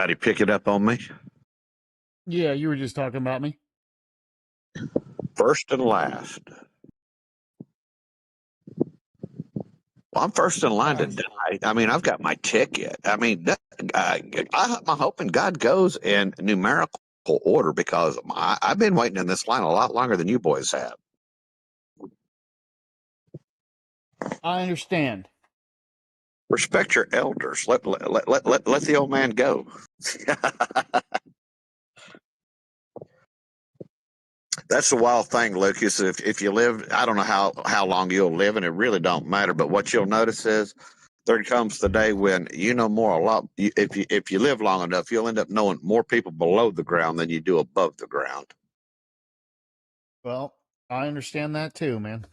How'd he pick it up on me? Yeah, you were just talking about me. First and last. Well, I'm first in line to Uh, die. I mean, I've got my ticket. I mean, I'm hoping God goes in numerical order because I've been waiting in this line a lot longer than you boys have. I understand. Respect your elders. Let the old man go. That's the wild thing, Lucas. If you live, I don't know how long you'll live, and it really don't matter. But what you'll notice is there comes the day when you know more a lot. If you live long enough, you'll end up knowing more people below the ground than you do above the ground. Well, I understand that too, man.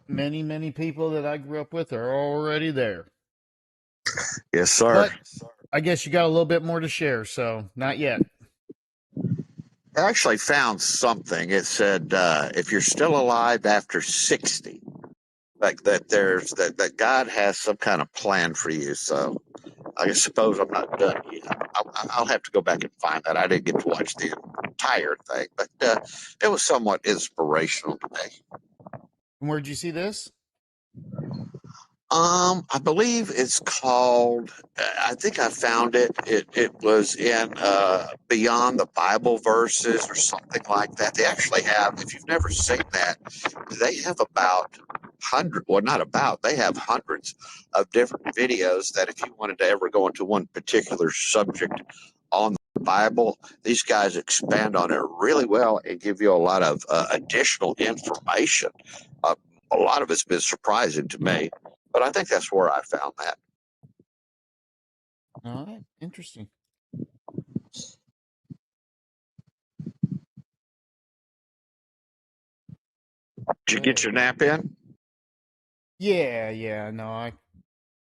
Many, many people that I grew up with are already there. Yes, sir. But I guess you got a little bit more to share, so not yet. I actually found something. It said if you're still alive after 60, like that God has some kind of plan for you. So I suppose I'm not done yet. I'll have to go back and find that. I didn't get to watch the entire thing, but it was somewhat inspirational to me. And where'd you see this? I believe it's called. I think I found it. It was in Beyond the Bible Verses or something like that. They actually have. If you've never seen that, they have about hundred. Well, not about. They have hundreds of different videos that if you wanted to ever go into one particular subject on the Bible, these guys expand on it really well and give you a lot of additional information. Uh, a lot of it's been surprising to me, but I think that's where I found that. All right, interesting. Did you get Good. your nap in? Yeah, no, I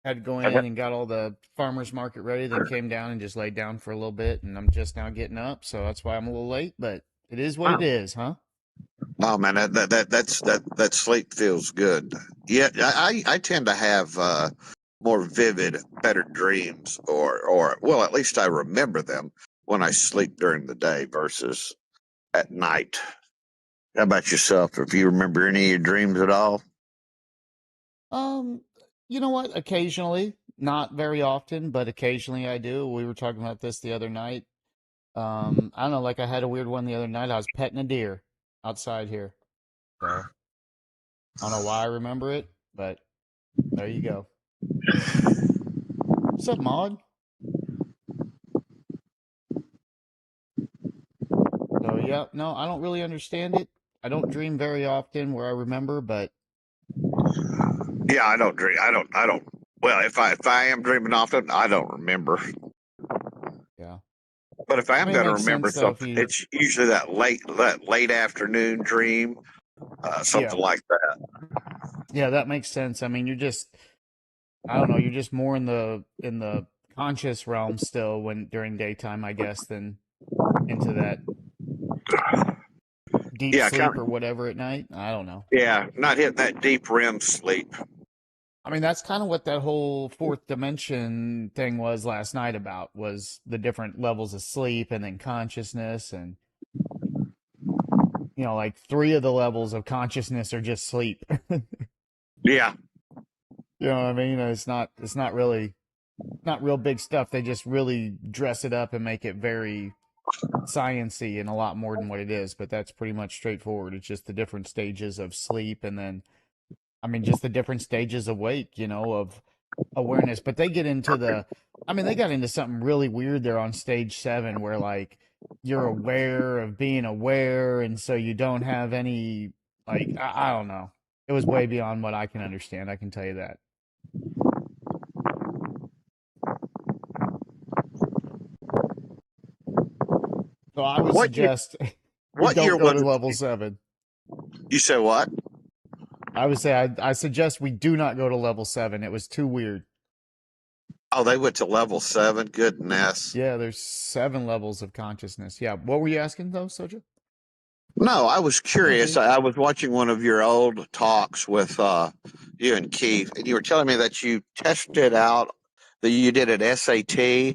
had to go in and got all the farmers market ready, then came down and just laid down for a little bit, and I'm just now getting up, so that's why I'm a little late, but it is what it Wow. is, huh? Oh man, that sleep feels good. Yeah, I tend to have more vivid, better dreams, or well, at least I remember them when I sleep during the day versus at night. How about yourself? If you remember any of your dreams at all? Um, you know what? Occasionally, not very often, but occasionally I do. We were talking about this the other night. I don't know, like I had a weird one the other night. I was petting a deer outside here. So I don't know why I remember it, but there you go. What's up, Maud? So yeah, no, I don't really understand it. I don't dream very often where I remember, but Yeah, I don't dream. I don't. Well, if I am dreaming often, I don't remember. yeah. But if I I am mean, it going to makes remember sense though if something, you, it's usually that late afternoon dream, yeah, something like that. yeah, that makes sense. I mean, you're just, I don't know, you're just more in the conscious realm still when during daytime, I guess, than into that deep Yeah, kind sleep of. or whatever at night. I don't know. Yeah, not hitting that deep REM sleep. I mean, that's kind of what that whole fourth dimension thing was last night about was the different levels of sleep and then consciousness and like three of the levels of consciousness are just sleep. Yeah, You know what I mean? It's not really not real big stuff. They just really dress it up and make it very sciency and a lot more than what it is, but that's pretty much straightforward. It's just the different stages of sleep and then I mean just the different stages of wake, of awareness. But they get into they got into something really weird there on stage 7 where like you're aware of being aware and so you don't have any like I don't know. It was way beyond what I can understand, I can tell you that. So I would what year? suggest we What don't year go was to level it? 7. You said what? I would say I suggest we do not go to level 7. It was too weird. Oh, they went to level 7. Goodness. Yeah, there's 7 levels of consciousness. Yeah, what were you asking though, Soja? No, I was curious. Okay. I was watching one of your old talks with you and Keith, and you were telling me that you tested out that you did an SAT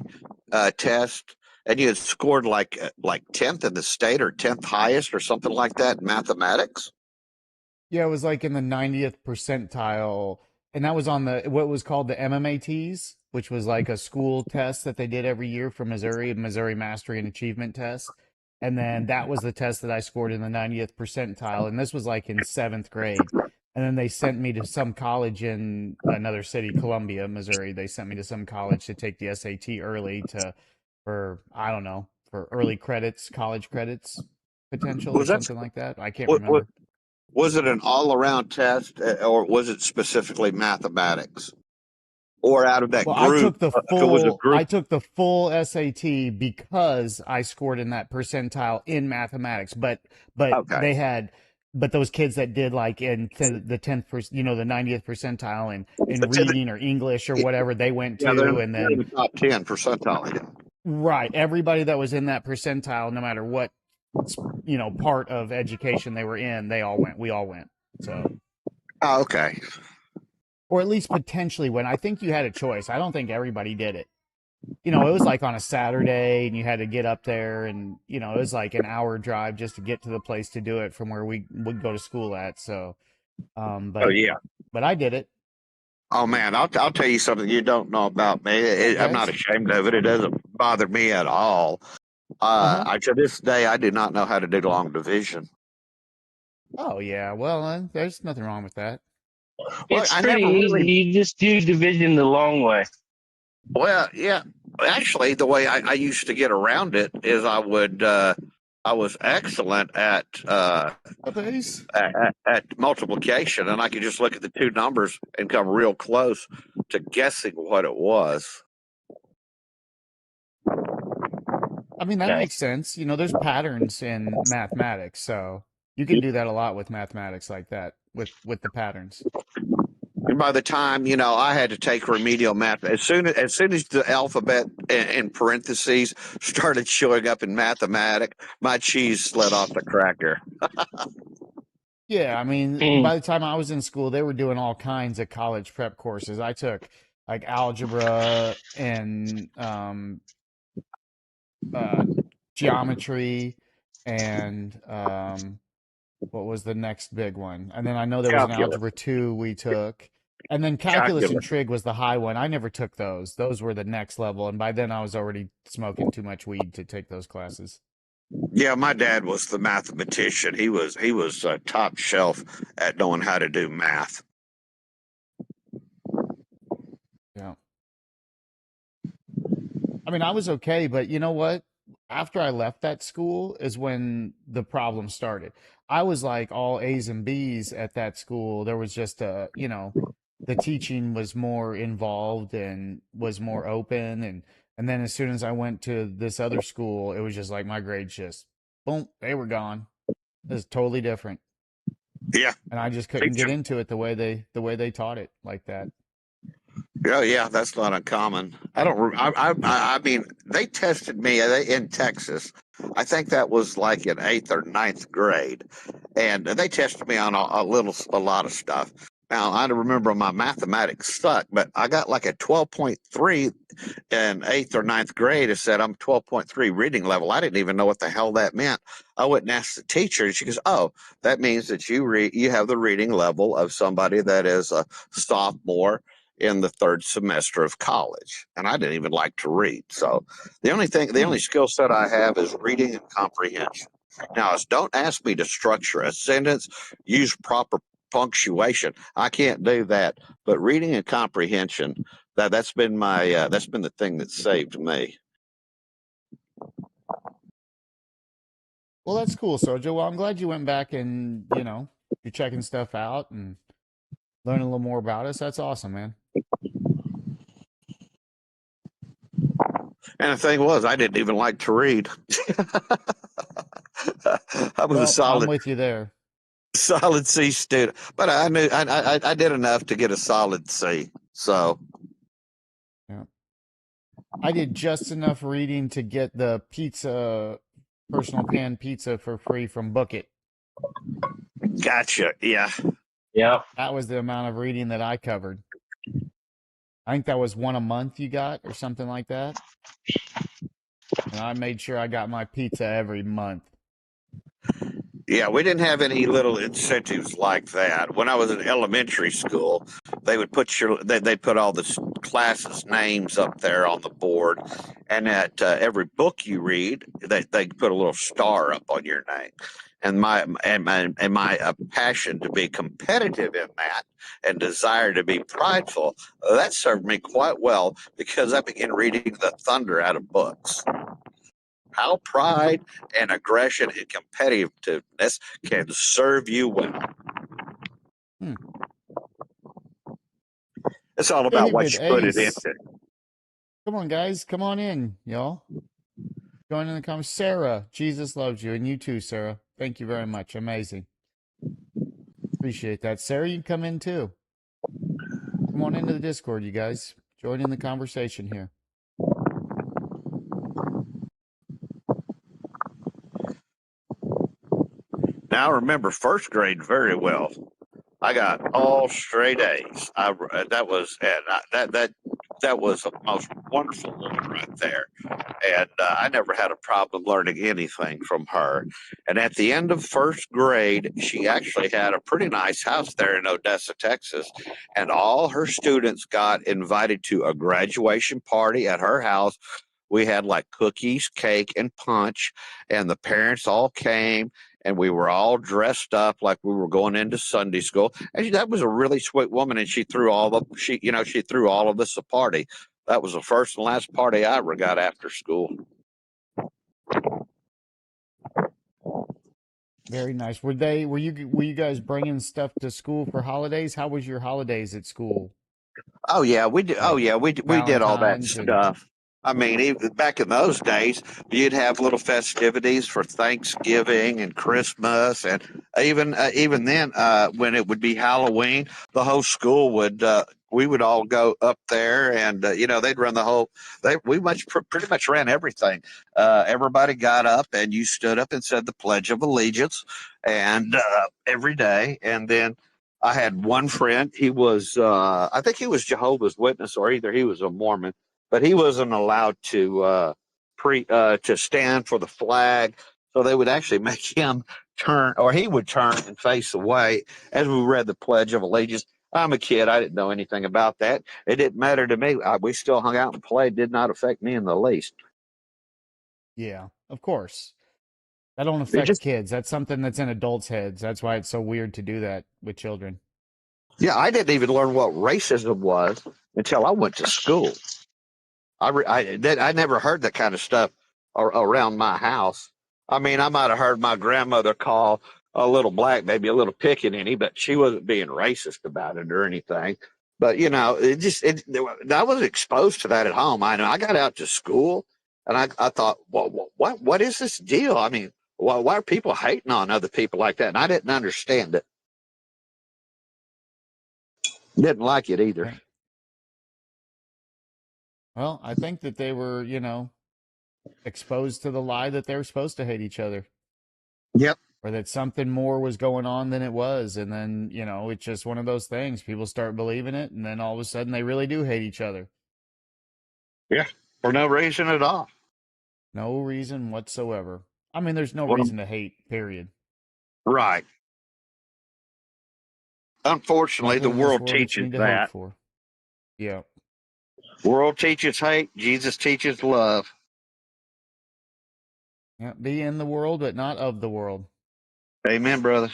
test, and you had scored like 10th in the state or 10th highest or something like that in mathematics. Yeah, it was like in the 90th percentile, and that was on the what was called the MMATs, which was like a school test that they did every year for Missouri, Missouri Mastery and Achievement Test. And then that was the test that I scored in the 90th percentile, and this was like in seventh grade. And then they sent me to some college in another city, Columbia, Missouri. They sent me to some college to take the SAT early to, for I don't know, for early credits, college credits potential or Was that something like that. I can't what remember. was it an all around test, or was it specifically mathematics? Or out of that Well, I group, took the if it was a full group, I took the full SAT because I scored in that percentile in mathematics. But okay. they had but those kids that did like in the 10th the 90th percentile in It's in reading or English or the, whatever they went yeah, to, and they're in then the top 10 percentile. Yeah. right, everybody that was in that percentile, no matter what part of education they were in, we all went. So, Oh, okay. or at least potentially went. I think you had a choice. I don't think everybody did it. It was like on a Saturday and you had to get up there, and it was like an hour drive just to get to the place to do it from where we would go to school at. So, Oh, but yeah. I did it. Oh man, I'll tell you something you don't know about me. I'm not Yes. ashamed of it. It doesn't bother me at all. Uh-huh. I to this day I do not know how to do long division. Oh yeah. Well, there's nothing wrong with that. Well, It's I pretty never easy. really. You just do division the long way. Well, yeah. Actually, the way I used to get around it is I was excellent Base. at multiplication, and I could just look at the two numbers and come real close to guessing what it was. I mean, that makes Nice. sense. There's patterns in mathematics, so you can do that a lot with mathematics like that with the patterns. And by the time I had to take remedial math, as soon as the alphabet in parentheses started showing up in mathematics, my cheese slid off the cracker. Yeah, I mean, Mm. by the time I was in school, they were doing all kinds of college prep courses. I took like algebra and uh, geometry and what was the next big one? And then I know there was an Calculus, algebra 2 we took. And then calculus and calculus. trig was the high one. I never took those. Those were the next level. And by then I was already smoking too much weed to take those classes. Yeah, my dad was the mathematician. He was top shelf at knowing how to do math. Yeah. I mean, I was okay, but you know what? After I left that school is when the problem started. I was like all A's and B's at that school. There was just the teaching was more involved and was more open, and then as soon as I went to this other school, it was just like my grades just boom, they were gone. It was totally different. Yeah, And I just couldn't teach get 'em. into it the way they taught it like that. Yeah, yeah, that's not uncommon. I don't. I mean, they tested me in Texas. I think that was like in eighth or ninth grade, and they tested me on a lot of stuff. Now I remember my mathematics sucked, but I got like a 12.3 in eighth or ninth grade. It said I'm 12.3 reading level. I didn't even know what the hell that meant. I went and asked the teacher, and she goes, "Oh, that means that you have the reading level of somebody that is a sophomore in the third semester of college." And I didn't even like to read. So the Hmm. only skill set I have is reading and comprehension. Now, don't ask me to structure a sentence, use proper punctuation. I can't do that. But reading and comprehension, that's been the thing that saved me. Well, that's cool, Sojo. Well, I'm glad you went back and you're checking stuff out and learning a little more about us. That's awesome, man. And the thing was, I didn't even like to read. I was a Well, I'm with you there. solid C student, but I knew I did enough to get a solid C. So Yeah. I did just enough reading to get the pizza personal pan pizza for free from Book It. Gotcha. Yeah. Yep. That was the amount of reading that I covered. I think that was one a month you got or something like that. And I made sure I got my pizza every month. Yeah, we didn't have any little incentives like that. When I was in elementary school, they would put they put all the classes' names up there on the board, and at every book you read, they put a little star up on your name. And my passion to be competitive in that and desire to be prideful, that served me quite well because I began reading the thunder out of books. How pride and aggression and competitiveness can serve you well. Hmm. It's all about what David you put it Ace. into. Come on, guys. Come on in, y'all. Join in the comments. Sarah, Jesus loves you. And you too, Sarah. Thank you very much. Amazing. Appreciate that. Sarah, you can come in too. Come on into the Discord, you guys. Join in the conversation here. Now I remember first grade very well. I got all straight A's. That was the most wonderful woman right there, and I never had a problem learning anything from her. And at the end of first grade, she actually had a pretty nice house there in Odessa, Texas, and all her students got invited to a graduation party at her house. We had like cookies, cake, and punch, and the parents all came, and we were all dressed up like we were going into Sunday school. And that was a really sweet woman, and she threw all of us a party. That was the first and last party I ever got after school. Very nice. Were you guys bringing stuff to school for holidays? How was your holidays at school? Oh yeah, we did. Oh Like yeah, we did all that Valentine's and stuff. I mean, even back in those days, you'd have little festivities for Thanksgiving and Christmas, and even then, when it would be Halloween, the whole school would. We would all go up there, and they'd run the whole. Pretty much ran everything. Everybody got up, and you stood up and said the Pledge of Allegiance, and every day, and then I had one friend. He was, I think he was Jehovah's Witness, or either he was a Mormon, but he wasn't allowed to to stand for the flag. So they would actually make him turn, or he would turn and face away as we read the Pledge of Allegiance. I'm a kid. I didn't know anything about that. It didn't matter to me. We still hung out and played. Did not affect me in the least. yeah, of course. That don't It affect just, kids. That's something that's in adults' heads. That's why it's so weird to do that with children. yeah, I didn't even learn what racism was until I went to school. I never heard that kind of stuff around my house. I mean, I might have heard my grandmother call a little black maybe a little pickaninny, but she wasn't being racist about it or anything. But I was exposed to that at home. I know I got out to school, and I thought, what is this deal? I mean, why are people hating on other people like that? And I didn't understand it. Didn't like it either. Yeah. Well, I think that they were, exposed to the lie that they were supposed to hate each other, Yep. or that something more was going on than it was. And then, it's just one of those things. People start believing it, and then all of a sudden they really do hate each other. Yeah. For no reason at all. No reason whatsoever. I mean, there's no Well, reason to hate, period. right. Unfortunately, the Nothing in this world world that you teaches need to hate that. for. Yeah. World teaches hate. Jesus teaches love. Yeah. Be in the world, but not of the world. Amen, brother.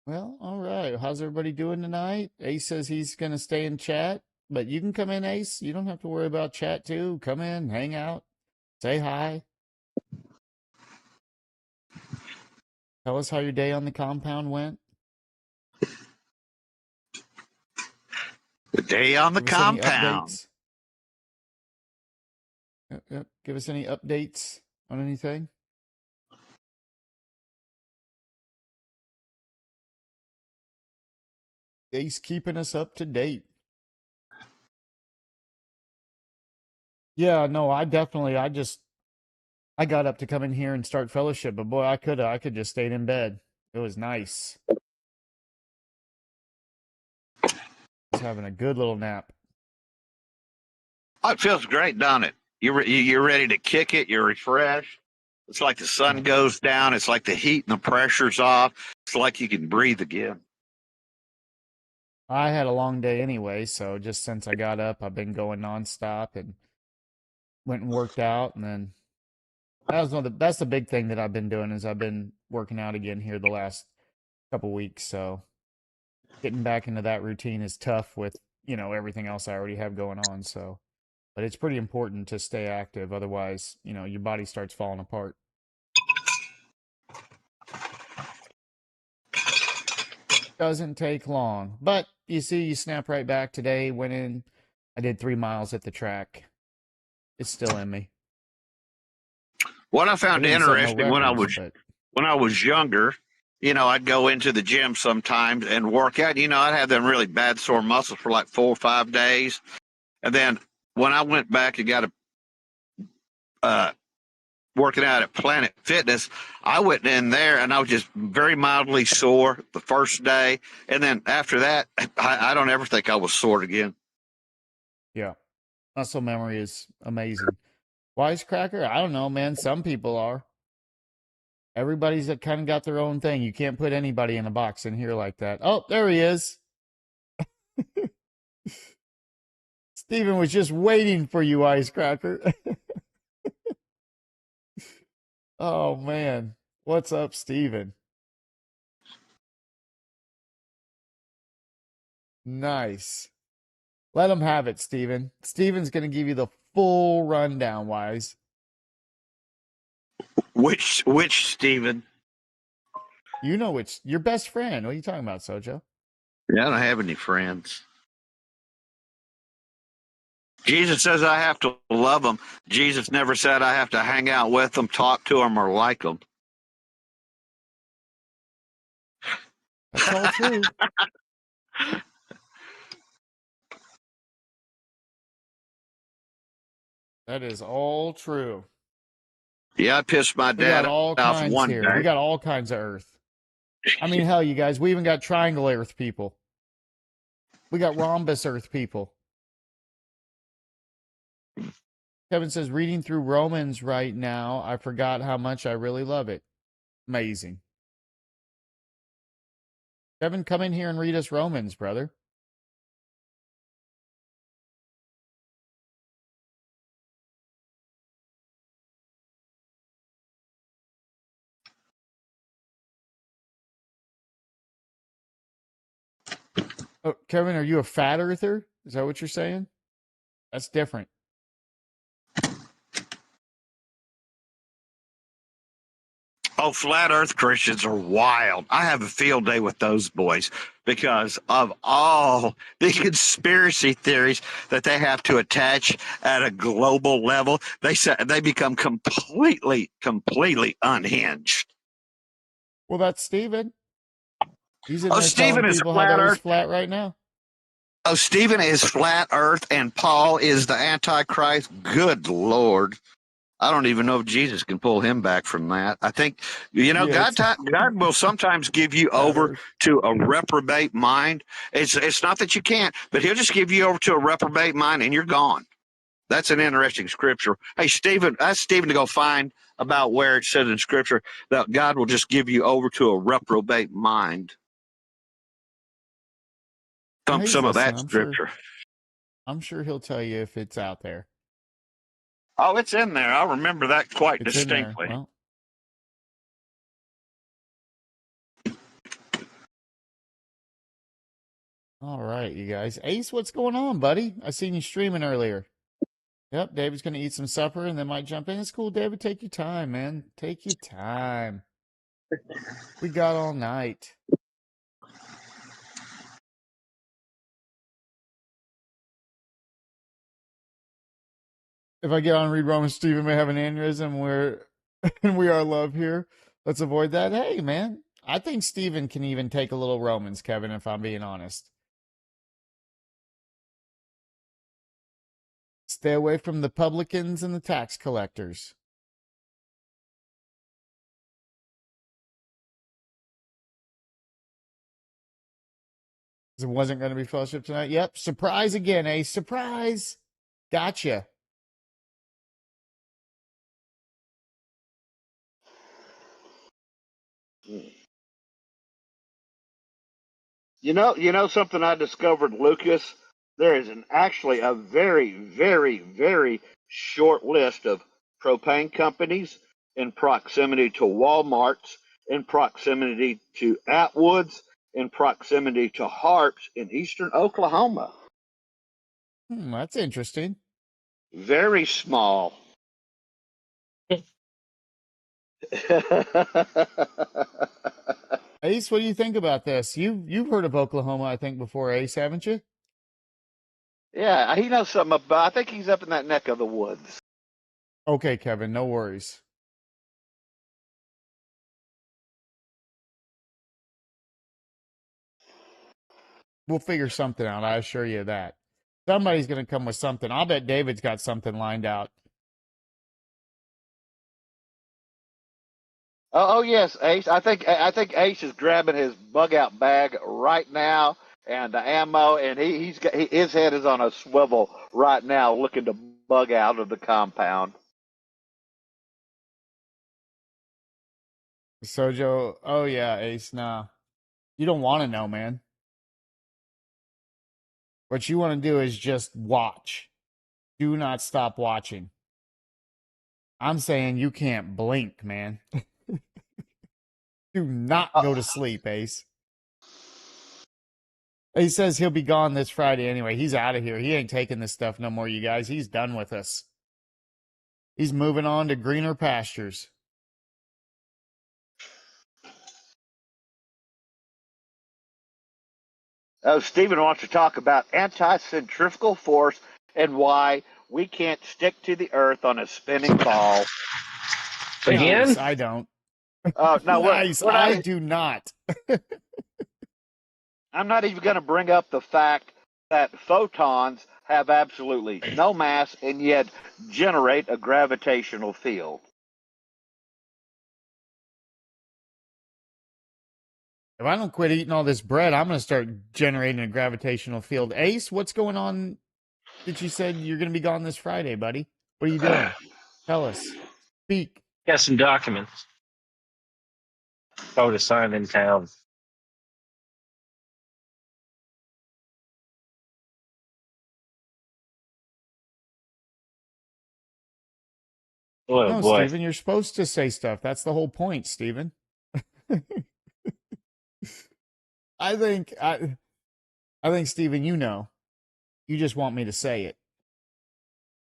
Well, all right. How's everybody doing tonight? Ace says he's going to stay in chat, but you can come in, Ace. You don't have to worry about chat, too. Come in, hang out, say hi. Tell us how your day on the compound went. The day on the Give us any compound. updates. Yep, yep. Give us any updates on anything? He's keeping us up to date. Yeah, no, I got up to come in here and start fellowship, but boy, I could just stayed in bed. It was nice. Just having a good little nap. Oh, it feels great, doesn't it? You're ready to kick it. You're refreshed. It's like the sun goes down. It's like the heat and the pressure's off. It's like you can breathe again. I had a long day anyway, so just since I got up, I've been going nonstop and went and worked out, and then that's the big thing that I've been doing is I've been working out again here the last couple weeks. So getting back into that routine is tough with everything else I already have going on. So, but it's pretty important to stay active, otherwise your body starts falling apart. Doesn't take long, but you see, you snap right back. Today went in, I did 3 miles at the track. It's still in me. What I I found didn't set no interesting records, but when I was younger, I'd go into the gym sometimes and work out. I'd have them really bad sore muscles for like 4 or 5 days, and then when I went back and got a working out at Planet Fitness, I went in there and I was just very mildly sore the first day, and then after that, I don't ever think I was sore again. yeah, muscle memory is amazing. Wisecracker? I don't know, man. Some people are. Everybody's kind of got their own thing. You can't put anybody in a box in here like that. Oh, there he is. Steven was just waiting for you, Icecracker. Oh, man. What's up, Steven? Nice. Let him have it, Steven. Steven's going to give you the full rundown, Wise. Which Stephen? You know which. Your best friend. What are you talking about, Sojo? Yeah, I don't have any friends. Jesus says I have to love them. Jesus never said I have to hang out with them, talk to them, or like them. That's all true. That is all true. Yeah, I pissed my We got dad all off kinds one here. We day. got all kinds of Earth. I mean, hell, you guys, we even got triangle Earth people. We got rhombus Earth people. Kevin says, reading through Romans right now, I forgot how much I really love it. Amazing. Kevin, come in here and read us Romans, brother. Oh, Kevin, are you a fat earther? Is that what you're saying? That's different. Oh, flat earth Christians are wild. I have a field day with those boys because of all the conspiracy theories that they have to attach at a global level. They become completely unhinged. Well, that's Steven. He's in Oh, there telling Stephen is people how the flat earth's earth. flat right now. Oh, Stephen is flat earth and Paul is the Antichrist. Good Lord. I don't even know if Jesus can pull him back from that. I think, Yeah, it's God will sometimes give you flat over earth. to a reprobate mind. It's not that you can't, but he'll just give you over to a reprobate mind and you're gone. That's an interesting scripture. Hey, Stephen, ask Stephen to go find about where it says in scripture that God will just give you over to a reprobate mind. Well, he's Some of listening. that scripture. I'm sure he'll tell you if it's out there. Oh, it's in there. I remember that quite It's in there. distinctly. Well, all right, you guys. Ace, what's going on, buddy? I seen you streaming earlier. Yep, David's gonna eat some supper and then might jump in. It's cool, David. Take your time, man. Take your time. We got all night. If I get on and read Romans, Stephen may have an aneurysm where and we are love here. Let's avoid that. Hey, man, I think Stephen can even take a little Romans, Kevin, if I'm being honest. Stay away from the publicans and the tax collectors. It wasn't going to be fellowship tonight. Yep, surprise again, eh? Surprise. Gotcha. You know something I discovered, Lucas? There is actually a very, very, very short list of propane companies in proximity to Walmarts, in proximity to Atwoods, in proximity to Harps in eastern Oklahoma. That's interesting. Very small. Ace, what do you think about this? You've heard of Oklahoma, I think, before, Ace, haven't you? Yeah, he knows something about. I think he's up in that neck of the woods. Okay, Kevin, no worries. We'll figure something out, I assure you that. Somebody's going to come with something. I'll bet David's got something lined out. Oh yes, Ace. I think Ace is grabbing his bug out bag right now and the ammo, and his head is on a swivel right now, looking to bug out of the compound. Sojo, oh yeah, Ace, nah. You don't want to know, man. What you want to do is just watch. Do not stop watching. I'm saying you can't blink, man. Do not go to sleep, Ace. He says he'll be gone this Friday anyway. He's out of here. He ain't taking this stuff no more, you guys. He's done with us. He's moving on to greener pastures. Stephen wants to talk about anti-centrifugal force and why we can't stick to the Earth on a spinning ball. Again? Nice, I don't. No, Nice, we're I not. do not. I'm not even going to bring up the fact that photons have absolutely no mass and yet generate a gravitational field. If I don't quit eating all this bread, I'm going to start generating a gravitational field. Ace, what's going on that you said you're going to be gone this Friday, buddy? What are you doing? Tell us. Speak. Got some documents. Oh, to sign in town. Oh No, boy. Steven, you're supposed to say stuff. That's the whole point, Steven. I think I think Steven, you know. You just want me to say it.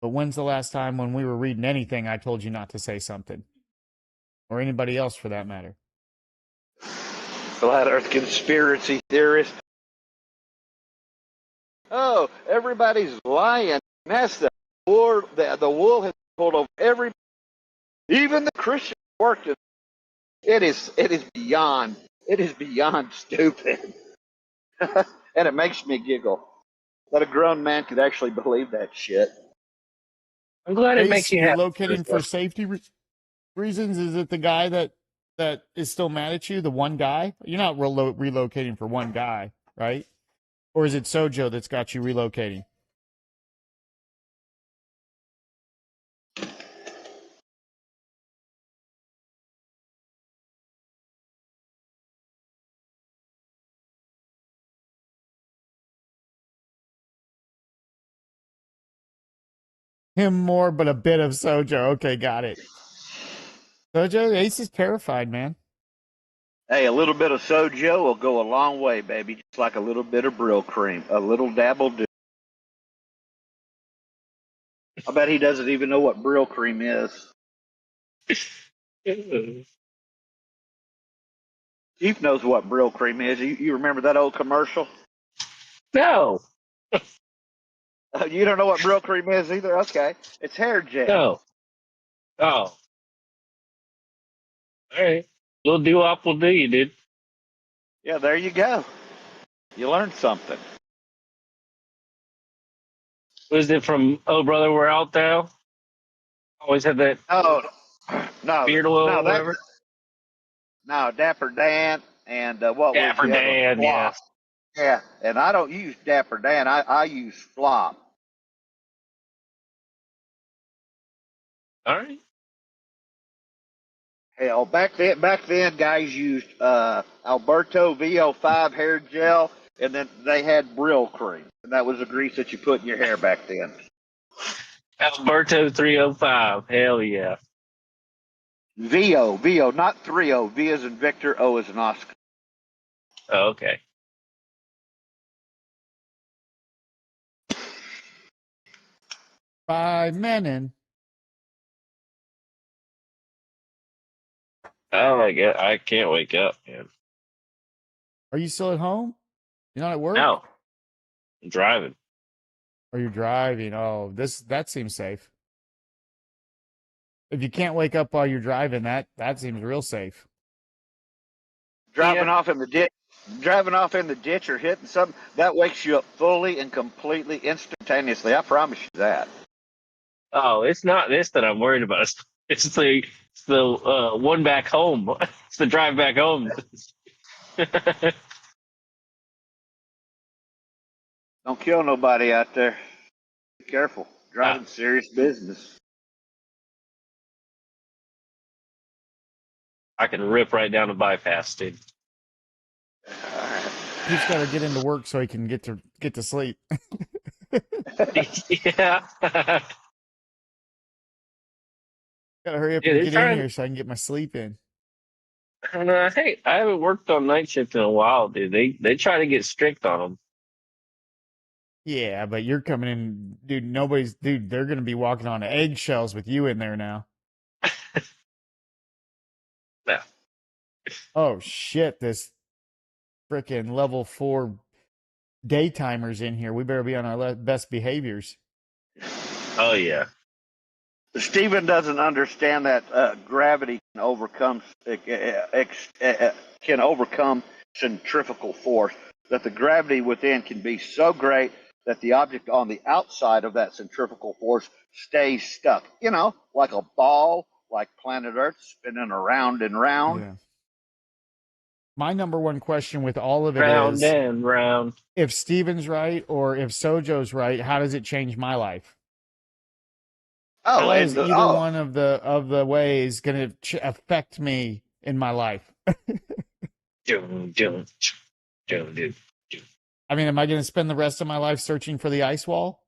But when's the last time when we were reading anything I told you not to say something? Or anybody else for that matter? Flat Earth conspiracy theorists. Oh, everybody's lying. That's the wool. The wool has pulled over every, even the Christian worked. It is beyond. It is beyond stupid, and it makes me giggle that a grown man could actually believe that shit. I'm glad it makes Ace, you you're happy. locating for safety reasons. Is it the guy that is still mad at you? The one guy? You're not relocating for one guy, right? Or is it Sojo that's got you relocating? Him more, but a bit of Sojo. Okay, got it. Sojo, Ace is terrified, man. Hey, a little bit of sojo will go a long way, baby. Just like a little bit of Brill cream. A little dab will do. I bet he doesn't even know what Brill cream is. Chief knows what Brill cream is. You remember that old commercial? No. You don't know what Brill cream is either? Okay. It's hair gel. No. Oh. All right. Little doo-wop will do you, dude. Yeah, there you go. You learned something. Was it from Oh Brother We're Out Now? Always had that Oh, no, beard oil or no, whatever. no, Dapper Dan and what was Dapper the other one? Dan, yeah. Flop. Yeah, and I don't use Dapper Dan. I use Flop. All right. Hell, back then, guys used Alberto VO5 hair gel, and then they had Brill cream, and that was the grease that you put in your hair back then. Alberto 305. Hell yeah. VO, not 3-0. V as in Victor, O as in Oscar. Oh, okay. Five men in. Oh, I can't wake up, man. Are you still at home? You're not at work? No. I'm driving. Or you're driving? Oh, that seems safe. If you can't wake up while you're driving, that seems real safe. Driving off in the ditch or hitting something, that wakes you up fully and completely instantaneously. I promise you that. Oh, it's not this that I'm worried about. It's the one back home. It's the drive back home. Don't kill nobody out there. Be careful. Driving serious business. I can rip right down the bypass, dude. He's got to get into work so he can get to sleep. Yeah. Gotta hurry up Yeah, and they're get in here so I can get my sleep in. And hey, I haven't worked on night shift in a while, dude. They try to get strict on them. Yeah, but you're coming in, dude, they're gonna be walking on eggshells with you in there now. Yeah. Oh shit, this frickin' level 4 daytimers in here. We better be on our best behaviors. Oh yeah. Stephen doesn't understand that gravity can overcome centrifugal force. That the gravity within can be so great that the object on the outside of that centrifugal force stays stuck. You know, like a ball, like planet Earth spinning around and round. Yeah. My number one question with all of it Round is, and round. if Steven's right or if Sojo's right, how does it change my life? Oh, How is and either one of the ways going to affect me in my life? I mean, am I going to spend the rest of my life searching for the ice wall?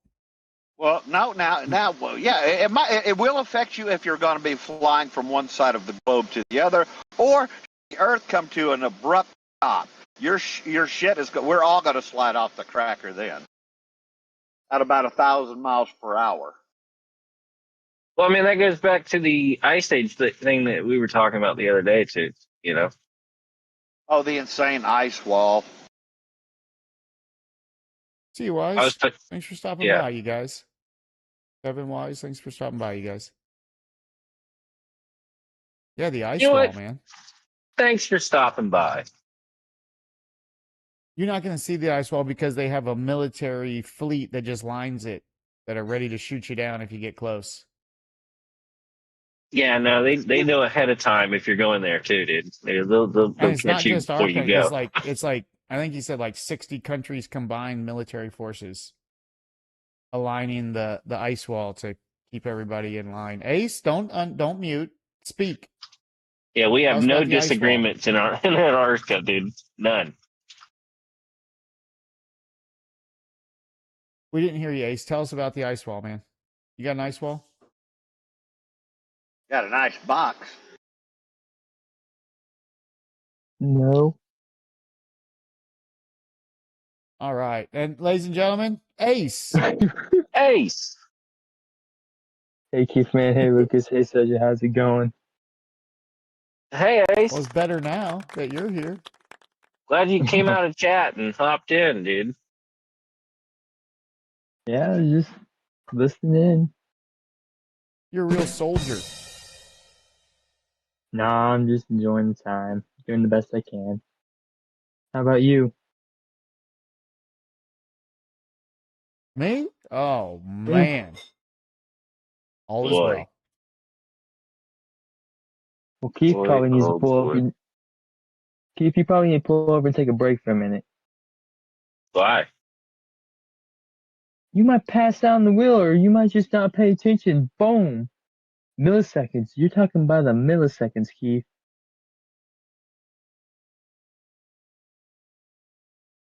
Well, now, well, yeah, it will affect you if you're going to be flying from one side of the globe to the other, or the Earth come to an abrupt stop. Your shit is. We're all going to slide off the cracker then, at about 1,000 miles per hour. Well, I mean, that goes back to the ice age thing that we were talking about the other day, too. You know. Oh, the insane ice wall. See you, Wise. Thanks for stopping by, you guys. Kevin Wise, thanks for stopping by, you guys. Yeah, the ice wall, man. Thanks for stopping by. You're not going to see the ice wall because they have a military fleet that just lines it, that are ready to shoot you down if you get close. Yeah, no, they know ahead of time if you're going there too, dude. They'll catch you before you go. It's like I think he said like 60 countries combined military forces aligning the ice wall to keep everybody in line. Ace, don't mute. Speak. Yeah, we have no disagreements in Antarctica, dude. None. We didn't hear you, Ace. Tell us about the ice wall, man. You got an ice wall? Got a nice box. No. All right. And ladies and gentlemen, Ace. Ace. Hey, Keith, man. Hey, Lucas. Hey, Sergio. How's it going? Hey, Ace. Well, it's better now that you're here. Glad you came out of chat and hopped in, dude. Yeah, just listening in. You're a real soldier. Nah, I'm just enjoying the time, doing the best I can. How about you? Me? Oh Yeah. man. All is Boy, well. Well, Keith boy, probably needs to oh pull boy. over. Keith, you probably need to pull over and take a break for a minute. Why? You might pass out on the wheel, or you might just not pay attention. Boom. Milliseconds. You're talking about the milliseconds, Keith.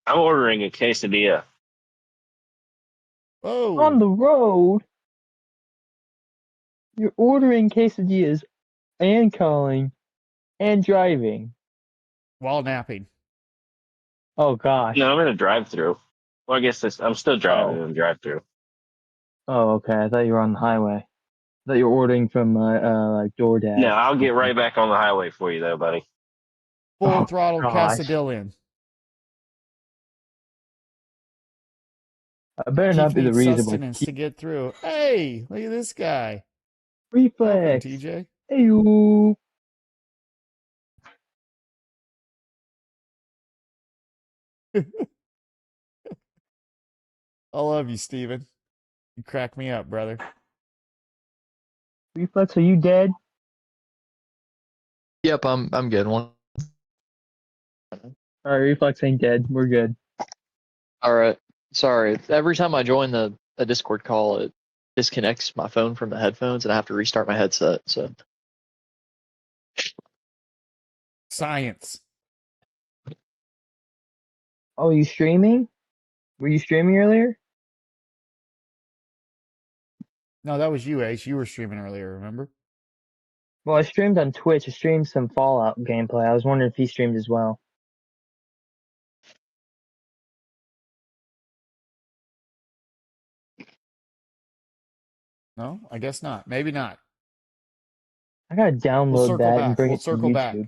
I'm ordering a quesadilla. On Oh, the road, you're ordering quesadillas and calling and driving. while napping. Oh gosh. No, I'm in a drive-through. Well, I guess I'm still driving Oh. in a drive-through. Oh, okay. I thought you were on the highway. I thought you were ordering from like No, DoorDash or I'll get something. right back on the highway for you, though, buddy. Full Oh throttle gosh. Casadillion. I better Keith not be the needs reason why sustenance Keith to get through. Hey, look at this guy. Welcome, reflex. TJ. Hey you. I love you, Steven. You crack me up, brother. Reflex, are you dead? Yep, I'm good. One. Alright, Reflex ain't dead. We're good. All right. Sorry. Every time I join a Discord call, it disconnects my phone from the headphones, and I have to restart my headset. So Science. Oh, you streaming? Were you streaming earlier? No, that was you, Ace. You were streaming earlier, remember? Well, I streamed on Twitch. I streamed some Fallout gameplay. I was wondering if he streamed as well. No, I guess not. Maybe not. I gotta We'll download circle that and back. bring We'll it to circle back. YouTube.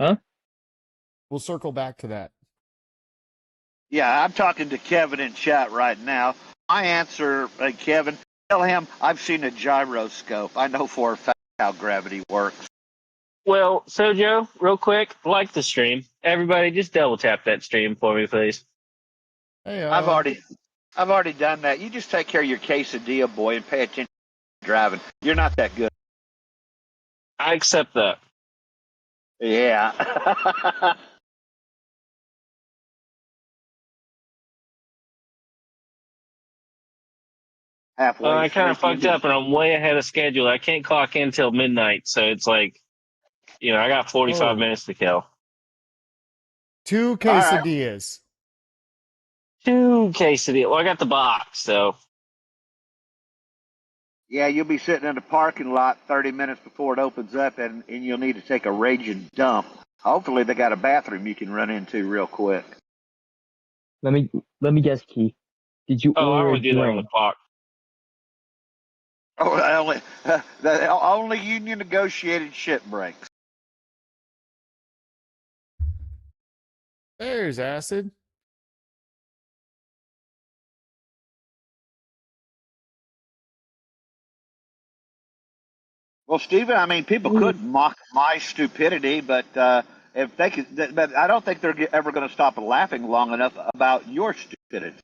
Huh? We'll circle back to that. Yeah, I'm talking to Kevin in chat right now. My answer, Kevin, tell him I've seen a gyroscope. I know for a fact how gravity works. Well, Sojo, real quick, like the stream. Everybody, just double tap that stream for me, please. Hey, I've already done that. You just take care of your quesadilla, boy, and pay attention to driving. You're not that good. I accept that. Yeah. Halfway I kind of asleep. fucked up, and I'm way ahead of schedule. I can't clock in till midnight, so it's like, I got 45 oh, minutes to kill. 2 All right. quesadillas. 2 quesadillas. Well, I got the box, so Yeah, you'll be sitting in the parking lot 30 minutes before it opens up, and you'll need to take a raging dump. Hopefully, they got a bathroom you can run into real quick. Let me guess, Keith. Did you I order a only do that on the drink? clock. Oh, only union negotiated shit breaks. There's acid. Well, Stephen, I mean, people could mock my stupidity, but if they could, but I don't think they're ever going to stop laughing long enough about your stupidity.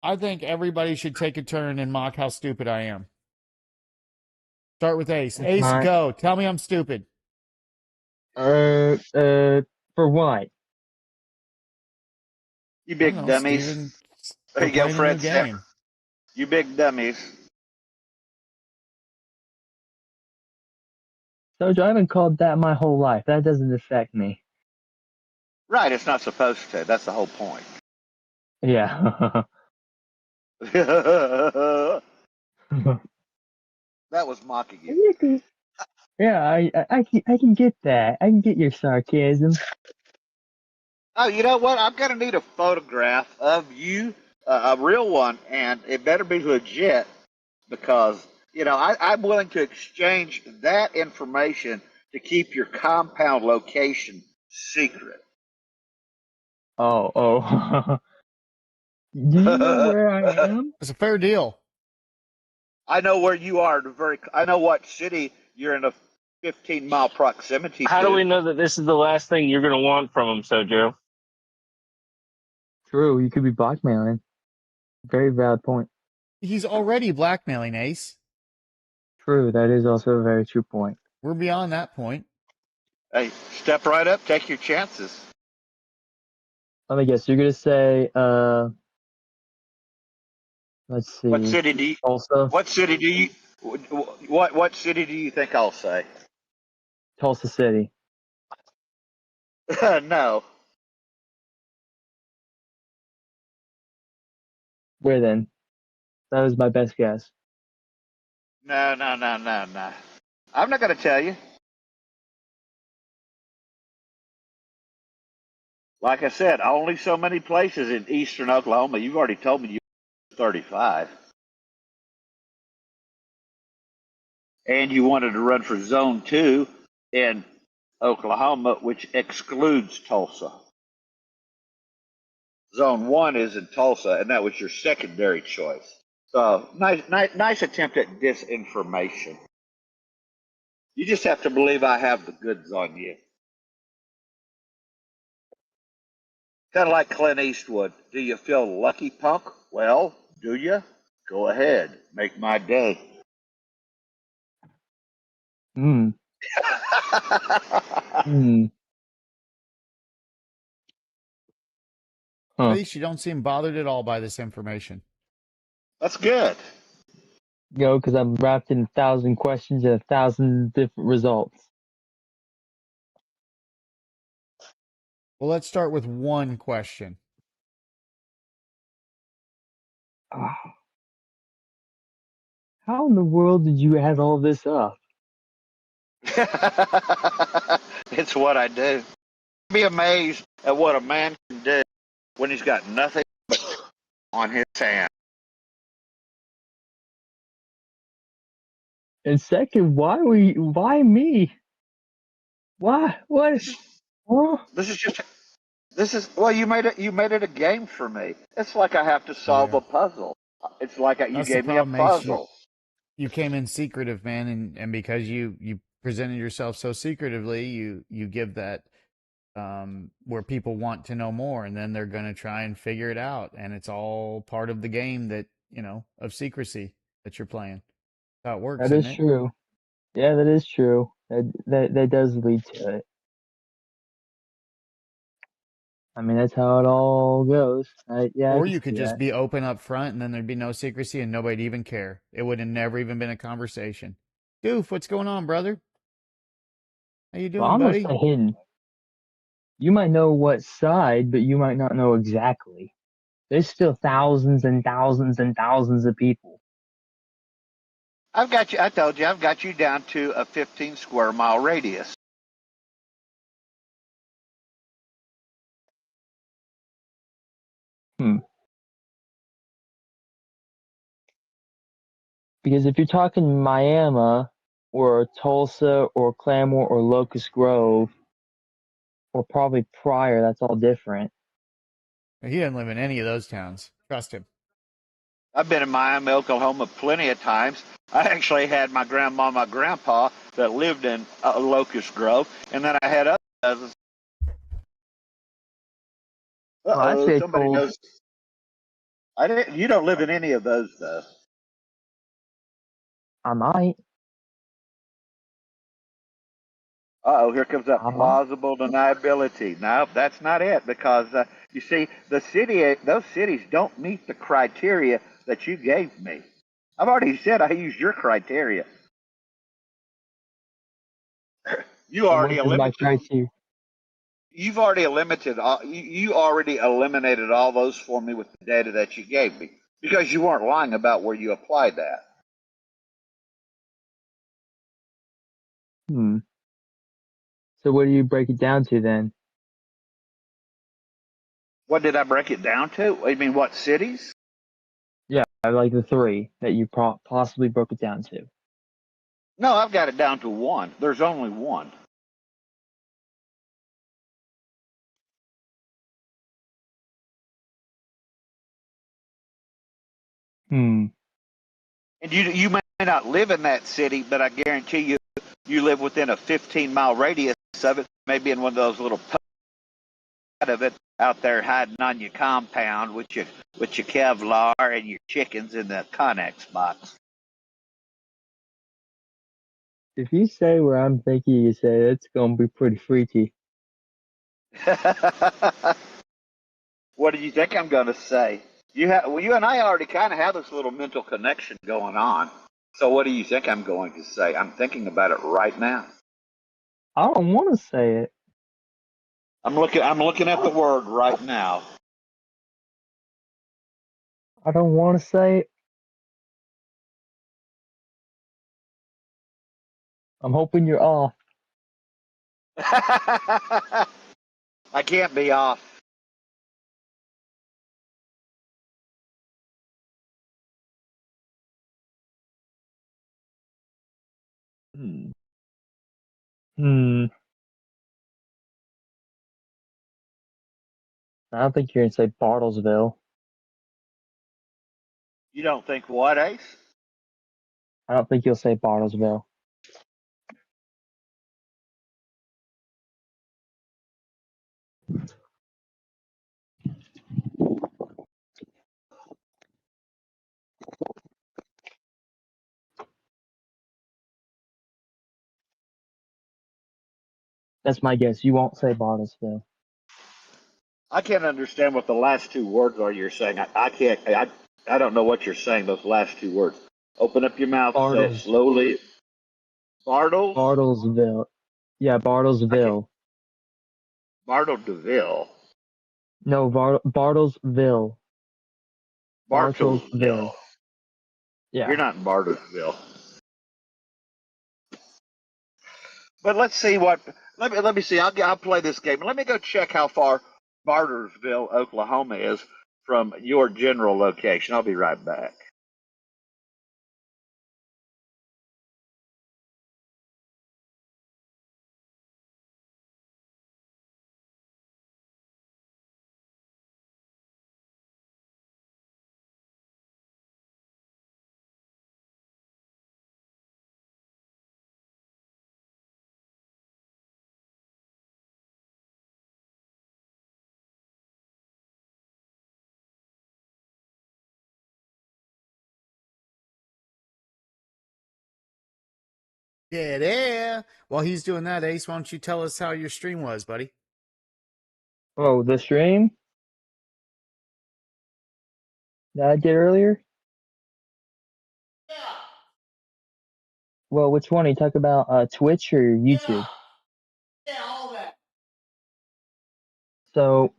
I think everybody should take a turn and mock how stupid I am. Start with Ace. That's Ace, not. go. Tell me I'm stupid. For what? You I don't big know, dummies. Steven. There We're you go, playing a new Fred. game. You big dummies. So I haven't called that my whole life. That doesn't affect me. Right, it's not supposed to. That's the whole point. Yeah. That was mocking you. Yeah, I can get that. I can get your sarcasm. Oh, you know what? I'm going to need a photograph of you, a real one, and it better be legit because, I'm willing to exchange that information to keep your compound location secret. Oh. Do you know where I am? It's a fair deal. I know where you are. I know what city you're in a 15-mile proximity How do we to. know that this is the last thing you're going to want from him, Sojo? True, you could be blackmailing. Very valid point. He's already blackmailing Ace. True, that is also a very true point. We're beyond that point. Hey, step right up, take your chances. Let me guess, you're gonna say, let's see, What city do you? Tulsa? What city do you? What city do you think I'll say? Tulsa City. No. Where then? That was my best guess. No. I'm not going to tell you. Like I said, only so many places in eastern Oklahoma. You've already told me you're 35. And you wanted to run for Zone 2 in Oklahoma, which excludes Tulsa. Zone 1 is in Tulsa, and that was your secondary choice. So, nice attempt at disinformation. You just have to believe I have the goods on you. Kind of like Clint Eastwood. Do you feel lucky, punk? Well, do you? Go ahead. Make my day. Hmm. Hmm. Huh. Ace, you don't seem bothered at all by this information. That's good. Because I'm wrapped in 1,000 questions and 1,000 different results. Well, let's start with one question. Ah. How in the world did you add all this up? It's what I do. Be amazed at what a man can do when he's got nothing but on his hand. And second, why me? Why? What? Huh? Well, you made it a game for me. It's like I have to solve Yeah. a puzzle. It's like you That's the gave me a problem, Ace. puzzle. You came in secretive, man, and because you presented yourself so secretively, you give that where people want to know more, and then they're going to try and figure it out, and it's all part of the game that of secrecy that you're playing. That's how it works, That isn't is it? true. Yeah, that is true. That does lead to it. I mean, that's how it all goes. Yeah, I Or can you could see just that. be open up front, and then there'd be no secrecy, and nobody'd even care. It would have never even been a conversation. Doof, what's going on, brother? How you Well, doing, I'm gonna buddy? stay hidden. You might know what side, but you might not know exactly. There's still thousands and thousands and thousands of people. I've got you. I told you I've got you down to a 15 square mile radius. Hmm. Because if you're talking Miami or Tulsa or Claremore or Locust Grove or probably Pryor, that's all different. He doesn't live in any of those towns. Trust him. I've been in Miami, Oklahoma plenty of times. I actually had my grandma, my grandpa that lived in Locust Grove, and then I had other cousins. Well, I say Somebody told knows. I didn't. You don't live in any of those, though. I might. Here comes that I might. plausible deniability. No, that's not it, because you see, those cities don't meet the criteria that you gave me. I've already said I used your criteria. You And already what is my eliminated. criteria? You've already eliminated all. You already eliminated all those for me with the data that you gave me, because you weren't lying about where you applied that. Hmm. So what do you break it down to then? What did I break it down to? I mean, what cities? Yeah, I like the three that you possibly broke it down to. No, I've got it down to one. There's only one. Hmm. And you may not live in that city, but I guarantee you live within a 15-mile radius of it, maybe in one of those little of it out there hiding on your compound with your Kevlar and your chickens in the Connex box. If you say where I'm thinking you say, it's gonna be pretty freaky. What do you think I'm going to say? You and I already kind of have this little mental connection going on. So what do you think I'm going to say? I'm thinking about it right now. I don't want to say it. I'm looking at the word right now. I don't want to say it. I'm hoping you're off. I can't be off. Hmm. Hmm. I don't think you're gonna say Bartlesville. You don't think what, Ace? I don't think you'll say Bartlesville. That's my guess. You won't say Bartlesville. I can't understand what the last two words are you're saying. I can't. I don't know what you're saying. Those last two words. Open up your mouth. Say it Bartles. slowly. Bartle. Bartlesville. Yeah, I can't. Bartlesville. Bartle DeVille. No, Bartlesville. Bartlesville. Bartlesville. You're Yeah. not in Bartlesville. But let's see what. Let me see. I'll play this game. Let me go check how far Bartlesville, Oklahoma is from your general location. I'll be right back. Yeah, there. While he's doing that, Ace, why don't you tell us how your stream was, buddy? Oh, the stream that I did earlier? Well, which one? Are you talking about Twitch or YouTube? Yeah, all that. So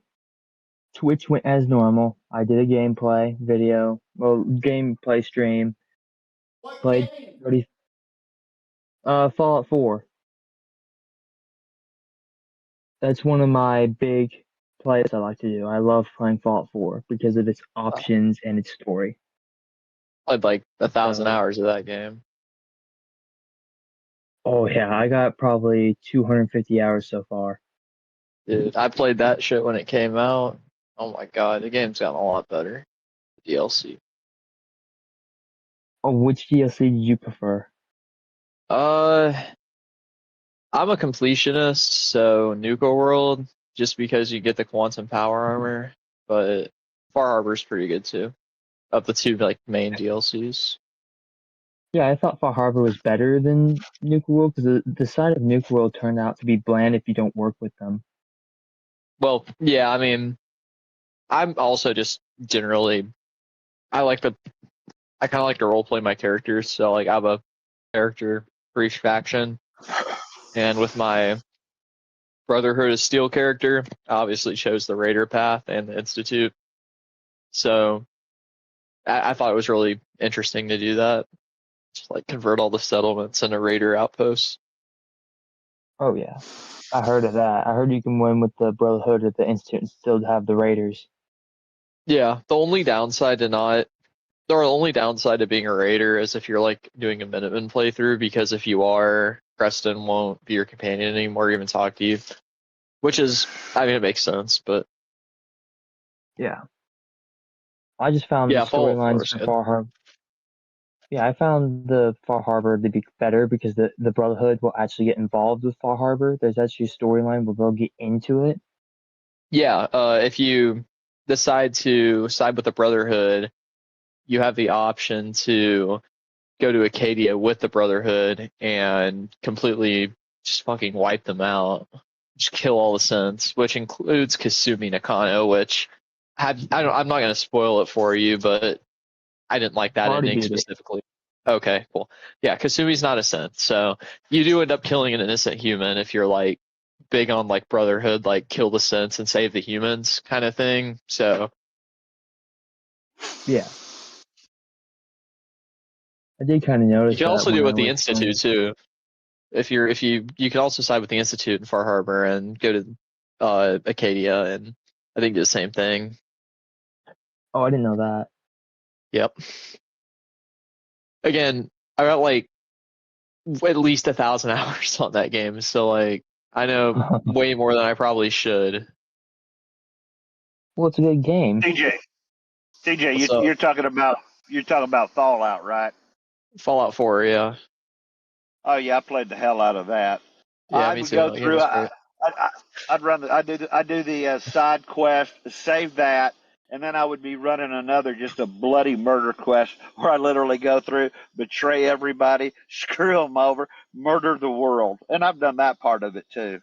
Twitch went as normal. I did a gameplay video, well, gameplay stream. What Played game? 30, Fallout 4. That's one of my big plays I like to do. I love playing Fallout 4 because of its Oh, options and its story. played like 1,000 So, hours of that game. oh yeah, I got probably 250 hours so far. Dude, I played that shit when it came out. Oh my god, the game's gotten a lot better. DLC. Oh, which DLC did you prefer? Uh, I'm a completionist, so Nuka World, just because you get the quantum power armor, but Far Harbor's pretty good too. Of the two like main DLCs. Yeah, I thought Far Harbor was better than Nuka World because the side of Nuka World turned out to be bland if you don't work with them. Well, yeah, I mean, I'm also just generally I like the I kind of like to role play my characters, so like I have a character for each faction, and with my Brotherhood of Steel character, I obviously chose the Raider path and the Institute. So I thought it was really interesting to do that, just like convert all the settlements into Raider outposts. Oh yeah, I heard of that. I heard you can win with the Brotherhood at the Institute and still have the Raiders. Yeah, the only downside to being a raider is if you're like doing a Minuteman playthrough, because if you are, Preston won't be your companion anymore, or even talk to you. Which is, I mean, it makes sense, but Yeah. I just found the Yeah, Fallout 4 storylines is for good. Far Harbor. Yeah, I found the Far Harbor to be better because the Brotherhood will actually get involved with Far Harbor. There's actually a storyline where they'll get into it. Yeah, if you decide to side with the Brotherhood, you have the option to go to Acadia with the Brotherhood and completely just fucking wipe them out. Just kill all the synths, which includes Kasumi Nakano, which I'm not going to spoil it for you, but I didn't like that Already ending did it. specifically. Okay, cool. Yeah, Kasumi's not a synth, so you do end up killing an innocent human if you're like big on like Brotherhood, like kill the synths and save the humans kind of thing. So Yeah. I did kind of you notice can that also do when it I with the was playing. Institute too. If you can also side with the Institute in Far Harbor and go to Acadia and I think do the same thing. Oh, I didn't know that. Yep. Again, I got like at least 1,000 hours on that game, so like I know way more than I probably should. Well, it's a good game. TJ, What's up? you're talking about Fallout, right? Fallout 4, yeah. Oh yeah, I played the hell out of that. Yeah, I me would too. go That game through. was great. I'd run. I do the side quest, save that, and then I would be running another just a bloody murder quest where I literally go through, betray everybody, screw them over, murder the world, and I've done that part of it too.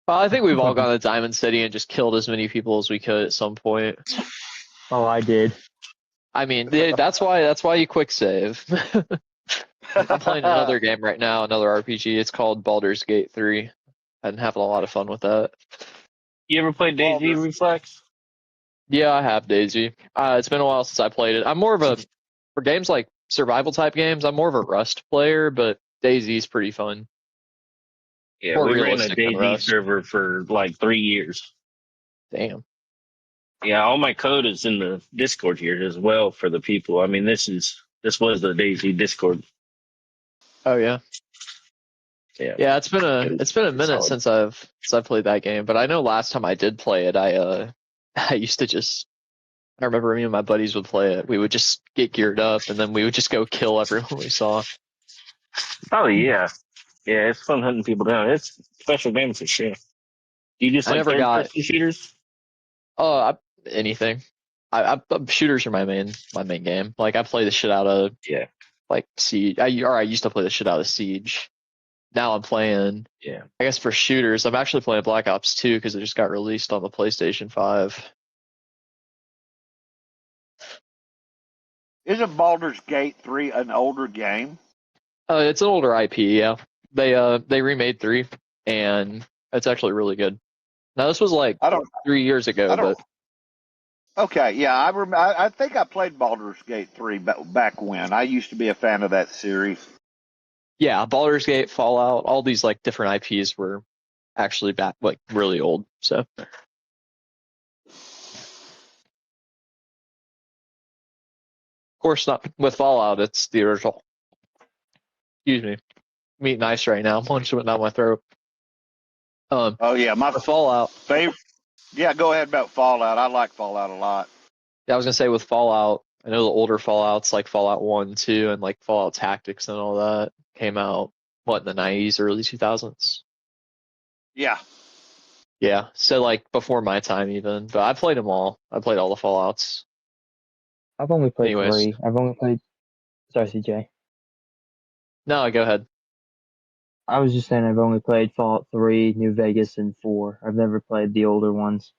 Well, I think we've all gone to Diamond City and just killed as many people as we could at some point. Oh, I did. I mean, that's why you quick save. I'm playing another game right now, another RPG. It's called Baldur's Gate 3. I'm having a lot of fun with that. You ever played DayZ Baldur. Reflex? Yeah, I have Daisy. It's been a while since I played it. I'm more of a for games like survival type games. I'm more of a Rust player, but Daisy's pretty fun. Yeah, More we ran a realistic than DayZ Rust. server for like 3 years. Damn. Yeah, all my code is in the Discord here as well for the people. I mean, this was the DayZ Discord. Oh yeah. Yeah. Yeah, it's been a minute Solid. since I've played that game, but I know last time I did play it, I used to just I remember me and my buddies would play it. We would just get geared up and then we would just go kill everyone we saw. Oh yeah, yeah. It's fun hunting people down. It's a special game for sure. Do you just I like never got third-person shooters? anything. Shooters are my main game. Like I play the shit out of Yeah, like Siege. I used to play the shit out of Siege. Now I'm playing. yeah. I guess for shooters, I'm actually playing Black Ops 2 because it just got released on the PlayStation 5. Isn't Baldur's Gate 3 an older game? It's an older IP, yeah. They remade 3, and it's actually really good. Now this was like I don't. 3 years ago, I don't. but Okay, yeah, I think I played Baldur's Gate 3 back when. I used to be a fan of that series. yeah, Baldur's Gate, Fallout, all these like different IPs were actually back like really old. So of course not with Fallout, it's the original. Excuse me. I'm eating ice right now. Punch went down my throat. Oh yeah, my With Fallout, favorite. Yeah, go ahead about Fallout. I like Fallout a lot. yeah, I was gonna say with Fallout, I know the older Fallouts like Fallout 1, 2, and like Fallout Tactics and all that came out what in the 90s, early 2000s. Yeah. Yeah, so like before my time even, but I played them all. I played all the Fallouts. I've only played Anyways, 3. I've only played. Sorry, CJ. no, go ahead. I was just saying I've only played Fallout 3, New Vegas, and 4. I've never played the older ones.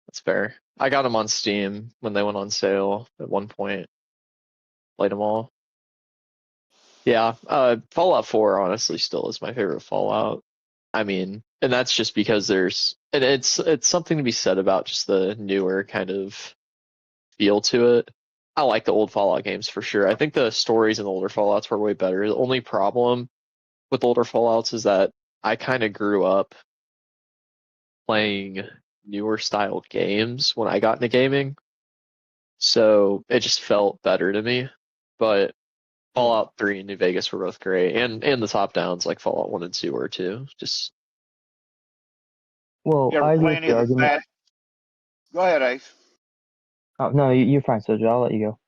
That's fair. I got them on Steam when they went on sale at one point. Played them all. Yeah, Fallout 4 honestly still is my favorite Fallout. I mean, and that's just because it's something to be said about just the newer kind of feel to it. I like the old Fallout games for sure. I think the stories in the older Fallouts were way better. The only problem with older Fallouts is that I kind of grew up playing newer style games when I got into gaming. So it just felt better to me. But Fallout 3 and New Vegas were both great. And the top downs like Fallout 1 and 2 were too. Just Well, You ever I agree play with any the of the argument. Go ahead, Ace. Oh no, you're fine, Sojo. I'll let you go.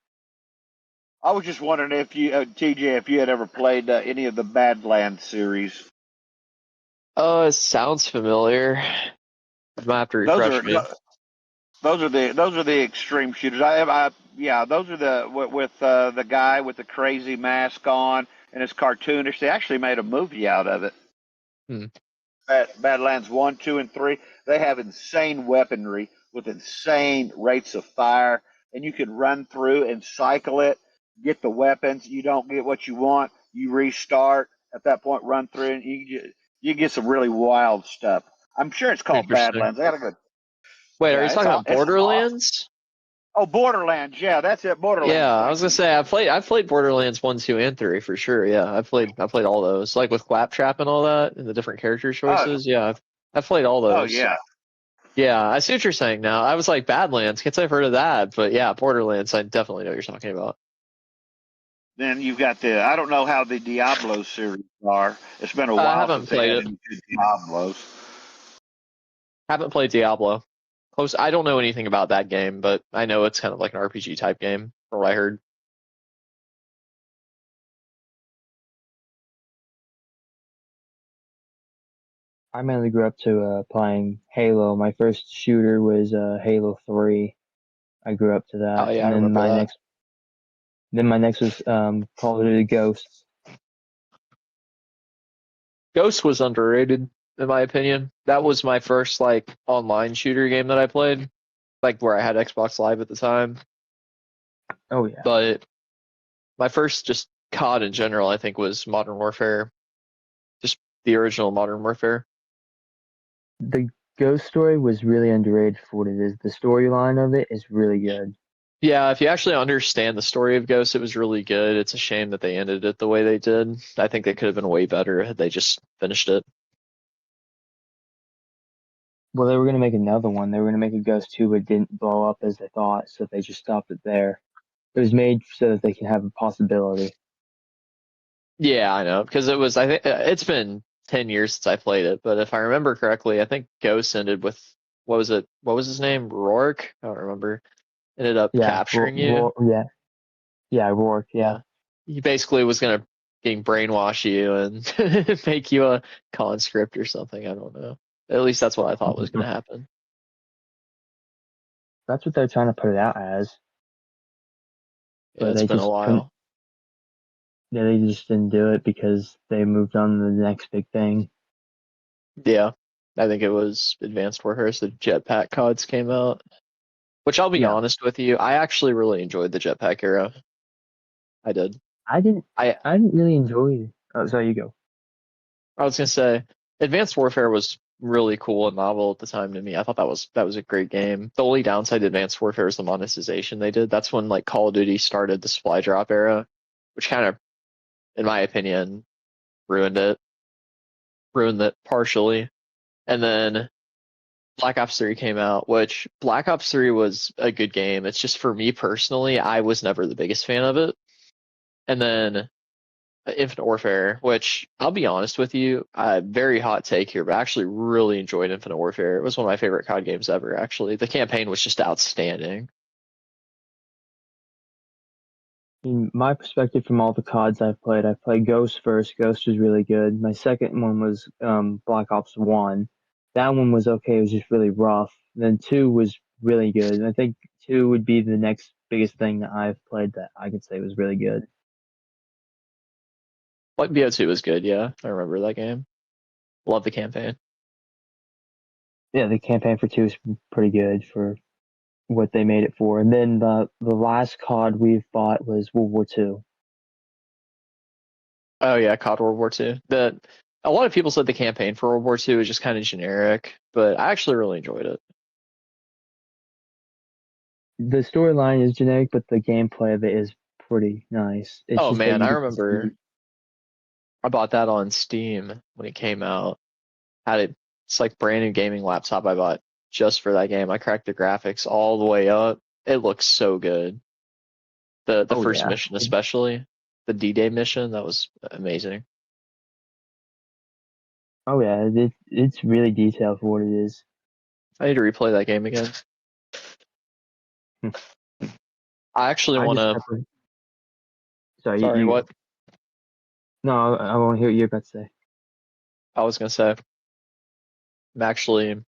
I was just wondering if you, TJ, if you had ever played any of the Badlands series. It sounds familiar. I might have to Those refresh are me. those are the extreme shooters. Yeah, those are the with the guy with the crazy mask on and it's cartoonish. They actually made a movie out of it. Hmm. Badlands 1, 2, and 3. They have insane weaponry with insane rates of fire, and you can run through and cycle it, get the weapons. You don't get what you want, you restart at that point, run through, and you get some really wild stuff. I'm sure it's called Interesting. Badlands. I gotta go. Wait, are Yeah, you talking about it's awesome. Borderlands? Oh, Borderlands. Yeah, that's it. Borderlands. Yeah, I Thank was gonna you. say I've played Borderlands 1, 2, and 3 for sure. Yeah, I played all those. Like with Claptrap and all that and the different character Oh, choices. Yeah, I've played all oh those. yeah. Yeah, I see what you're saying now. I was like Badlands, can't say I've heard of that, but yeah, Borderlands, I definitely know what you're talking about. Then you've got I don't know how the Diablo series are. It's been a I while haven't since they played had it. any good Diablos. Haven't played Diablo. Close. I don't know anything about that game, but I know it's kind of like an RPG type game, from what I heard. I mainly grew up to playing Halo. My first shooter was Halo 3. I grew up to Oh that, yeah, I and remember that. then my next was Call of Duty Ghosts. Ghost was underrated, in my opinion. That was my first like online shooter game that I played, like where I had Xbox Live at the time. Oh yeah, But my first just COD in general, I think, was Modern Warfare, just the original Modern Warfare. the Ghost story was really underrated for what it is. The storyline of it is really good. Yeah, if you actually understand the story of Ghost, it was really good. It's a shame that they ended it the way they did. I think they could have been way better had they just finished it. Well, they were gonna make another one. They were gonna make a Ghost 2, but it didn't blow up as they thought, so they just stopped it there. It was made so that they can have a possibility. Yeah, I know, because it was, I think it's been 10 years since I played it, but if I remember correctly, I think Ghost ended with, what was it? What was his name? Rourke? I don't remember. Ended up Yeah, capturing you. yeah, Rourke, yeah. Yeah. He basically was gonna getting brainwash you and make you a conscript or something. I don't know. At least that's what I thought was gonna happen. That's what they're trying to put it out as, Yeah, but it's they been a just couldn't. while. Yeah, they just didn't do it because they moved on to the next big thing. Yeah. I think it was Advanced Warfare, so the jetpack CODs came out. Which I'll be Yeah, honest with you, I actually really enjoyed the jetpack era. I did. I didn't. I I didn't really enjoy it. Oh, sorry, you go. I was gonna say Advanced Warfare was really cool and novel at the time to me. I thought that was a great game. The only downside to Advanced Warfare is the monetization they did. That's when like Call of Duty started the supply drop era, which kind of, in my opinion, ruined it. Ruined it partially. And then Black Ops 3 came out, which Black Ops 3 was a good game. It's just for me personally, I was never the biggest fan of it. And then Infinite Warfare, which I'll be honest with you, very hot take here, but I actually really enjoyed Infinite Warfare. It was one of my favorite COD games ever, actually. The campaign was just outstanding. In my perspective, from all the CODs I've played Ghost first. Ghost was really good. My second one was Black Ops 1. That one was okay. It was just really rough. Then 2 was really good. And I think 2 would be the next biggest thing that I've played that I could say was really good. Like BO2 was good, yeah. I remember that game. Love the campaign. Yeah, the campaign for 2 is pretty good for what they made it for. And then the last COD we've bought was World War II. Oh yeah, COD World War II. A lot of people said the campaign for World War II is just kind of generic, but I actually really enjoyed it. The storyline is generic, but the gameplay of it is pretty nice. It's Oh just that man, you I get to see. remember I bought that on Steam when it came out. Had it, it's like brand new gaming laptop I bought just for that game. I cracked the graphics all the way up. It looks so good. The Oh first yeah, mission especially, the D-Day mission, that was amazing. oh yeah. It's really detailed for what it is. I need to replay that game again. I actually I want just to. never. Sorry, Sorry, what? No, I want to hear what you're about to say. I was gonna say. I'm actually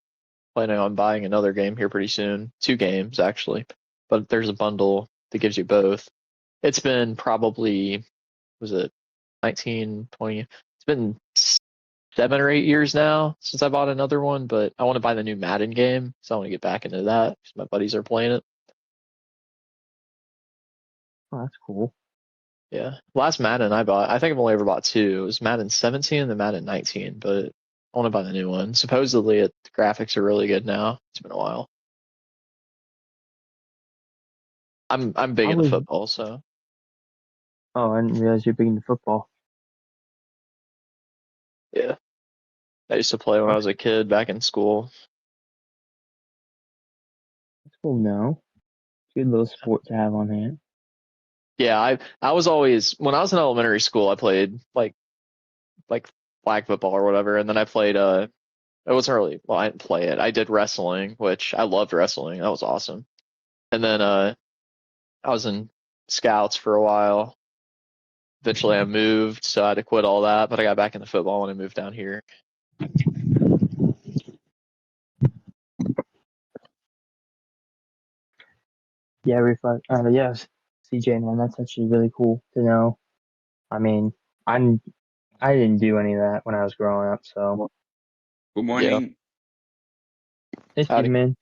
planning on buying another game here pretty soon. 2 games actually, but there's a bundle that gives you both. It's been probably, was it 19, 20? It's been 7 or 8 years now since I bought another one, but I want to buy the new Madden game, so I want to get back into that because my buddies are playing it. Oh, that's cool. Yeah, last Madden I bought, I think I've only ever bought 2. It was Madden 17 and then Madden 19, but I want to buy the new one. Supposedly, the graphics are really good now. It's been a while. I'm big I into was. football, so Oh, I didn't realize you're big into football. yeah. I used to play when I was a kid back in school. That's cool. No, good little sport to have on hand. Yeah, I was always, when I was in elementary school, I played like flag football or whatever, and then I played it wasn't really, well, I didn't play it. I did wrestling, which I loved wrestling. That was awesome. And then I was in scouts for a while. Eventually I moved, so I had to quit all that, but I got back into football when I moved down here. Yeah, yes, CJ, man, that's actually really cool to know. I mean, I'm I didn't do any of that when I was growing up, so Good Yeah. morning. it's good, Howdy. man.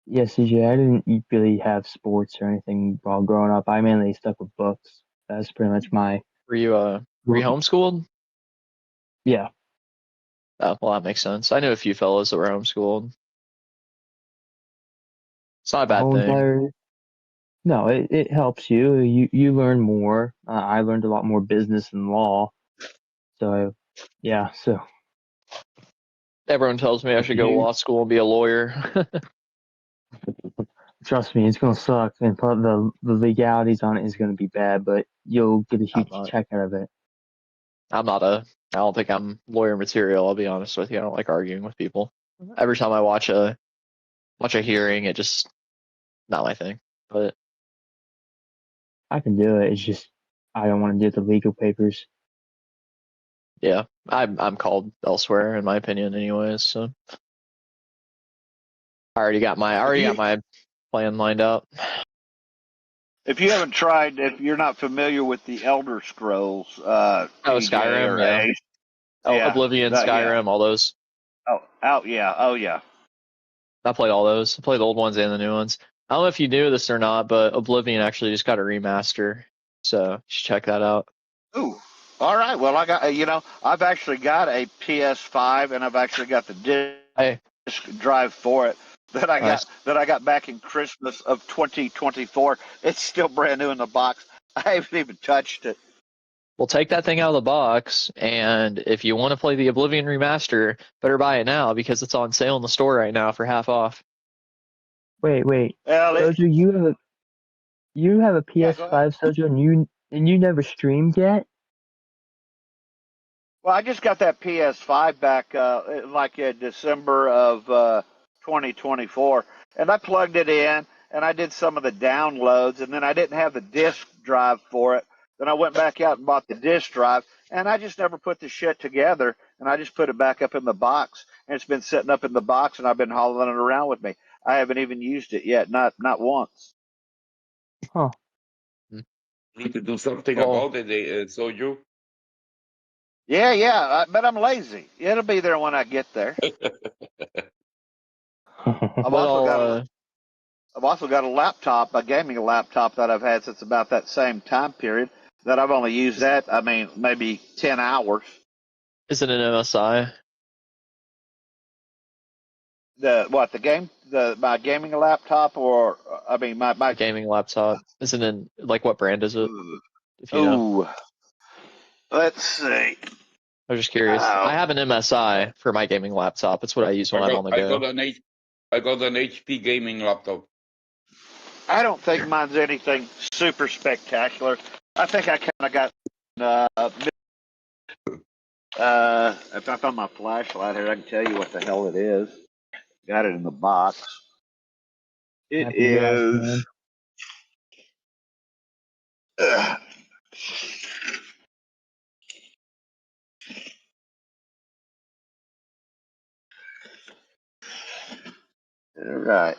Yeah, CJ, I didn't really have sports or anything while growing up. I mainly stuck with books. That's pretty much my. Were you homeschooled? Yeah. Oh, well, that makes sense. I knew a few fellows that were homeschooled. It's not a My bad whole thing. entire. No, it helps you. You learn more. I learned a lot more business and law. So, yeah. So, Everyone tells me I should go to law school and be a lawyer. trust me, it's gonna suck, and the legalities on it is gonna be bad, but you'll get a I'm huge not. check out of it. I don't think I'm lawyer material. I'll be honest with you. I don't like arguing with people. Every time I watch a hearing, it just not my thing. But I can do it. It's just I don't want to do the legal papers. yeah, I'm called elsewhere in my opinion, anyways. So I If already got you my plan lined up. if you haven't tried, if you're not familiar with the Elder Scrolls, Oh, TJ Skyrim, or yeah. Ace, Oh, yeah, Oblivion, yeah. Skyrim, all those. Oh yeah. I played all those. I played the old ones and the new ones. I don't know if you knew this or not, but Oblivion actually just got a remaster, so you should check that out. Ooh. All right. Well, I got I've actually got a PS5 and I've actually got the Hey, disc drive for it nice. that I got back in Christmas of 2024. It's still brand new in the box. I haven't even touched it. Well, take that thing out of the box, and if you want to play the Oblivion remaster, better buy it now because it's on sale in the store right now for half off. Wait. Well, Soju, you have a yeah. Go ahead. PS5, Soju, and you never streamed yet? Well, I just got that PS5 back like in December of 2024, and I plugged it in and I did some of the downloads, and then I didn't have the disk drive for it. Then I went back out and bought the disk drive, and I just never put the shit together, and I just put it back up in the box, and it's been sitting up in the box, and I've been hauling it around with me. I haven't even used it yet, not once. Huh. Need to do something Well, about it. So you. Yeah, but I'm lazy. It'll be there when I get there. I've what also I'll got a I've also got a laptop, a gaming laptop that I've had since about that same time period. That I've only used that. I mean, maybe 10 hours. is it an MSI? My gaming laptop, or I mean A my. gaming laptop? Is it in like what brand is it? If you know, Ooh, let's see. I was just curious. I have an MSI for my gaming laptop. It's what I use when I'm on the I go. got an HP gaming laptop. I don't think mine's anything super spectacular. I think I kind of got. If I found my flashlight here, I can tell you what the hell it is. Got it in the box. It Happy you asked, is. man. All right.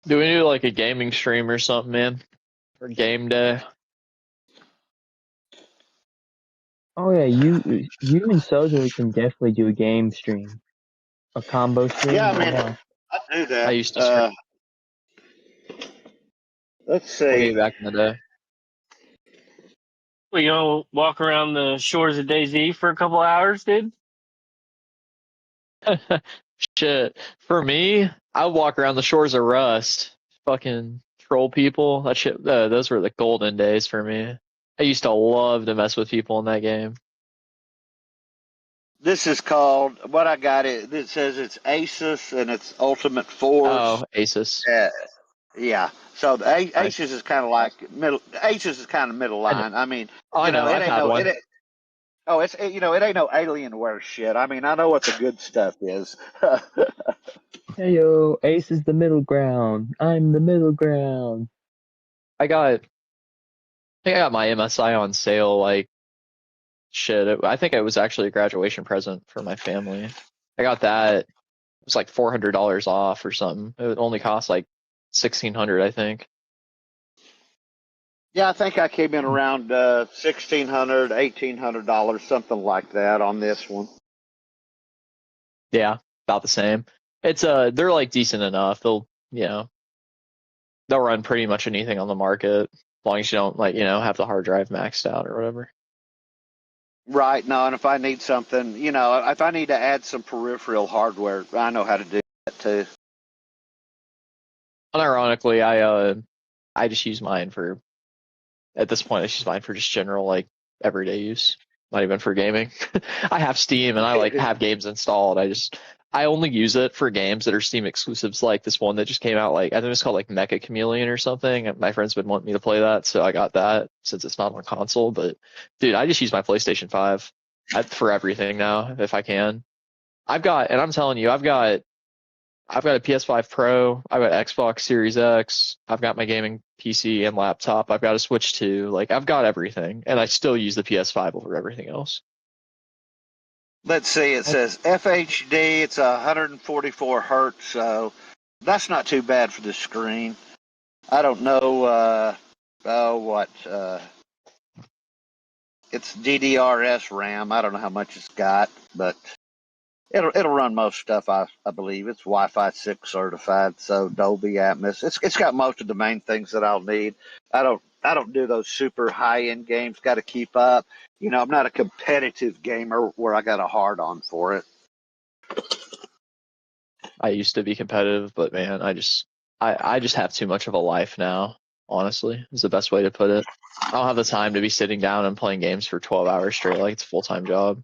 Do we do like a gaming stream or something, man? Or game day? Oh yeah, you and Sojo can definitely do a game stream, a combo stream. Yeah, I mean, Yeah. I do I that. used to stream Let's way see. back in the We gonna walk around the shores of DayZ for a couple hours, dude? day. Shit. For me, I would walk around the shores of Rust. Fucking troll people. That shit. Those were the golden days for me. I used to love to mess with people in that game. This is called what I got. It says it's Asus and it's Ultimate Force. Oh, Asus. Yeah. So the Nice. Asus is kind of like middle. Asus is kind of middle I know. line. I mean, I know. it I've ain't had no. one. It ain't no Alienware shit. I mean, I know what the good stuff is. Hey yo, Ace is the middle ground. I'm the middle ground. I think I got my MSI on sale. Like shit. I think it was actually a graduation present for my family. I got that. It was like $400 off or something. It would only cost like $1,600, I think. Yeah, I think I came in around $1,600, $1,800, something like that on this one. Yeah, about the same. It's they're like decent enough. They'll they'll run pretty much anything on the market as long as you don't like have the hard drive maxed out or whatever. Right. No, and if I need something, if I need to add some peripheral hardware, I know how to do that too. Unironically, I just use mine for at this point. I just use mine for just general like everyday use, not even for gaming. I have Steam and I like have games installed. I only use it for games that are Steam exclusives, like this one that just came out. Like I think it's called like Mecha Chameleon or something. My friends would want me to play that, so I got that since it's not on console. But dude, I just use my PlayStation 5 for everything now if I can. And I'm telling you, I've got a PS5 Pro, I've got Xbox Series X, I've got my gaming PC and laptop, I've got a Switch 2, like I've got everything, and I still use the PS5 over everything else. Let's see. It says FHD. It's 144 hertz, so that's not too bad for the screen. I don't know. It's DDRS RAM. I don't know how much it's got, but it'll run most stuff. I believe it's Wi-Fi 6 certified, so Dolby Atmos. It's got most of the main things that I'll need. I don't do those super high-end games. Got to keep up. I'm not a competitive gamer where I got a hard on for it. I used to be competitive, but man, I just have too much of a life now, honestly, is the best way to put it. I don't have the time to be sitting down and playing games for 12 hours straight like it's a full-time job.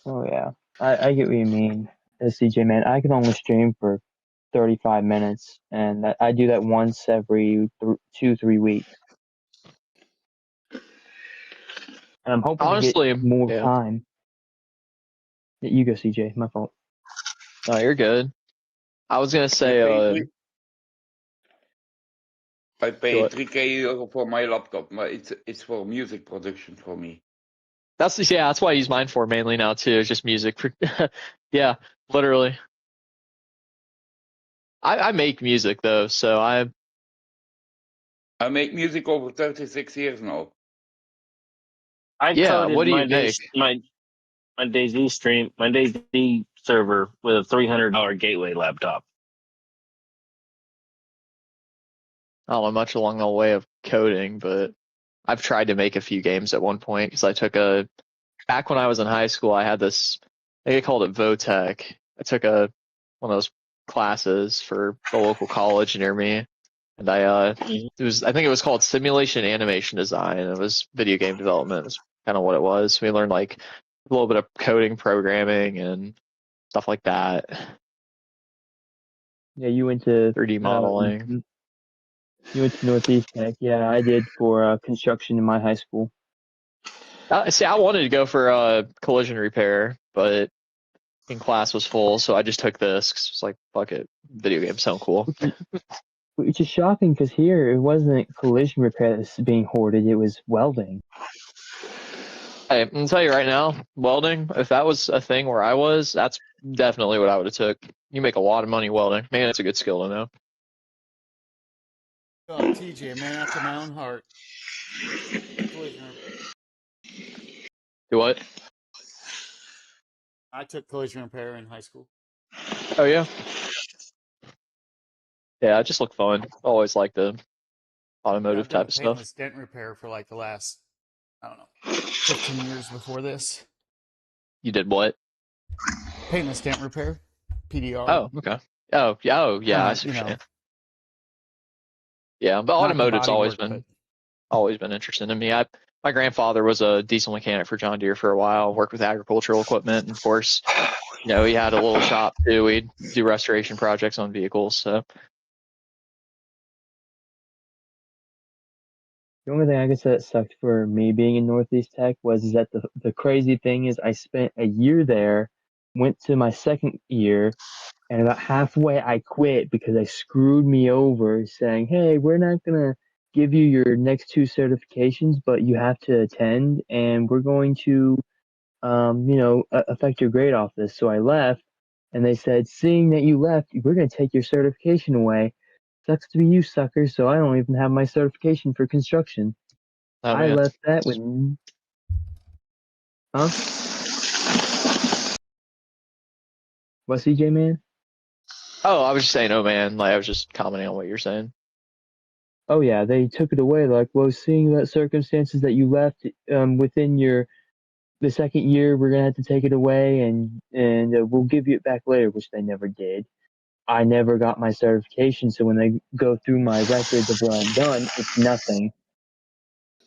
Oh yeah, I get what you mean, CJ man. I can only stream for 35 minutes, and I do that once every 2-3 weeks. And I'm hoping Honestly, to get more yeah. time. You go, CJ. My fault. No, you're good. I was gonna say, I pay Go ahead. 3K for my laptop, but it's for music production for me. That's why I use mine for mainly now too. It's just music. Yeah, literally. I make music though, so I make music over 36 years now. I yeah. What coded do you make? my DayZ stream, my DayZ server with a $300 gateway laptop. I don't know much along the way of coding, but I've tried to make a few games at one point because I took back when I was in high school, I had this, I think I called it Votech. I took one of those classes for the local college near me, and I think it was called Simulation Animation Design. It was video game development. Is kind of what it was. We learned like a little bit of coding, programming, and stuff like that. Yeah, you went to 3D modeling. You went to Northeast Tech. Yeah, I did for construction in my high school. See, I wanted to go for collision repair, but in class was full, so I just took this. 'Cause it's like, fuck it, video games sound cool. Which is shocking because here it wasn't collision repair that's being hoarded; it was welding. Hey, I'm gonna tell you right now, welding. If that was a thing where I was, that's definitely what I would have took. You make a lot of money welding. Man, it's a good skill to know. Oh, TJ, a man after my own heart. Collision repair. Do what? I took collision repair in high school. Oh yeah. Yeah, it just looked fun. Always liked the automotive I've done type of stuff. paintless dent repair for like the last, I don't know, 15 years before this. You did what? Paintless dent repair, PDR. Oh, okay. Oh, yeah. Oh, yeah. I see what you're saying. Yeah, but automotive's always been interesting to me. My grandfather was a diesel mechanic for John Deere for a while. Worked with agricultural equipment, and of course, he had a little shop too. We'd do restoration projects on vehicles. So The only thing I could say that sucked for me being in Northeast Tech was that the crazy thing is I spent a year there, went to my second year, and about halfway I quit because they screwed me over saying, hey, we're not going to give you your next 2 certifications, but you have to attend and we're going to, affect your grade off this. So I left and they said, seeing that you left, we're going to take your certification away. Sucks to be you, sucker. So I don't even have my certification for construction. I left that with, huh? What, CJ, man? Oh, I was just saying, oh man, like I was just commenting on what you're saying. Oh yeah, they took it away. Like, well, seeing that circumstances that you left within the second year, we're gonna have to take it away, and we'll give you it back later, which they never did. I never got my certification, so when they go through my records of what I've done, it's nothing.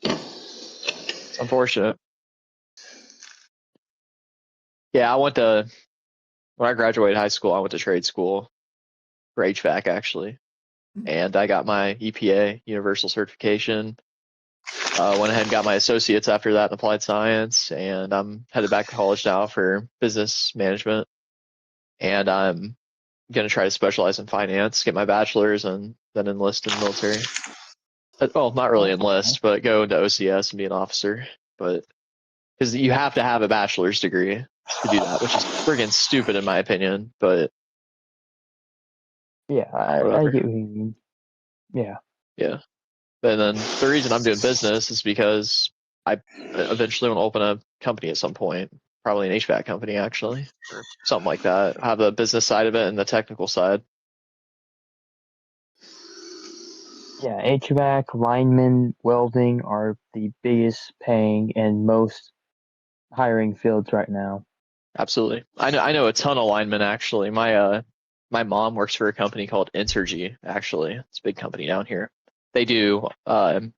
It's unfortunate. Yeah, when I graduated high school, I went to trade school for HVAC actually, and I got my EPA universal certification. Went ahead and got my associates after that in applied science, and I'm headed back to college now for business management. And I'm gonna try to specialize in finance, get my bachelor's, and then enlist in the military. Well, not really enlist, but go into OCS and be an officer. But because you have to have a bachelor's degree to do that, which is friggin' stupid in my opinion. But yeah, I get what you mean. Yeah. Yeah. And then the reason I'm doing business is because I eventually want to open a company at some point, probably an HVAC company actually, or something like that. Have the business side of it and the technical side. Yeah, HVAC, linemen, welding are the biggest paying and most hiring fields right now. Absolutely. I know a ton of linemen actually. My mom works for a company called Entergy, actually. It's a big company down here. They do of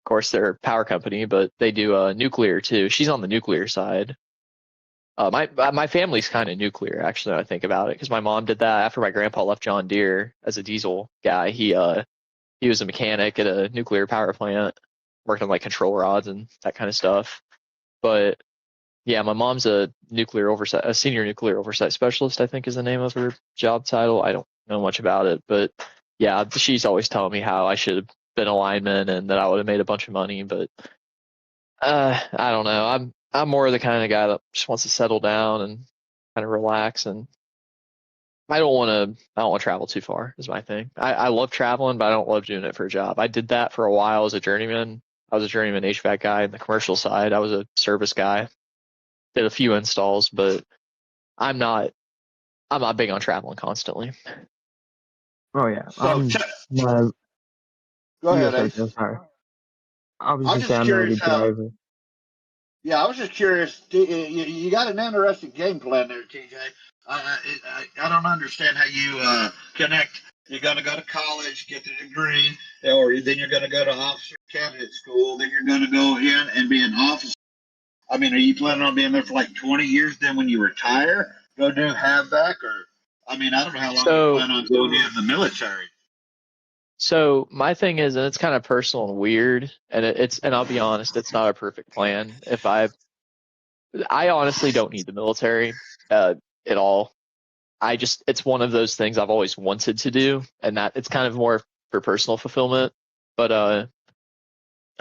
course they're a power company, but they do nuclear too. She's on the nuclear side. My family's kind of nuclear actually. When I think about it, because my mom did that after my grandpa left John Deere as a diesel guy. He was a mechanic at a nuclear power plant, worked on like control rods and that kind of stuff. But yeah, my mom's a senior nuclear oversight specialist, I think is the name of her job title. I don't know much about it, but yeah, she's always telling me how I should have been a lineman and that I would have made a bunch of money. But I don't know. I'm more the kind of guy that just wants to settle down and kind of relax, and I don't want to travel too far is my thing. I love traveling, but I don't love doing it for a job. I did that for a while as a journeyman. I was a journeyman HVAC guy in the commercial side. I was a service guy. Did a few installs, but I'm not big on traveling constantly. Oh yeah. So, go ahead, Ace. Sorry. I was I'm just saying I'm not a good driver. Yeah, I was just curious. You got an interesting game plan there, TJ. I don't understand how you connect. You're going to go to college, get the degree, or then you're going to go to officer candidate school. Then you're going to go in and be an officer. I mean, are you planning on being there for like 20 years? Then when you retire, go do halfback, or I mean, I don't know how long you plan on going in the military. So my thing is, and it's kind of personal and weird, and and I'll be honest, it's not a perfect plan. I honestly don't need the military at all. It's one of those things I've always wanted to do, and that it's kind of more for personal fulfillment. But I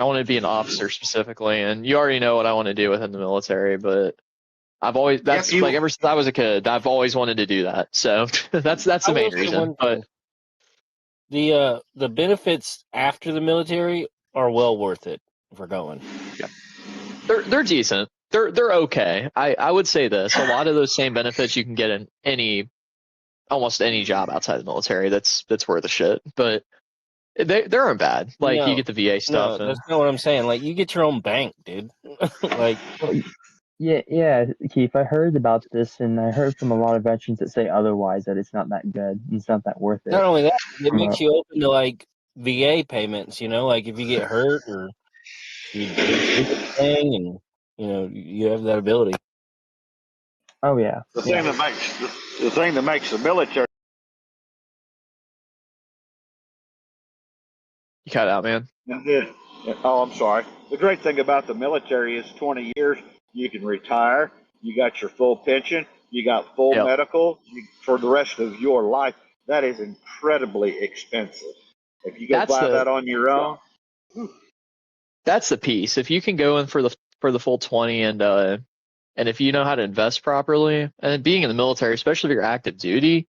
want to be an officer specifically, and you already know what I want to do within the military. But that's like ever since I was a kid, I've always wanted to do that. So that's the main reason. But the benefits after the military are well worth it for going. yeah, they're decent. They're okay. I would say this: a lot of those same benefits you can get in almost any job outside the military. That's worth a shit. But they aren't bad. Like you get the VA stuff. No, that's not what I'm saying. Like you get your own bank, dude. Like. Yeah, Keith, I heard about this, and I heard from a lot of veterans that say otherwise, that it's not that good. It's not that worth it. Not only that, it makes you open to like VA payments. Like if you get hurt or you thing, and you have that ability. Oh yeah. The thing that makes the military. You cut out, man. Oh, I'm sorry. The great thing about the military is 20 years, you can retire. You got your full pension. You got full medical for the rest of your life. That is incredibly expensive. If you go buy that on your own. That's the piece. If you can go in for the full 20 and if you know how to invest properly, and being in the military, especially if you're active duty,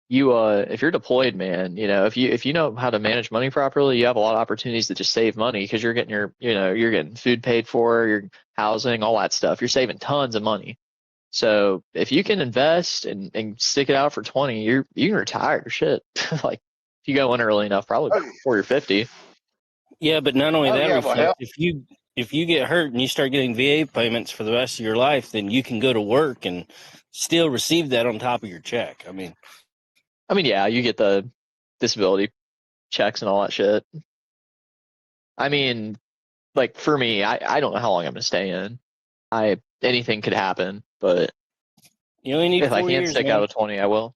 if you're deployed, man, if you know how to manage money properly, you have a lot of opportunities to just save money because you're getting you're getting food paid for, your housing, all that stuff. You're saving tons of money. So if you can invest and stick it out for 20, you can retire. Shit, like if you go in early enough, probably before you're 50. Yeah, but not only that, if you get hurt and you start getting VA payments for the rest of your life, then you can go to work and still receive that on top of your check. I mean, yeah, you get the disability checks and all that shit. I mean, like for me, I don't know how long I'm gonna stay in. Anything could happen, but you only need if 4 I can't years, stick man. out of 20, I will.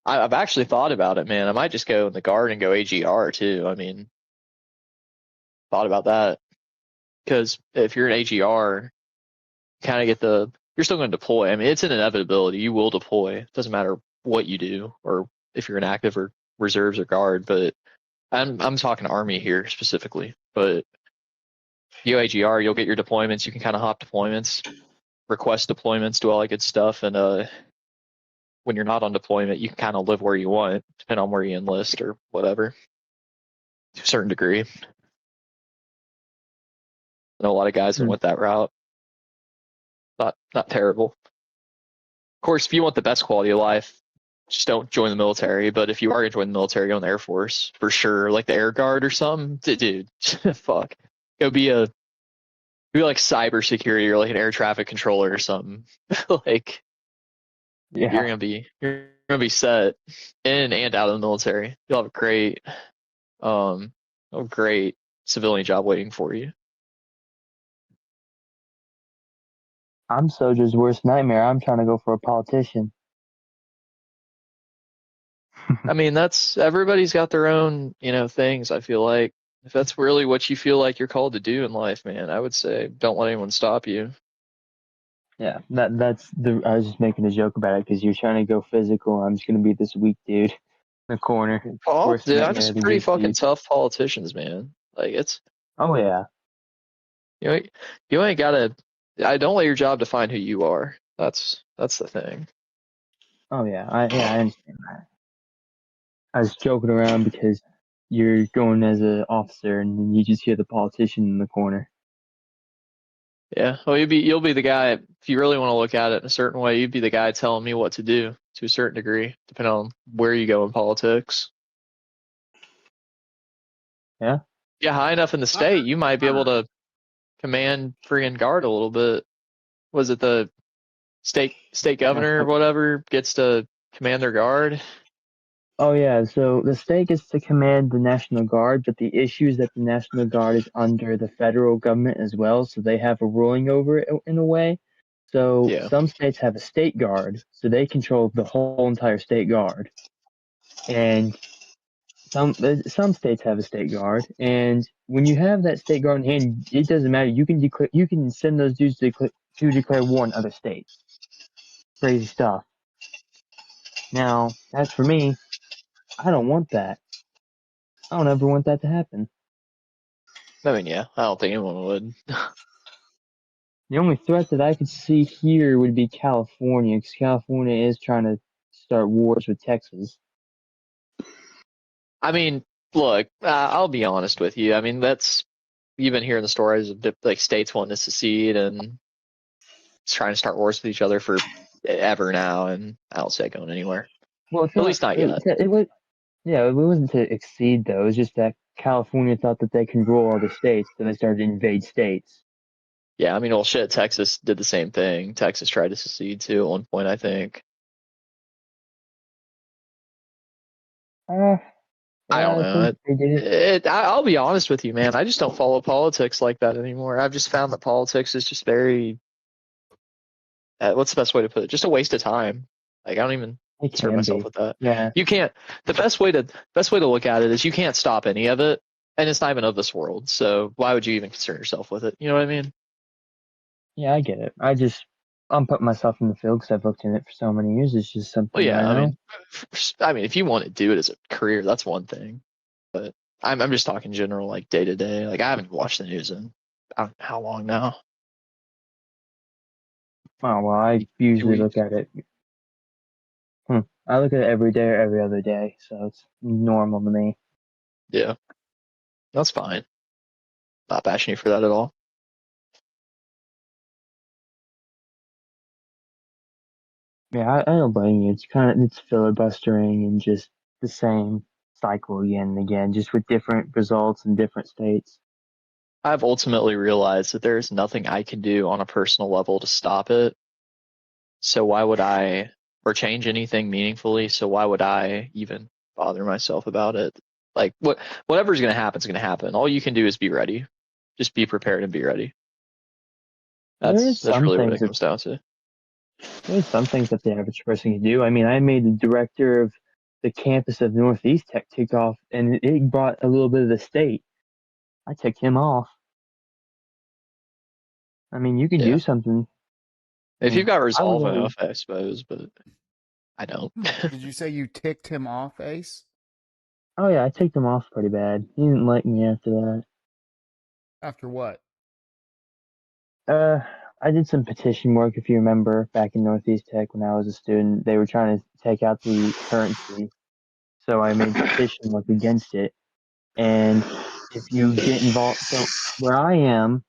I've actually thought about it, man. I might just go in the guard and go AGR too. I mean, thought about that because if you're an AGR, you kind of get you're still going to deploy. I mean, it's an inevitability. You will deploy. It doesn't matter what you do or if you're an active or reserves or guard. But I'm talking Army here specifically. But UAGR, you'll get your deployments. You can kind of hop deployments, request deployments, do all that good stuff. And when you're not on deployment, you can kind of live where you want, depending on where you enlist or whatever, to a certain degree. I know a lot of guys that went that route. Not terrible. Of course, if you want the best quality of life, just don't join the military. But if you are going to join the military, go in the Air Force for sure, like the Air Guard or something. Dude, fuck, go be like cybersecurity or like an air traffic controller or something. Like, Yeah. you're gonna be set in and out of the military. You'll have a great civilian job waiting for you. I'm Soldier's worst nightmare. I'm trying to go for a politician. I mean, everybody's got their own, things. I feel like if that's really what you feel like you're called to do in life, man, I would say don't let anyone stop you. Yeah, I was just making a joke about it because you're trying to go physical. I'm just gonna be this weak dude in the corner. Dude, I'm just pretty fucking tough politicians, man. Like it's. Oh yeah. You ain't gotta. I don't let your job define who you are. That's the thing. Oh yeah, I understand that. I was joking around because you're going as an officer and you just hear the politician in the corner. Yeah, well, you'll be the guy if you really want to look at it in a certain way. You'd be the guy telling me what to do to a certain degree, depending on where you go in politics. Yeah. Yeah, high enough in the state, you might be able to command friggin' guard a little bit. Was it the state governor or whatever gets to command their guard? Oh yeah, so the state gets to command the National Guard, but the issue is that the National Guard is under the federal government as well, so they have a ruling over it in a way. So some states have a state guard, so they control the whole entire state guard. And some states have a state guard, and when you have that state guard in hand, it doesn't matter. You can send those dudes to declare war in other states. Crazy stuff. Now, as for me, I don't want that. I don't ever want that to happen. I mean, yeah, I don't think anyone would. The only threat that I could see here would be California, because California is trying to start wars with Texas. I mean, look, I'll be honest with you. I mean, you've been hearing the stories of like states wanting to secede and trying to start wars with each other for ever now, and I don't see it going anywhere. Well, it's At least not yet. It wasn't to exceed though. It was just that California thought that they control other states, so they started to invade states. Yeah, I mean, well, shit, Texas did the same thing. Texas tried to secede too at one point, I think. I don't know. think they did it. I'll be honest with you, man. I just don't follow politics like that anymore. I've just found that politics is just very, what's the best way to put it? Just a waste of time. Like, I don't even It concern can myself be. with that. Yeah. You can't. The best way to look at it is you can't stop any of it, and it's not even of this world. So why would you even concern yourself with it? You know what I mean? Yeah, I get it. I'm putting myself in the field because I've looked in it for so many years. It's just something Well, yeah. that I know. I mean, if you want to do it as a career, that's one thing. But I'm just talking general, like day to day. Like I haven't watched the news in I don't know how long now. Oh, well, I usually look at it. I look at it every day or every other day, so it's normal to me. Yeah, that's fine. Not bashing you for that at all. Yeah, I don't blame you. It's filibustering and just the same cycle again and again, just with different results in different states. I've ultimately realized that there's nothing I can do on a personal level to stop it. So why would I, or change anything meaningfully? So why would I even bother myself about it? Like whatever's going to happen is going to happen. All you can do is be ready. Just be prepared and be ready. That's really what it comes down to. There's some things that the average person can do. I mean, I made the director of the campus of Northeast Tech take off, and it brought a little bit of the state. I took him off. I mean, you can do something. If you've got resolve enough, I suppose, but I don't. Did you say you ticked him off, Ace? Oh yeah, I ticked him off pretty bad. He didn't like me after that. After what? I did some petition work, if you remember, back in Northeast Tech when I was a student. They were trying to take out the currency, so I made petition work against it. And if you get involved, so where I am,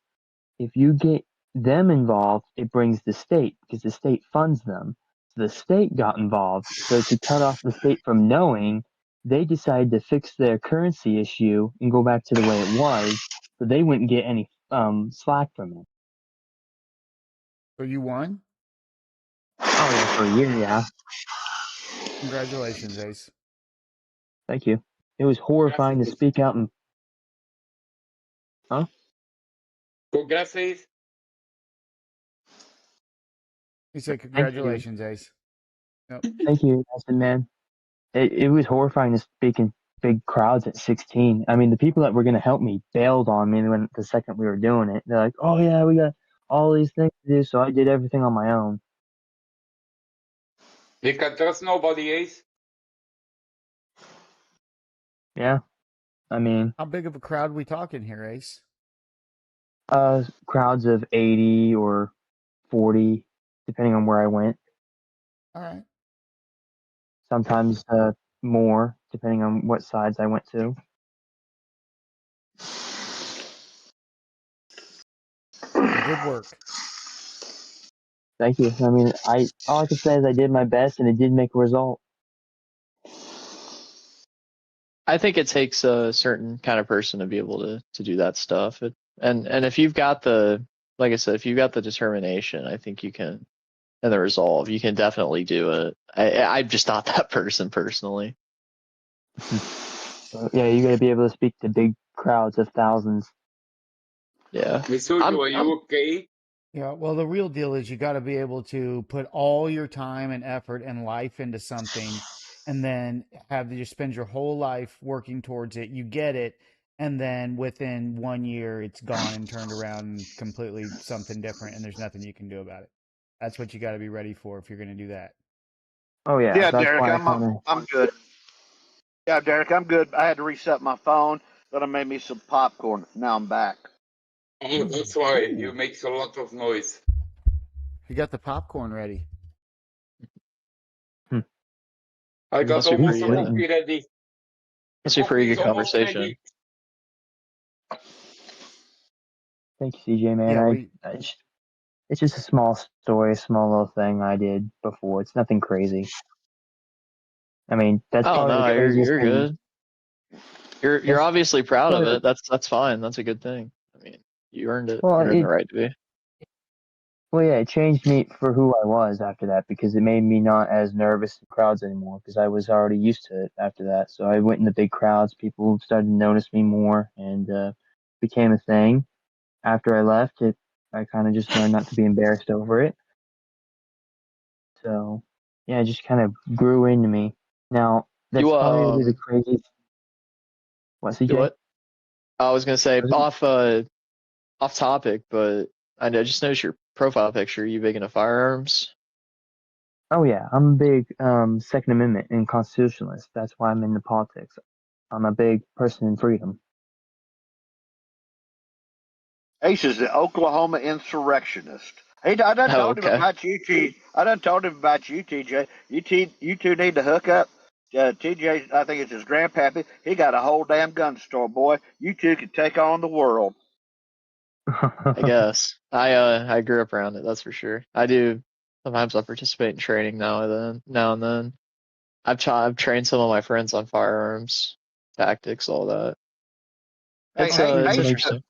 if you get them involved, it brings the state because the state funds them. So the state got involved. So to cut off the state from knowing, they decided to fix their currency issue and go back to the way it was, so they wouldn't get any slack from it. So you won? Oh yeah, for a year, yeah. Congratulations, Ace. Thank you. It was horrifying to speak out and. Huh? Gracias. He said, "Congratulations, Ace." Yep. Thank you, Austin, man. It was horrifying to speak in big crowds at 16. I mean, the people that were going to help me bailed on me when the second we were doing it. They're like, "Oh yeah, we got all these things to do," so I did everything on my own. You can trust nobody, Ace. Yeah, I mean, how big of a crowd we talking here, Ace? Crowds of 80 or 40, depending on where I went. All right. Sometimes more, depending on what sides I went to. Good work. Thank you. I mean, all I can say is I did my best, and it did make a result. I think it takes a certain kind of person to be able to do that stuff. And if you've got like I said, if you've got the determination, I think you can, and the resolve, you can definitely do it. I'm just not that person personally. So, yeah, you got to be able to speak to big crowds of thousands. Yeah. Are you okay? Yeah, well, the real deal is you got to be able to put all your time and effort and life into something and then have you spend your whole life working towards it. You get it, and then within 1 year, it's gone and turned around completely something different, and there's nothing you can do about it. That's what you got to be ready for if you're going to do that. Oh yeah, Yeah, that's Derek, why I kind of. I'm good. Yeah, Derek, I'm good. I had to reset my phone, then I made me some popcorn. Now I'm back. Oh, that's why you make a lot of noise. You got the popcorn ready. I got Must be almost pretty the good. coffee ready. Must be pretty Coffee is good almost conversation. ready. Thank you, CJ, man. Yeah, It's just a small story, a small little thing I did before. It's nothing crazy. I mean, that's Oh probably no, the craziest you're thing. good. You're That's obviously proud of probably- it. That's fine. That's a good thing. I mean, you earned it. Well, You earned the right to be. Well, yeah, it changed me for who I was after that because it made me not as nervous in crowds anymore because I was already used to it after that. So I went in the big crowds. People started to notice me more and became a thing. After I left, I kind of just learned not to be embarrassed over it. So yeah, it just kind of grew into me. Now that's You probably the craziest. What, CJ? do what? I was gonna say Was it- off topic, but just noticed your profile picture. You big into firearms? Oh yeah, I'm a big Second Amendment and constitutionalist. That's why I'm into politics. I'm a big person in freedom. Ace is the Oklahoma insurrectionist. Hey, I done told him Okay. about you, T. I done told him about you, TJ. You two need to hook up. TJ, I think it's his grandpappy. He got a whole damn gun store, boy. You two could take on the world. I guess I grew up around it. That's for sure. I do. Sometimes I participate in training now and then. I've trained some of my friends on firearms, tactics, all that. It's Hey, interesting.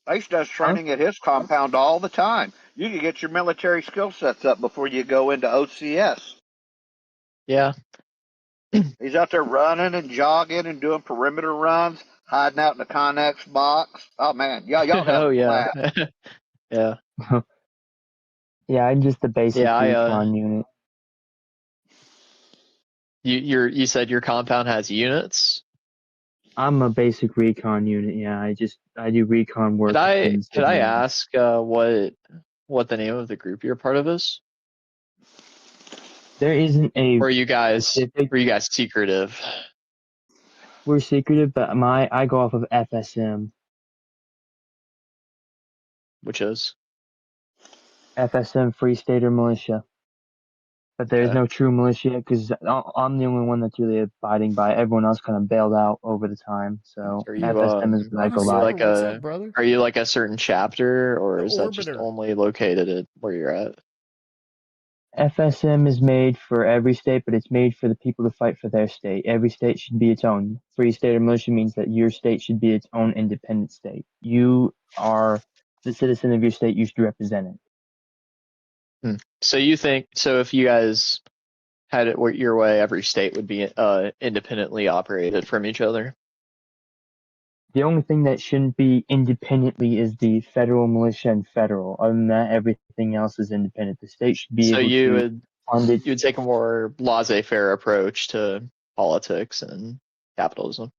Ace does training at his compound all the time. You can get your military skill sets up before you go into OCS. Yeah. He's out there running and jogging and doing perimeter runs, hiding out in the Connex box. Oh man, y'all have Oh yeah. blast. Yeah. Yeah, I'm just the basic Yeah. recon unit. You said your compound has units. I'm a basic recon unit. Yeah, I do recon work. Could I ask what the name of the group you're part of is? There isn't a. Or are you guys specific, secretive? We're secretive, but I go off of FSM. Which is? FSM, Free Stater Militia. But there's Okay. no true militia because I'm the only one that's really abiding by. Everyone else kind of bailed out over the time. So Are you FSM is what I go by. What's up, brother? Are you like a certain chapter, or is that just Orbiter. only located at where you're at? FSM is made for every state, but it's made for the people to fight for their state. Every state should be its own. Free state or militia means that your state should be its own independent state. You are the citizen of your state. You should represent it. So you think if you guys had it your way, every state would be independently operated from each other? The only thing that shouldn't be independently is the federal militia and federal. Other than that, everything else is independent. The state should be able to fund it. You would take a more laissez-faire approach to politics and capitalism.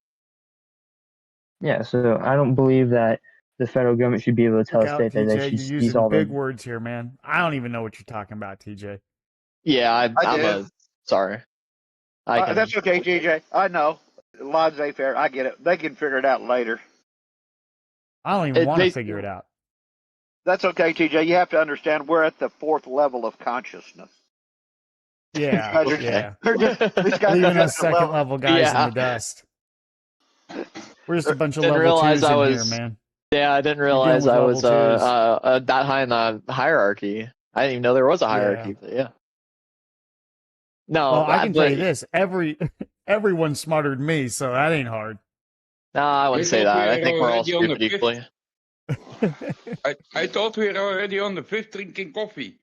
Yeah, so I don't believe that the federal government should be able to tell Look a out, state that they TJ. should You're seize using all big the. words here, man. I don't even know what you're talking about, TJ. Yeah, I do. Sorry. That's okay, TJ. I know. Laissez-faire. I get it. They can figure it out later. I don't even want to figure it out. That's okay, TJ. You have to understand we're at the fourth level of consciousness. Yeah, Okay. These guys leaving are us second level guys in the dust. We're just a bunch of level twos in here, man. Yeah, I didn't realize I was level twos. that high in the hierarchy. I didn't even know there was a hierarchy. But yeah. No, well, I can tell you this: everyone's smarter than me, so that ain't hard. No, I wouldn't say that. I think we're all stupid equally. I thought we were already on the fifth drinking coffee.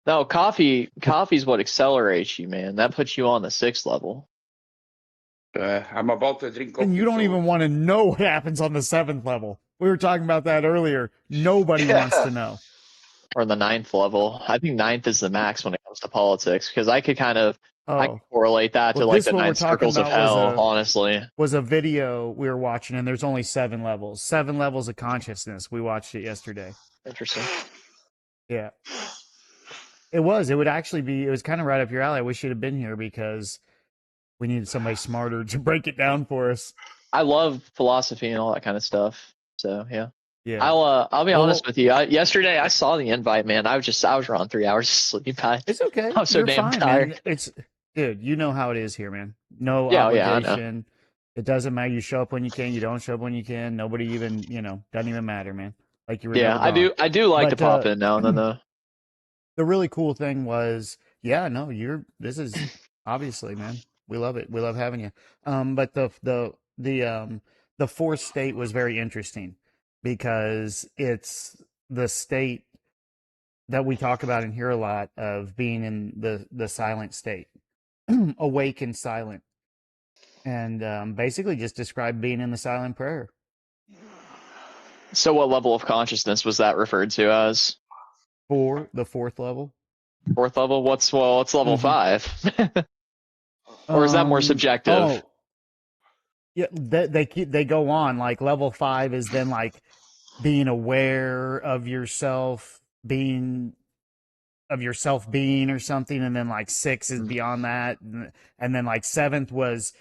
No, coffee's what accelerates you, man. That puts you on the 6th level. I'm about to drink coffee. And you don't even want to know what happens on the 7th level. We were talking about that earlier. Nobody wants to know. Or the 9th level. I think 9th is the max when it comes comes to politics, because I could Oh, correlate that to well, like this the what we're 9 talking circles of about was hell, a honestly. video we were watching, and there's only 7 levels. 7 levels of consciousness. We watched it yesterday. Interesting. Yeah. It was. It would actually be. It was kind of right up your alley. I wish you'd have been here because we needed somebody smarter to break it down for us. I love philosophy and all that kind of stuff. So yeah. Yeah. I'll be honest Well, with you. Yesterday I saw the invite, man. I was around 3 hours of sleep. it's okay. I'm so You're damn fine, tired. man. It's dude. You know how it is here, man. No Yeah, I know. obligation. It doesn't matter. You show up when you can. You don't show up when you can. Nobody even, doesn't even matter, man. Like you were Yeah, never gone. I do like to But, pop in now and then though. the really cool thing was, yeah, no, this is obviously, man. We love it. We love having you. But the fourth state was very interesting because it's the state that we talk about and hear a lot of being in the silent state, awake and silent, and basically just describe being in the silent prayer. So what level of consciousness was that referred to as? For the fourth level. Fourth level? What's level 5? Or is that more subjective? Oh, yeah, they go on, like level 5 is then like being aware of yourself, being or something, and then like 6 is beyond that, and then like 7th was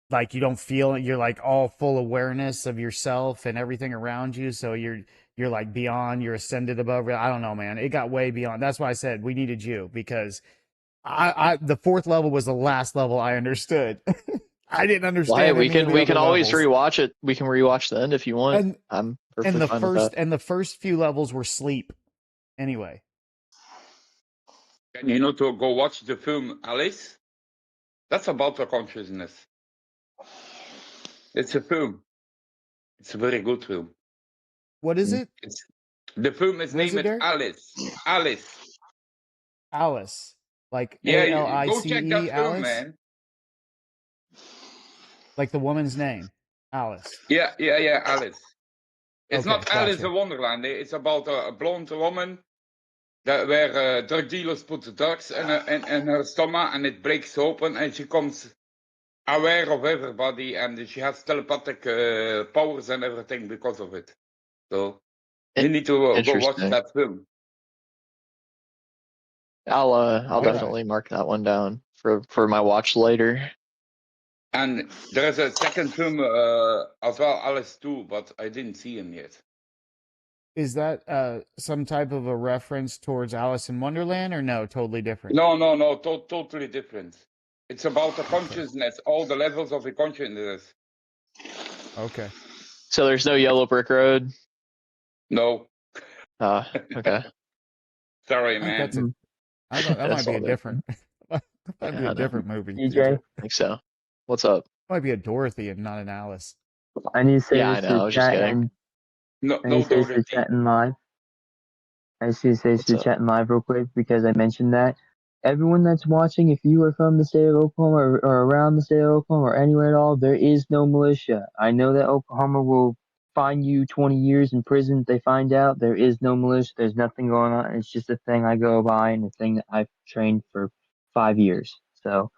like you don't feel it, you're like all full awareness of yourself and everything around you, so you're like beyond, you're ascended above. I don't know, man, it got way beyond. That's why I said we needed you, because I the 4th level was the last level I understood. I didn't understand. Well, hey, we can always levels. rewatch it. We can rewatch the end if you want. I'm perfectly fine with that. And the first few levels were sleep anyway. And you know, to go watch the film Alice, that's about the consciousness. It's a film. It's a very good film. What is it? The film is named Alice. Alice. Alice. Like yeah, go check that Alice? film, man. Like the woman's name, Alice. Yeah, Alice. It's Okay, not Alice gotcha. in Wonderland. It's about a blonde woman where drug dealers put the drugs in her stomach and it breaks open and she becomes aware of everybody and she has telepathic powers and everything because of it. So you need to go watch that film. I'll definitely mark that one down for my watch later. And there is a second film as well, Alice 2, but I didn't see him yet. Is that some type of a reference towards Alice in Wonderland, or no, totally different? No, totally different. It's about the consciousness, all the levels of the consciousness. Okay. So there's no Yellow Brick Road? No. Okay. Sorry, man. I thought that might be a different. That'd be a different movie. DJ? I think so. What's up? Might be a Dorothy and not an Alice. I need to say Yeah, I this know. I to was just chat kidding. No, I need to say this to chat in live. I need to say this to chat in live real quick because I mentioned that. Everyone that's watching, if you are from the state of Oklahoma or around the state of Oklahoma or anywhere at all, there is no militia. I know that Oklahoma will fine you 20 years in prison if they find out. There is no militia. There's nothing going on. It's just a thing I go by and a thing that I've trained for 5 years. So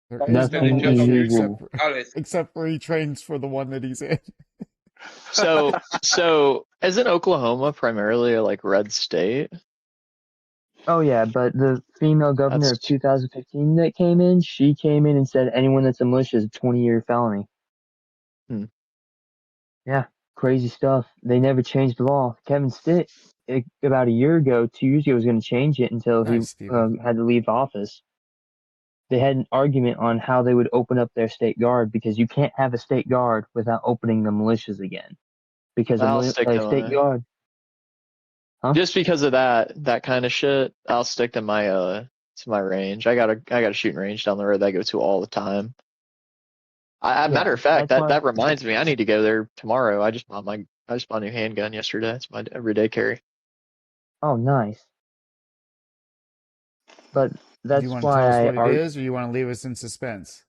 nothing illegal. Except for he trains for the one that he's in. So isn't Oklahoma primarily a like red state? Oh yeah, but the female governor of 2015 that came in, she came in and said anyone that's a militia is a 20-year felony. Yeah, crazy stuff. They never changed the law. Kevin Stitt, about a year ago, 2 years ago, was going to change it until he had to leave office. They had an argument on how they would open up their state guard because you can't have a state guard without opening the militias again. Because a state guard. Huh? Just because of that kind of shit, I'll stick to my range. I got a shooting range down the road that I go to all the time. Matter of fact, that reminds me, I need to go there tomorrow. I just bought a new handgun yesterday. It's my everyday carry. Oh, nice. But that's Do you want why to tell us what it is, or you want to leave us in suspense?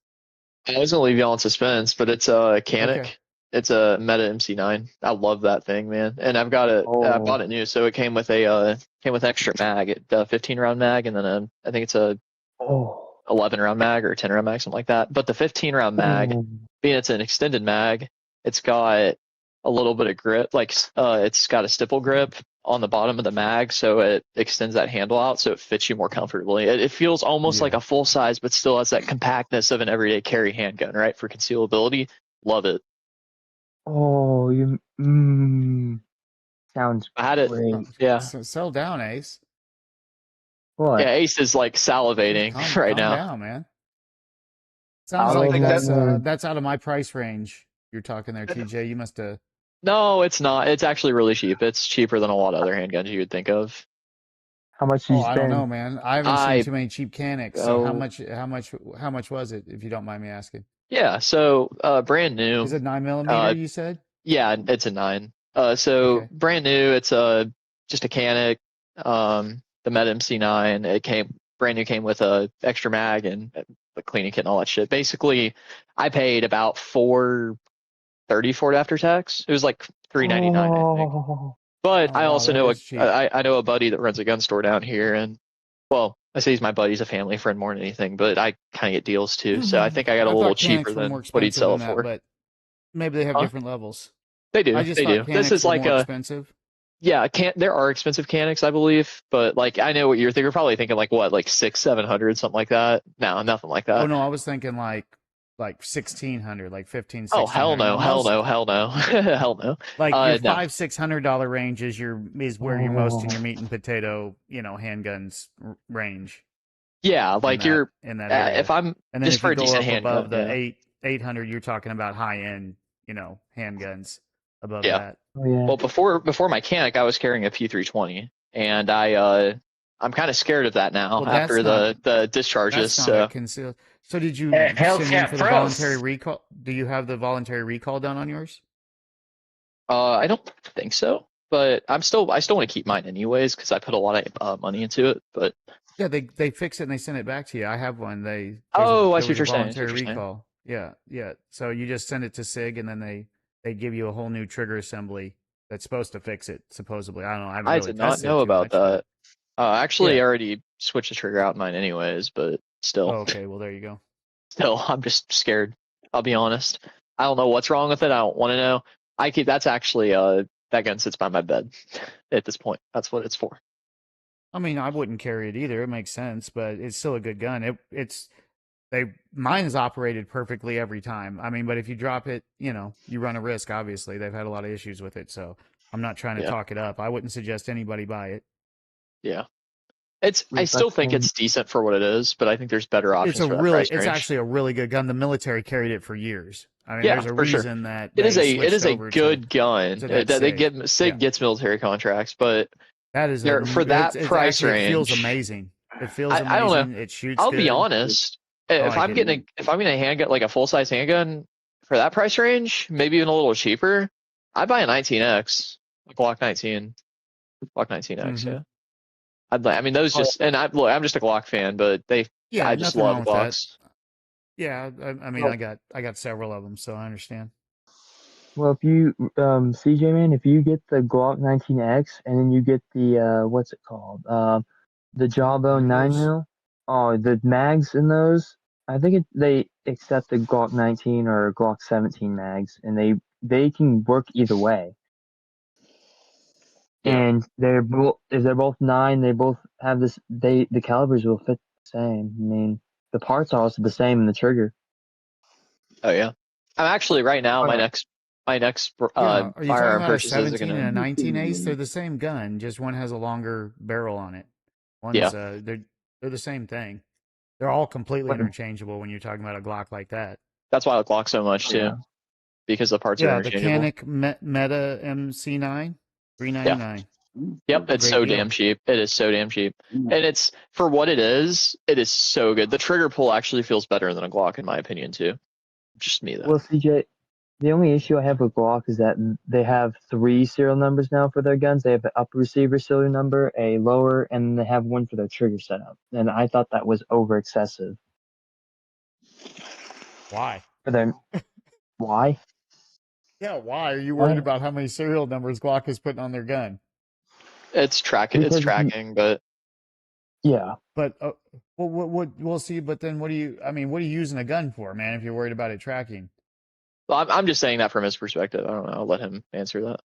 I was gonna leave y'all in suspense, but it's Canic. Okay. It's a Meta MC9. I love that thing, man. And I've got it. I Oh. bought it new, so it came with extra mag, 15 round mag, and then I think it's a Oh. 11 round mag or 10 round mag, something like that. But the 15 round mag, being it's an extended mag, it's got a little bit of grip, like it's got a stipple grip on the bottom of the mag, so it extends that handle out, so it fits you more comfortably. It feels almost like a full size, but still has that compactness of an everyday carry handgun, right? For concealability, love it. Oh, sounds I had it. great. Yeah. Settle down, Ace. What? Yeah, Ace is like salivating right calm now. down, man. Sounds I like love that's out of my price range. You're talking there, TJ. You must have. No, it's not. It's actually really cheap. It's cheaper than a lot of other handguns you would think of. How much did you I don't spend? know, man. I haven't seen too many cheap canics. So Oh. how much was it, if you don't mind me asking? Yeah, so brand new. Is it 9mm? You said? Yeah, it's a 9. So Okay. brand new. It's just a canic. The Meta MC9. It came brand new. Came with a extra mag and the cleaning kit and all that shit. Basically, I paid about $4.30 for it after tax. It was like $3.99, I think. Oh, But I wow, also that know is cheap. I know a buddy that runs a gun store down here, and well, I say he's my buddy, he's a family friend more than anything, but I kind of get deals too. So I think I got a I little thought cheaper canics were more than what he'd expensive sell than it that, for. but maybe they have Huh? different levels. They do. I just They thought do. This canics is were like more a expensive. yeah. There are expensive canics, I believe, but like I know what you're thinking. You're probably thinking like what, like 600-700, something like that. No, nothing like that. Oh no, I was thinking like 1,600, like 15, Oh 1,600. hell no, hell no, hell no, hell no. Like your No. $500-$600 range is where you're most in your meat and potato, handguns range. Yeah, like you're in that area. if I'm And then just if for you a go decent up above handgun, the yeah. 800, you're talking about high end, handguns above Yeah. that. oh yeah. Well, before my canic, I was carrying a P320, and I'm kind of scared of that now Well, after the discharges. That's not So a conceal. So did you Hey, send in Hellcat for the Pros. voluntary recall? Do you have the voluntary recall done on yours? I don't think so, but I still want to keep mine anyways because I put a lot of money into it. But Yeah, they fix it and they send it back to you. I have one. I see There what was you're a saying. voluntary recall. Yeah, yeah. So you just send it to SIG and then they give you a whole new trigger assembly that's supposed to fix it. Supposedly, I don't know. I haven't I really did not tested it know too about much, but- that. Actually, Yeah. I already switched the trigger out in mine anyways, but still. Oh, okay, well there you go. Still, I'm just scared. I'll be honest. I don't know what's wrong with it. I don't want to know. That's actually that gun sits by my bed at this point. That's what it's for. I mean, I wouldn't carry it either. It makes sense, but it's still a good gun. Mine is operated perfectly every time. I mean, but if you drop it, you run a risk. Obviously, they've had a lot of issues with it, so I'm not trying to talk it up. I wouldn't suggest anybody buy it. Yeah. I still think it's decent for what it is, but I think there's better options for that price range. It's actually a really good gun. The military carried it for years. I mean, Yeah, there's a for sure. reason that it is a over good gun to that that they SIG. get. SIG gets military contracts, but that is for that price range, it feels amazing. It feels amazing. I don't know. It shoots. I'll good. be honest. If I'm getting a handgun, like a full size handgun for that price range, maybe even a little cheaper, I'd buy a 19X, a Glock 19, Glock 19X. Yeah. I mean, those just, and I'm just a Glock fan, but I just love Glocks. Yeah, I mean, I got several of them, so I understand. Well, if you, CJ man, if you get the Glock 19X and then you get the, what's it called? The Jawbone 9mm, the mags in those, I think they accept the Glock 19 or Glock 17 mags, and they can work either way. Yeah. And they're both 9, they both have the calibers will fit the same. I mean, the parts are also the same in the trigger. Oh yeah. I'm actually right now my next are you talking firearm about a purchases are 17 gonna. and a 19 Ace? They're the same gun, just one has a longer barrel on it. One's they're the same thing. They're all completely interchangeable when you're talking about a Glock like that. That's why I like Glock so much too, because the parts are interchangeable. Yeah, the Canic Meta MC9, $399. Yep, it's so damn cheap. It is so damn cheap, and it's for what it is. It is so good. The trigger pull actually feels better than a Glock, in my opinion, too. Just me though. Well, CJ, the only issue I have with Glock is that they have 3 serial numbers now for their guns. They have an upper receiver serial number, a lower, and they have one for their trigger setup. And I thought that was over excessive. Why? Why? Yeah, why are you worried about how many serial numbers Glock is putting on their gun? It's tracking. It's tracking, but yeah. But what we'll see. But then, what do you? I mean, what are you using a gun for, man? If you're worried about it tracking. well, I'm just saying that from his perspective. I don't know. I'll let him answer that.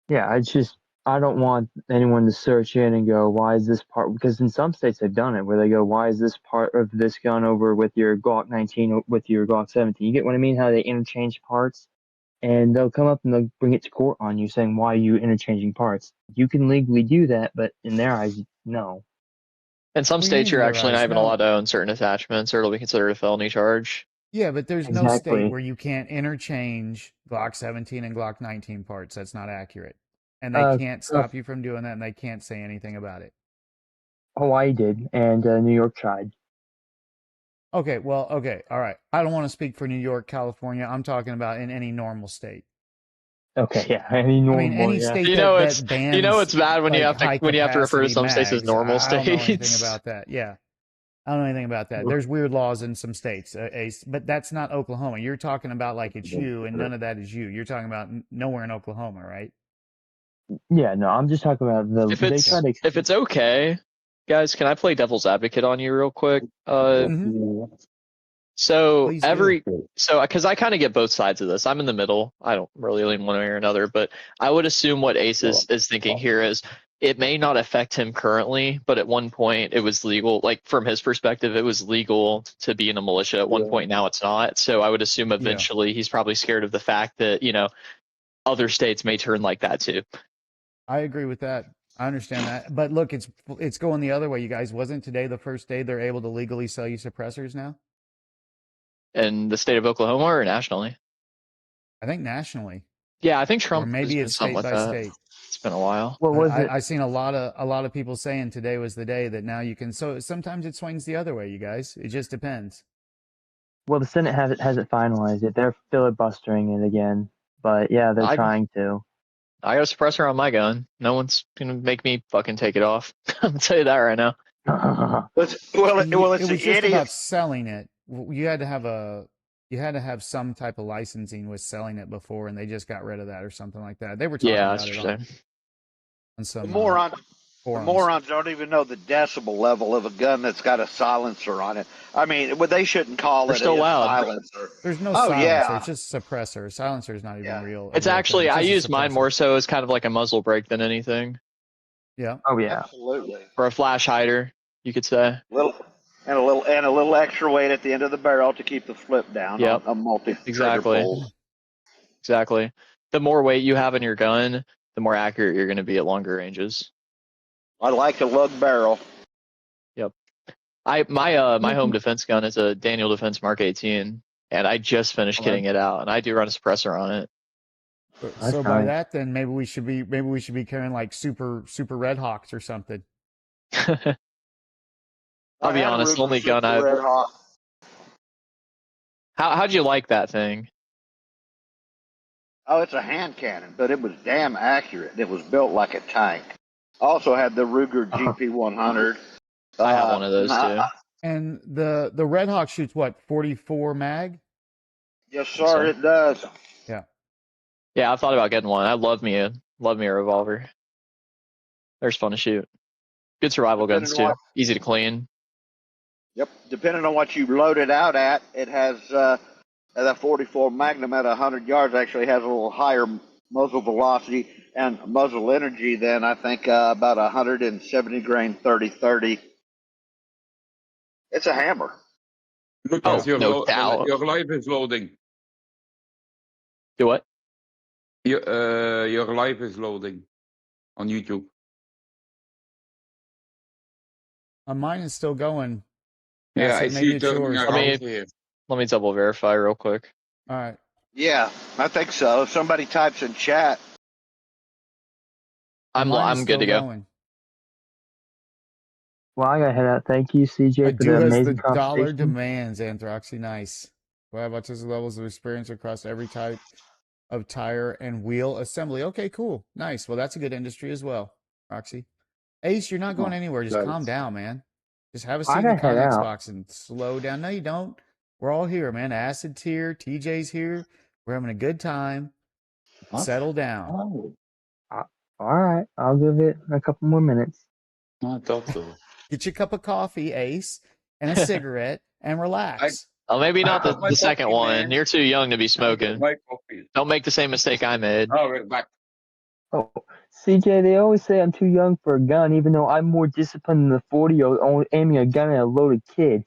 Yeah, it's just I don't want anyone to search in and go, why is this part? Because in some states they've done it where they go, why is this part of this gun over with your Glock 19 with your Glock 17? You get what I mean? How they interchange parts, and they'll come up and they'll bring it to court on you saying, why are you interchanging parts? You can legally do that, but in their eyes, no. In some What do you states, mean you're in their actually not eyes? even No. allowed to own certain attachments, or it'll be considered a felony charge. Yeah, but there's no Exactly. state where you can't interchange Glock 17 and Glock 19 parts. That's not accurate. And they can't stop you from doing that, and they can't say anything about it. Hawaii did, and New York tried. Okay, well, okay, all right. I don't want to speak for New York, California. I'm talking about in any normal state. Okay, yeah, any normal, I mean, any yeah. state You know, that bans, you know, it's bad when like, you have to high refer to capacity some states as mags. normal I don't know anything states. about that. Yeah, I don't know anything about that. There's weird laws in some states, but that's not Oklahoma. You're talking about like it's you, and none of that is you. You're talking about nowhere in Oklahoma, right? Yeah, no, I'm just talking about the. If They it's try to. if it's okay, guys, can I play devil's advocate on you real quick? Mhm. So Please do. because I kind of get both sides of this. I'm in the middle. I don't really lean one way or another, but I would assume what Ace is thinking here is it may not affect him currently, but at one point it was legal. Like from his perspective, it was legal to be in a militia. At one point now it's not. So I would assume eventually he's probably scared of the fact that, other states may turn like that too. I agree with that. I understand that. But look, it's going the other way, you guys. Wasn't today the first day they're able to legally sell you suppressors now? In the state of Oklahoma or nationally? I think nationally, Yeah, I think or Trump has maybe been it's something state with by that. state. It's been a while. What was it? I seen a lot of people saying today was the day that now you can. So sometimes it swings the other way, you guys. It just depends. Well, the Senate hasn't finalized it. They're filibustering it again, but yeah, they're I trying to. I got a suppressor on my gun. No one's gonna make me fucking take it off. I'm gonna tell you that right now. Well, And it's it the was just about idiots. selling it. You had to have some type of licensing with selling it before, and they just got rid of that or something like that. They were talking Yeah, about that's it what on I'm saying. some The morons, the forums. morons don't even know the decibel level of a gun that's got a silencer on it. I mean, they shouldn't call They're it still a loud. silencer. There's no Oh silencer. yeah, It's just suppressor. Silencer is not even yeah, real. It's real actually thing. It's I just a use mine suppressor. more so as kind of like a muzzle brake than anything, Yeah. Oh yeah. absolutely. or a flash hider, you could say. Little and a little extra weight at the end of the barrel to keep the flip down Yep, on a multi trigger exactly, pulls. exactly. The more weight you have in your gun, the more accurate you're going to be at longer ranges. I like a lug barrel. Yep. My home defense gun is a Daniel Defense Mark 18, and I just finished kitting it out, and I do run a suppressor on it. So by nice. that, then maybe we should be carrying like super Red Hawks or something. I'll be honest, the only gun I've. Red Hawk. How'd you like that thing? Oh, it's a hand cannon, but it was damn accurate. It was built like a tank. Also had the Ruger GP100. I have one of those too. And the Red Hawk shoots what, 44 mag? Yes, sir, it does. Yeah. Yeah, I've thought about getting one. I love me a revolver. They're fun to shoot. Good survival guns too. Easy to clean. Yep. Depending on what you load it out at, it has that 44 Magnum at 100 yards actually has a little higher muzzle velocity and muzzle energy than I think about 170 grain 30-30. It's a hammer. Lucas, no doubt. your life is loading. Do what? Your life is loading on YouTube. Mine is still going. Yeah, I maybe see you it's turning yours. around here. Let me double verify real quick. All right. Yeah, I think so. If somebody types in chat. I'm good to go. Going. Well, I gotta head out. Thank you, CJ, I for do the as amazing the dollar conversation. demands, Anthroxy. Nice. Well, about just levels of experience across every type of tire and wheel assembly. Okay, cool. Nice. Well, that's a good industry as well, Roxy. Ace, you're not going anywhere. Just calm down, man. Just have a seat in the gotta head Connex out. box and slow down. No, you don't. We're all here, man. Acid here. TJ's here. We're having a good time. Settle down. Oh, All right, I'll give it a couple more minutes. I thought so. Get you a cup of coffee, Ace, and a cigarette, and relax. Oh, maybe not got my the second coffee, one. man. You're too young to be I got smoking. my coffee. Don't make the same mistake I made. Oh, we're back. Oh, CJ, they always say I'm too young for a gun, even though I'm more disciplined than the 40-year-old aiming a gun at a loaded kid.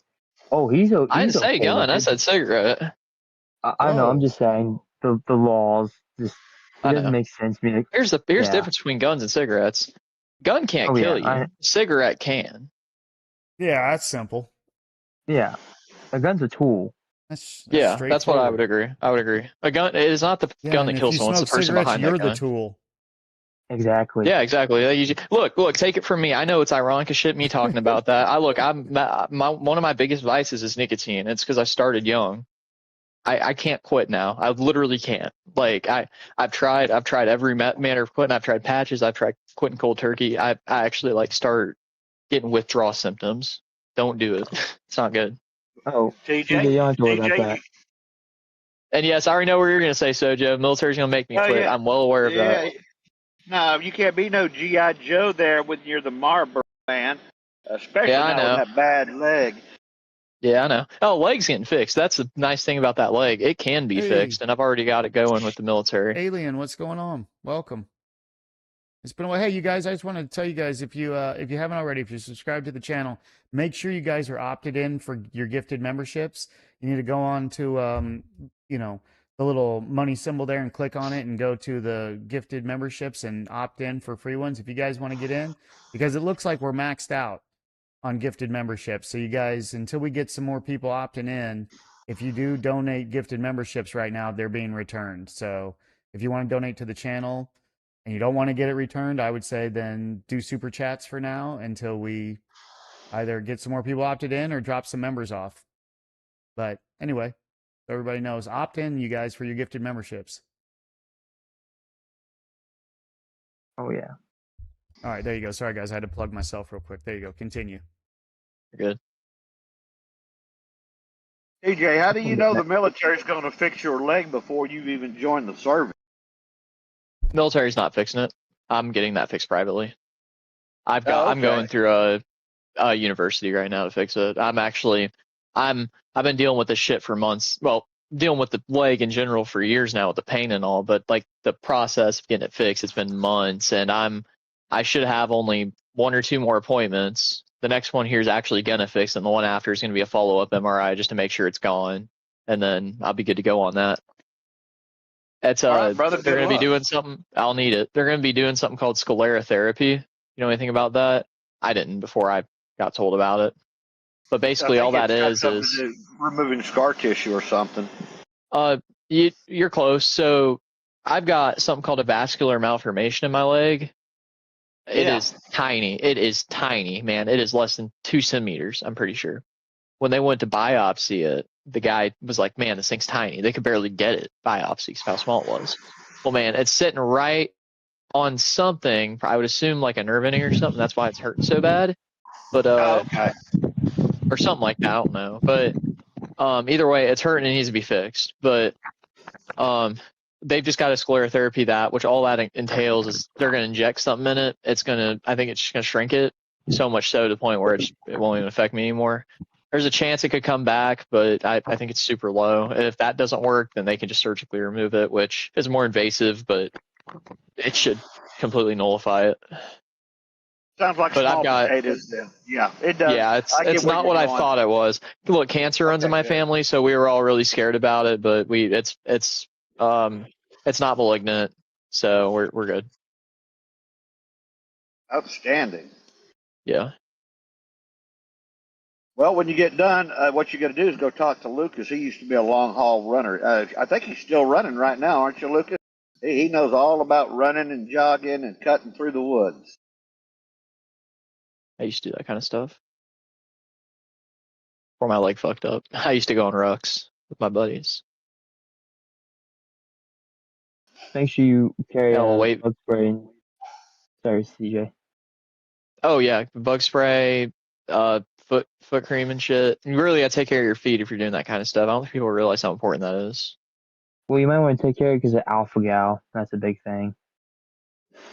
Oh, I didn't say okay gun. with I it. said cigarette. I know. I'm Whoa. just saying the laws just it I doesn't know. make sense to me. Like, Here's the yeah. difference between guns and cigarettes. Gun can't Oh, kill yeah, you. Cigarette can. Yeah, that's simple. Yeah, a gun's a tool. That's Yeah, that's what I would straightforward. agree. I would agree. A gun. It is not the Yeah, gun and that if kills you someone. It's the smoke person cigarettes, behind you're that the gun. tool. Exactly. Yeah, exactly. Look. Take it from me. I know it's ironic as shit me talking about that. One of my biggest vices is nicotine. It's because I started young. I can't quit now. I literally can't. Like I've tried every manner of quitting. I've tried patches. I've tried quitting cold turkey. I actually like start getting withdrawal symptoms. Don't do it. It's not good. Oh, CJ, TJ, you don't have to worry about TJ, that. And yes, I already know what you're gonna say, Sojo. Military's gonna make me oh quit. yeah, I'm well aware of that. yeah. No, you can't be no GI Joe there when you're the Marlboro man, especially Yeah, I now know. with that bad leg. Yeah, I know. Oh, leg's getting fixed. That's the nice thing about that leg. It can be Hey. fixed, and I've already got it going with the military. Alien, what's going on? Welcome. It's been a while. Hey, you guys, I just wanted to tell you guys, if you haven't already, if you subscribe to the channel, make sure you guys are opted in for your gifted memberships. You need to go on to the little money symbol there and click on it and go to the gifted memberships and opt in for free ones if you guys want to get in, because it looks like we're maxed out on gifted memberships. So you guys, until we get some more people opting in, if you do donate gifted memberships right now, they're being returned. So if you want to donate to the channel and you don't want to get it returned, I would say then do super chats for now until we either get some more people opted in or drop some members off. But anyway, everybody knows, opt in, you guys, for your gifted memberships. Oh yeah. All right, there you go. Sorry, guys, I had to plug myself real quick. There you go. Continue. You're good. TJ, how do you know the military's going to fix your leg before you've even joined the service? Military's not fixing it. I'm getting that fixed privately. I'm okay. going through a university right now to fix it. I've been dealing with this shit for months. Well, dealing with the leg in general for years now with the pain and all, but like the process of getting it fixed, it's been months, and I should have only 1 or 2 more appointments. The next one here is actually gonna fix, and the one after is gonna be a follow-up MRI just to make sure it's gone, and then I'll be good to go on that. It's All right, brother, they're good gonna be luck. doing something. I'll need it. They're gonna be doing something called sclerotherapy. You know anything about that? I didn't before I got told about it. But basically, all that is removing scar tissue or something. You're close. So I've got something called a vascular malformation in my leg. It is tiny. It is tiny, man. It is less than 2 centimeters, I'm pretty sure. When they went to biopsy it, the guy was like, man, this thing's tiny. They could barely get it biopsy because how small it was. Well, man, it's sitting right on something. I would assume like a nerve ending or something. That's why it's hurting so bad. But okay. or something like that. I don't know. But either way, it's hurting and needs to be fixed. But they've just got a sclerotherapy which all that entails is they're going to inject something in it. I think it's just going to shrink it so much so to the point where it won't even affect me anymore. There's a chance it could come back, but I think it's super low. If that doesn't work, then they can just surgically remove it, which is more invasive, but it should completely nullify it. Sounds like But small I've got, potatoes then. Yeah, it does. yeah, it's not what I thought it was. Look, cancer runs in my family, so we were all really scared about it, but it's not malignant, so we're good. Outstanding. Yeah. Well, when you get done, what you got to do is go talk to Lucas. He used to be a long haul runner. I think he's still running right now, aren't you, Lucas? He knows all about running and jogging and cutting through the woods. I used to do that kind of stuff before my leg fucked up. I used to go on rucks with my buddies. Make sure you carry wait. bug spray. Sorry, CJ. Oh yeah, bug spray, foot cream and shit. You really gotta take care of your feet if you're doing that kind of stuff. I don't think people realize how important that is. Well, you might want to take care of it because of alpha gal. That's a big thing.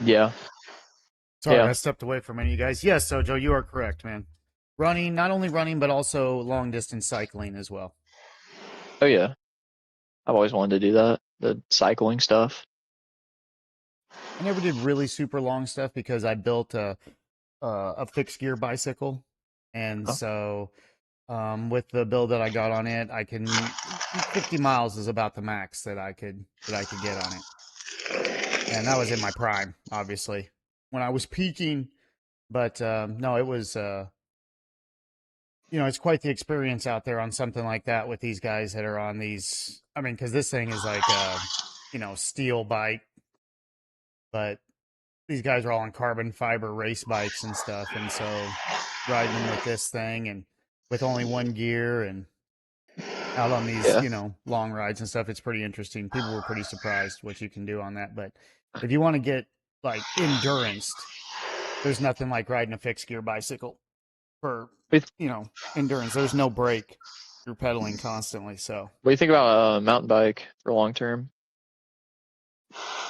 Yeah. Sorry, Yeah. I stepped away from any of you guys. Yes, Sojo, you are correct, man. Running, not only running, but also long distance cycling as well. Oh yeah. I've always wanted to do that. The cycling stuff. I never did really super long stuff because I built a fixed gear bicycle, and Oh. so with the build that I got on it, I can 50 miles is about the max that I could get on it, and that was in my prime, obviously, when I was peaking. But no, it was it's quite the experience out there on something like that with these guys that are on these. I mean, because this thing is like steel bike, but these guys are all on carbon fiber race bikes and stuff, and so riding them with this thing and with only one gear and out on these long rides and stuff, it's pretty interesting. People were pretty surprised what you can do on that. But if you want to get like endurance, there's nothing like riding a fixed gear bicycle for endurance. There's no break. You're pedaling constantly. So what do you think about a mountain bike for long term?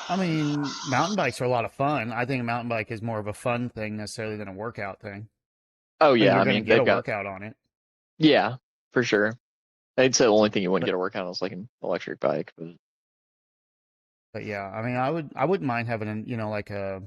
I mean, mountain bikes are a lot of fun. I think a mountain bike is more of a fun thing necessarily than a workout thing. Oh yeah, you're going to get a workout on it. Yeah, for sure. I'd say the only thing you wouldn't get a workout on is like an electric bike, but yeah, I mean, I wouldn't mind having like a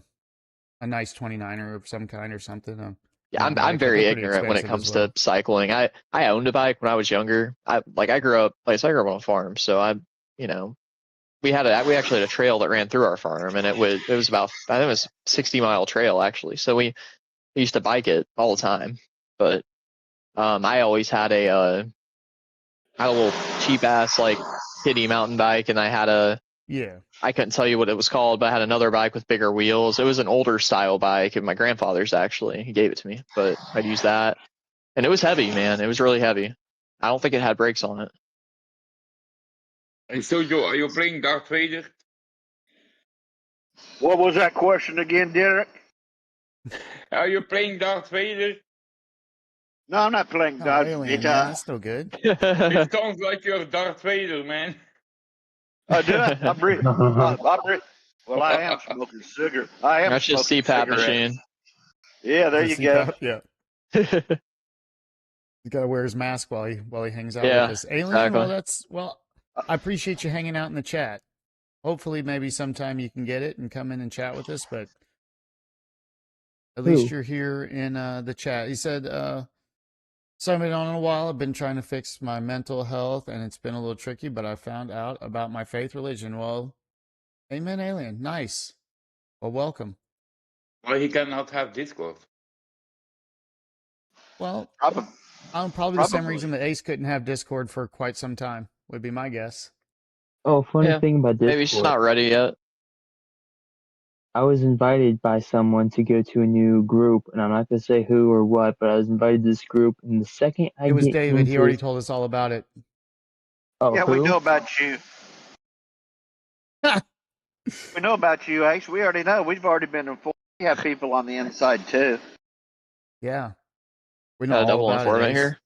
nice 29er of some kind or something. Yeah, I'm very ignorant when it comes to cycling. I owned a bike when I was younger. I grew up on a farm, so we actually had a trail that ran through our farm, and it was about, I think it was 60-mile trail actually. So we used to bike it all the time. But I always had a little cheap ass like kiddie mountain bike, and I had I couldn't tell you what it was called, but I had another bike with bigger wheels. It was an older style bike, and my grandfather's actually. He gave it to me, but I'd use that. And it was heavy, man. It was really heavy. I don't think it had brakes on it. And so are you playing Darth Vader? What was that question again, Derek? Are you playing Darth Vader? No, I'm not playing Darth Vader. That's no good. It sounds like you're Darth Vader, man. Did I? I breathe. Well, I am smoking cigarette. That's just CPAP machine. Yeah, there you go. Yeah. He's got to wear his mask while he hangs out with us. Alien, exactly. I appreciate you hanging out in the chat. Hopefully, maybe sometime you can get it and come in and chat with us, but at least you're here in the chat. He said, so I've been on in a while. I've been trying to fix my mental health, and it's been a little tricky, but I found out about my faith religion. Well, amen, Alien. Nice. Well, welcome. Well, he cannot have Discord. Well, probably the same reason that Ace couldn't have Discord for quite some time, would be my guess. Oh, funny thing about Discord. Maybe she's not ready yet. I was invited by someone to go to a new group, and I'm not going to say who or what, but I was invited to this group, and the second it was David. He already told us all about it. Oh, yeah, who? We know about you. We know about you, Ace. We already know. We've already been informed. We have people on the inside, too. Yeah. We know all double about informant it, here.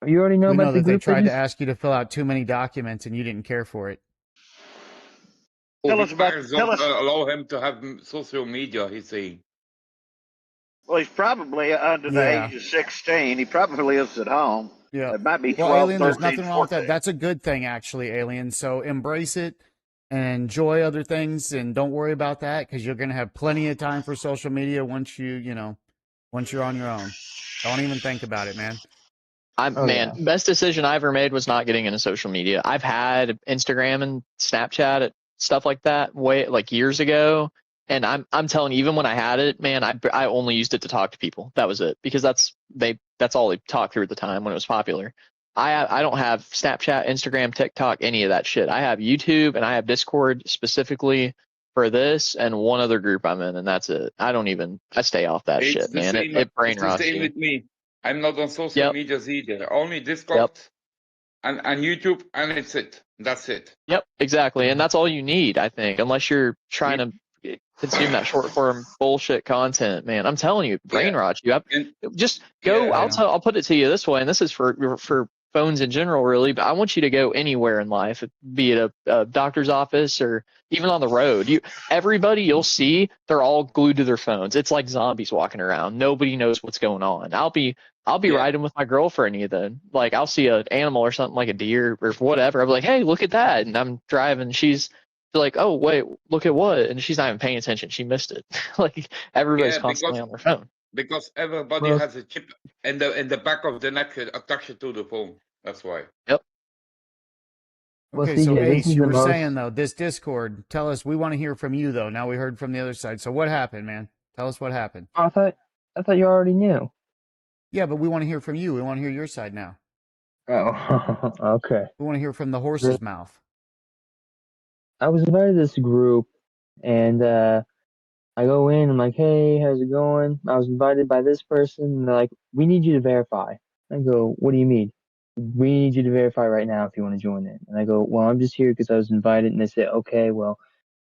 You already know about the group. They tried to ask you to fill out too many documents, and you didn't care for it. Tell us. Allow him to have social media, he's saying. Well, he's probably under the age of 16. He probably lives at home. Yeah. It might be 12, Alien, 13, there's nothing 14. wrong with that. That's a good thing, actually, Alien. So embrace it and enjoy other things, and don't worry about that, because you're going to have plenty of time for social media once once you're on your own. Don't even think about it, man. Best decision I ever made was not getting into social media. I've had Instagram and Snapchat, stuff like that, years ago. And I'm telling you, even when I had it, man, I only used it to talk to people. That was it, because that's all they talked through at the time when it was popular. I don't have Snapchat, Instagram, TikTok, any of that shit. I have YouTube and I have Discord specifically for this and one other group I'm in, and that's it. I stay off that shit, man. It brain rots you. It's the same with me. I'm not on social medias either. Only Discord and YouTube, and it's it. That's it. Yep, exactly. And that's all you need, I think, unless you're trying to consume that short form bullshit content, man. I'm telling you, brain rots you. Just go. I'll put it to you this way, and this is for phones in general, really, but I want you to go anywhere in life, be it a doctor's office or even on the road. Everybody you'll see, they're all glued to their phones. It's like zombies walking around. Nobody knows what's going on. I'll be Yeah. riding with my girlfriend even. Like I'll see an animal or something like a deer or whatever. I'll be like, hey, look at that. And I'm driving. She's like, oh, wait, look at what? And she's not even paying attention. She missed it. Like everybody's Yeah, constantly on their phone. because everybody Well, has a chip in the back of the neck attached to the phone. That's why. Yep. well, Okay, so CJ, this Ace, is you the were most. saying though, this Discord, tell us, we want to hear from you though. Now we heard from the other side. So what happened, man? Tell us what happened. I thought you already knew. Yeah, but we want to hear from you. We want to hear your side now. Oh, okay. We want to hear from the horse's mouth. I was invited to this group, and I go in. I'm like, hey, how's it going? I was invited by this person, and they're like, we need you to verify. I go, what do you mean? We need you to verify right now if you want to join in. And I go, well, I'm just here because I was invited. And they say, okay, well,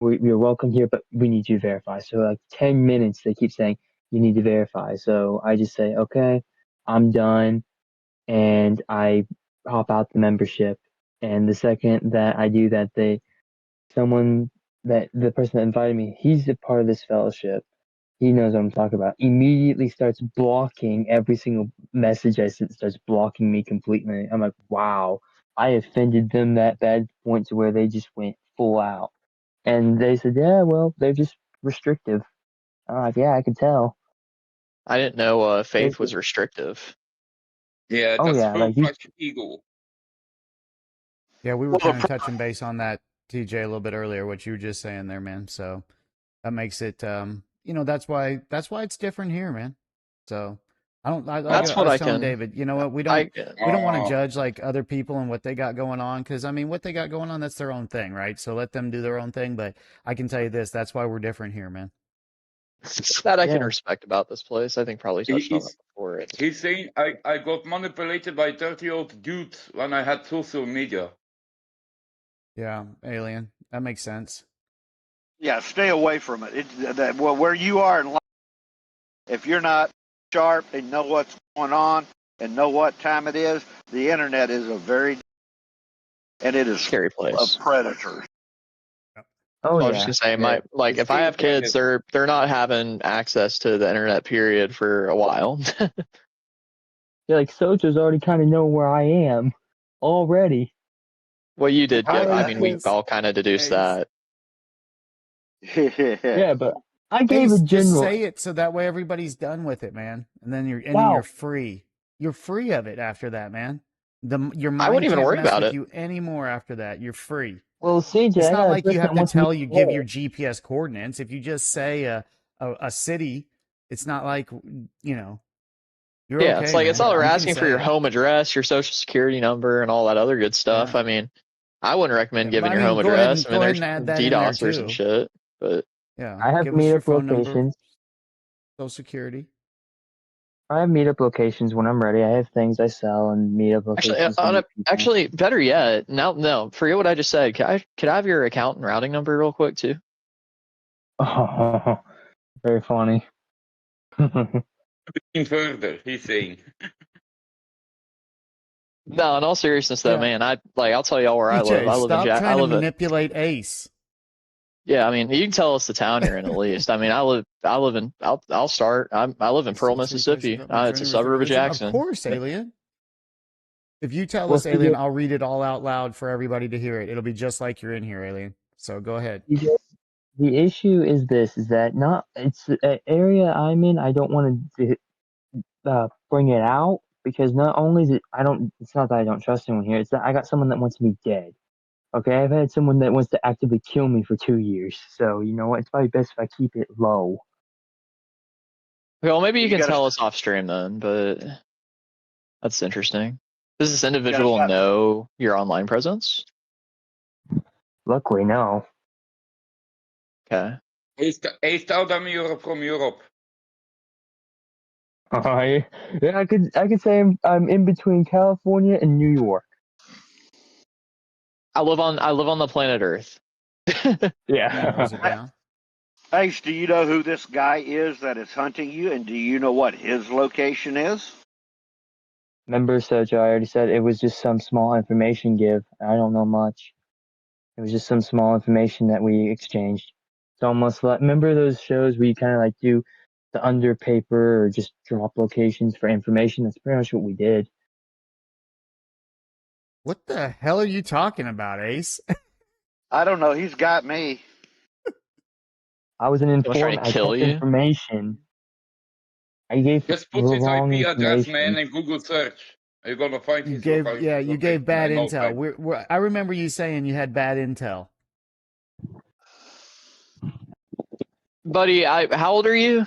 you're welcome here, but we need you to verify. So like 10 minutes, they keep saying, you need to verify. So I just say, okay, I'm done. And I hop out the membership. And the second that I do that, the person that invited me, he's a part of this fellowship. He knows what I'm talking about. Immediately starts blocking every single message I sent, starts blocking me completely. I'm like, wow, I offended them that bad point to where they just went full out. And they said, yeah, well, they're just restrictive. I'm like, yeah, I can tell. I didn't know faith was restrictive. Yeah, Oh, that's yeah, full like you, flash ego. Yeah, we were Well, kind of touching base on that, TJ, a little bit earlier, what you were just saying there, man. So that makes it, that's why it's different here, man. So That's I what was I telling can. David, you know what, we don't want to judge like other people and what they got going on, because I mean, what they got going on, that's their own thing, right? So let them do their own thing. But I can tell you this, that's why we're different here, man. That I can Yeah. respect about this place. I think probably touched on that before. He's saying I got manipulated by 30-year-old dudes when I had social media. Yeah, alien. That makes sense. Yeah, stay away from it. Where you are in life, if you're not sharp and know what's going on and know what time it is, the internet is and it is Scary full place. of predators. oh, I was yeah. just gonna say, It's if I have kids, they're not having access to the internet period for a while. Yeah, like Sojo's already kind of know where I am already. Well, you did get. I mean, we Ace. all kind of deduced Ace. that. Yeah, but I gave Ace, a just general. say it so that way everybody's done with it, man. And then you're Wow. free. You're free of it after that, man. Your I mind wouldn't even can't worry mess about with it. you anymore after that. You're free. Well, CJ, It's I not got a like you person have that to wants me to give play. your GPS coordinates. If you just say a city, it's not like, you're Yeah, okay, it's like man. it's all they're You can asking for say your it. home address, your social security number, and all that other good stuff. Yeah. I mean, I wouldn't recommend Yeah, giving I your mean, home go ahead address. I mean, and there's add that in there DDoSers and too. shit. But Yeah. I have Give us your meetup phone number, locations. social security. I have meetup locations when I'm ready. I have things I sell and meetup actually, locations to meet people. better yet, no, forget what I just said. Could I have your account and routing number real quick too? Oh, very funny. Further, he's saying. No, in all seriousness though, Yeah. man, I'll tell y'all where I live. DJ, I live in stop trying to at manipulate Ace. Yeah, I mean, you can tell us the town you're in at least. I mean, I'll start. I live in Pearl, Mississippi. It's a suburb of Jackson. Of course, Alien. If you tell Well, us, Alien, CJ, I'll read it all out loud for everybody to hear it. It'll be just like you're in here, Alien. So go ahead. the issue is this: is that not it's an area I'm in. I don't want to bring it out because not only is it I don't. It's not that I don't trust anyone here. It's that I got someone that wants me dead. Okay, I've had someone that wants to actively kill me for 2 years. So you know what? It's probably best if I keep it low. Well, maybe you can gotta- tell us off stream then, but that's interesting. Does this individual stop. know your online presence? Luckily, no. Okay. He's tell them you're from Europe. Yeah, I could say I'm in between California and New York. I live on the planet Earth. Yeah. Narrows it down. Ace, do you know who this guy is that is hunting you, and do you know what his location is? Remember, Sojo, I already said it was just some small information give. I don't know much. It was just some small information that we exchanged. It's almost like, remember those shows where you kind of like do the under paper or just drop locations for information? That's pretty much what we did. What the hell are you talking about, Ace? I don't know. He's got me. I was an was trying informant. to I kill kept you? information. I gave Just the put his wrong IP address, information. man, in Google search. You're gonna find You his gave location. you gave bad in no intel. time. I remember you saying you had bad intel. Buddy, how old are you?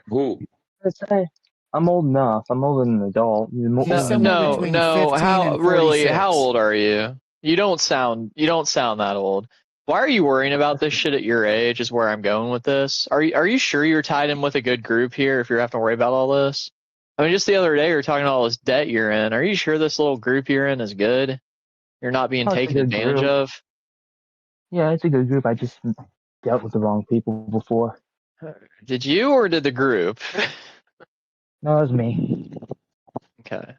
Who? I'm old enough. I'm older than an adult. He's somewhere between 15 How and really? 46. How old are you? You don't sound that old. Why are you worrying about this shit at your age? Is where I'm going with this. Are you sure you're tied in with a good group here? If you're having to worry about all this, I mean, just the other day you were talking about all this debt you're in. Are you sure this little group you're in is good? You're not being taken advantage of. Yeah, it's a good group. I just dealt with the wrong people before. Did you or did the group? No, it was me. Okay.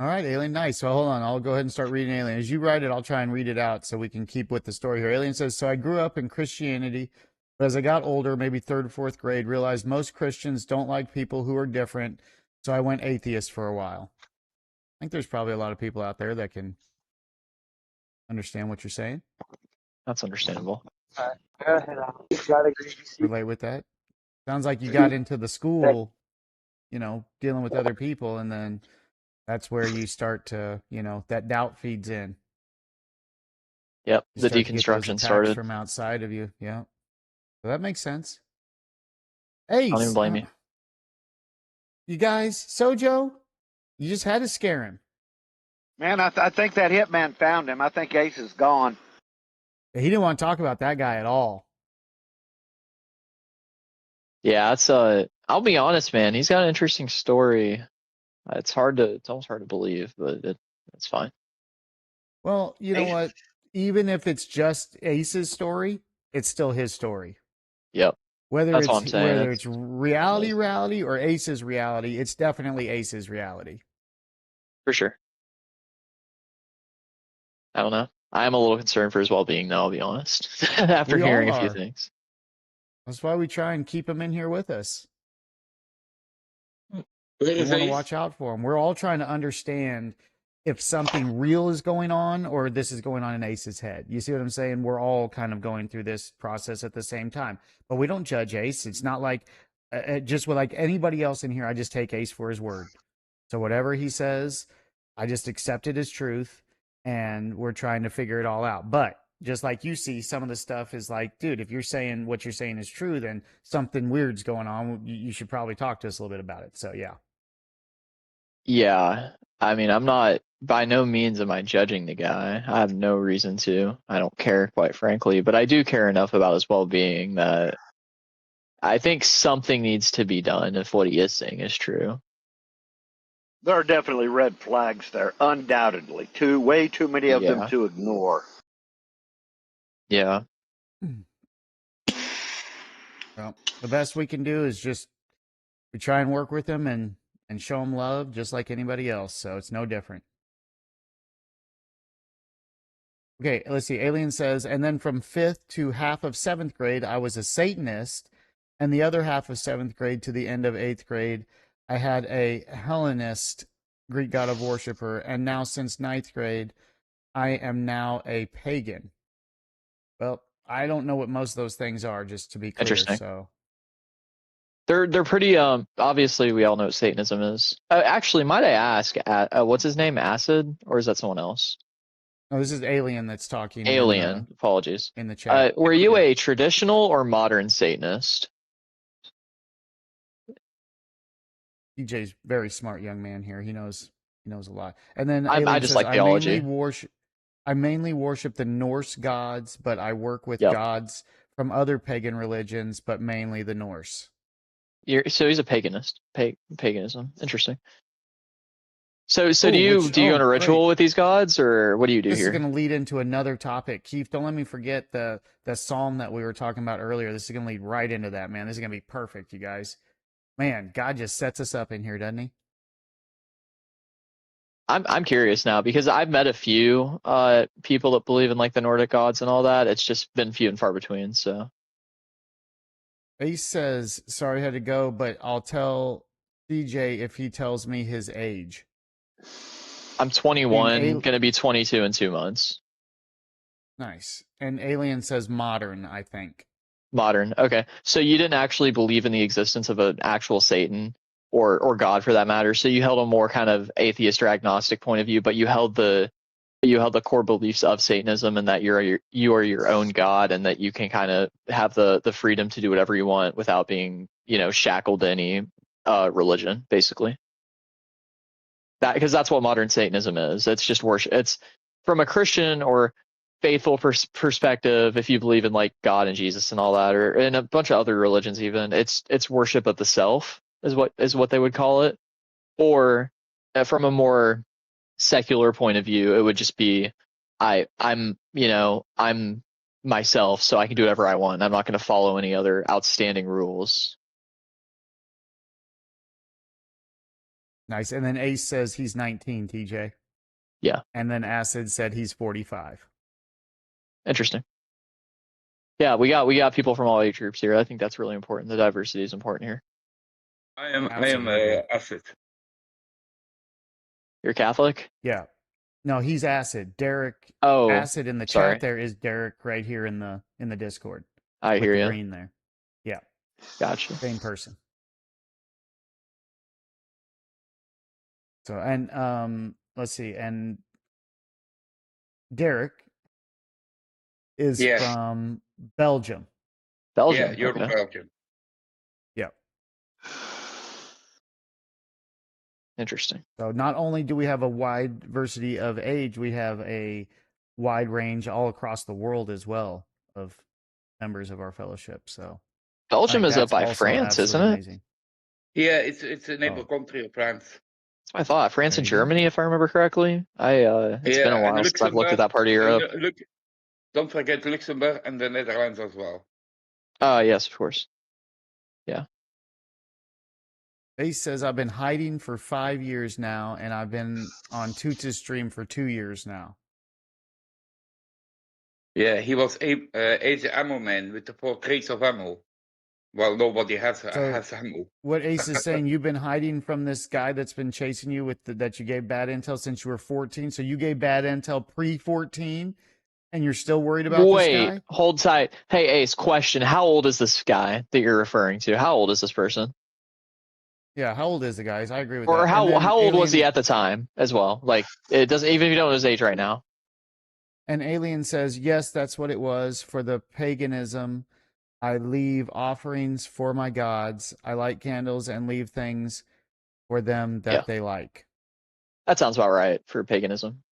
All right, Alien, nice. So hold on, I'll go ahead and start reading Alien. As you write it, I'll try and read it out so we can keep with the story here. Alien says, so I grew up in Christianity, but as I got older, maybe third or fourth grade, realized most Christians don't like people who are different, so I went atheist for a while. I think there's probably a lot of people out there that can understand what you're saying. That's understandable. Relate with that. Sounds like you got into the school, dealing with other people, and then that's where you start to, that doubt feeds in. Yep, You the start to get those deconstruction attacks started. from outside of you. Yeah, so that makes sense. Ace, I don't even blame you. You guys, Sojo, you just had to scare him. Man, I think that hitman found him. I think Ace is gone. He didn't want to talk about that guy at all. Yeah, it's I'll be honest, man. He's got an interesting story. It's almost hard to believe, but it's fine. Well, you know what? Even if it's just Ace's story, it's still his story. Yep. Whether That's what I'm saying. Whether it's reality or Ace's reality, it's definitely Ace's reality. For sure. I don't know. I'm a little concerned for his well-being, though, I'll be honest. After We hearing all a few are. things. That's why we try and keep him in here with us. Where We is want to Ace? watch out for him. We're all trying to understand if something real is going on or this is going on in Ace's head. You see what I'm saying? We're all kind of going through this process at the same time. But we don't judge Ace. It's not like just with like anybody else in here, I just take Ace for his word. So whatever he says, I just accept it as truth, and we're trying to figure it all out. But just like you see, some of the stuff is like, dude, if you're saying what you're saying is true, then something weird's going on. You should probably talk to us a little bit about it. So yeah. Yeah. I mean, I'm not, by no means am I judging the guy. I have no reason to. I don't care, quite frankly, but I do care enough about his well-being that I think something needs to be done if what he is saying is true. There are definitely red flags there, undoubtedly. Way too many of them to ignore. Yeah. Well, the best we can do is just we try and work with him and show him love just like anybody else. So it's no different. Okay, let's see. Alien says, and then from 5th to half of 7th grade, I was a Satanist. And the other half of 7th grade to the end of 8th grade, I had a Hellenist, Greek god of worshiper. And now since 9th grade, I am now a pagan. Well, I don't know what most of those things are, just to be clear. Interesting. So They're pretty obviously we all know what Satanism is. Actually, might I ask, what's his name? Acid, or is that someone else? no, this is Alien that's talking. Alien. Apologies. In the chat. Were you a traditional or modern Satanist? DJ's very smart young man here. He knows a lot. And then I just like theology. I mainly worship the Norse gods, but I work with gods from other pagan religions, but mainly the Norse. So he's a paganist. Paganism. Interesting. So Oh, do you which- go on a oh, ritual great. with these gods, or what do you do This is here? going to lead into another topic. Keith, don't let me forget the psalm that we were talking about earlier. This is going to lead right into that, man. This is going to be perfect, you guys. Man, God just sets us up in here, doesn't he? I'm curious now because I've met a few people that believe in like the Nordic gods and all that. It's just been few and far between. So Ace says, sorry I had to go, but I'll tell DJ if he tells me his age. I'm 21, gonna be 22 in 2 months. Nice. And Alien says modern, I think. Modern. Okay. So you didn't actually believe in the existence of an actual Satan or God for that matter. So you held a more kind of atheist or agnostic point of view, but you held the core beliefs of Satanism and that you are your own God and that you can kind of have the freedom to do whatever you want without being, shackled to any religion, basically. Because that's what modern Satanism is. It's just worship. It's from a Christian or faithful perspective. If you believe in like God and Jesus and all that, or in a bunch of other religions, even it's worship of the self is what they would call it. Or from a more secular point of view, it would just be I'm myself, so I can do whatever I want. I'm not going to follow any other outstanding rules. Nice. And then Ace says he's 19, TJ. Yeah. And then Acid said he's 45. Interesting. Yeah, we got people from all age groups here. I think that's really important. The diversity is important here. I am Absolutely. Acid. You're Catholic? Yeah. No, he's Acid. Derek. Oh, Acid in the sorry. chat there is Derek right here in the Discord. I with hear the you. green there. Yeah. Gotcha. Same person. So, and let's see, and Derek is Yeah. from Belgium. Belgium. Yeah, you're Okay. Belgium. Yeah. Interesting. So not only do we have a wide diversity of age, we have a wide range all across the world as well of members of our fellowship. So Belgium is up by also France, isn't absolutely it? amazing. Yeah, it's a neighbor country of France. I thought France There and you go. Germany, if I remember correctly. It's been a while since I've looked at that part of Europe. Don't forget Luxembourg and the Netherlands as well. Yes, of course. Yeah. Ace says, I've been hiding for 5 years now, and I've been on Toots' stream for 2 years now. Yeah, he was Age Ammo Man with the 4 crates of ammo. Well, nobody has ammo. What Ace is saying, you've been hiding from this guy that's been chasing you that you gave bad intel since you were 14. So you gave bad intel pre-14, and you're still worried about this guy? Wait, hold tight. Hey, Ace, question. How old is this guy that you're referring to? How old is this person? Yeah, how old is the guy? I agree with Or that. how old was he at the time as well? Like, it doesn't, even if you don't know his age right now. And Alien says, yes, that's what it was. For the paganism, I leave offerings for my gods. I light candles and leave things for them that they like. That sounds about right for paganism.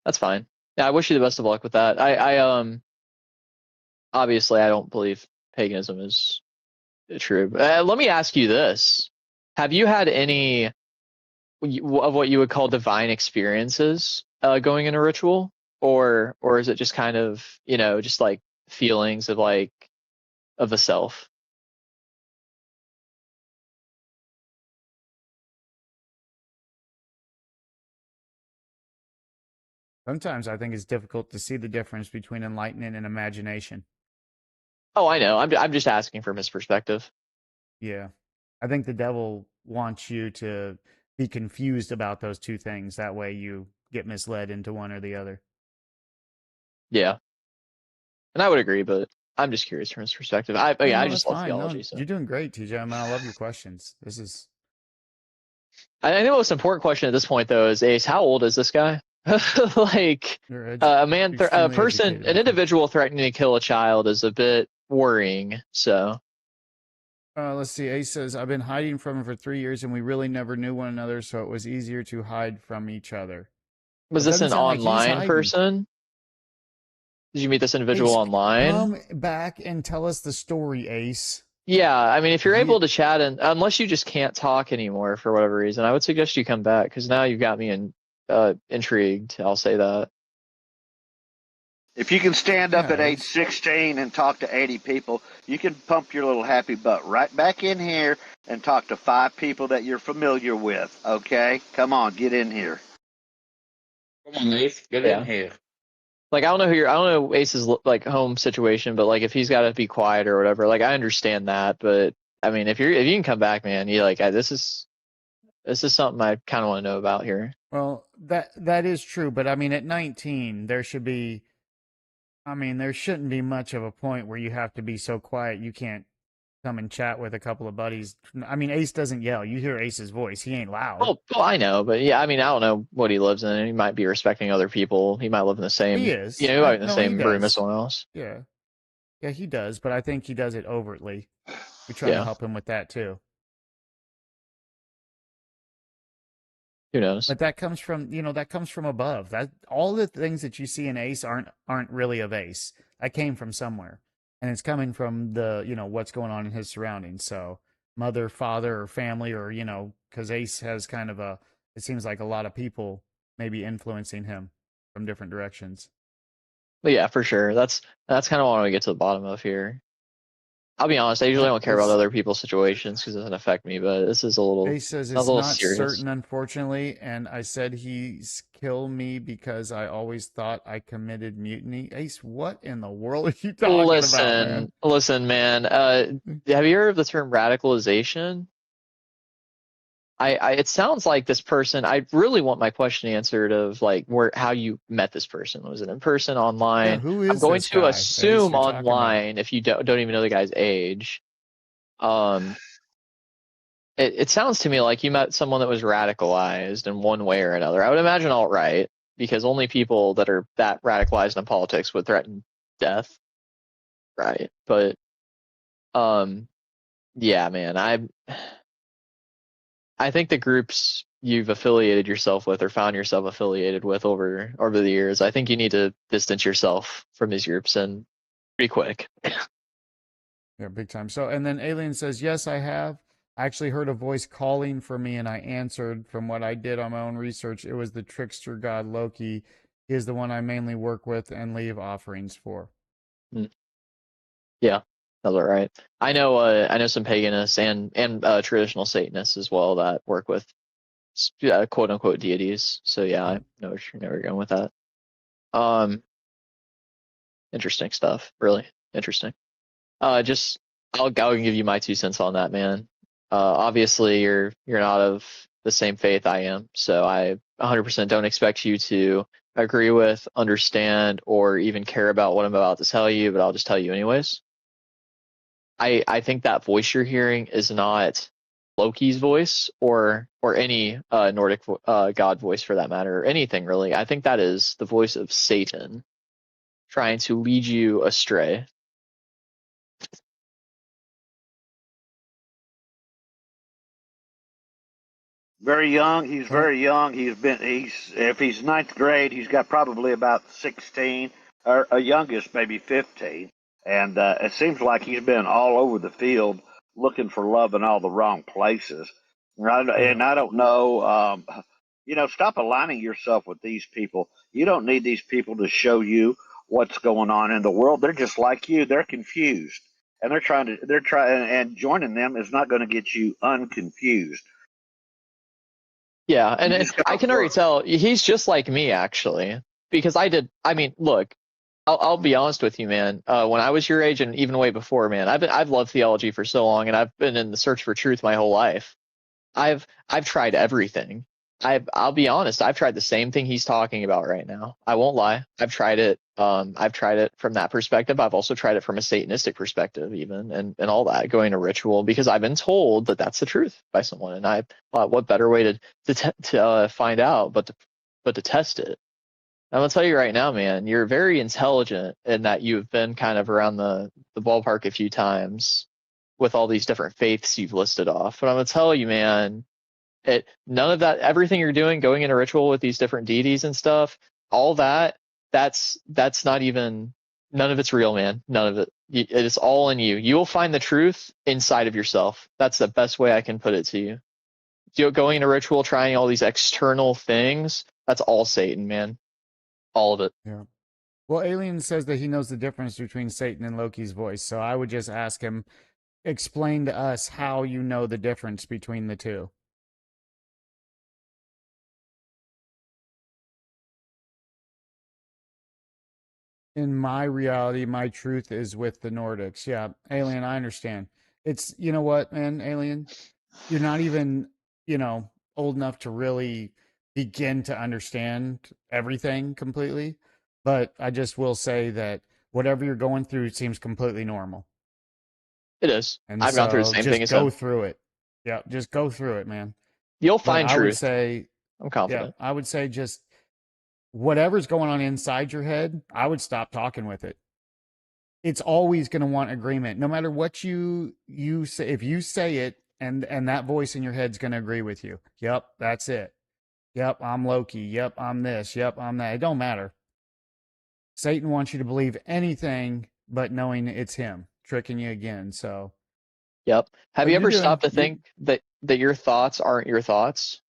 That's fine. Yeah, I wish you the best of luck with that. I obviously I don't believe paganism is true. Let me ask you this. Have you had any of what you would call divine experiences going in a ritual? Or is it just kind of, just like feelings of the self? Sometimes I think it's difficult to see the difference between enlightenment and imagination. Oh, I know. I'm just asking from his perspective. Yeah. I think the devil wants you to be confused about those two things. That way you get misled into one or the other. Yeah. And I would agree, but I'm just curious from his perspective. I just love theology. No, so. you're doing great, TJ. I mean, I love your questions. This is. I think the most important question at this point, though, is Ace. How old is this guy? Like a man, a person, an individual threatening to kill a child is a bit worrying. So. Let's see. Ace says, I've been hiding from him for 3 years, and we really never knew one another, so it was easier to hide from each other. Was this an online person? Did you meet this individual online? Come back and tell us the story, Ace. Yeah, I mean, if you're able to chat, and unless you just can't talk anymore for whatever reason, I would suggest you come back because now you've got me intrigued. I'll say that. If you can stand up at age 16 and talk to 80 people, you can pump your little happy butt right back in here and talk to 5 people that you're familiar with. Okay, come on, get in here. Come on, Ace, get in here. Like, I don't know Ace's like home situation, but like if he's got to be quiet or whatever, like I understand that. But I mean, if you can come back, man, you like this is something I kind of want to know about here. Well, that is true, but I mean, at 19, there shouldn't be much of a point where you have to be so quiet you can't come and chat with a couple of buddies. I mean, Ace doesn't yell. You hear Ace's voice. He ain't loud. Well, I know, but yeah, I mean, I don't know what he lives in. He might be respecting other people. He might live in the same. He is. You know, he might in the same room as someone else. Yeah, he does. But I think he does it overtly. We try to help him with that too. Who knows? But that comes from above. That all the things that you see in Ace aren't really of Ace. That came from somewhere, and it's coming from the what's going on in his surroundings. So mother, father, or family, or because Ace has kind of it seems like a lot of people maybe influencing him from different directions. But yeah, for sure. That's kind of what I want to get to the bottom of here. I'll be honest. I usually don't care about other people's situations because it doesn't affect me. But this is a little. Ace says it's not certain, unfortunately, and I said he's kill me because I always thought I committed mutiny. Ace, what in the world are you talking about, man? Listen, man. Have you heard of the term radicalization? It sounds like this person. I really want my question answered of like how you met this person. Was it in person, online? Yeah, who is I'm going this to guy assume online if you don't even know the guy's age. It sounds to me like you met someone that was radicalized in one way or another. I would imagine alt-right, because only people that are that radicalized in politics would threaten death, right? But yeah, man, I think the groups you've affiliated yourself with or found yourself affiliated with over the years, I think you need to distance yourself from these groups and pretty quick. Yeah, big time. So, and then Alien says, yes, I have. I actually heard a voice calling for me and I answered. From what I did on my own research, it was the trickster god Loki. He is the one I mainly work with and leave offerings for. Yeah. That's all right. I know some paganists and traditional Satanists as well that work with quote unquote deities. So yeah, I know where you're going with that. Interesting stuff. Really interesting. I'll give you my 2 cents on that, man. Obviously you're not of the same faith I am, so I 100% don't expect you to agree with, understand, or even care about what I'm about to tell you, but I'll just tell you anyways. I think that voice you're hearing is not Loki's voice or any Nordic god voice for that matter, or anything really. I think that is the voice of Satan trying to lead you astray. Very young. He's very young. If he's ninth grade, he's got probably about 16, or a youngest maybe 15. And it seems like he's been all over the field looking for love in all the wrong places. And I don't know, stop aligning yourself with these people. You don't need these people to show you what's going on in the world. They're just like you. They're confused. And and joining them is not going to get you unconfused. Yeah, and I can already tell he's just like me, actually, because look, I'll be honest with you, man. When I was your age and even way before, man, I've loved theology for so long, and I've been in the search for truth my whole life. I've tried everything. I'll be honest, I've tried the same thing he's talking about right now. I won't lie. I've tried it. I've tried it from that perspective. I've also tried it from a Satanistic perspective, even, and all that, going to ritual, because I've been told that that's the truth by someone, and I thought, what better way to find out but to test it. I'm gonna tell you right now, man, you're very intelligent in that you've been kind of around the ballpark a few times with all these different faiths you've listed off. But I'm gonna tell you, man, none of that, everything you're doing, going into ritual with these different deities and stuff, all that's not even None of it's real, man. None of it. It is all in you. You will find the truth inside of yourself. That's the best way I can put it to you. Going into ritual, trying all these external things, that's all Satan, man. All of it. Yeah. Well, Alien says that he knows the difference between Satan and Loki's voice. So I would just ask him, explain to us how you know the difference between the two. In my reality, my truth is with the Nordics. Yeah, Alien, I understand. It's, you know what, man, Alien, you're not even, old enough to really begin to understand everything completely. But I just will say that whatever you're going through seems completely normal. It is. And I've gone through the so same just thing as go him. through it. Yeah, just go through it, man. You'll But find I would truth. say, I'm confident. I would say just whatever's going on inside your head, I would stop talking with it. It's always going to want agreement, no matter what you say. If you say it, and that voice in your head's going to agree with you. Yep, that's it. Yep, I'm Loki. Yep, I'm this. Yep, I'm that. It don't matter. Satan wants you to believe anything but knowing it's him tricking you again. So, Yep. Have but you you're ever doing stopped to you think that your thoughts aren't your thoughts?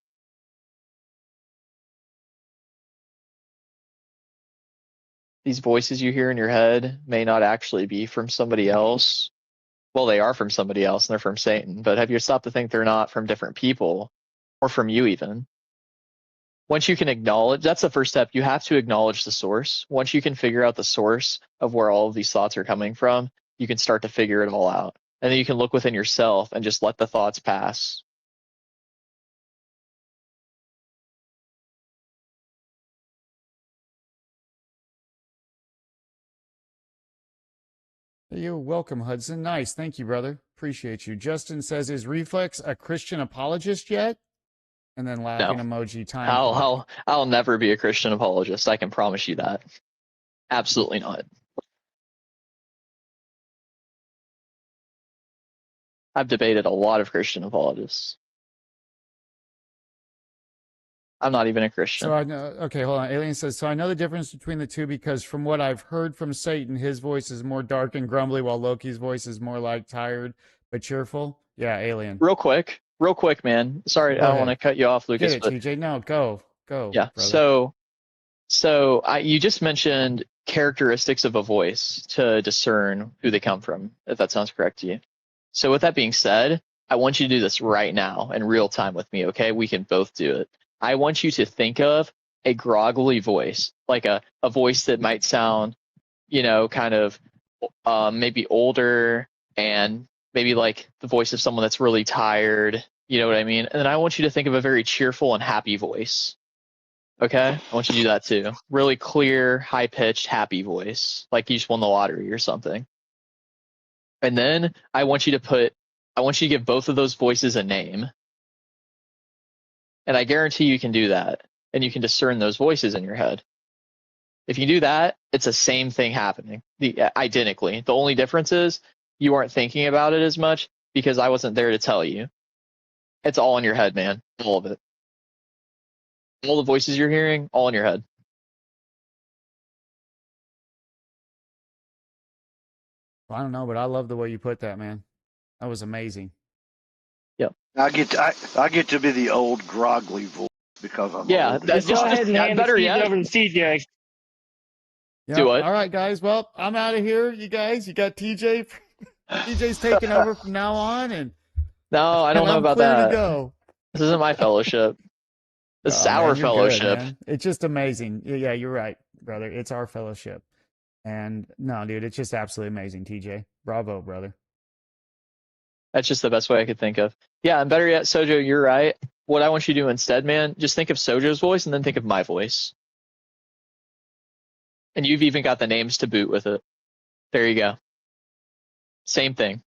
These voices you hear in your head may not actually be from somebody else. Well, they are from somebody else and they're from Satan, but have you stopped to think they're not from different people or from you even? Once you can acknowledge, that's the first step. You have to acknowledge the source. Once you can figure out the source of where all of these thoughts are coming from, you can start to figure it all out. And then you can look within yourself and just let the thoughts pass. You're welcome, Hudson. Nice. Thank you, brother. Appreciate you. Justin says, is Reflex a Christian apologist yet? And then laughing No. emoji time clock. I'll never be a Christian apologist. I can promise you that. Absolutely not. I've debated a lot of Christian apologists. I'm not even a Christian. So I know, okay, hold on. Alien says, so I know the difference between the two because from what I've heard from Satan, his voice is more dark and grumbly while Loki's voice is more like tired but cheerful. Yeah, Alien. Real quick, man. Sorry, I don't want to cut you off, Lucas. Get it, TJ. No, go. Yeah. Brother. So you just mentioned characteristics of a voice to discern who they come from, if that sounds correct to you. So with that being said, I want you to do this right now in real time with me, okay? We can both do it. I want you to think of a groggly voice, like a voice that might sound, kind of maybe older and maybe like the voice of someone that's really tired. You know what I mean? And then I want you to think of a very cheerful and happy voice. Okay? I want you to do that too. Really clear, high-pitched, happy voice, like you just won the lottery or something. And then I want you to give both of those voices a name. And I guarantee you can do that. And you can discern those voices in your head. If you do that, it's the same thing happening, identically. The only difference is you aren't thinking about it as much because I wasn't there to tell you. It's all in your head, man. All of it. All the voices you're hearing, all in your head. I don't know, but I love the way you put that, man. That was amazing. Yep. I get to be the old groggly voice because I'm old. Go ahead and hand better the yet. over to TJ. Yeah. Do it. All right, guys. Well, I'm out of here. You guys, you got TJ. TJ's taking over from now on, and no, I don't know about clear that. To go. This isn't my fellowship. This is our fellowship. Good, it's just amazing. Yeah, you're right, brother. It's our fellowship. And no, dude, it's just absolutely amazing, TJ. Bravo, brother. That's just the best way I could think of. Yeah, and better yet, Sojo, you're right. What I want you to do instead, man, just think of Sojo's voice and then think of my voice. And you've even got the names to boot with it. There you go. Same thing.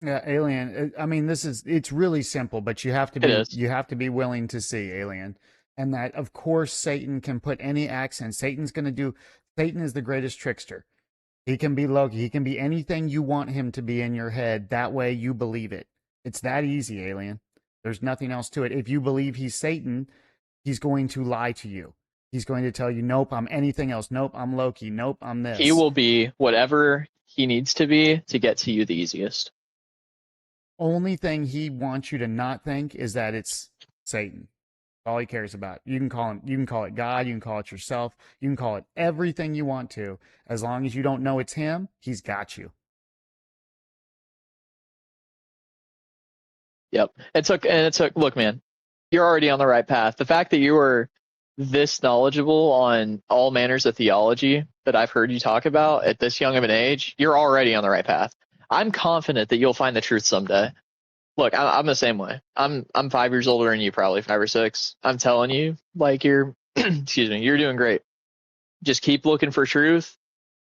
Yeah, Alien. I mean, it's really simple, but you have to be willing to see, Alien. And that, of course, Satan can put any accent. Satan is the greatest trickster. He can be Loki. He can be anything you want him to be in your head. That way you believe it. It's that easy, Alien. There's nothing else to it. If you believe he's Satan, he's going to lie to you. He's going to tell you, nope, I'm anything else. Nope, I'm Loki. Nope, I'm this. He will be whatever he needs to be to get to you the easiest. Only thing he wants you to not think is that it's Satan. All he cares about. You can call it God, you can call it yourself, you can call it everything you want to. As long as you don't know it's him, he's got you. Yep. It took look, man, you're already on the right path. The fact that you were this knowledgeable on all manners of theology that I've heard you talk about at this young of an age, you're already on the right path. I'm confident that you'll find the truth someday. Look, I'm the same way. I'm 5 years older than you, probably 5 or 6. I'm telling you, like you're, excuse me, you're doing great. Just keep looking for truth,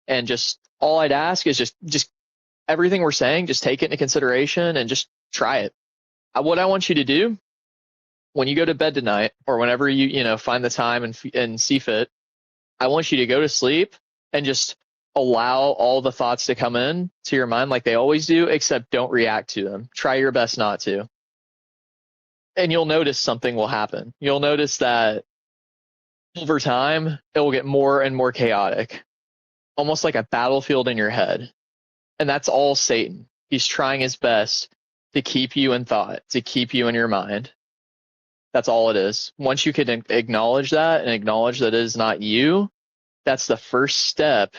and just all I'd ask is just everything we're saying, just take it into consideration and just try it. What I want you to do when you go to bed tonight, or whenever you find the time and see fit, I want you to go to sleep and just allow all the thoughts to come in to your mind like they always do, except don't react to them. Try your best not to. And you'll notice something will happen. You'll notice that over time, it will get more and more chaotic, almost like a battlefield in your head. And that's all Satan. He's trying his best to keep you in thought, to keep you in your mind. That's all it is. Once you can acknowledge that and acknowledge that it is not you, that's the first step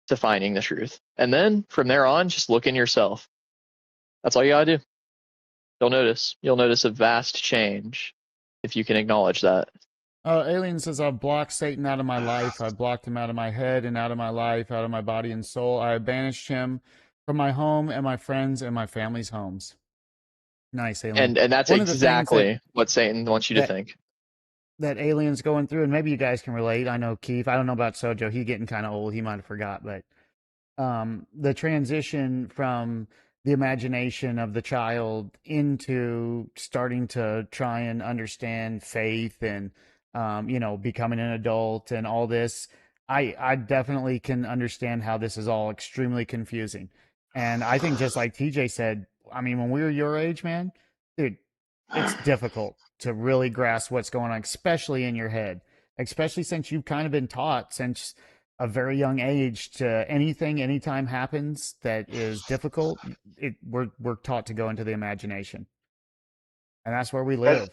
to finding the truth. And then from there on, just look in yourself. That's all you gotta do. You'll notice a vast change if you can acknowledge that. Alien says, I've blocked Satan out of my life. I've blocked him out of my head and out of my life, out of my body and soul. I have banished him from my home and my friends and my family's homes. Nice, Alien. And that's exactly what Satan wants you to think. That Alien's going through, and maybe you guys can relate. I know Keith, I don't know about Sojo. He's getting kind of old. He might have forgot, but the transition from the imagination of the child into starting to try and understand faith and becoming an adult and all this, I definitely can understand how this is all extremely confusing. And I think, just like TJ said, I mean, when we were your age, man, dude, it's difficult to really grasp what's going on, especially in your head, especially since you've kind of been taught since a very young age to anytime happens that is difficult, we're taught to go into the imagination. And that's where we live.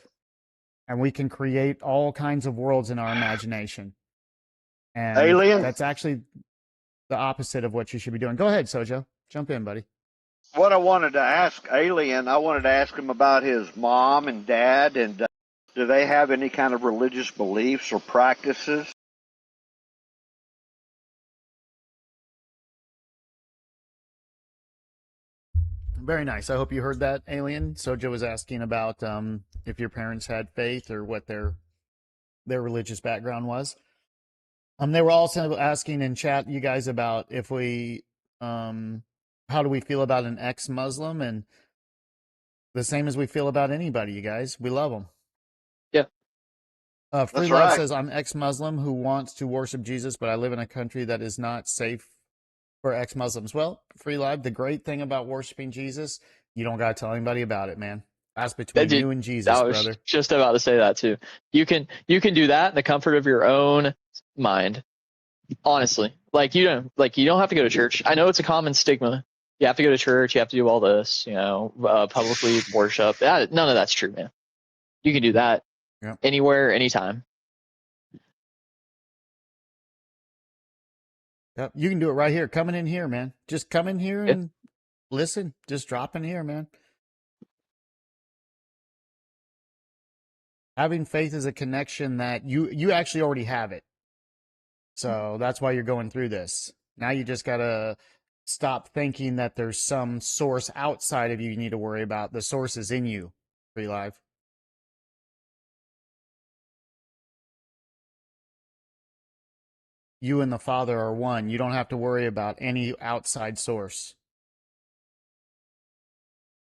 And we can create all kinds of worlds in our imagination. And Alien? That's actually the opposite of what you should be doing. Go ahead, Sojo. Jump in, buddy. What I wanted to ask Alien, I wanted to ask him about his mom and dad, and do they have any kind of religious beliefs or practices? Very nice. I hope you heard that, Alien. Sojo was asking about if your parents had faith or what their religious background was. They were also asking in chat, you guys, about if we how do we feel about an ex-Muslim, and the same as we feel about anybody, you guys. We love them. Yeah. Free Love says, I'm ex-Muslim who wants to worship Jesus, but I live in a country that is not safe for ex-Muslims. Well, Free Live, the great thing about worshiping Jesus, you don't got to tell anybody about it, man. That's between you and Jesus, I was brother. just about to say that too. You can do that in the comfort of your own mind. Honestly, you don't have to go to church. I know it's a common stigma. You have to go to church. You have to do all this. Publicly worship. None of that's true, man. You can do that anywhere, anytime. Yep, you can do it right here. Coming in here, man. Just come in here and listen. Just drop in here, man. Having faith is a connection that you actually already have it. So that's why you're going through this. Now you just got to stop thinking that there's some source outside of you need to worry about. The source is in you. Free Live. You and the Father are one. You don't have to worry about any outside source.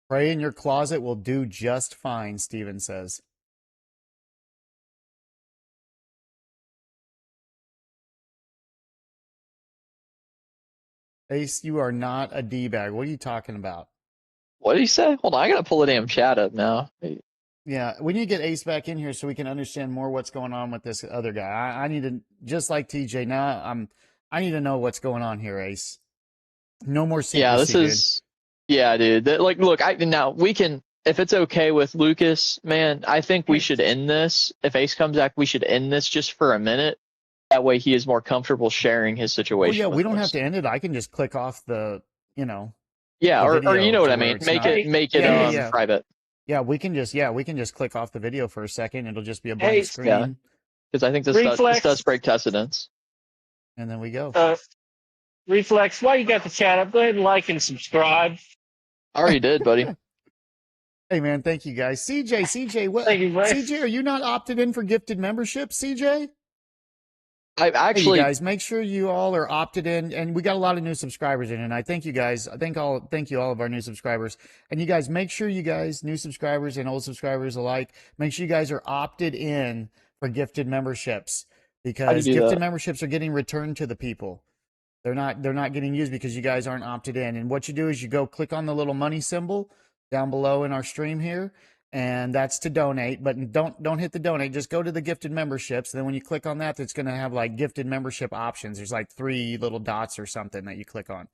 Pray in your closet will do just fine, Stephen says. Ace, you are not a D-bag. What are you talking about? What did he say? Hold on, I gotta pull the damn chat up now. Yeah, we need to get Ace back in here so we can understand more what's going on with this other guy. I need to, just like TJ. Now I need to know what's going on here, Ace. No more Yeah, this secrecy, dude. is. Yeah, dude. Like, look, now we can. If it's okay with Lucas, man, I think we should end this. If Ace comes back, we should end this just for a minute. That way, he is more comfortable sharing his Well, situation. yeah, with we don't have us. to end it. I can just click off the, Yeah, the or video you know what to I where mean. it's Make not. it Yeah. private. Yeah, we can just click off the video for a second. It'll just be a blank Hey, screen, Yeah. Because I think this Reflex. does break precedence. and then we go. Reflex, while you got the chat up, go ahead and like and subscribe. I already did, buddy. Hey man, thank you guys. CJ, what? Thank you, buddy. CJ, are you not opted in for gifted membership, CJ? I Hey, actually. you guys, make sure you all are opted in, and we got a lot of new subscribers in, and I thank you guys. Thank you all of our new subscribers, and you guys, make sure you guys, new subscribers and old subscribers alike, make sure you guys are opted in for gifted memberships, because do gifted that? memberships are getting returned to the people. They're not getting used because you guys aren't opted in. And what you do is you go click on the little money symbol down below in our stream here, and that's to donate. But don't hit the donate. Just go to the gifted memberships. And then when you click on that, it's going to have like gifted membership options. There's like 3 little dots or something that you click on.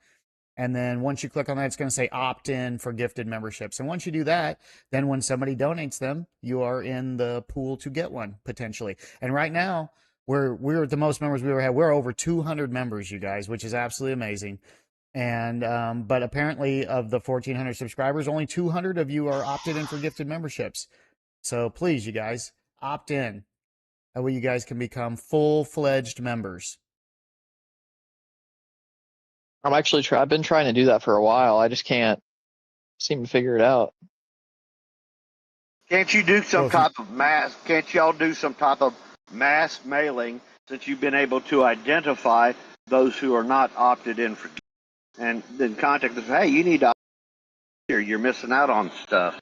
And then once you click on that, it's going to say opt in for gifted memberships. And once you do that, then when somebody donates them, you are in the pool to get one potentially. And right now, we're the most members we ever had. We're over 200 members, you guys, which is absolutely amazing. And but apparently, of the 1,400 subscribers, only 200 of you are opted in for gifted memberships. So please, you guys, opt in. That way, you guys can become full-fledged members. I've been trying to do that for a while. I just can't seem to figure it out. Can't you do some type of mass? Can't y'all do some type of mass mailing, since you've been able to identify those who are not opted in for, and then contact them? Hey, you need to opt here. You're missing out on stuff.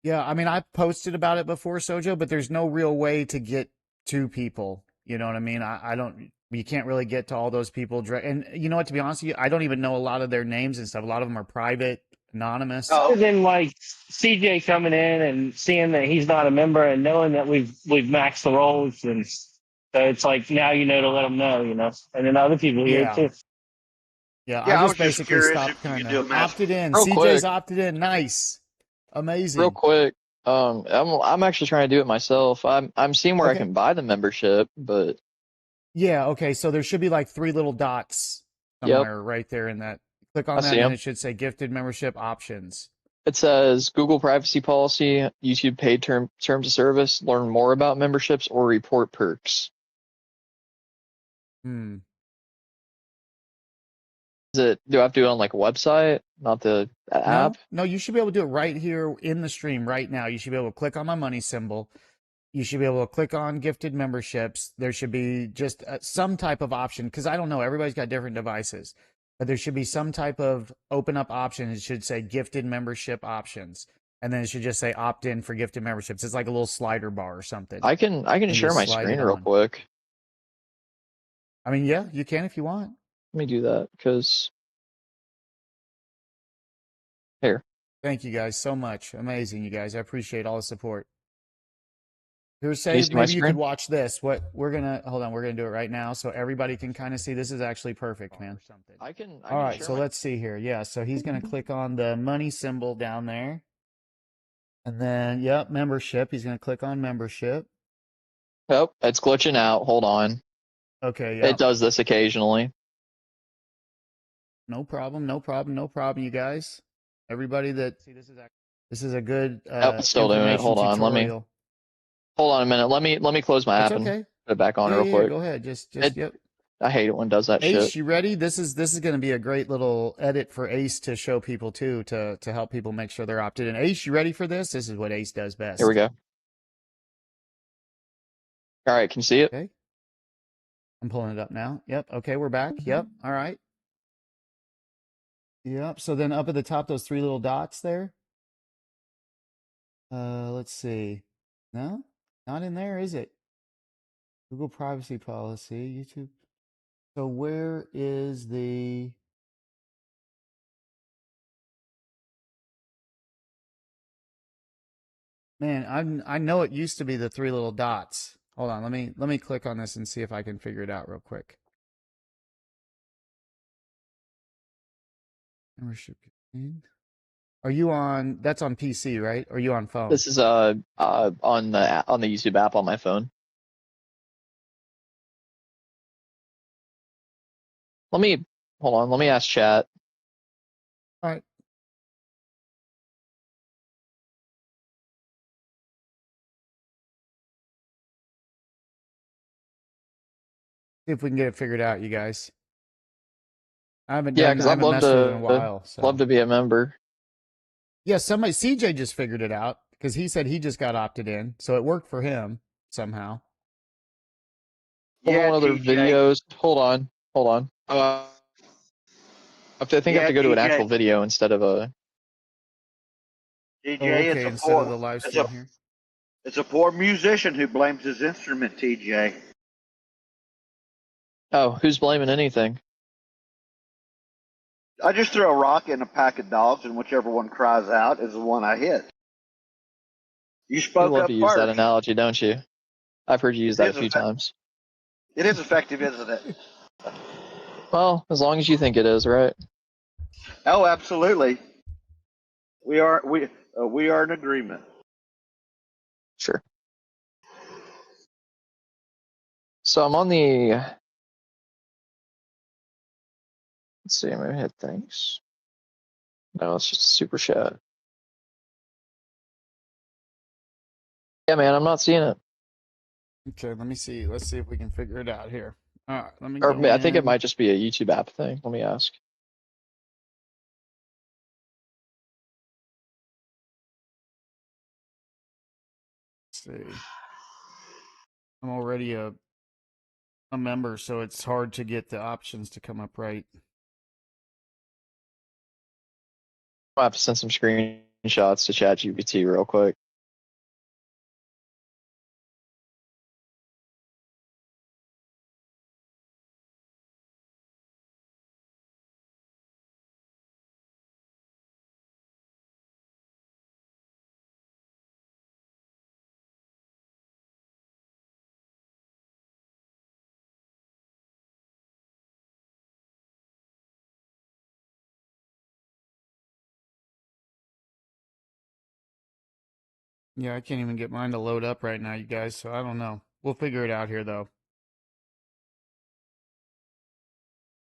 Yeah, I mean, I've posted about it before, Sojo, but there's no real way to get to people. You know what I mean? I don't, you can't really get to all those people. And you know what, to be honest with you, I don't even know a lot of their names and stuff. A lot of them are private, anonymous. Other than like CJ coming in and seeing that he's not a member and knowing that we've maxed the roles, and so it's like now you know to let them know, and then other people here too. Yeah, Yeah, I I was just just basically curious stopped if you kind could do a of mass. opted in. Real CJ's quick. opted in. Nice. Amazing. Real quick, I'm actually trying to do it myself. I'm seeing where I Okay. can buy the membership, but Yeah, okay. So there should be like 3 little dots somewhere right there in that. Click on I that see and 'em. it should say gifted membership options. It says Google privacy policy, YouTube paid terms of service, learn more about memberships, or report perks. Hmm. Do I have to do it on like a website, not the app? No, you should be able to do it right here in the stream right now. You should be able to click on my money symbol. You should be able to click on gifted memberships. There should be just some type of option, because I don't know, everybody's got different devices, but there should be some type of open up option. It should say gifted membership options, and then it should just say opt in for gifted memberships. It's like a little slider bar or something. I can share just my slide screen it real on. quick. I mean, yeah, you can if you want. Let me do that because here. Thank you guys so much. Amazing, you guys. I appreciate all the support. Here's Can you say see my maybe you could screen? watch this. What we're gonna hold on, we're gonna do it right now so everybody can kind of see. This is actually perfect, man. I can All right, share so my- let's see here. Yeah, so he's gonna click on the money symbol down there. And then yep, membership. He's gonna click on membership. Oh, it's glitching out. Hold on. Okay, It does this occasionally. No problem, you guys. Everybody that see this is a good It's still doing it. Hold on. tutorial. Hold on a minute. Let me close my app It's and okay. put it back on Yeah, real quick. go ahead. Just yep. I hate it when it does that Ace, shit. you ready? This is going to be a great little edit for Ace to show people too, to help people make sure they're opted in. Ace, you ready for this? This is what Ace does best. Here we go. All right, can you see it? Okay. I'm pulling it up now. Yep. Okay, we're back. Yep. All right. Yep. So then up at the top, those 3 little dots there. Let's see. No, not in there, is it? Google privacy policy, YouTube. So where is the? Man, I know it used to be the three little dots. Hold on, let me click on this and see if I can figure it out real quick. Membership campaign. Are you on? That's on PC, right? Or are you on phone? This is on the YouTube app on my phone. Hold on. Let me ask chat. All right. See if we can get it figured out, you guys. I haven't Yeah, done. because I I'd haven't love messed with it in a to while. So. love to be a member. Yeah, CJ just figured it out because he said he just got opted in, so it worked for him somehow. Yeah, One other TJ. videos. Hold on. I think I have to go to an TJ. actual video instead of a. TJ, Oh, okay. Instead of the live stream here. It's a poor musician who blames his instrument, TJ. Oh, who's blaming anything? I just throw a rock in a pack of dogs, and whichever one cries out is the one I hit. You You spoke love up to use that first. analogy, don't you? I've heard you use that a few times. It is effective, isn't it? Well, as long as you think it is, right? Oh, absolutely. We are in agreement. Sure. So I'm on the. Let's see. I'm gonna hit things. No, it's just a super chat. Yeah, man, I'm not seeing it. Okay, let me see. Let's see if we can figure it out here. All right, let me Or go I think it in. might just be a YouTube app thing. Let me ask. Let's see. I'm already a member, so it's hard to get the options to come up right. I'll have to send some screenshots to ChatGPT real quick. Yeah, I can't even get mine to load up right now, you guys, so I don't know. We'll figure it out here, though.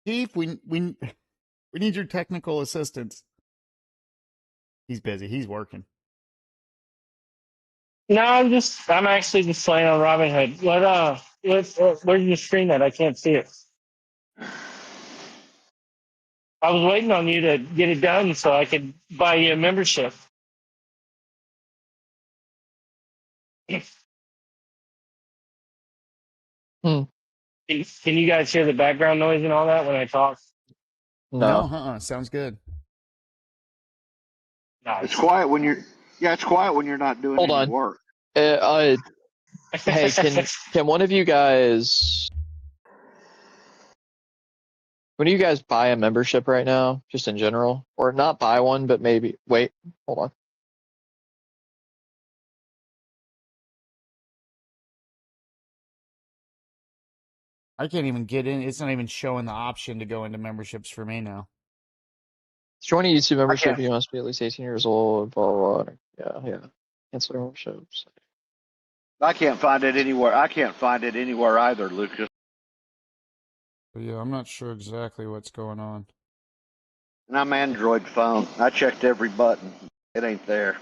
Chief, we need your technical assistance. He's busy. He's working. No, I'm actually just playing on Robin Hood. Where's your screen at? I can't see it. I was waiting on you to get it done so I could buy you a membership. Hmm. Can you guys hear the background noise and all that when I talk? No. Sounds good. Nice. It's quiet when you're not doing Hold any on. work. Hey, can one of you guys? When you guys buy a membership right now, just in general, or not buy one, but maybe wait. Hold on. I can't even get in. It's not even showing the option to go into memberships for me now. To join a YouTube membership, you must be at least 18 years old. Blah blah. Blah. Yeah. Cancel memberships. I can't find it anywhere. I can't find it anywhere either, Lucas. But yeah, I'm not sure exactly what's going on. And I'm Android phone. I checked every button. It ain't there.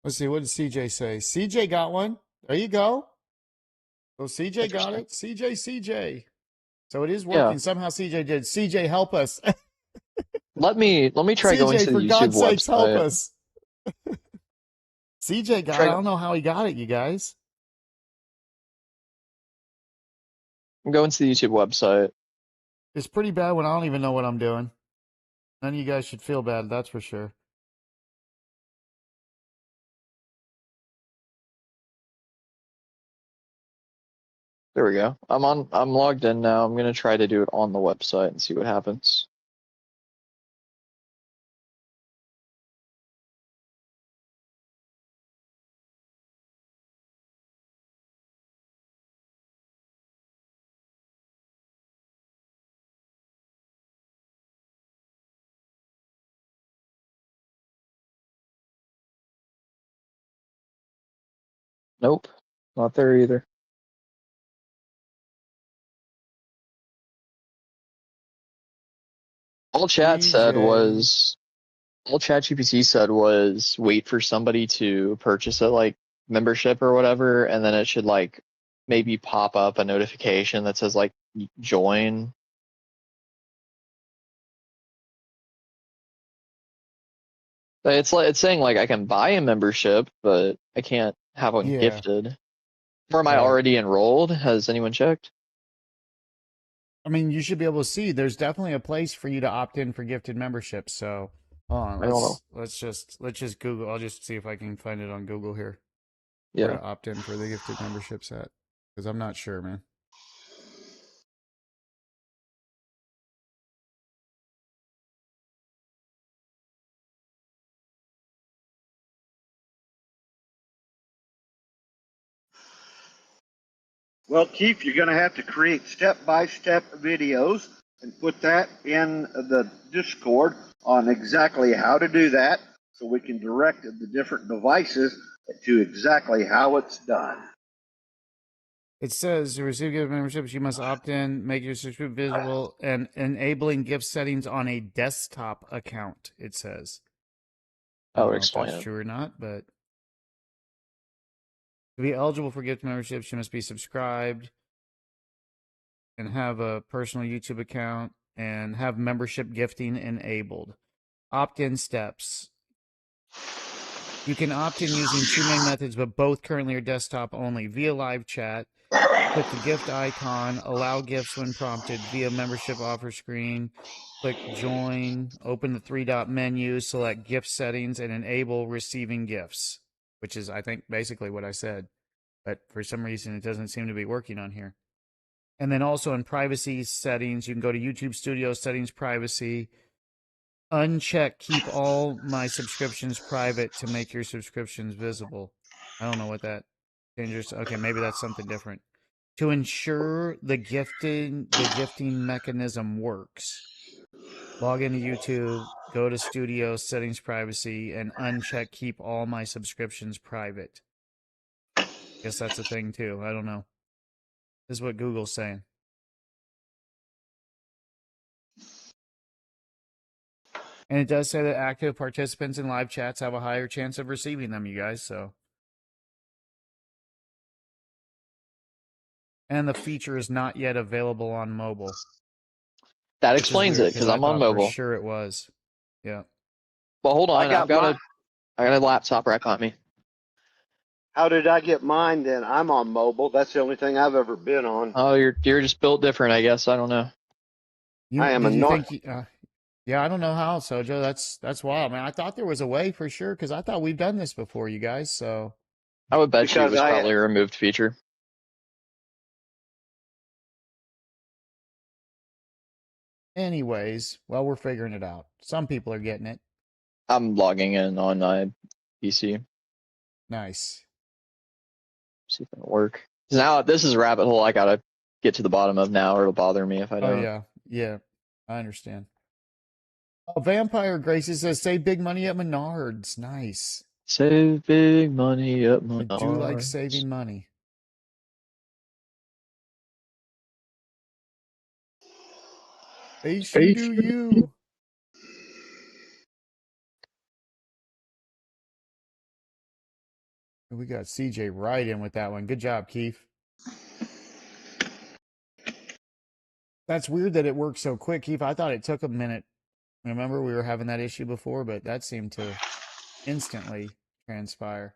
Let's see. What did CJ say? CJ got one. There you go. So CJ got it. CJ. So it is working. Yeah. Somehow CJ did. CJ, help us. Let me try going CJ, to for the YouTube God's sakes, help website. us. CJ got it. I don't know how he got it, you guys. I'm going to the YouTube website. It's pretty bad when I don't even know what I'm doing. None of you guys should feel bad, that's for sure. There we go. I'm logged in now. I'm gonna try to do it on the website and see what happens. Nope, not there either. All ChatGPT said was wait for somebody to purchase it, like membership or whatever, and then it should like maybe pop up a notification that says like join. But it's saying like I can buy a membership, but I can't have one Yeah. gifted. Or am I Right. already enrolled? Has anyone checked? I mean, you should be able to see. There's definitely a place for you to opt in for gifted memberships. So, hold on. I don't know. Let's just Google. I'll just see if I can find it on Google here. Where Yeah. to opt in for the gifted memberships at? Because I'm not sure, man. Well, Keith, you're going to have to create step-by-step videos and put that in the Discord on exactly how to do that so we can direct the different devices to exactly how it's done. It says to receive gift memberships, you must opt in, make your subscription visible, and enabling gift settings on a desktop account. It says. I don't know if that's true or not, but to be eligible for gift memberships, you must be subscribed and have a personal YouTube account and have membership gifting enabled. Opt-in steps. You can opt in using two main methods, but both currently are desktop only. Via live chat, click the gift icon, allow gifts when prompted via membership offer screen. Click join, open the three-dot menu, select gift settings, and enable receiving gifts, which is, I think, basically what I said. But for some reason, it doesn't seem to be working on here. And then also in privacy settings, you can go to YouTube Studio settings, privacy, uncheck keep all my subscriptions private to make your subscriptions visible. I don't know what that changes. Okay, maybe that's something different. To ensure the gifting mechanism works, log into YouTube, go to Studio settings, privacy, and uncheck keep all my subscriptions private. Guess that's a thing too. I don't know. This is what Google's saying. And it does say that active participants in live chats have a higher chance of receiving them, you guys, so. And the feature is not yet available on mobile. That explains it, because I'm on mobile. For sure it was. Yeah. Well, hold on. I got a laptop right by me. How did I get mine then? I'm on mobile. That's the only thing I've ever been on. Oh, you're just built different, I guess. I don't know. I am yeah, I don't know how, Sojo. That's wild, man. I thought there was a way for sure, because I thought we've done this before, you guys, so. I would bet you it was probably a removed feature. Anyways, well, we're figuring it out. Some people are getting it. I'm logging in on my PC. Nice. See if it'll work. Now, this is a rabbit hole I gotta get to the bottom of now, or it'll bother me if I don't. Oh, yeah. I understand. Oh, Vampire Gracie says, save big money at Menards. Nice. Save big money at Menards. I do like saving money. Hey, do you? We got CJ right in with that one. Good job, Keith. That's weird that it worked so quick, Keith. I thought it took a minute. Remember, we were having that issue before, but that seemed to instantly transpire.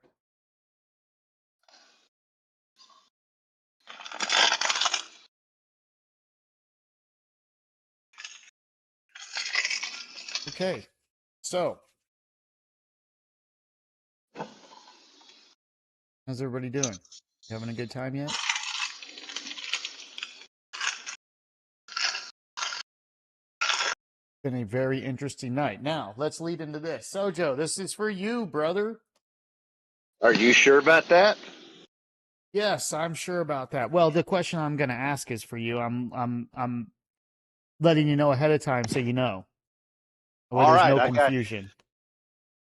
Okay, so how's everybody doing? You having a good time yet? Been a very interesting night. Now, let's lead into this. Sojo, this is for you, brother. Are you sure about that? Yes, I'm sure about that. Well, the question I'm going to ask is for you. I'm letting you know ahead of time so you know, where All there's right, no I got you. confusion.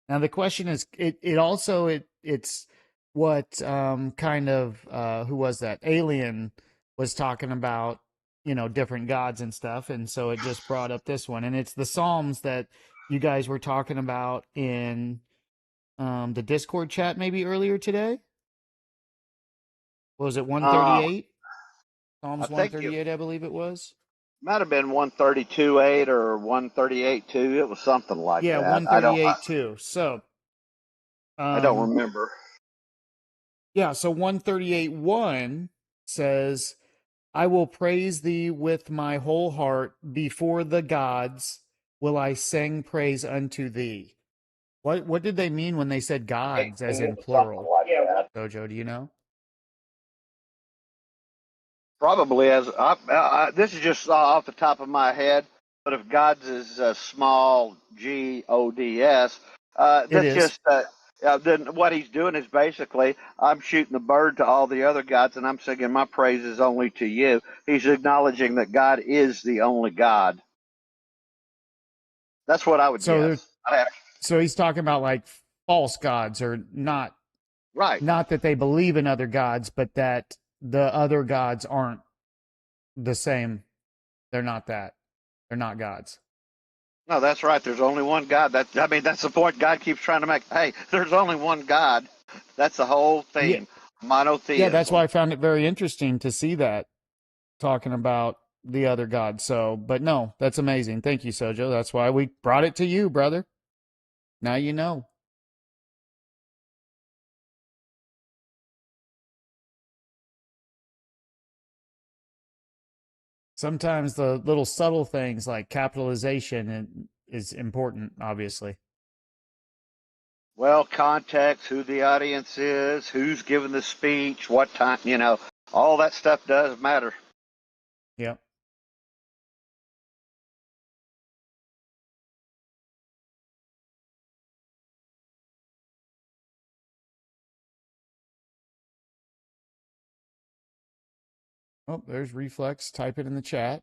Now the question is, it's what kind of who was that? Alien was talking about, different gods and stuff, and so it just brought up this one, and it's the Psalms that you guys were talking about in the Discord chat maybe earlier today. What was it 138? I Psalms think it 138, I believe it was. might have been 132.8 or 138.2. It was something like Yeah, that. 138 too. So, I don't um, remember. yeah, so 138:1 says, I will praise thee with my whole heart. Before the gods will I sing praise unto thee. What did they mean when they said gods as in It was something plural? like that. Dojo, do you know? Probably this is just off the top of my head, but if God's is small Gods, It that's is. just then what he's doing is basically I'm shooting the bird to all the other gods and I'm singing my praises only to you. He's acknowledging that God is the only God. That's what I would So guess. so he's talking about like false gods, or not Right. not that they believe in other gods, but that the other gods aren't the same. They're not that. They're not gods. No, that's right. There's only one God. That's the point God keeps trying to make. Hey, there's only one God. That's the whole Yeah, theme. yeah, that's why Monotheism. I found it very interesting to see that talking about the other gods. So, but no, that's amazing. Thank you, Sojo. That's why we brought it to you, brother. Now you know. Sometimes the little subtle things like capitalization is important, obviously. Well, context, who the audience is, who's giving the speech, what time, all that stuff does matter. Yep. Oh, there's Reflex. Type it in the chat.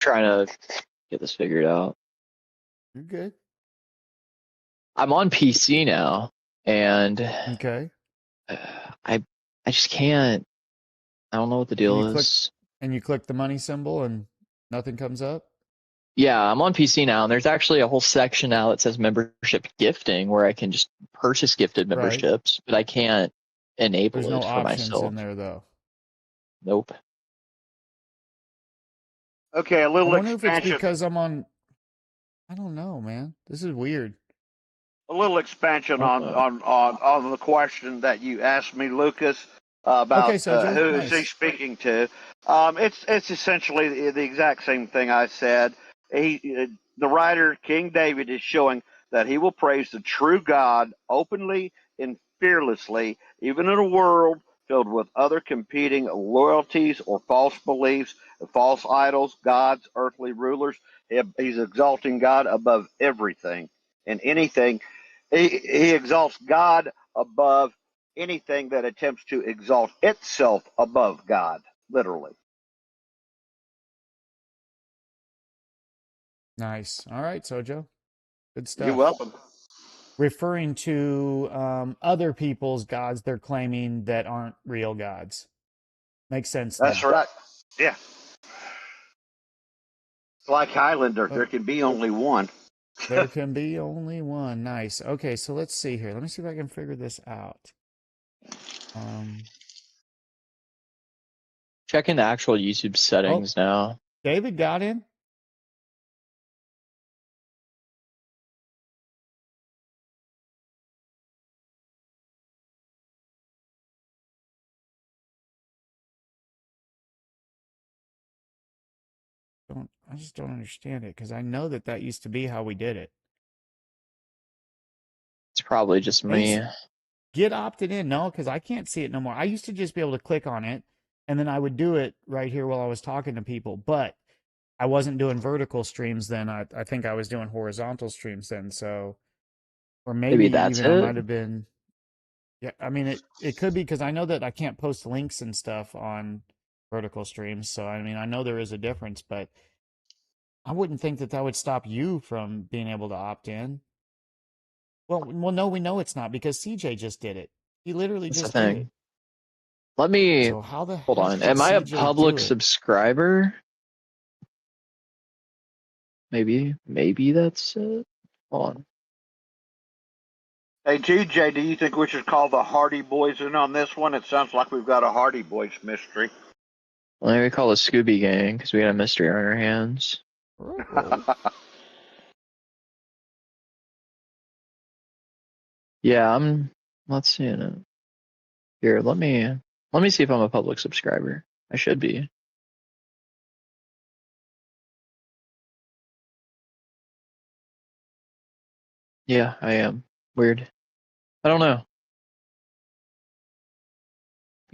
Trying to get this figured out. You're good. I'm on PC now, and Okay. I just can't. I don't know what the And deal you click is. and you click the money symbol and nothing comes up. Yeah, I'm on PC now, and there's actually a whole section now that says membership gifting where I can just purchase gifted Right. memberships, but I can't enable There's no it for options myself. in there though. Nope. Okay, a I little wonder if it's expansion. because I'm on. I don't know, man. This is weird. A little expansion Oh, on the question that you asked me, Lucas, Okay, about Sojo. who is he Nice. speaking to. It's essentially the exact same thing I said. The writer King David is showing that he will praise the true God openly and fearlessly, even in a world filled with other competing loyalties or false beliefs, false idols, gods, earthly rulers. He's exalting God above everything and anything. He exalts God above anything that attempts to exalt itself above God, literally. Nice. All right, Sojo. Good You're stuff. welcome. Referring to other people's gods they're claiming that aren't real gods. Makes sense That's now. right. Yeah. It's like Highlander. Oh, There can be only one. there can be only one. Nice. Okay, so let's see here. Let me see if I can figure this out. checking the actual YouTube Oh, settings now. David got in. I just don't understand it because I know that used to be how we did it. It's probably just me. Get opted in. No, because I can't see it no more. I used to just be able to click on it and then I would do it right here while I was talking to people. But I wasn't doing vertical streams then. I think I was doing horizontal streams then. So, or maybe Maybe that's even I it. might have been. Yeah, I mean it could be because I know that I can't post links and stuff on vertical streams. So I mean I know there is a difference, but I wouldn't think that that would stop you from being able to opt in. Well, no, we know it's not because CJ just did it. He literally That's the just did it. thing. Let me So how the hold heck on. did Am I a CJ do public it? subscriber? Maybe that's it. Hold on. Hey, GJ, do you think we should call the Hardy Boys in on this one? It sounds like we've got a Hardy Boys mystery. Well, maybe we call it Scooby Gang because we got a mystery on our hands. Yeah, I'm not seeing it. Here, let me see if I'm a public subscriber. I should be. Yeah, I am. Weird. I don't know.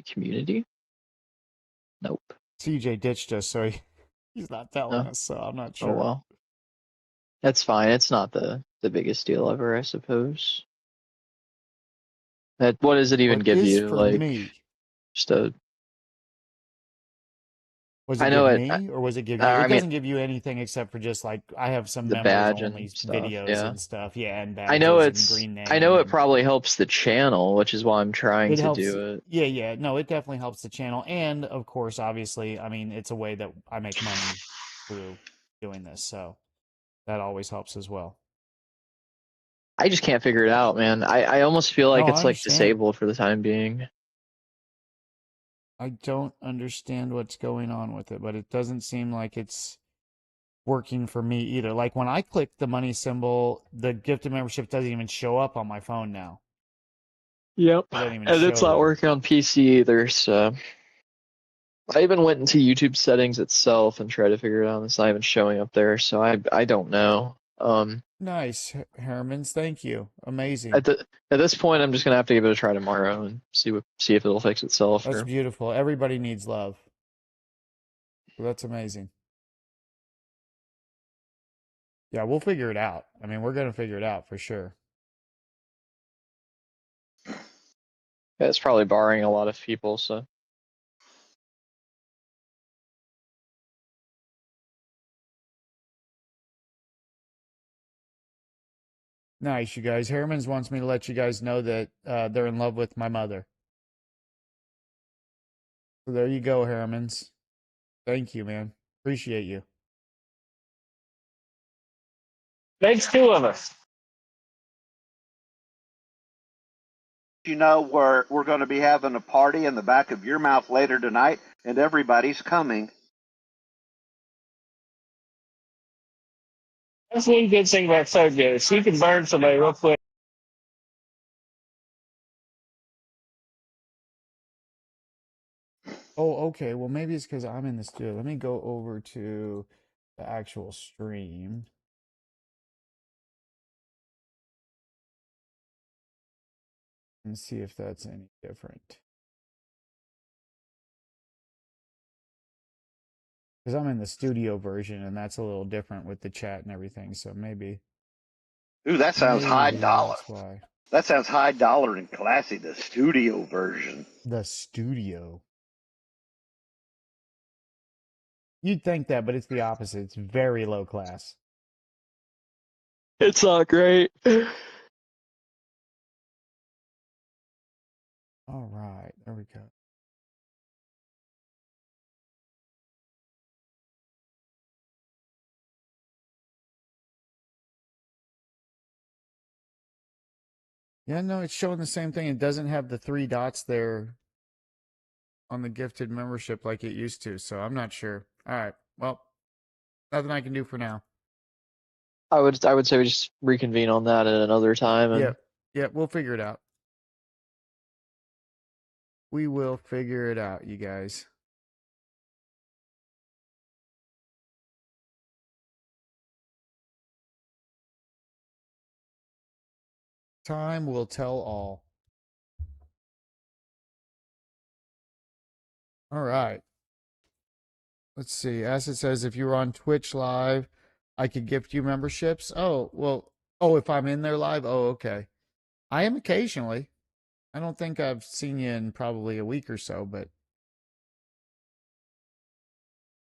Community? Nope. CJ ditched us, so he's not telling No. us. So I'm not Oh sure. well. That's fine. It's not the biggest deal ever, I suppose. What does it even What give is you? for Like me? just a Was I it know give it. me or was it give you? I It mean doesn't give you anything except for just like I have some the members badge only and stuff. videos Yeah. and stuff. Yeah, and I know badges and it's. green I know name it and probably helps the channel, which is why I'm trying it to helps. do it. Yeah, yeah. No, it definitely helps the channel. And of course, obviously, I mean, it's a way that I make money through doing this. So that always helps as well. I just can't figure it out, man. I almost feel like No, I it's like understand. disabled for the time being. I don't understand what's going on with it, but it doesn't seem like it's working for me either. Like when I click the money symbol, the gifted membership doesn't even show up on my phone now. Yep. It doesn't even And it's show not there. working on PC either, so I even went into YouTube settings itself and tried to figure it out, and it's not even showing up there, so I don't know. Nice, Hermans. Thank you. At Amazing. the at this point, I'm just gonna have to give it a try tomorrow and see if it'll fix itself. That's Or beautiful. Everybody needs love. That's amazing. Yeah, we'll figure it out. I mean, we're going to figure it out for sure. yeah, it's probably barring a lot of people. So Nice, you guys. Hermans wants me to let you guys know that they're in love with my mother. So there you go, Hermans. Thank you, man. Appreciate you. Makes two of us. You know, we're going to be having a party in the back of your mouth later tonight, and everybody's coming. That's one good thing about Sojo. She can burn somebody real quick. Oh, okay. Well, maybe it's because I'm in the studio. Let me go over to the actual stream. And see if that's any different. Because I'm in the studio version, and that's a little different with the chat and everything. So maybe, Ooh, that sounds high maybe dollar. that's why. That sounds high dollar and classy, the studio version. The studio. You'd think that, but it's the opposite. It's very low class. it's not great. All right, there we go. Yeah, no, it's showing the same thing. It doesn't have the three dots there on the gifted membership like it used to. So I'm not sure. All right. Well, nothing I can do for now. I would say we just reconvene on that at another time. And Yep. Yep. We'll figure it out. We will figure it out, you guys. Time will tell all. All right. Let's see. As it says, if you were on Twitch live, I could gift you memberships. Oh, well, oh, if I'm in there live? Oh, okay. I am occasionally. I don't think I've seen you in probably a week or so, but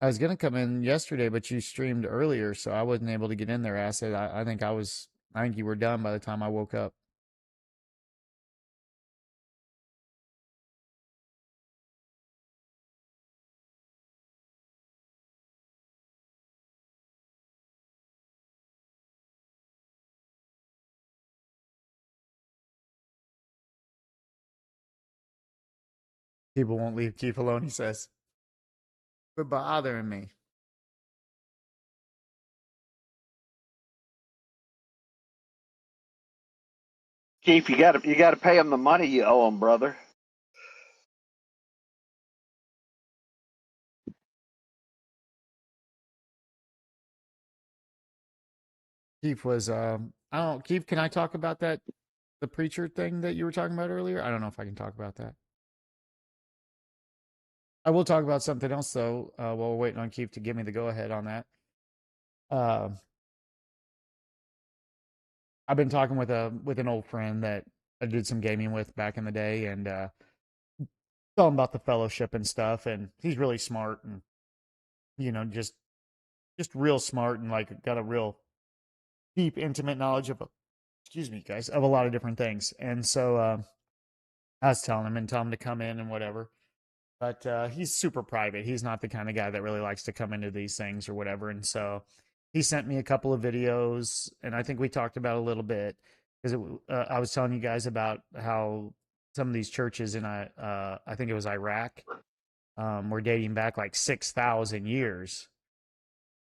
I was gonna come in yesterday, but you streamed earlier, so I wasn't able to get in there. Acid. I think you were done by the time I woke up. People won't leave Keith alone, he says. Quit bothering me. Keith, you gotta pay him the money you owe him, brother. Keith was I don't Keith, can I talk about that the preacher thing that you were talking about earlier? I don't know if I can talk about that. I will talk about something else though, while we're waiting on Keith to give me the go ahead on that. Uh, I've been talking with an old friend that I did some gaming with back in the day, and tell him about the fellowship and stuff. And he's really smart, and just real smart, and like got a real deep, intimate knowledge of, excuse me, guys, of a lot of different things. And so I was telling him and telling him to come in and whatever. But he's super private. He's not the kind of guy that really likes to come into these things or whatever. And so he sent me a couple of videos, and I think we talked about a little bit because I was telling you guys about how some of these churches in I think it was Iraq, were dating back like 6,000 years,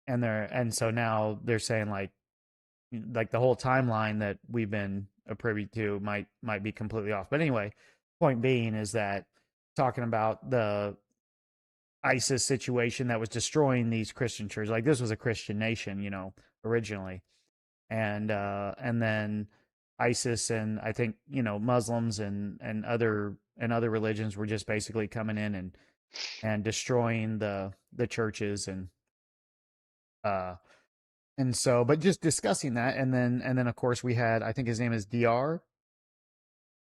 and so now they're saying like the whole timeline that we've been a privy to might be completely off. But anyway, point being is that talking about the ISIS situation that was destroying these Christian churches. Like this was a Christian nation, originally, and then ISIS and I think Muslims and other religions were just basically coming in and destroying the churches uh and so but just discussing that and then of course we had I think his name is Dr.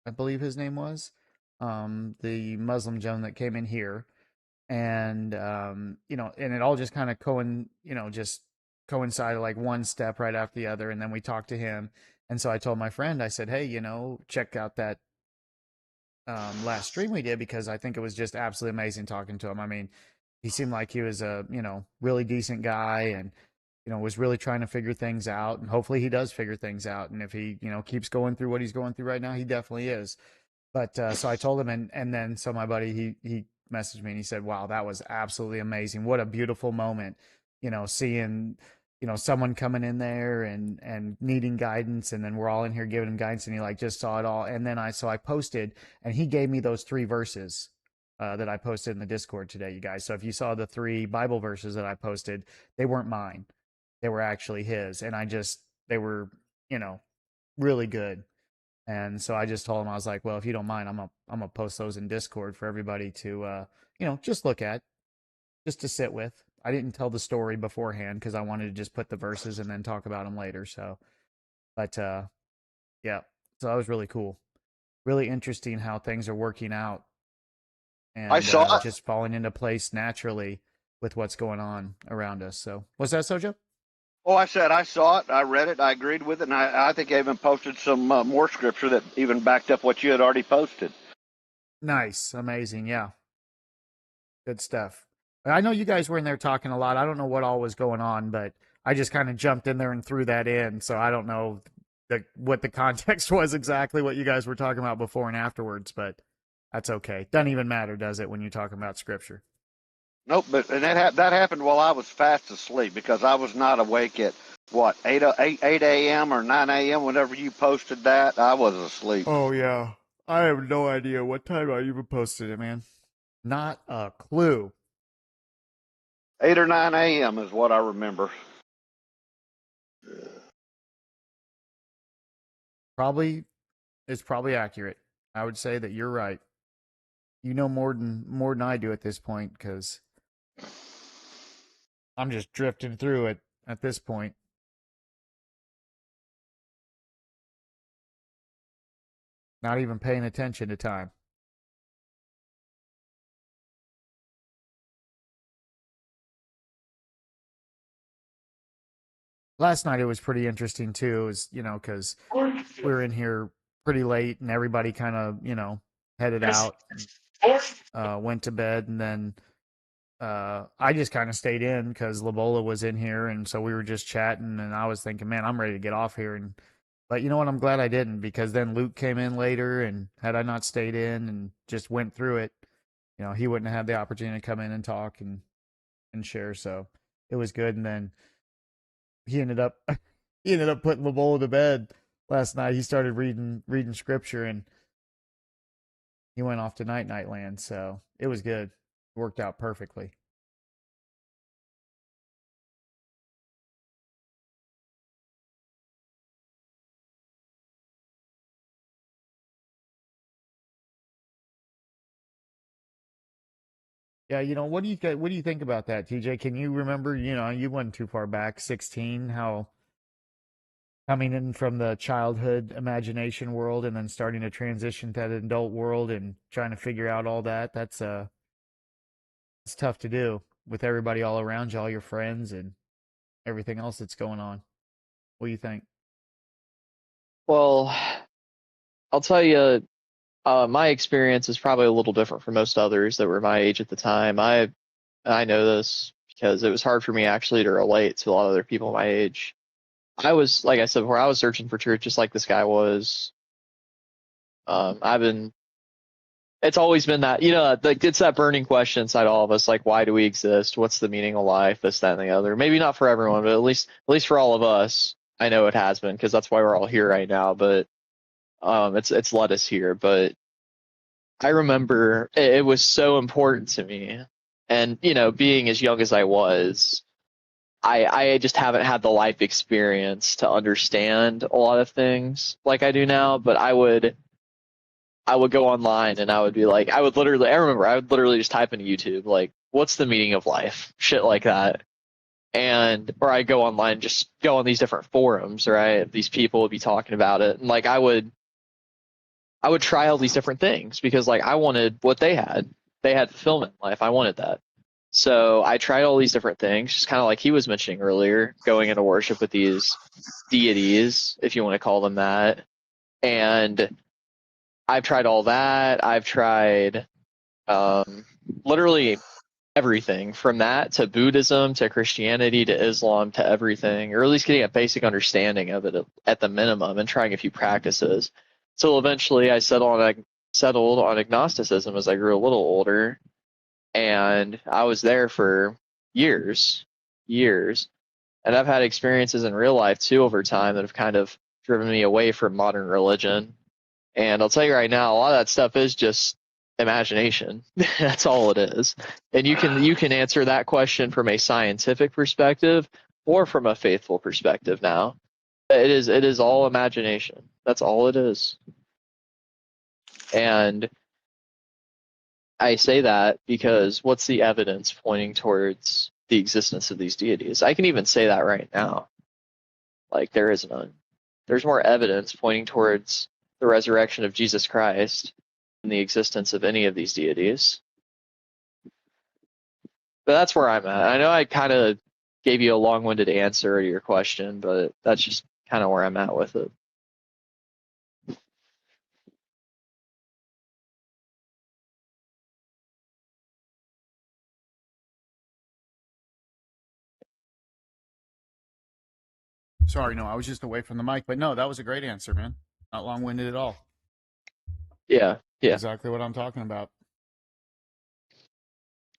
I believe his name was the Muslim gentleman that came in here and and it all just kind of just coincided like one step right after the other, and then we talked to him, and so I told my friend, I said, hey, check out that last stream we did because I think it was just absolutely amazing talking to him. I mean, he seemed like he was a really decent guy, and was really trying to figure things out, and hopefully he does figure things out, and if he keeps going through what he's going through right now, he definitely is. But so I told him, and then so my buddy he messaged me and he said, "Wow, that was absolutely amazing! What a beautiful moment! Seeing someone coming in there and needing guidance, and then we're all in here giving him guidance, and he like just saw it all. And then I posted, and he gave me those 3 verses that I posted in the Discord today, you guys. So if you saw the 3 Bible verses that I posted, they weren't mine; they were actually his, and they were really good. And so I just told him, I was like, well, if you don't mind, I'm gonna post those in Discord for everybody to just look at, just to sit with. I didn't tell the story beforehand because I wanted to just put the verses and then talk about them later. So, but yeah, so that was really cool, really interesting how things are working out I and saw it. just falling into place naturally with what's going on around us. So, what's that, Sojo? Oh, I said I saw it. I read it. I agreed with it, and I think I even posted some more scripture that even backed up what you had already posted. Nice, amazing, yeah, good stuff. I know you guys were in there talking a lot. I don't know what all was going on, but I just kind of jumped in there and threw that in. So I don't know what the context was exactly, what you guys were talking about before and afterwards, but that's okay. Doesn't even matter, does it, when you're talking about scripture? Nope, but and that happened while I was fast asleep because I was not awake at what 8 a.m. or 9 a.m. Whenever you posted that, I was asleep. Oh, yeah. I have no idea what time I even posted it, man. Not a clue. 8 or 9 a.m. is what I remember. It's probably accurate. I would say that you're right. You know more than I do at this point, because I'm just drifting through it at this point. Not even paying attention to time. Last night it was pretty interesting too, is because we were in here pretty late and everybody kind of headed out, went to bed, and then I just kind of stayed in because Labola was in here, and so we were just chatting, and I was thinking, man, I'm ready to get off here. But you know what? I'm glad I didn't, because then Luke came in later, and had I not stayed in and just went through it, he wouldn't have had the opportunity to come in and talk and share. So it was good. And then he ended up putting Labola to bed last night. He started reading scripture, and he went off to night land. So it was good. It worked out perfectly. Yeah, what do you think about that, TJ? Can you remember, you went too far back, 16, how coming in from the childhood imagination world and then starting to transition to the adult world and trying to figure out all that, it's tough to do with everybody all around you, all your friends and everything else that's going on. What do you think? Well, I'll tell you, my experience is probably a little different from most others that were my age at the time. I know this because it was hard for me actually to relate to a lot of other people my age. I was, like I said before, I was searching for truth just like this guy was. It's always been that, like, it's that burning question inside all of us, like, why do we exist? What's the meaning of life? This, that, and the other. Maybe not for everyone, but at least for all of us, I know it has been, because that's why we're all here right now. But it's led us here. But I remember it was so important to me, and being as young as I was, I just haven't had the life experience to understand a lot of things like I do now. But I would go online and I would be like, I would literally just type into YouTube, like, what's the meaning of life? Shit like that. Or I go online, just go on these different forums, right? These people would be talking about it. And like, I would try all these different things because like I wanted what they had. They had fulfillment in life. I wanted that. So I tried all these different things, just kind of like he was mentioning earlier, going into worship with these deities, if you want to call them that. And I've tried all that. I've tried literally everything from that to Buddhism to Christianity to Islam to everything, or at least getting a basic understanding of it at the minimum and trying a few practices. So eventually I settled on agnosticism as I grew a little older, and I was there for years. And I've had experiences in real life too over time that have kind of driven me away from modern religion. And I'll tell you right now, a lot of that stuff is just imagination. That's all it is. And you can answer that question from a scientific perspective or from a faithful perspective now. It is all imagination. That's all it is. And I say that because what's the evidence pointing towards the existence of these deities? I can even say that right now. Like, there is none. There's more evidence pointing towards the resurrection of Jesus Christ than the existence of any of these deities. But that's where I'm at. I know I kind of gave you a long-winded answer to your question, but that's just kind of where I'm at with it. Sorry, no, I was just away from the mic, but no, that was a great answer, man. Not long-winded at all. Yeah. Exactly what I'm talking about.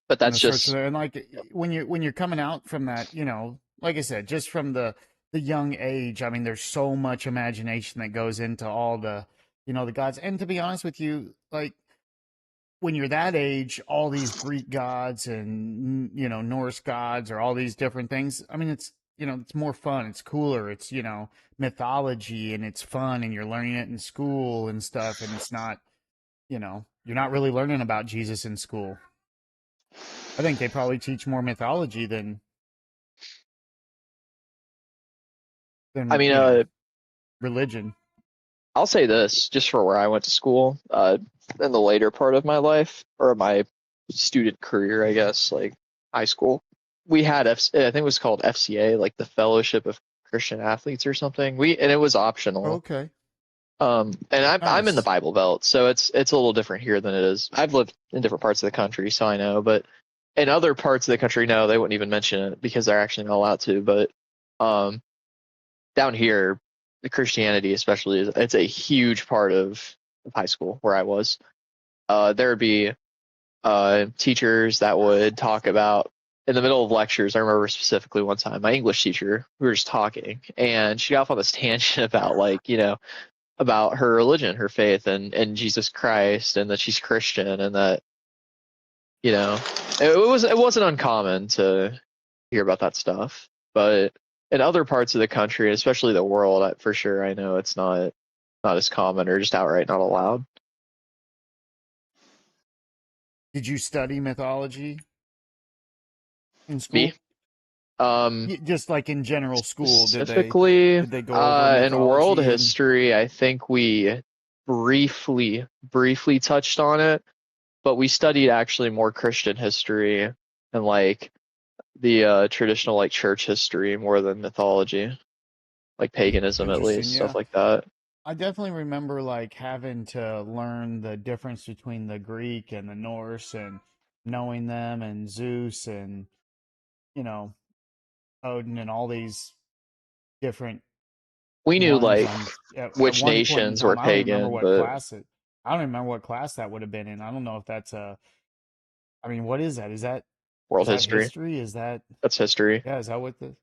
But that's just, and like when you're coming out from that, like I said, just from the young age, I mean, there's so much imagination that goes into all the, the gods. And to be honest with you, like when you're that age, all these Greek gods and Norse gods or all these different things. I mean, it's it's more fun, it's cooler, it's mythology, and it's fun, and you're learning it in school and stuff, and it's not you're not really learning about Jesus in school. I think they probably teach more mythology than I mean, religion. I'll say this just for where I went to school, in the later part of my life or my student career, I guess, like high school, we had I think it was called FCA, like the Fellowship of Christian Athletes or something. And it was optional. Okay. And I'm in the Nice. Bible Belt, so it's a little different here than it is. I've lived in different parts of the country, so I know, but in other parts of the country, no, they wouldn't even mention it because they're actually not allowed to. But um, down here, the Christianity especially it's a huge part of high school where I was. There would be teachers that would talk about in the middle of lectures. I remember specifically one time my English teacher, we were just talking, and she got off on this tangent about about her religion, her faith, and Jesus Christ, and that she's Christian, and that it wasn't uncommon to hear about that stuff. But in other parts of the country, especially the world, for sure, I know it's not as common or just outright not allowed. Did you study mythology in school? Me? Just like in general school, Specifically, did they go over mythology in world history, I think we briefly touched on it, but we studied actually more Christian history and like the traditional like church history more than mythology, like paganism at Interesting, least, yeah. stuff like that. I definitely remember like having to learn the difference between the Greek and the Norse and knowing them and Zeus and Odin and all these different We knew ones like on at which one point in nations were time. I don't even remember pagan, what but class it. I don't even remember what class that would have been in. I don't know if that's I mean, what is that? Is that world history. history? Is that That's history. yeah? Is that what the?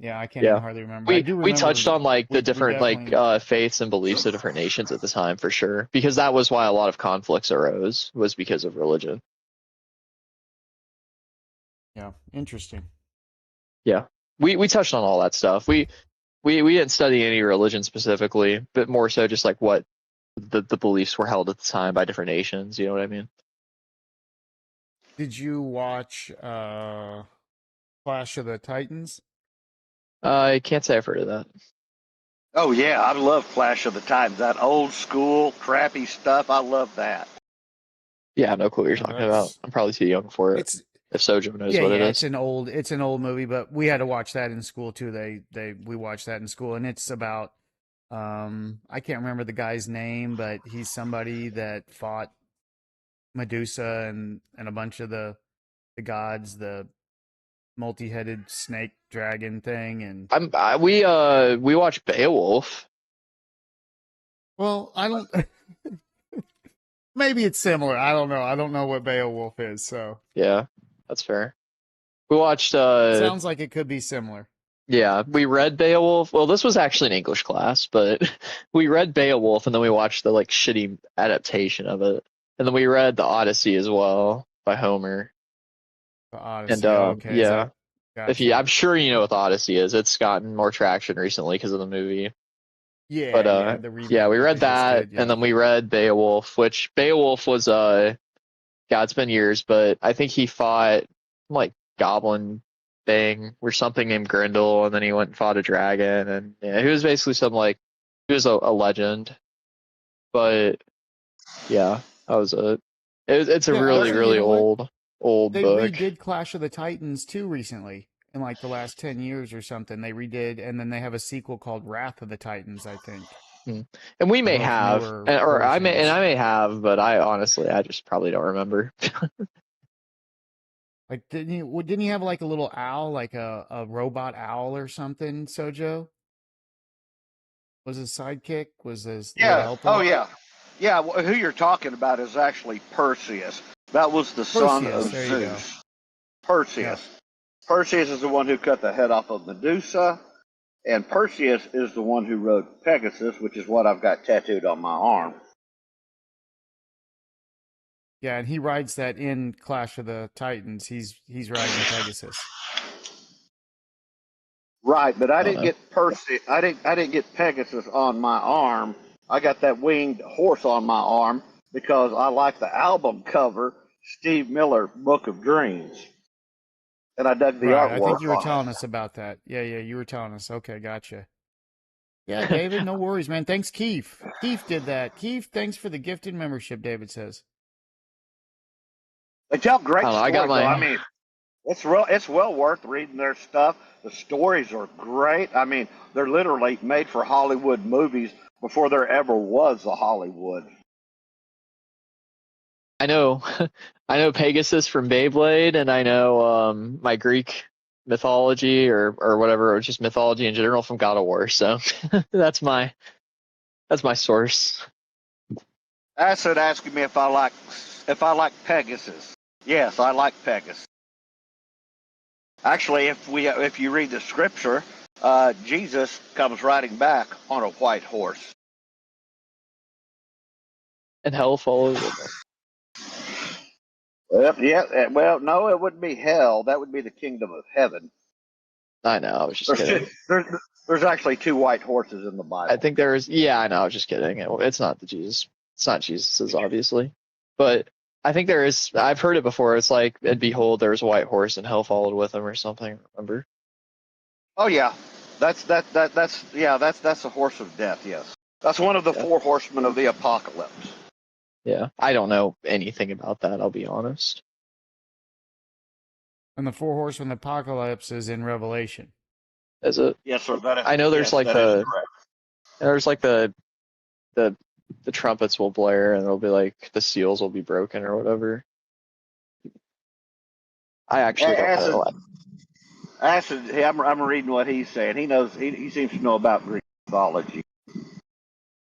Yeah, I can't even Yeah. hardly remember. I do We remember touched on like the we different definitely faiths and beliefs of different nations at the time for sure, because that was why a lot of conflicts arose, was because of religion. yeah, interesting. Yeah. We touched on all that stuff. We didn't study any religion specifically, but more so just like what the beliefs were held at the time by different nations, you know what I mean? Did you watch Clash of the Titans? I can't say I've heard of that. Oh yeah, I love Clash of the Titans. That old school crappy stuff. I love that. Yeah, no clue what you're Yeah, talking about. I'm probably too young for it. it's If Sojo knows yeah, what it yeah. is. It's an old movie, but we had to watch that in school too. We watched that in school, and it's about I can't remember the guy's name, but he's somebody that fought Medusa and a bunch of the gods, the multi-headed snake dragon thing, and We watched Beowulf. well, I don't. Maybe it's similar. I don't know. I don't know what Beowulf is, so Yeah, that's fair. We watched sounds like it could be similar. yeah, we read Beowulf. Well, this was actually an English class, but we read Beowulf and then we watched the like shitty adaptation of it. And then we read the Odyssey as well by Homer. The Odyssey. And Okay, yeah, gotcha. I'm sure you know what the Odyssey is. It's gotten more traction recently because of the movie. Yeah, But yeah, the remake yeah, we that read they just that, did, and yeah. then we read Beowulf, which Beowulf was God, it's been years, but I think he fought like goblin thing or something named Grendel, and then he went and fought a dragon, and yeah, he was basically some like he was a legend. But yeah, that was it's a Yeah, really actually, you really know what? old They book. redid Clash of the Titans too recently. In like the last 10 years or something, they redid, and then they have a sequel called Wrath of the Titans, I think. And we They're may both have, newer or I versions. may have, but I honestly I just probably don't remember. Like, didn't he have like a little owl, like a robot owl or something, Sojo? Was his sidekick? Was his little Yeah. helper? Oh yeah. Yeah. Who you're talking about is actually Perseus. That was the son of Perseus, there you go. Zeus. Perseus. Perseus is the one who cut the head off of Medusa, and Perseus is the one who rode Pegasus, which is what I've got tattooed on my arm. Yeah, and he rides that in Clash of the Titans. He's riding Pegasus. Right, but I didn't know. get Perseus. I didn't get Pegasus on my arm. I got that winged horse on my arm, because I like the album cover, Steve Miller, Book of Dreams, and I dug the Right. I think artwork you were on it. telling us about that. Yeah, you were telling us. Okay, gotcha. Yeah, David, no worries, man. Thanks, Keith. Keith did that. Keith, thanks for the gifted membership, David says. They tell I great don't know. I got stories, though. I my. mean, it's well worth reading their stuff. The stories are great. I mean, they're literally made for Hollywood movies before there ever was a Hollywood. I know, I know Pegasus from Beyblade, and I know my Greek mythology or whatever, or just mythology in general from God of War. So that's my source. Acid asking me if I like Pegasus. Yes, I like Pegasus. Actually, if you read the scripture, Jesus comes riding back on a white horse. And hell follows him. Well, no, it wouldn't be hell. That would be the kingdom of heaven. I know. I was just kidding. There's actually two white horses in the Bible. I think there is. Yeah, I know. I was just kidding. It's not the Jesus. It's not Jesus's, obviously. But I think there is. I've heard it before. It's like, and behold, there was a white horse, and hell followed with him, or something. Remember? Oh yeah, that's the horse of death. Yes, that's one of the four horsemen of the apocalypse. Yeah, I don't know anything about that. I'll be honest. And the four horsemen of the apocalypse is in Revelation. Is it? Yes, sir. I know there's there's like the trumpets will blare, and it'll be like the seals will be broken or whatever. I actually don't know. Acid. Hey, I'm reading what he's saying. He knows. He seems to know about Greek mythology.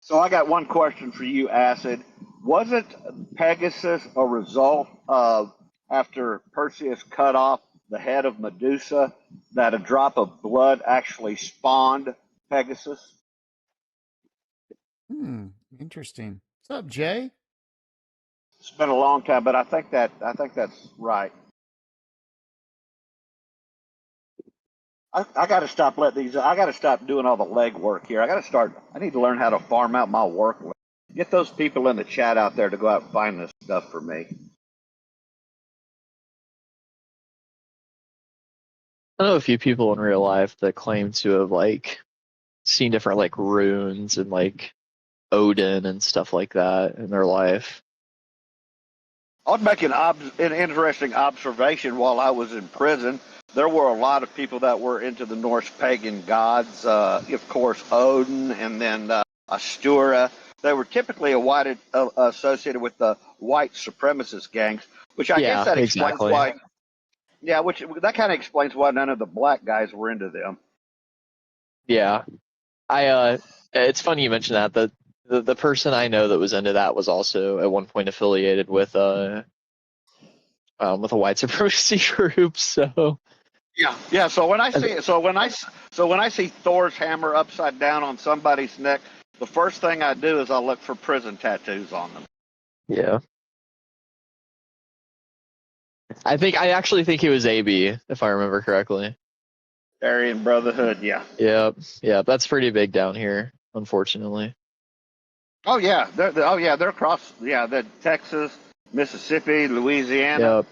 So I got one question for you, Acid. Wasn't Pegasus a result of after Perseus cut off the head of Medusa that a drop of blood actually spawned Pegasus? Interesting. What's up, Jay? It's been a long time, but I think that's right. I got to stop I got to stop doing all the leg work here. I need to learn how to farm out my work. Get those people in the chat out there to go out and find this stuff for me. I know a few people in real life that claim to have like seen different like runes and like Odin and stuff like that in their life. I'd make an interesting observation while I was in prison. There were a lot of people that were into the Norse pagan gods, of course, Odin and then Astura. They were typically associated with the white supremacist gangs, which I guess that explains why. Yeah, which that kind of explains why none of the black guys were into them. Yeah, it's funny you mention that. The person I know that was into that was also at one point affiliated with a white supremacy group. So yeah. So when I see Thor's hammer upside down on somebody's neck, the first thing I do is I look for prison tattoos on them. Yeah. I actually think he was AB, if I remember correctly. Aryan Brotherhood, yeah. Yeah, that's pretty big down here, unfortunately. Oh yeah, they're across. Yeah, the Texas, Mississippi, Louisiana,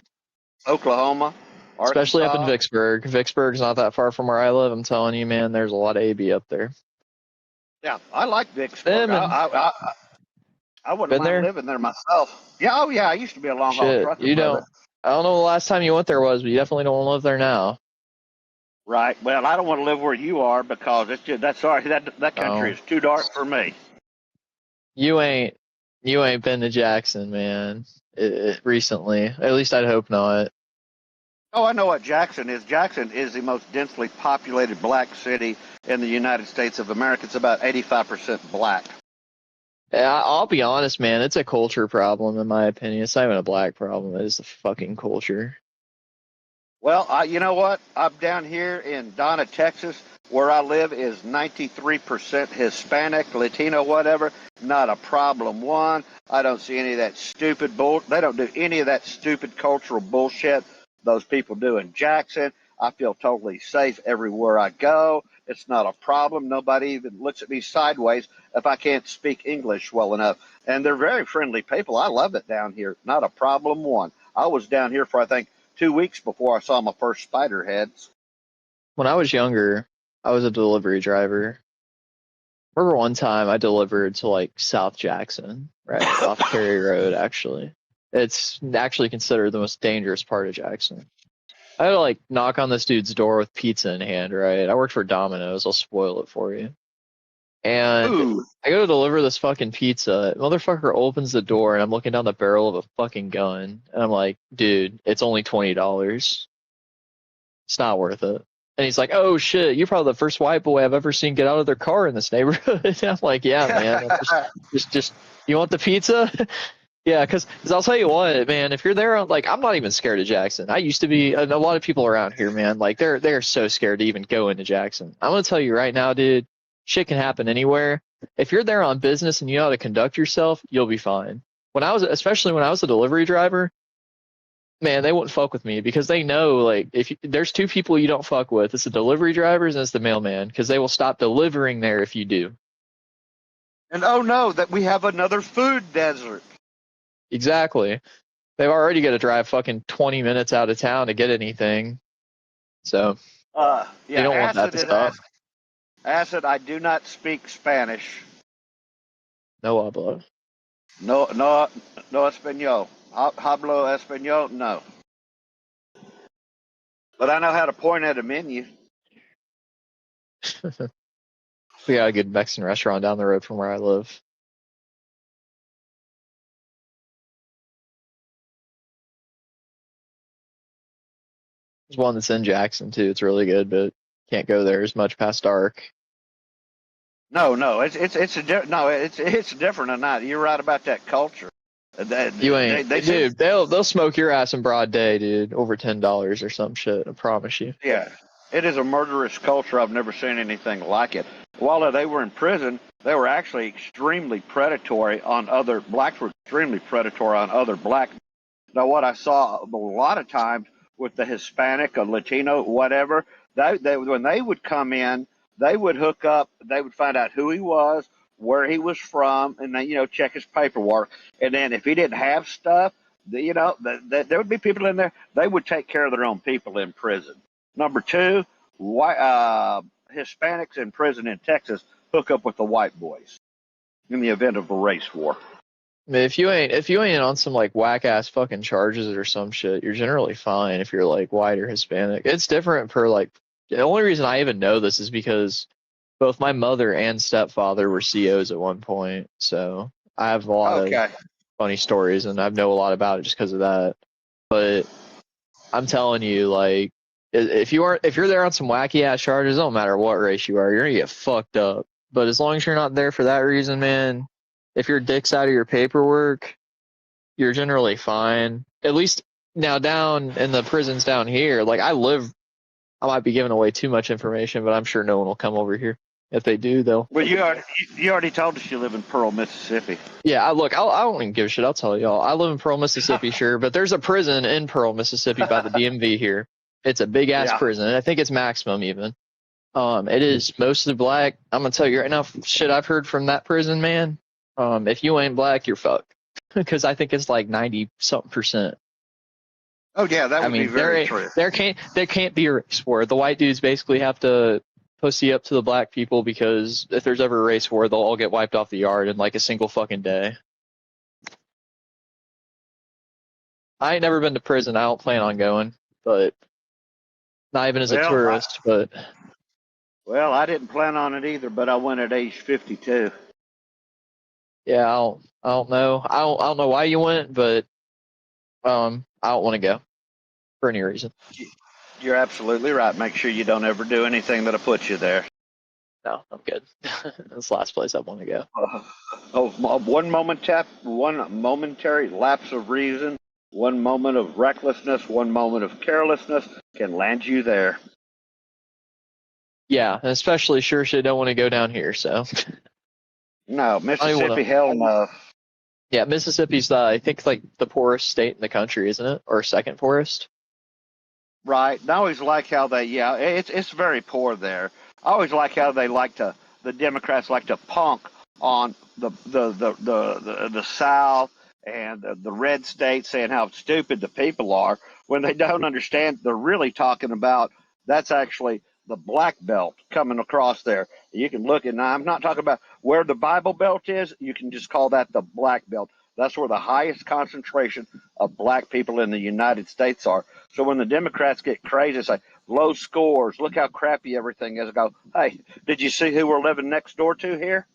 Oklahoma, especially Arkansas. up in Vicksburg. Vicksburg's not that far from where I live. I'm telling you, man, there's a lot of AB up there. Yeah, I like Vicksburg. I wouldn't mind living there myself. Yeah, oh yeah, I used to be a long haul trucker. I don't know the last time you went there was, but you definitely don't want to live there now. Right. Well, I don't want to live where you are because that country is too dark for me. You ain't been to Jackson, man. Recently, at least I'd hope not. Oh, I know what Jackson is. Jackson is the most densely populated black city in the United States of America. It's about 85% black. Yeah, I'll be honest, man. It's a culture problem, in my opinion. It's not even a black problem. It is the fucking culture. Well, you know what? I'm down here in Donna, Texas. Where I live is 93% Hispanic, Latino, whatever. Not a problem. I don't see any of that stupid bull. They don't do any of that stupid cultural bullshit those people do in Jackson. I feel totally safe everywhere I go. It's not a problem. Nobody even looks at me sideways if I can't speak English well enough. And they're very friendly people. I love it down here. Not a problem one. I was down here for, I think, 2 weeks before I saw my first spider heads. When I was younger, I was a delivery driver. Remember one time I delivered to like South Jackson, right off Cary Road. Actually, it's actually considered the most dangerous part of Jackson. I had to like knock on this dude's door with pizza in hand, right? I worked for Domino's. I'll spoil it for you. And Ooh. I go to deliver this fucking pizza. Motherfucker opens the door, and I'm looking down the barrel of a fucking gun, and I'm like, dude, it's only $20. It's not worth it. And he's like, oh shit, you're probably the first white boy I've ever seen get out of their car in this neighborhood. And I'm like, yeah, man. Just, you want the pizza? Yeah, because I'll tell you what, man, if you're there, like, I'm not even scared of Jackson. I used to be, and a lot of people around here, man, like, they're so scared to even go into Jackson. I'm going to tell you right now, dude, shit can happen anywhere. If you're there on business and you know how to conduct yourself, you'll be fine. Especially when I was a delivery driver, man, they wouldn't fuck with me because they know, like, there's two people you don't fuck with. It's the delivery drivers and it's the mailman, because they will stop delivering there if you do. And oh no, that we have another food desert. Exactly. They've already got to drive fucking 20 minutes out of town to get anything. So Yeah, you don't want that to stop. Acid, I do not speak Spanish. No hablo. No español. Hablo español? No. But I know how to point at a menu. We got a good Mexican restaurant down the road from where I live. There's one that's in Jackson too. It's really good, but can't go there as much past dark. No, it's different than that. You're right about that culture. You ain't, dude. They'll smoke your ass in broad day, dude. Over $10 or some shit. I promise you. Yeah, it is a murderous culture. I've never seen anything like it. While they were in prison, they were actually extremely predatory on other blacks. Were extremely predatory on other black. Now, what I saw a lot of times with the Hispanic or Latino, whatever, when they would come in, they would hook up. They would find out who he was, where he was from, and then check his paperwork. And then if he didn't have stuff, there would be people in there. They would take care of their own people in prison. Number two, Hispanics in prison in Texas hook up with the white boys in the event of a race war. I mean, if you ain't on some like whack ass fucking charges or some shit, you're generally fine if you're like white or Hispanic. It's different per like. The only reason I even know this is because both my mother and stepfather were COs at one point, so I have a lot of funny stories, and I know a lot about it just because of that. But I'm telling you, like, if you're there on some wacky ass charges, it don't matter what race you are, you're gonna get fucked up. But as long as you're not there for that reason, man, if your dick's out of your paperwork, you're generally fine. At least now down in the prisons down here, like I might be giving away too much information, but I'm sure no one will come over here. If they do, though. Well, you already told us you live in Pearl, Mississippi. Yeah, I don't even give a shit. I'll tell y'all. I live in Pearl, Mississippi, sure, but there's a prison in Pearl, Mississippi by the DMV here. It's a big ass prison, and I think it's maximum even. It is mostly black. I'm gonna tell you right now, shit I've heard from that prison, man. If you ain't black, you're fucked. Because I think it's like 90-something%. Oh yeah, that would be very true. There can't be a race war. The white dudes basically have to pussy up to the black people, because if there's ever a race war, they'll all get wiped off the yard in like a single fucking day. I ain't never been to prison. I don't plan on going, but not even as a tourist. Well, I didn't plan on it either, but I went at age 52. Yeah, I don't know. I don't know why you went, but I don't want to go for any reason. You're absolutely right. Make sure you don't ever do anything that'll put you there. No, I'm good. That's the last place I want to go. One momentary lapse of reason, one moment of recklessness, one moment of carelessness can land you there. Yeah, and especially sure shit don't want to go down here, so. No, Mississippi, hell no. Yeah, Mississippi's, I think, like the poorest state in the country, isn't it? Or second poorest? Right. And I always like how they, yeah, it's very poor there. I always like how they like to, the Democrats like to punk on the South and the red states, saying how stupid the people are when they don't understand. They're really talking about that's actually the black belt coming across there. You can look, and I'm not talking about where the Bible Belt is. You can just call that the black belt. That's where the highest concentration of black people in the United States are. So when the Democrats get crazy, say low scores, look how crappy everything is. I go, hey, did you see who we're living next door to here?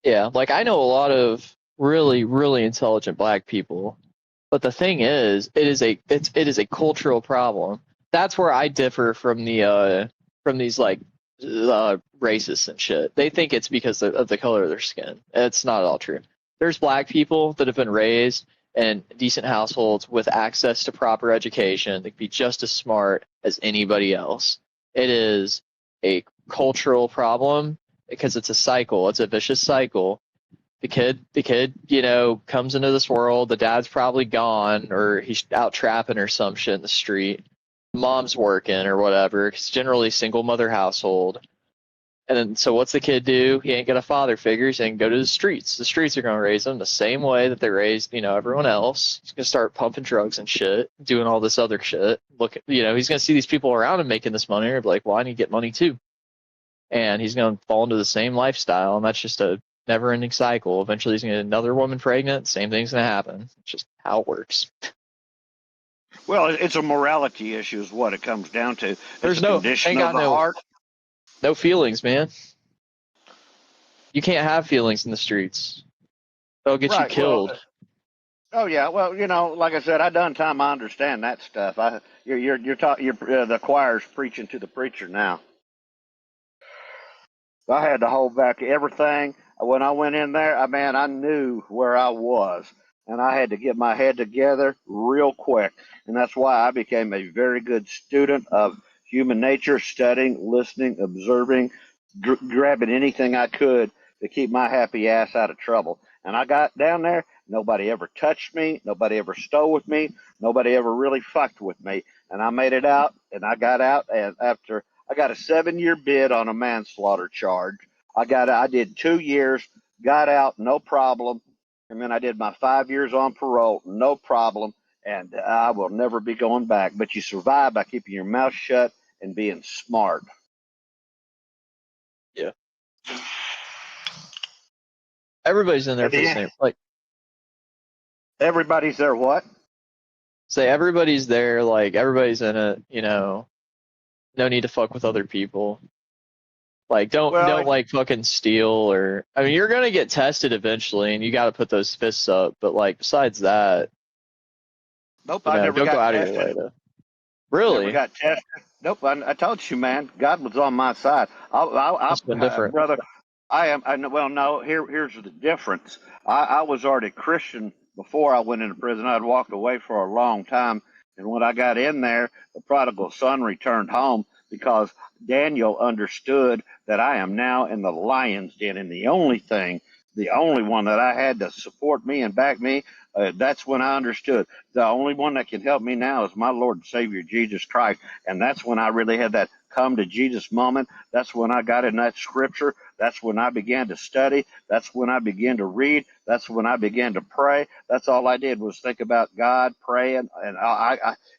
Yeah, like I know a lot of really, really intelligent black people, but the thing is, it is a cultural problem. That's where I differ from these like racists and shit. They think it's because of the color of their skin. It's not at all true. There's black people that have been raised in decent households with access to proper education. They can be just as smart as anybody else. It is a cultural problem because it's a cycle. It's a vicious cycle. The kid, comes into this world. The dad's probably gone, or he's out trapping or some shit in the street. Mom's working or whatever. It's generally single mother household. And then, so what's the kid do? He ain't got a father figure. He's going to go to the streets. The streets are going to raise him the same way that they raised, everyone else. He's going to start pumping drugs and shit, doing all this other shit. He's going to see these people around him making this money. And be like, well, I need to get money too. And he's going to fall into the same lifestyle. And that's just a never-ending cycle. Eventually, he's going to get another woman pregnant. Same thing's going to happen. It's just how it works. Well, it's a morality issue, is what it comes down to. There's a condition of the heart. No feelings, man. You can't have feelings in the streets. They'll get you killed. Well, oh yeah. Well, like I said, I done time. I understand that stuff. The choir's preaching to the preacher now. I had to hold back everything. When I went in there, I knew where I was, and I had to get my head together real quick. And that's why I became a very good student of human nature, studying, listening, observing, grabbing anything I could to keep my happy ass out of trouble. And I got down there. Nobody ever touched me. Nobody ever stole with me. Nobody ever really fucked with me. And I made it out, and I got out, and after I got a 7-year bid on a manslaughter charge. I did 2 years, got out, no problem. And then I did my 5 years on parole, no problem. And I will never be going back. But you survive by keeping your mouth shut and being smart. Yeah. Everybody's in there for the same. Everybody's there. What? Say everybody's there. Like everybody's in it. No need to fuck with other people. Like don't like fucking steal or. I mean, you're gonna get tested eventually, and you got to put those fists up. But like besides that, nope, I never got tested. Don't go out of your way to. Really? Never got tested. Nope, I told you, man. God was on my side. That's been different, brother. Well, no. Here's the difference. I was already Christian before I went into prison. I'd walked away for a long time, and when I got in there, the prodigal son returned home because Daniel understood that I am now in the lion's den, and the only one that I had to support me and back me. That's when I understood the only one that can help me now is my Lord and Savior Jesus Christ, and that's when I really had that come to Jesus moment. That's when I got in that scripture. That's when I began to study. That's when I began to read. That's when I began to pray. That's all I did was think about God, praying, and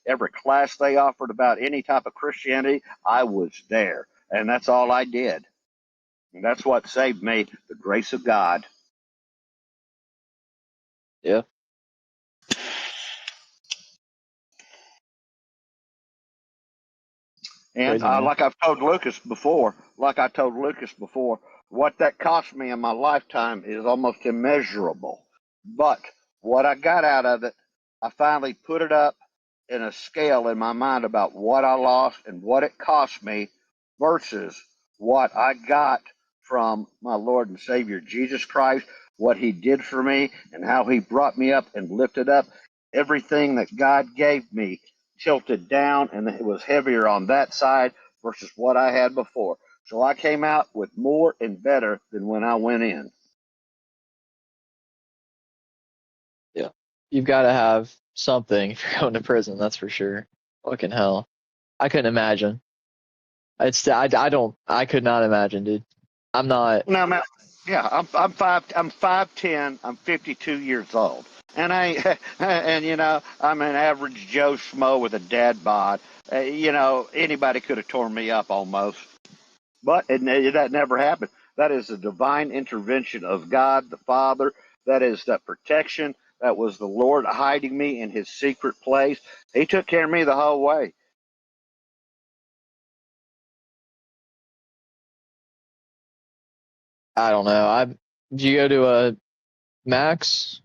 every class they offered about any type of Christianity, I was there, and that's all I did. And that's what saved me, the grace of God. Yeah. And like I told Lucas before, what that cost me in my lifetime is almost immeasurable. But what I got out of it, I finally put it up in a scale in my mind about what I lost and what it cost me versus what I got from my Lord and Savior Jesus Christ, what he did for me and how he brought me up and lifted up. Everything that God gave me tilted down, and it was heavier on that side versus what I had before. So I came out with more and better than when I went in. Yeah. you've got to have something if you're going to prison. That's for sure. Fucking hell, I couldn't imagine. I could not imagine, dude. I'm not. No, man. Yeah, I'm 5'10". I'm 52 years old, and I'm an average Joe schmo with a dad bod. Anybody could have torn me up almost, but that never happened. That is the divine intervention of God the Father. That is that protection. That was the Lord hiding me in His secret place. He took care of me the whole way. I don't know. Did you go to a Max?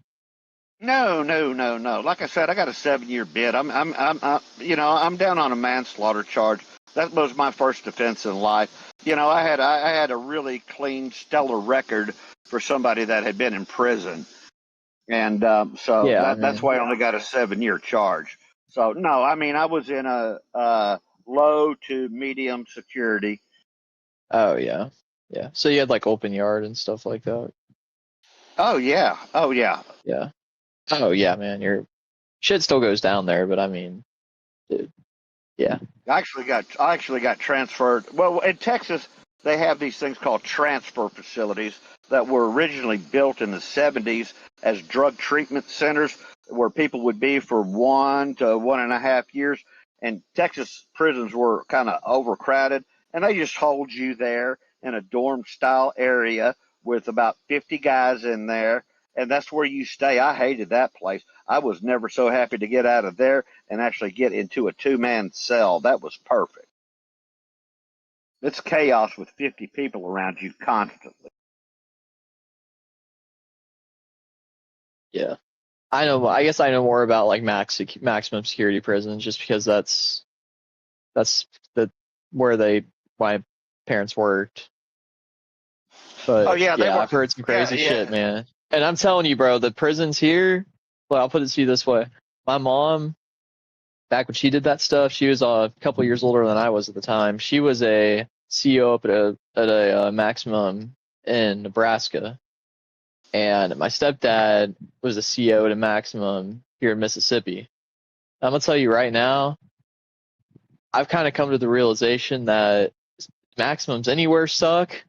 No, no, no, no. Like I said, I got a 7-year bid. I'm down on a manslaughter charge. That was my first offense in life. I had a really clean, stellar record for somebody that had been in prison, and so Yeah, I that's mean, why I only got a 7-year charge. So no, I mean I was in a low to medium security. oh yeah, yeah. So you had like open yard and stuff like that. Oh yeah, oh yeah. Yeah. Oh yeah, man. Your shit still goes down there, but I mean, dude, yeah. I actually got transferred. Well, in Texas, they have these things called transfer facilities that were originally built in the 70s as drug treatment centers where people would be for 1 to 1.5 years. And Texas prisons were kind of overcrowded, and they just hold you there in a dorm style area with about 50 guys in there, and that's where you stay. I hated that place. I was never so happy to get out of there and actually get into a 2-man cell. That was perfect. It's chaos with 50 people around you constantly. Yeah. I know. I guess I know more about like maximum security prisons just because that's the where my parents worked. But Oh yeah, they yeah, were. I've heard some Yeah, crazy shit, yeah. man. And I'm telling you, bro, the prisons here. Well, I'll put it to you this way: my mom, back when she did that stuff, she was a couple years older than I was at the time. She was a CEO up at a maximum in Nebraska, and my stepdad was a CEO at a maximum here in Mississippi. I'm gonna tell you right now, I've kind of come to the realization that maximums anywhere suck,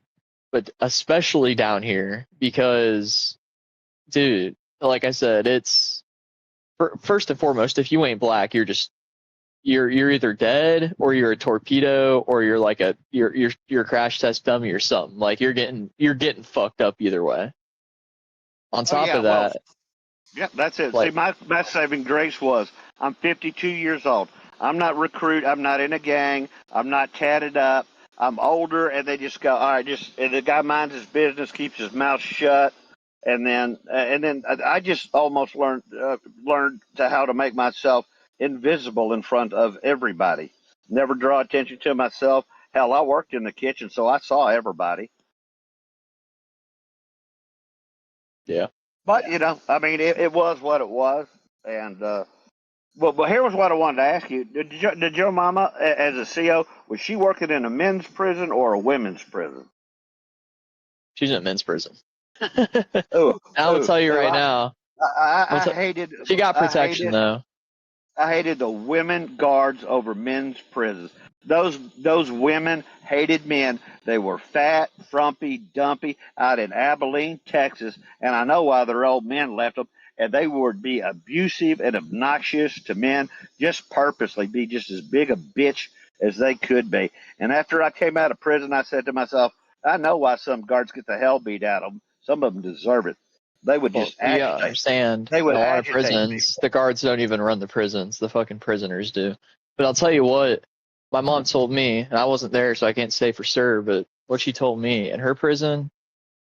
but especially down here because, dude, like I said, it's first and foremost, if you ain't black, you're either dead or you're a torpedo or you're like you're a crash test dummy or something. Like you're getting fucked up either way. On Oh top yeah. of Well, that, yeah, that's it. See, like my saving grace was I'm 52 years old. I'm not recruit. I'm not in a gang. I'm not tatted up. I'm older, and they just go, all right, and the guy minds his business, keeps his mouth shut, and then I just almost learned to how to make myself invisible in front of everybody. Never draw attention to myself. Hell, I worked in the kitchen, so I saw everybody. yeah, But I mean, it was what it was, and well, here was what I wanted to ask you: Did your mama, as a CO, was she working in a men's prison or a women's prison? she's in a men's prison. Oh, I will oh, tell you oh! right now. I hated, She got I protection hated, though. I hated the women guards over men's prisons. Those women hated men. They were fat, frumpy, dumpy out in Abilene, Texas, and I know why their old men left them. And they would be abusive and obnoxious to men, just purposely be just as big a bitch as they could be. And after I came out of prison, I said to myself, I know why some guards get the hell beat out of them. Some of them deserve it. They would Well, just you gotta agitate. understand, They in would a lot of agitate prisons, people. the guards don't even run the prisons. The fucking prisoners do. But I'll tell you what, my mom told me, and I wasn't there, so I can't say for sure, but what she told me in her prison,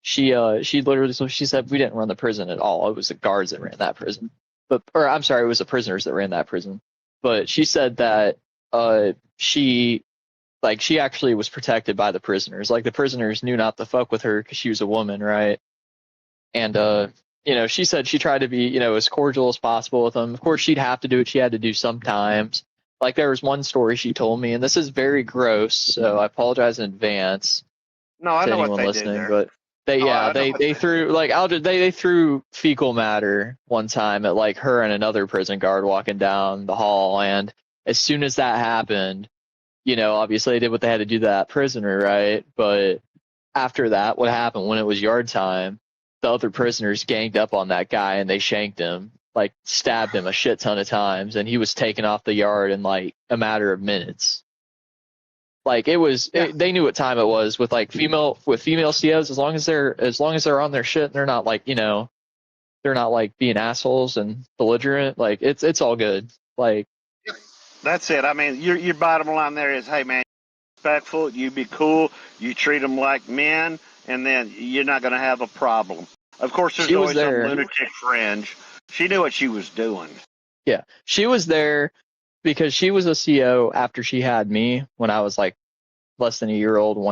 she literally, so she said we didn't run the prison at all. It was the guards that ran that prison. Or I'm sorry, it was the prisoners that ran that prison. But she said that she she actually was protected by the prisoners. Like the prisoners knew not to fuck with her because she was a woman, right? And she said she tried to be, as cordial as possible with them. Of course, she'd have to do what she had to do sometimes. Like there was one story she told me, and this is very gross, so I apologize in advance No, I to know what anyone they do listening. there. But They threw like they threw fecal matter one time at like her and another prison guard walking down the hall, and as soon as that happened, obviously they did what they had to do to that prisoner, right? But after that, what happened when it was yard time? The other prisoners ganged up on that guy and they shanked him, like stabbed him a shit ton of times, and he was taken off the yard in like a matter of minutes. Like it was, they knew what time it was with like female COs. As long as they're on their shit, and they're not like they're not like being assholes and belligerent. Like it's all good. Like that's it. I mean, your bottom line there is, hey man, respectful. You be cool. You treat them like men, and then you're not going to have a problem. Of course, there's always some lunatic fringe. She knew what she was doing. Yeah, she was there because she was a CO after she had me when I was like less than 1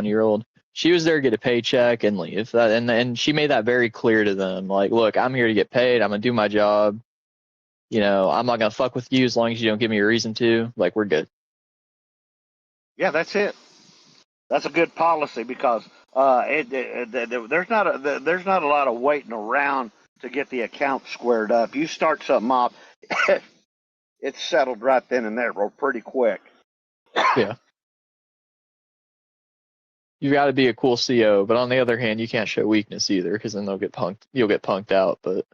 year old. She was there to get a paycheck and leave. And she made that very clear to them. Like, look, I'm here to get paid. I'm going to do my job. I'm not going to fuck with you as long as you don't give me a reason to. Like, we're good. Yeah, that's it. That's a good policy because there's not a lot of waiting around to get the account squared up. You start something off, it's settled right then and there, pretty quick. Yeah. You got to be a cool CO, but on the other hand, you can't show weakness either because then you'll get punked out. But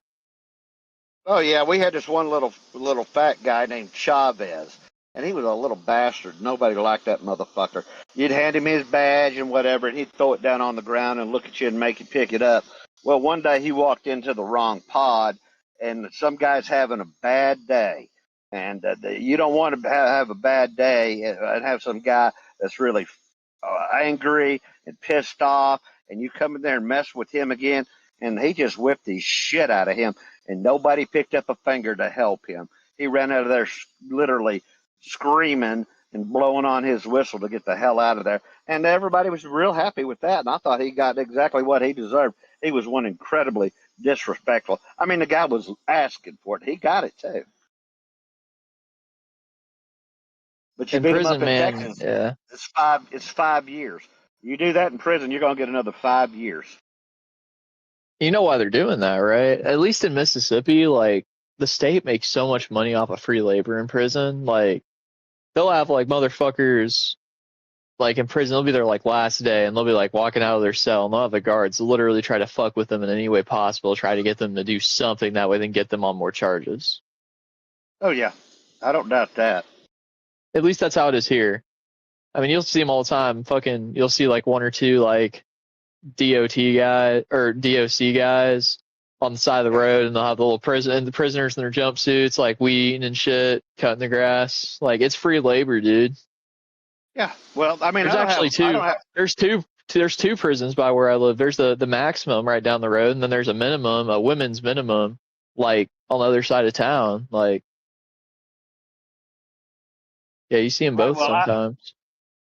oh yeah, we had this one little fat guy named Chavez, and he was a little bastard. Nobody liked that motherfucker. You'd hand him his badge and whatever, and he'd throw it down on the ground and look at you and make you pick it up. Well, one day he walked into the wrong pod, and some guy's having a bad day. And you don't want to have a bad day and have some guy that's really angry and pissed off, and you come in there and mess with him again, and he just whipped the shit out of him, and nobody picked up a finger to help him. He ran out of there literally screaming and blowing on his whistle to get the hell out of there. And everybody was real happy with that, and I thought he got exactly what he deserved. He was one incredibly disrespectful. I mean, the guy was asking for it. He got it, too. But you beat him up in Texas, yeah. It's 5 years. You do that in prison, you're going to get another 5 years. You know why they're doing that, right? At least in Mississippi, like, the state makes so much money off of free labor in prison. Like, they'll have, like, motherfuckers, like, in prison, they'll be there, like, last day, and they'll be, like, walking out of their cell, and they'll have the guards literally try to fuck with them in any way possible, try to get them to do something that way, then get them on more charges. Oh, yeah. I don't doubt that. At least that's how it is here. I mean, you'll see them all the time. You'll see, like, one or two, like, DOT guy or DOC guys on the side of the road, and they'll have the little the prisoners in their jumpsuits, like weeding and shit, cutting the grass. Like, it's free labor, dude. Yeah. Well, I mean, there's actually two. There's two prisons by where I live. There's the maximum right down the road, and then there's a minimum, a women's minimum, like on the other side of town. Like, yeah, you see them both sometimes.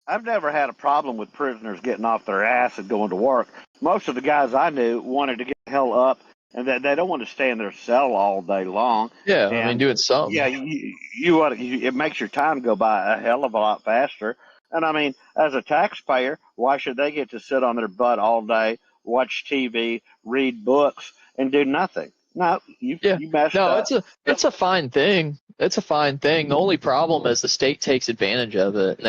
I've never had a problem with prisoners getting off their ass and going to work. Most of the guys I knew wanted to get the hell up, and they don't want to stay in their cell all day long. Yeah, and, I mean, doing something. Yeah, it makes your time go by a hell of a lot faster. And I mean, as a taxpayer, why should they get to sit on their butt all day, watch TV, read books, and do nothing? No, you messed up. It's a fine thing. It's a fine thing. The only problem is the state takes advantage of it.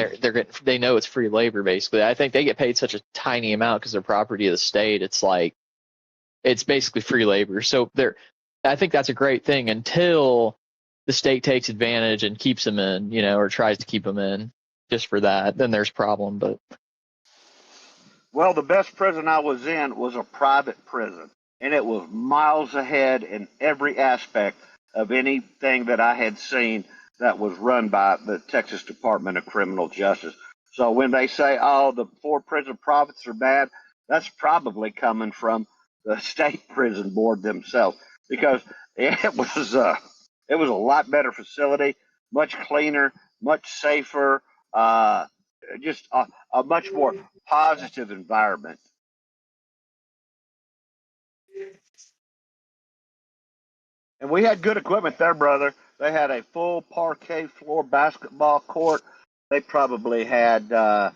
They know it's free labor, basically. I think they get paid such a tiny amount because they're property of the state. It's like, it's basically free labor. So I think that's a great thing until the state takes advantage and keeps them in, or tries to keep them in just for that. Then there's a problem. But well, the best prison I was in was a private prison, and it was miles ahead in every aspect of anything that I had seen that was run by the Texas Department of Criminal Justice. So when they say, oh, the 4 prison provinces are bad, that's probably coming from the state prison board themselves, because it was a lot better facility, much cleaner, much safer, just a much more positive environment. And we had good equipment there, brother. They had a full parquet floor basketball court. They probably had a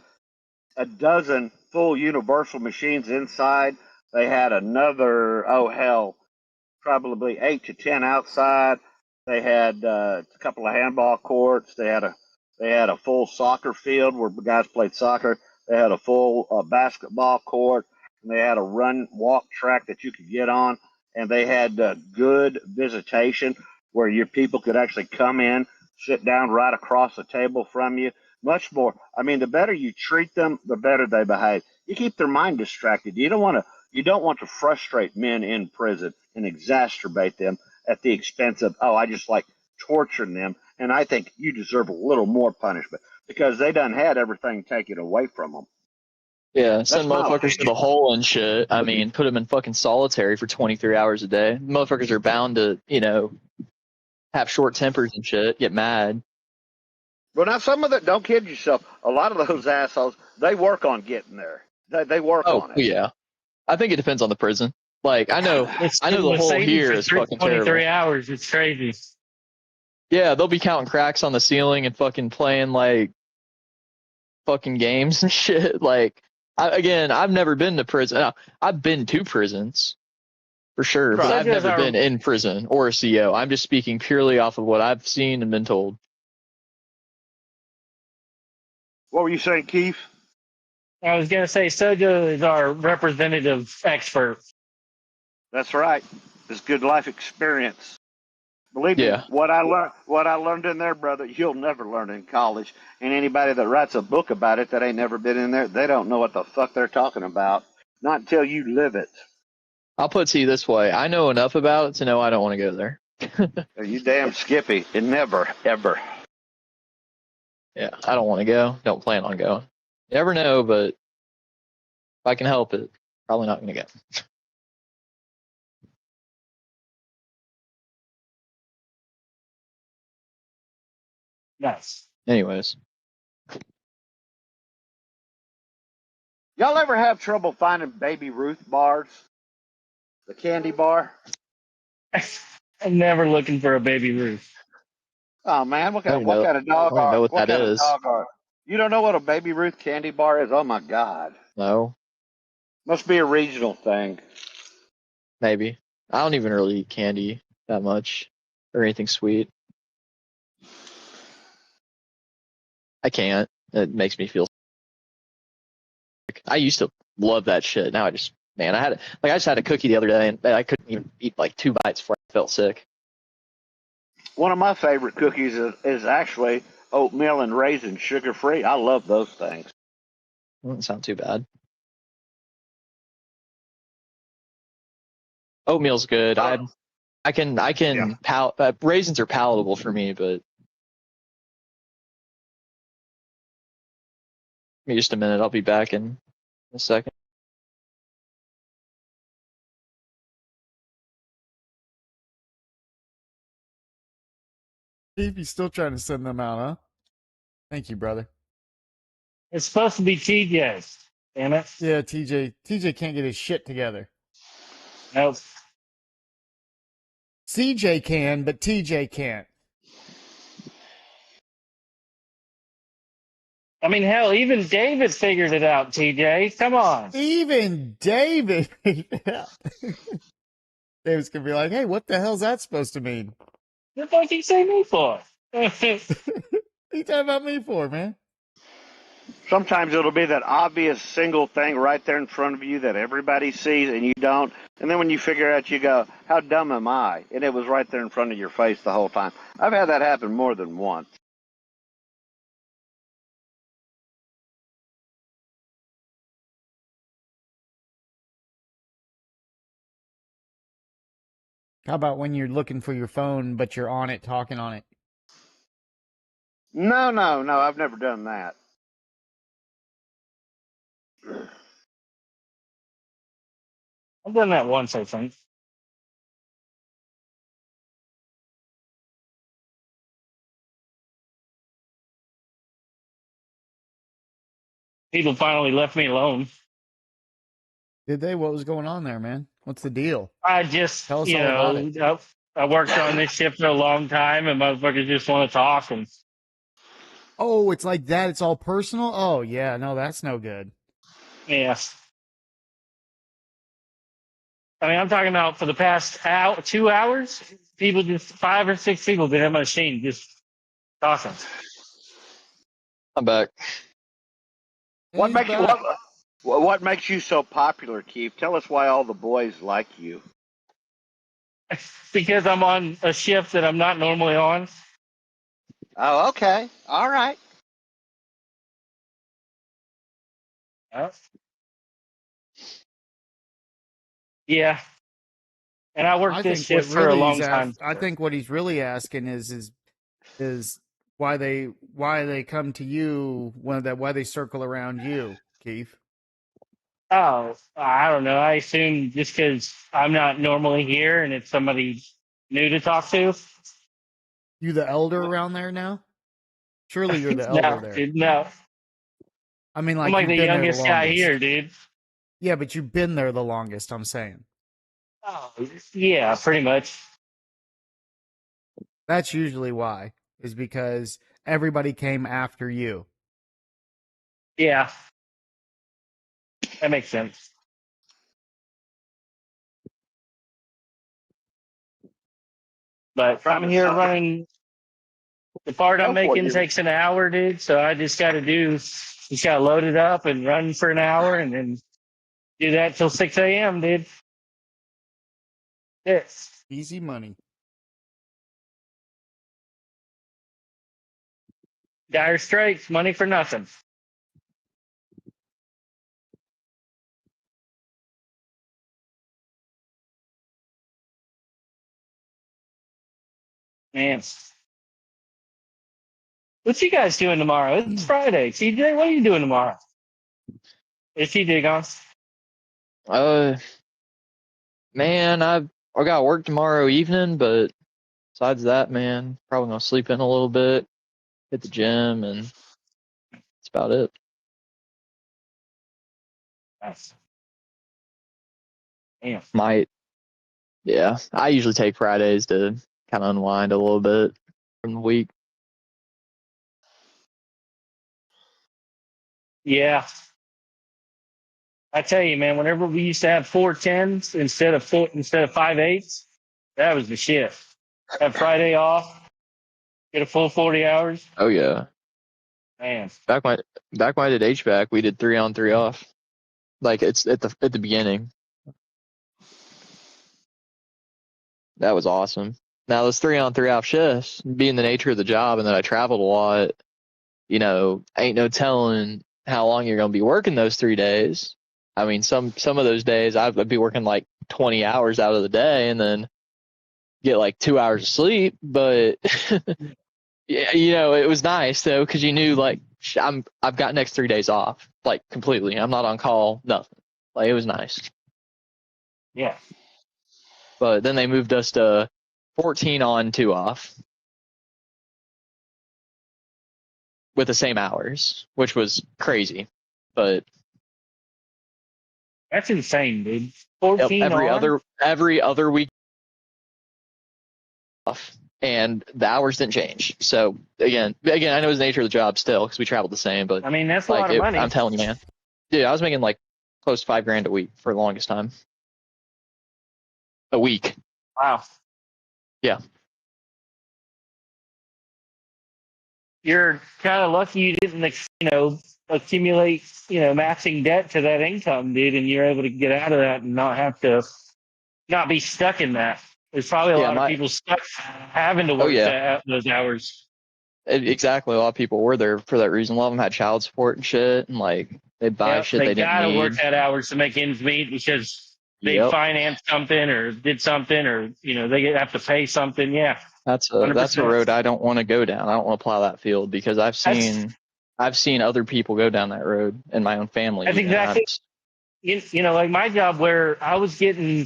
dozen full universal machines inside. They had another, oh hell, probably 8 to 10 outside. They had a couple of handball courts. They had a full soccer field where the guys played soccer. They had a full basketball court, and they had a run walk track that you could get on, and they had good visitation where your people could actually come in, sit down right across the table from you. Much more. I mean, the better you treat them, the better they behave. You keep their mind distracted. You don't want to frustrate men in prison and exacerbate them at the expense of, oh, I just like torturing them. And I think you deserve a little more punishment because they done had everything taken away from them. Yeah, send my motherfuckers to opinion. the hole and shit. I mean, put them in fucking solitary for 23 hours a day. Motherfuckers are bound to, have short tempers and shit, get mad. Well, now some of that, don't kid yourself. A lot of those assholes, they work on getting there. They work Oh, on it. yeah. I think it depends on the prison. Like, I know the hole Satan here for is fucking 23 terrible. hours. It's crazy. Yeah, they'll be counting cracks on the ceiling and fucking playing, like, fucking games and shit. Like, I've never been to prison. I've been to prisons, for sure, but So I've does never our- been in prison or a CO. I'm just speaking purely off of what I've seen and been told. What were you saying, Keith? I was going to say, Sojo is our representative expert. That's right. It's good life experience. Believe me, Yeah. what I learned in there, brother, you'll never learn in college. And anybody that writes a book about it that ain't never been in there, they don't know what the fuck they're talking about. Not until you live it. I'll put it to you this way. I know enough about it to know I don't want to go there. You damn Skippy. It never, ever. Yeah, I don't want to go. Don't plan on going. You never know, but if I can help it, probably not going to go. Nice. Anyways. Y'all ever have trouble finding Baby Ruth bars? The candy bar? I'm never looking for a baby Ruth. Oh man, what I kind don't of dog I don't know are? what What that kind of is. dog are? You don't know what a Baby Ruth candy bar is? Oh my God. No, Must be a regional thing. maybe. I don't even really eat candy that much or anything sweet. I can't. It makes me feel sick. I used to love that shit. Now I just had a cookie the other day and I couldn't even eat like 2 bites before I felt sick. One of my favorite cookies is actually oatmeal and raisin, sugar free. I love those things. Doesn't sound too bad. Oatmeal's good. I can raisins are palatable for me, but give me just a minute. I'll be back in a second. Steve, you still trying to send them out, huh? Thank you, brother. It's supposed to be TJ's. Damn it. Yeah, TJ can't get his shit together. Nope. CJ can, but TJ can't. I mean, hell, even David figured it out, TJ. Come on. Even David. David's going to be like, hey, what the hell's that supposed to mean? What the fuck you say me for? What are you talking about me for, man? Sometimes it'll be that obvious single thing right there in front of you that everybody sees and you don't. And then when you figure out, you go, how dumb am I? And it was right there in front of your face the whole time. I've had that happen more than once. How about when you're looking for your phone, but you're on it, talking on it? No, I've never done that. I've done that once, I think. People finally left me alone. Did they? What was going on there, man? What's the deal? I just, Tell us all about it. I worked on this ship for a long time, and motherfuckers just want to talk. And oh, it's like that. It's all personal. Oh, yeah. No, that's no good. yeah, I mean, I'm talking about for the past 2 hours, people just 5 or 6 people been at my machine just talking. I'm back. What He's makes back. what makes you so popular, Keith? Tell us why all the boys like you. Because I'm on a shift that I'm not normally on. Oh, okay. All right. Yeah. And I worked I this think what shift for a really long time. I think what he's really asking is why they come to you why they circle around you, Keith. Oh, I don't know. I assume just because I'm not normally here and it's somebody new to talk to. You the elder around there now? Surely you're the elder No, there. dude, no. I mean, I'm like like you've the been there the youngest guy longest. here, dude. Yeah, but you've been there the longest, I'm saying. Oh, yeah, pretty much. That's usually why, is because everybody came after you. Yeah, that makes sense. But I'm here running. The part I'm Go for making you. takes an hour, dude. So I just got to load it up and run for an hour and then do that till 6 a.m., dude. Yes. Easy money. Dire Straits, money for nothing. Man. What you guys doing tomorrow? It's Friday. CJ, what are you doing tomorrow? Is CJ gone? Man, I got work tomorrow evening, but besides that, man, probably gonna sleep in a little bit, hit the gym, and that's about it. Nice. Damn. Yeah, I usually take Fridays to kind of unwind a little bit from the week. Yeah. I tell you, man, whenever we used to have 4 10s instead of 5 8s, that was the shit. Have Friday off, get a full 40 hours. Oh yeah, Man. back when I did HVAC, we did 3 on 3 off. Like it's at the beginning. That was awesome. Now those 3 on 3 off shifts, being the nature of the job, and that I traveled a lot, ain't no telling how long you're gonna be working those 3 days. I mean, some of those days I'd be working like 20 hours out of the day, and then get like 2 hours of sleep. But yeah, it was nice though, because you knew like I've got next 3 days off, like completely. I'm not on call, nothing. Like it was nice. Yeah. But then they moved us to 14 on, 2 off with the same hours, which was crazy. But That's insane, dude. yep, 14 every other week off, and the hours didn't change. So again, I know it's the nature of the job still, because we traveled the same. But I mean, that's a like lot of money. I'm telling you, man, dude, I was making like close to $5,000 a week for the longest time. A week. Wow. Yeah. You're kind of lucky you didn't, accumulate, matching debt to that income, dude, and you're able to get out of that and not be stuck in that. There's probably a lot of people stuck having to work those hours. Exactly. A lot of people were there for that reason. A lot of them had child support and shit, and like they buy shit they didn't gotta need. work that hours to make ends meet because they financed something or did something, or they have to pay something. Yeah, that's a road I don't want to go down. I don't want to plow that field, because I've seen other people go down that road in my own family. That's exactly. Like my job, where I was getting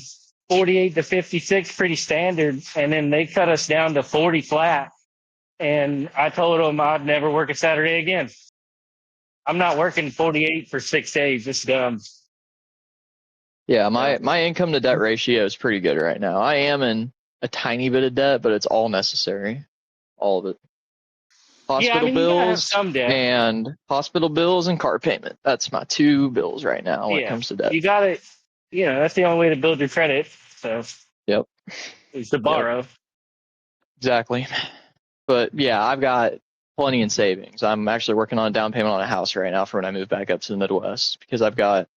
48 to 56 pretty standard, and then they cut us down to 40 flat, and I told them I'd never work a Saturday again. I'm not working 48 for 6 days. It's dumb. Yeah, my income to debt ratio is pretty good right now. I am in a tiny bit of debt, but it's all necessary, all of it. Hospital bills and car payment. That's my 2 bills right now when it comes to debt. You got it. that's the only way to build your credit. So, Yep. is to borrow. Exactly. But yeah, I've got plenty in savings. I'm actually working on a down payment on a house right now for when I move back up to the Midwest because I've got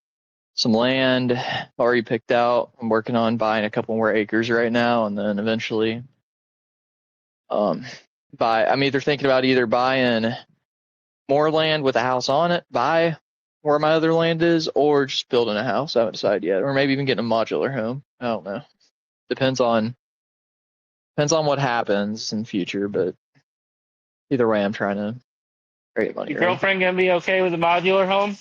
some land already picked out. I'm working on buying a couple more acres right now, and then eventually, I'm either thinking about either buying more land with a house on it, buy where my other land is, or just building a house. I haven't decided yet, or maybe even getting a modular home. I don't know. Depends on what happens in the future, but either way, I'm trying to create money. Your Right? girlfriend gonna be okay with a modular home?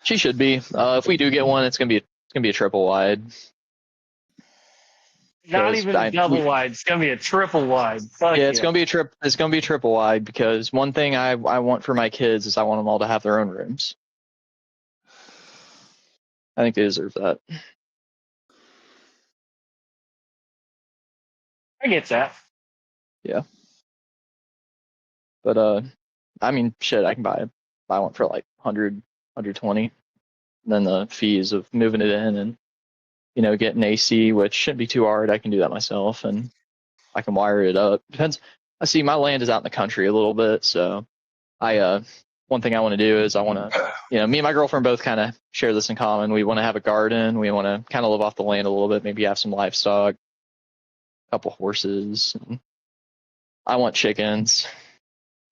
She should be. If we do get one, it's gonna be a triple wide. Not even a double wide. It's gonna be a triple wide. Yeah, it's gonna be a triple wide because one thing I want for my kids is I want them all to have their own rooms. I think they deserve that. I get that. Yeah. But I mean, shit, I can buy one for like 100, 120. And then the fees of moving it in and getting AC, which shouldn't be too hard. I can do that myself, and I can wire it up. Depends. I see my land is out in the country a little bit, so one thing I want to do is I want to, me and my girlfriend both kind of share this in common. We want to have a garden. We want to kind of live off the land a little bit, maybe have some livestock, a couple horses. I want chickens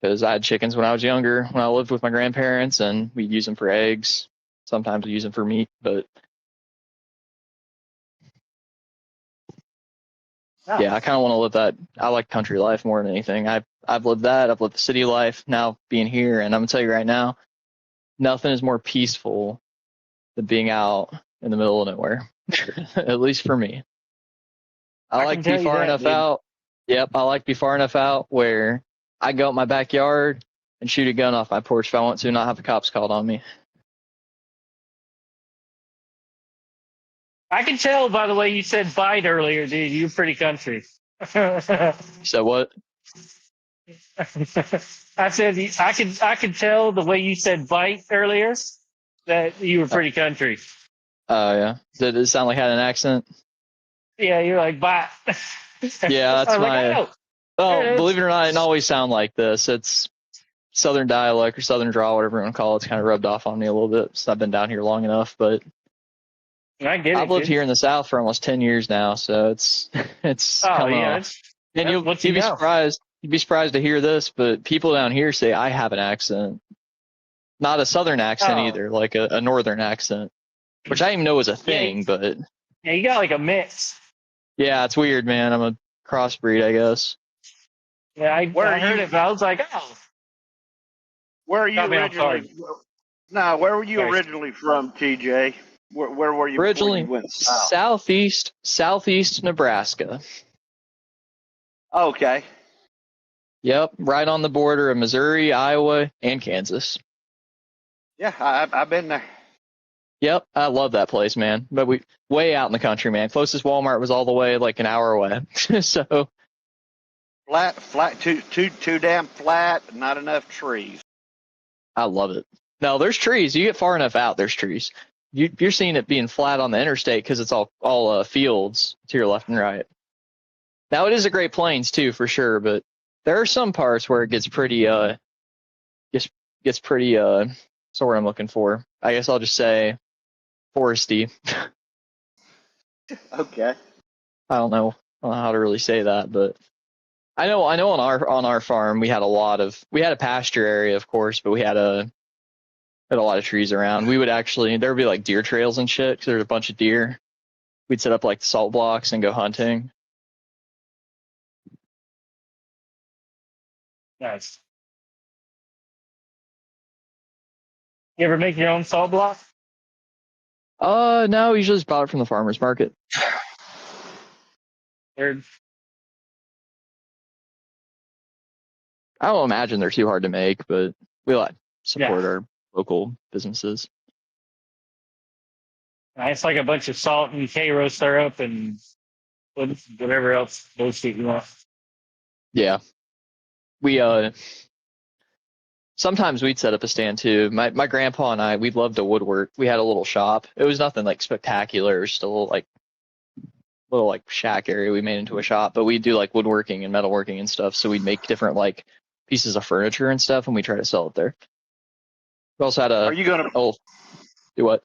because I had chickens when I was younger, when I lived with my grandparents, and we'd use them for eggs. Sometimes we use them for meat, but yeah, I kind of want to live that. I like country life more than anything. I've lived that. I've lived the city life. Now being here, and I'm gonna tell you right now, nothing is more peaceful than being out in the middle of nowhere. At least for me. I like to be far enough out. Yep, I like to be far enough out where I go out my backyard and shoot a gun off my porch if I want to, and not have the cops called on me. I can tell by the way you said bite earlier, dude. You're pretty country. So what? I said I could tell the way you said bite earlier that you were pretty country. Oh yeah. Did it sound like I had an accent? Yeah, you're like bite. Yeah, that's my. Like, oh, believe it or not, it doesn't always sound like this. It's Southern dialect or Southern drawl, whatever you want to call it. It's kind of rubbed off on me a little bit. So I've been down here long enough, but I get it. I've lived here in the South for almost 10 years now, so it's come off. And you'd be surprised. You'd be surprised to hear this, but people down here say I have an accent, not a Southern accent either, like a Northern accent, which I didn't even know was a thing. But yeah, you got like a mix. Yeah, it's weird, man. I'm a crossbreed, I guess. Yeah, I heard it, but I was like, oh. Where are you originally? No, where were you originally from, TJ? Where were you originally? Before you went south? Southeast Nebraska. Okay. Yep, right on the border of Missouri, Iowa, and Kansas. Yeah, I've been there. Yep, I love that place, man. But we way out in the country, man. Closest Walmart was all the way like an hour away. So flat, too damn flat. Not enough trees. I love it. No, there's trees. You get far enough out, there's trees. You're seeing it being flat on the interstate because it's all fields to your left and right. Now it is a Great Plains too, for sure, but there are some parts where it gets pretty gets pretty what's the word I'm looking for? I guess I'll just say foresty. Okay. I don't know how to really say that, but I know on our farm we had a pasture area, of course, but we had a lot of trees around. We would there would be like deer trails and shit because there's a bunch of deer. We'd set up like the salt blocks and go hunting. Nice. You ever make your own salt block? No, we usually just bought it from the farmer's market. Weird. I don't imagine they're too hard to make, but we like support our local businesses. It's like a bunch of salt and K-Ro syrup and whatever else bullshit you want. Yeah. We sometimes we'd set up a stand too. My grandpa and I, we loved to woodwork. We had a little shop. It was nothing like spectacular. It was just a little like shack area we made into a shop. But we'd do like woodworking and metalworking and stuff. So we'd make different like pieces of furniture and stuff, and we try to sell it there. We also had a. Are you gonna do what?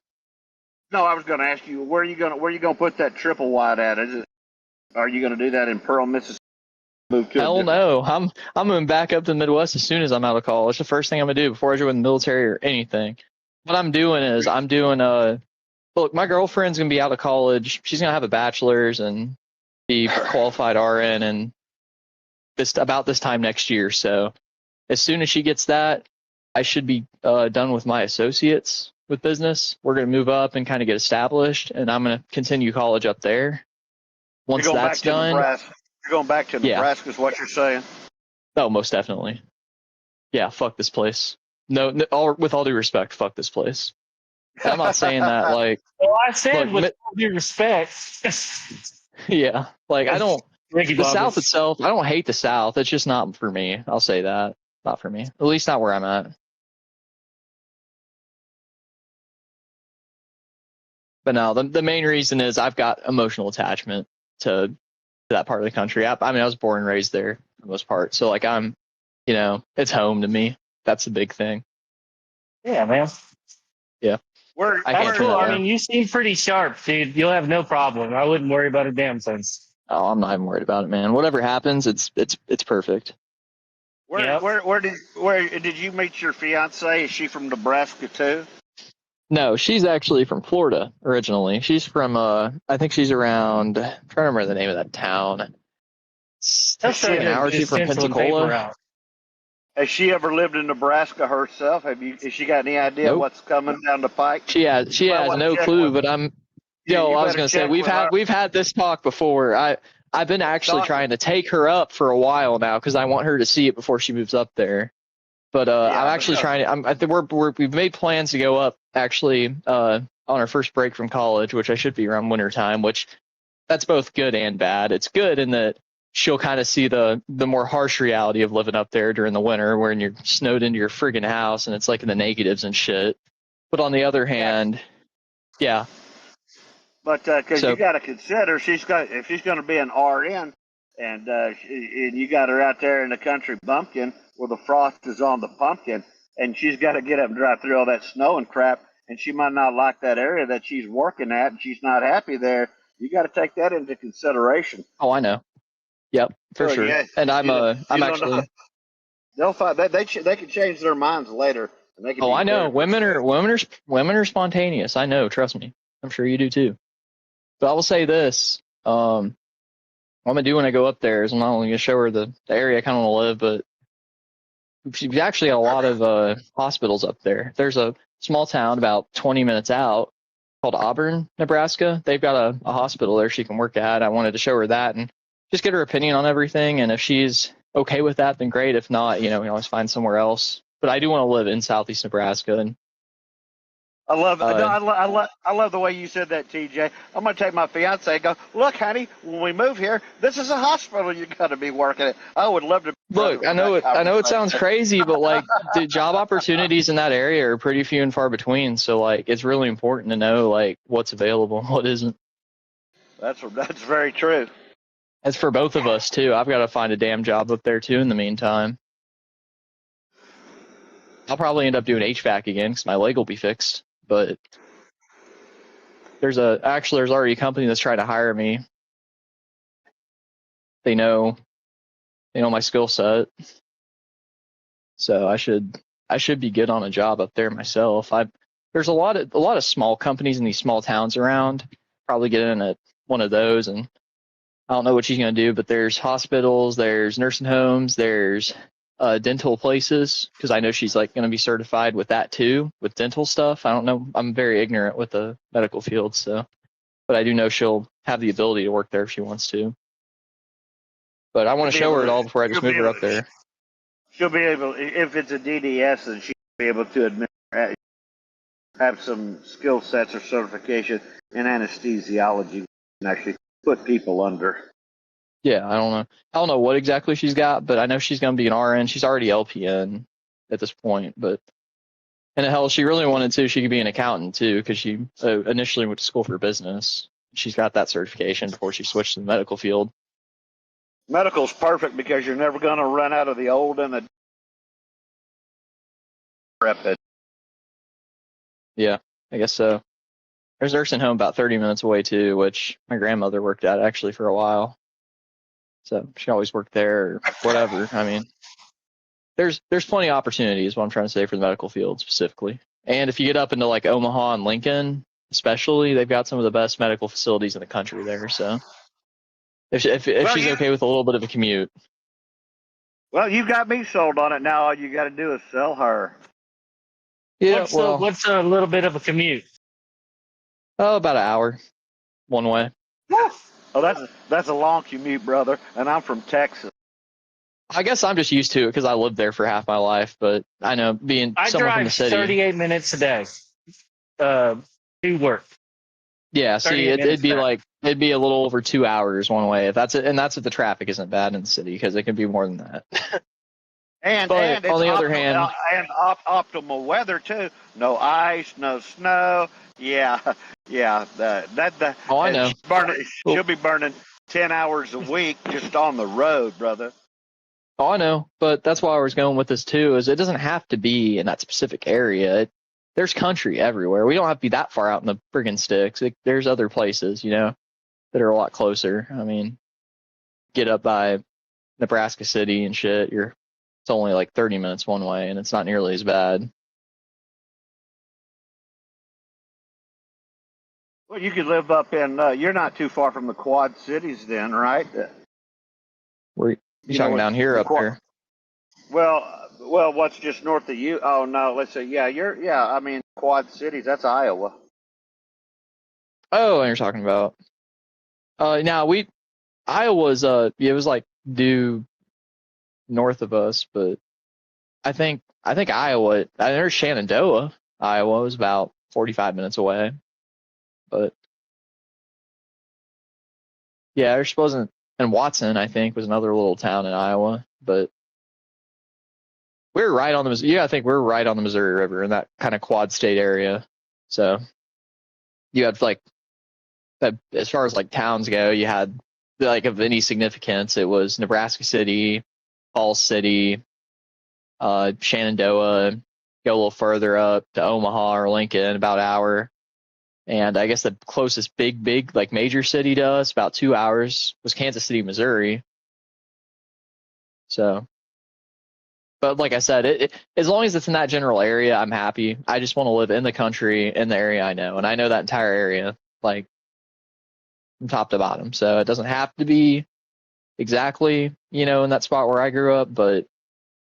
No, I was gonna ask you where are you gonna put that triple wide at? Are you gonna do that in Pearl, Mississippi? Hell no. I'm moving back up to the Midwest as soon as I'm out of college. The first thing I'm gonna do before I join the military or anything. What I'm doing is look, my girlfriend's gonna be out of college. She's gonna have a bachelor's and be qualified RN and about this time next year. So as soon as she gets that, I should be done with my associates with business. We're gonna move up and kind of get established, and I'm gonna continue college up there. Once that's done. You're going back to Nebraska is what you're saying? Oh, most definitely. Yeah, fuck this place. No, with all due respect, fuck this place. I'm not saying that like. Well, I said with all due respect. Yeah, like I don't. Ricky The Bobby. South itself, I don't hate the South. It's just not for me. I'll say that. Not for me. At least not where I'm at. But no, the main reason is I've got emotional attachment to that part of the country. I mean, I was born and raised there for the most part. So like it's home to me. That's the big thing. Yeah, man. Yeah. I mean, you seem pretty sharp, dude. You'll have no problem. I wouldn't worry about a damn thing. Oh, I'm not even worried about it, man. Whatever happens, it's perfect. Where did you meet your fiance? Is she from Nebraska too? No, she's actually from Florida originally. She's from I think she's around. I'm trying to remember the name of that town. It's like an hour or two from Pensacola. Has she ever lived in Nebraska herself? Has she got any idea what's coming down the pike? She has no clue. But I was gonna say we've had this talk before. I've been actually trying to take her up for a while now because I want her to see it before she moves up there. But I'm actually trying to. I think we've made plans to go up actually on our first break from college, which I should be around winter time. Which that's both good and bad. It's good in that she'll kind of see the more harsh reality of living up there during the winter, when you're snowed into your friggin' house and it's like in the negatives and shit. But on the other hand, yeah. But because you got to consider if she's going to be an RN, and you got her out there in the country bumpkin where the frost is on the pumpkin, and she's got to get up and drive through all that snow and crap, and she might not like that area that she's working at, and she's not happy there. You got to take that into consideration. Oh, I know. Yep, for sure. Yeah, and I'm actually. They'll find they can change their minds later. And they can I know. Women are spontaneous. I know. Trust me. I'm sure you do too. But I will say this. What I'm gonna do when I go up there is I'm not only gonna show her the area I kind of want to live, but we've actually got a lot of hospitals up there. There's a small town about 20 minutes out called Auburn, Nebraska. They've got a hospital there she can work at. I wanted to show her that and just get her opinion on everything. And if she's okay with that, then great. If not, we can always find somewhere else. But I do want to live in Southeast Nebraska. And I love I love the way you said that, TJ. I'm gonna take my fiance and go, look, honey, when we move here, this is a hospital you got to be working at. I would love to. Look, I know it sounds crazy, but like the job opportunities in that area are pretty few and far between. So like it's really important to know like what's available and what isn't. That's very true. That's for both of us too. I've got to find a damn job up there too in the meantime. I'll probably end up doing HVAC again because my leg will be fixed. But there's already a company that's trying to hire me. They know my skill set, so I should be good on a job up there myself. There's a lot of small companies in these small towns around. Probably get in at one of those, and I don't know what she's gonna do. But there's hospitals, there's nursing homes, there's dental places, because I know she's like going to be certified with that too, with dental stuff. I don't know. I'm very ignorant with the medical field, but I do know she'll have the ability to work there if she wants to. But I want to show her it all before I just move her up there. She'll be able, if it's a DDS, then she'll be able to have some skill sets or certification in anesthesiology and actually put people under. Yeah, I don't know what exactly she's got, but I know she's going to be an RN. She's already LPN. at this point. But and hell, she really wanted to. She could be an accountant too, because she initially went to school for business. She's got that certification before she switched to the medical field. Medical's perfect because you're never going to run out of the old and the rapid. Yeah, I guess so. There's a nursing home about 30 minutes away too, which my grandmother worked at actually for a while. So she always worked there or whatever. I mean, there's plenty of opportunities, what I'm trying to say, for the medical field specifically. And if you get up into like Omaha and Lincoln, especially, they've got some of the best medical facilities in the country there. So if she's okay with a little bit of a commute. Well, you got me sold on it. Now all you got to do is sell her. Yeah, what's a little bit of a commute? Oh, about an hour, one way. Oh, that's a long commute, brother. And I'm from Texas. I guess I'm just used to it because I lived there for half my life. But I know being someone from the city. I drive 38 minutes a day to work. Yeah, see, it'd be a little over 2 hours one way. If that's it, and that's if the traffic isn't bad in the city, because it can be more than that. And but on the other hand, optimal weather too. No ice, no snow. Yeah. Oh, I know. She'll be burning 10 hours a week just on the road, brother. Oh, I know, but that's why I was going with this too. Is it doesn't have to be in that specific area. There's country everywhere. We don't have to be that far out in the friggin' sticks. There's other places, that are a lot closer. I mean, get up by Nebraska City and shit. It's only like 30 minutes one way, and it's not nearly as bad. Well, you could live up in. You're not too far from the Quad Cities, then, right? Where you talking down here, up there? Well, what's just north of you? Oh no, let's say, I mean, Quad Cities. That's Iowa. Oh, and you're talking about. Now Iowa's it was like due north of us, but I think Iowa. There's Shenandoah, Iowa is about 45 minutes away, but yeah, there wasn't. And Watson, I think, was another little town in Iowa, but we're right on the. Yeah, I think we're right on the Missouri River in that kind of quad state area. So you had like that as far as like towns go, you had like of any significance, it was Nebraska City, Falls City, Shenandoah, go a little further up to Omaha or Lincoln, about an hour. And I guess the closest big like major city to us, about 2 hours, was Kansas City, Missouri. So, but like I said, as long as it's in that general area, I'm happy. I just want to live in the country, in the area I know, and I know that entire area, like from top to bottom. So it doesn't have to be exactly, in that spot where I grew up, but as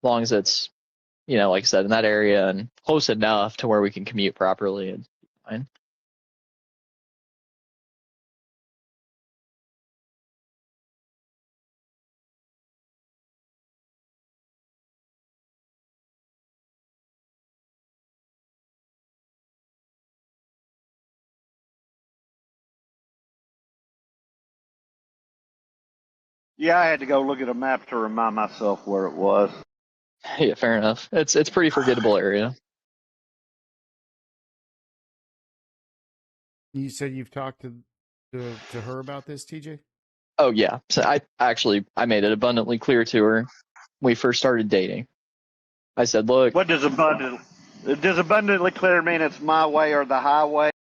long as it's, like I said, in that area and close enough to where we can commute properly, it's fine. Yeah, I had to go look at a map to remind myself where it was. Yeah, fair enough. It's pretty forgettable area. You said you've talked to her about this, TJ? Oh yeah. So I made it abundantly clear to her when we first started dating. I said, look. What does abundantly clear mean? It's my way or the highway?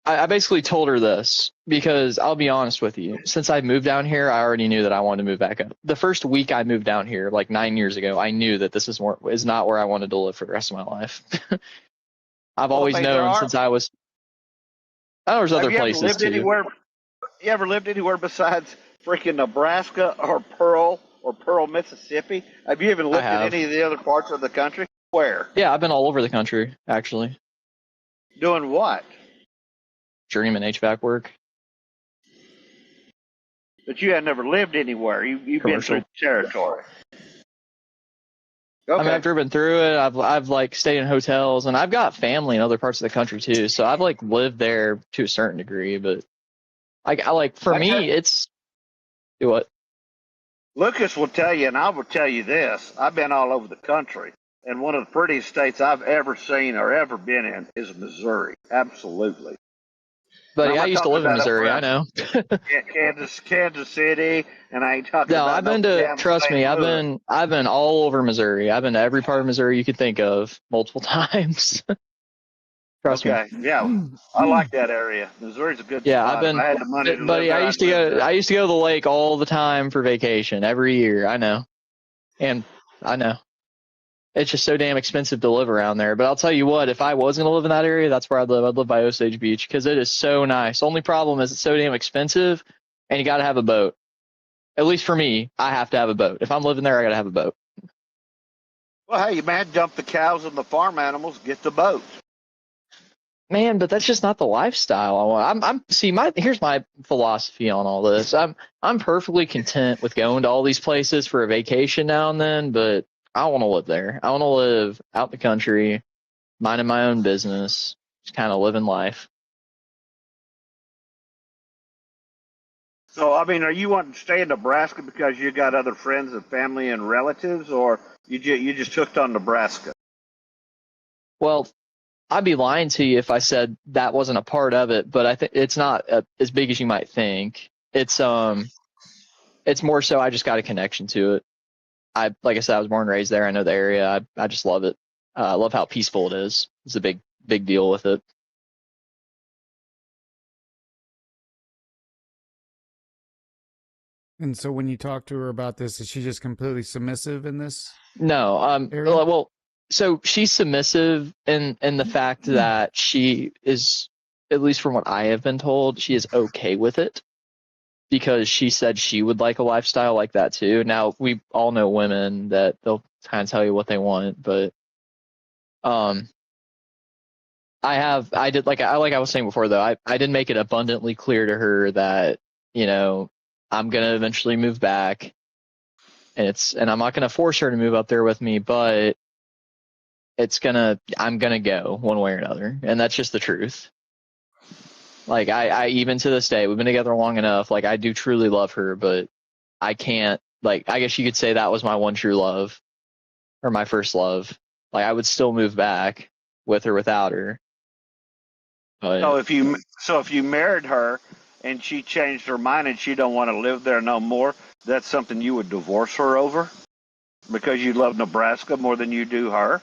I basically told her this because I'll be honest with you. Since I moved down here, I already knew that I wanted to move back up. The first week I moved down here, like 9 years ago, I knew that this is not where I wanted to live for the rest of my life. I've always known since I was. I know there's other places too. You ever lived anywhere besides freaking Nebraska or Pearl, Mississippi? Have you even lived in any of the other parts of the country? Where? Yeah, I've been all over the country, actually. Doing what? Journeyman HVAC work. But you had never lived anywhere. You've been through territory. Okay. I mean, I've driven through it. I've like stayed in hotels, and I've got family in other parts of the country too. So I've like lived there to a certain degree. But I like for me, it's do what? Lucas will tell you, and I will tell you this: I've been all over the country. And one of the prettiest states I've ever seen or ever been in is Missouri. Absolutely. Buddy, I used to live in Missouri. I know. Kansas City, and I ain't talking No, about I've been to. damn Trust St. me, Louis. I've been all over Missouri. I've been to every part of Missouri you could think of multiple times. Trust me. Okay, yeah, I like that area. Missouri's a good Yeah, spot. I've been, If I had the money to live buddy. there, I I'd used to live go. there. I used to go to the lake all the time for vacation every year. I know, and I know it's just so damn expensive to live around there. But I'll tell you what, if I was gonna live in that area, that's where I'd live. I'd live by Osage Beach because it is so nice. Only problem is it's so damn expensive, and you got to have a boat. At least for me, I have to have a boat. If I'm living there, I got to have a boat. Well, hey, man, dump the cows and the farm animals, get the boat. Man, but that's just not the lifestyle I want. Here's my philosophy on all this. I'm perfectly content with going to all these places for a vacation now and then, but I want to live there. I want to live out in the country, minding my own business, just kind of living life. So, I mean, are you wanting to stay in Nebraska because you got other friends and family and relatives, or you just hooked on Nebraska? Well, I'd be lying to you if I said that wasn't a part of it, but I think it's not as big as you might think. It's more so I just got a connection to it. Like I said, I was born and raised there. I know the area. I just love it. I love how peaceful it is. It's a big deal with it. And so when you talk to her about this, is she just completely submissive in this? No, area? well, so she's submissive in the fact that she is, at least from what I have been told, she is okay with it because she said she would like a lifestyle like that too. Now, we all know women that they'll kind of tell you what they want, but I did like I was saying before though, I did make it abundantly clear to her that, you know, I'm gonna eventually move back, and I'm not gonna force her to move up there with me, but I'm gonna go one way or another, and that's just the truth. Like I even to this day, we've been together long enough. Like I do truly love her, but I can't. Like I guess you could say that was my one true love, or my first love. Like I would still move back with or without her. But So if you married her and she changed her mind and she don't want to live there no more, that's something you would divorce her over because you love Nebraska more than you do her.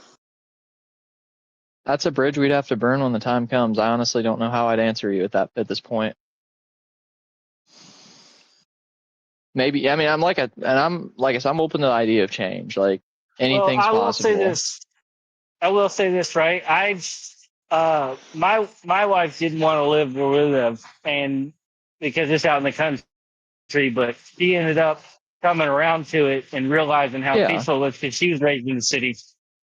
that's a bridge we'd have to burn when the time comes. I honestly don't know how I'd answer you at this point. Maybe, I mean, I'm like I said, I'm open to the idea of change. Like anything's I will possible. say this. I will say this, right? My wife didn't want to live where we live, and because it's out in the country, but she ended up coming around to it and realizing how peaceful it was because she was raised in the city,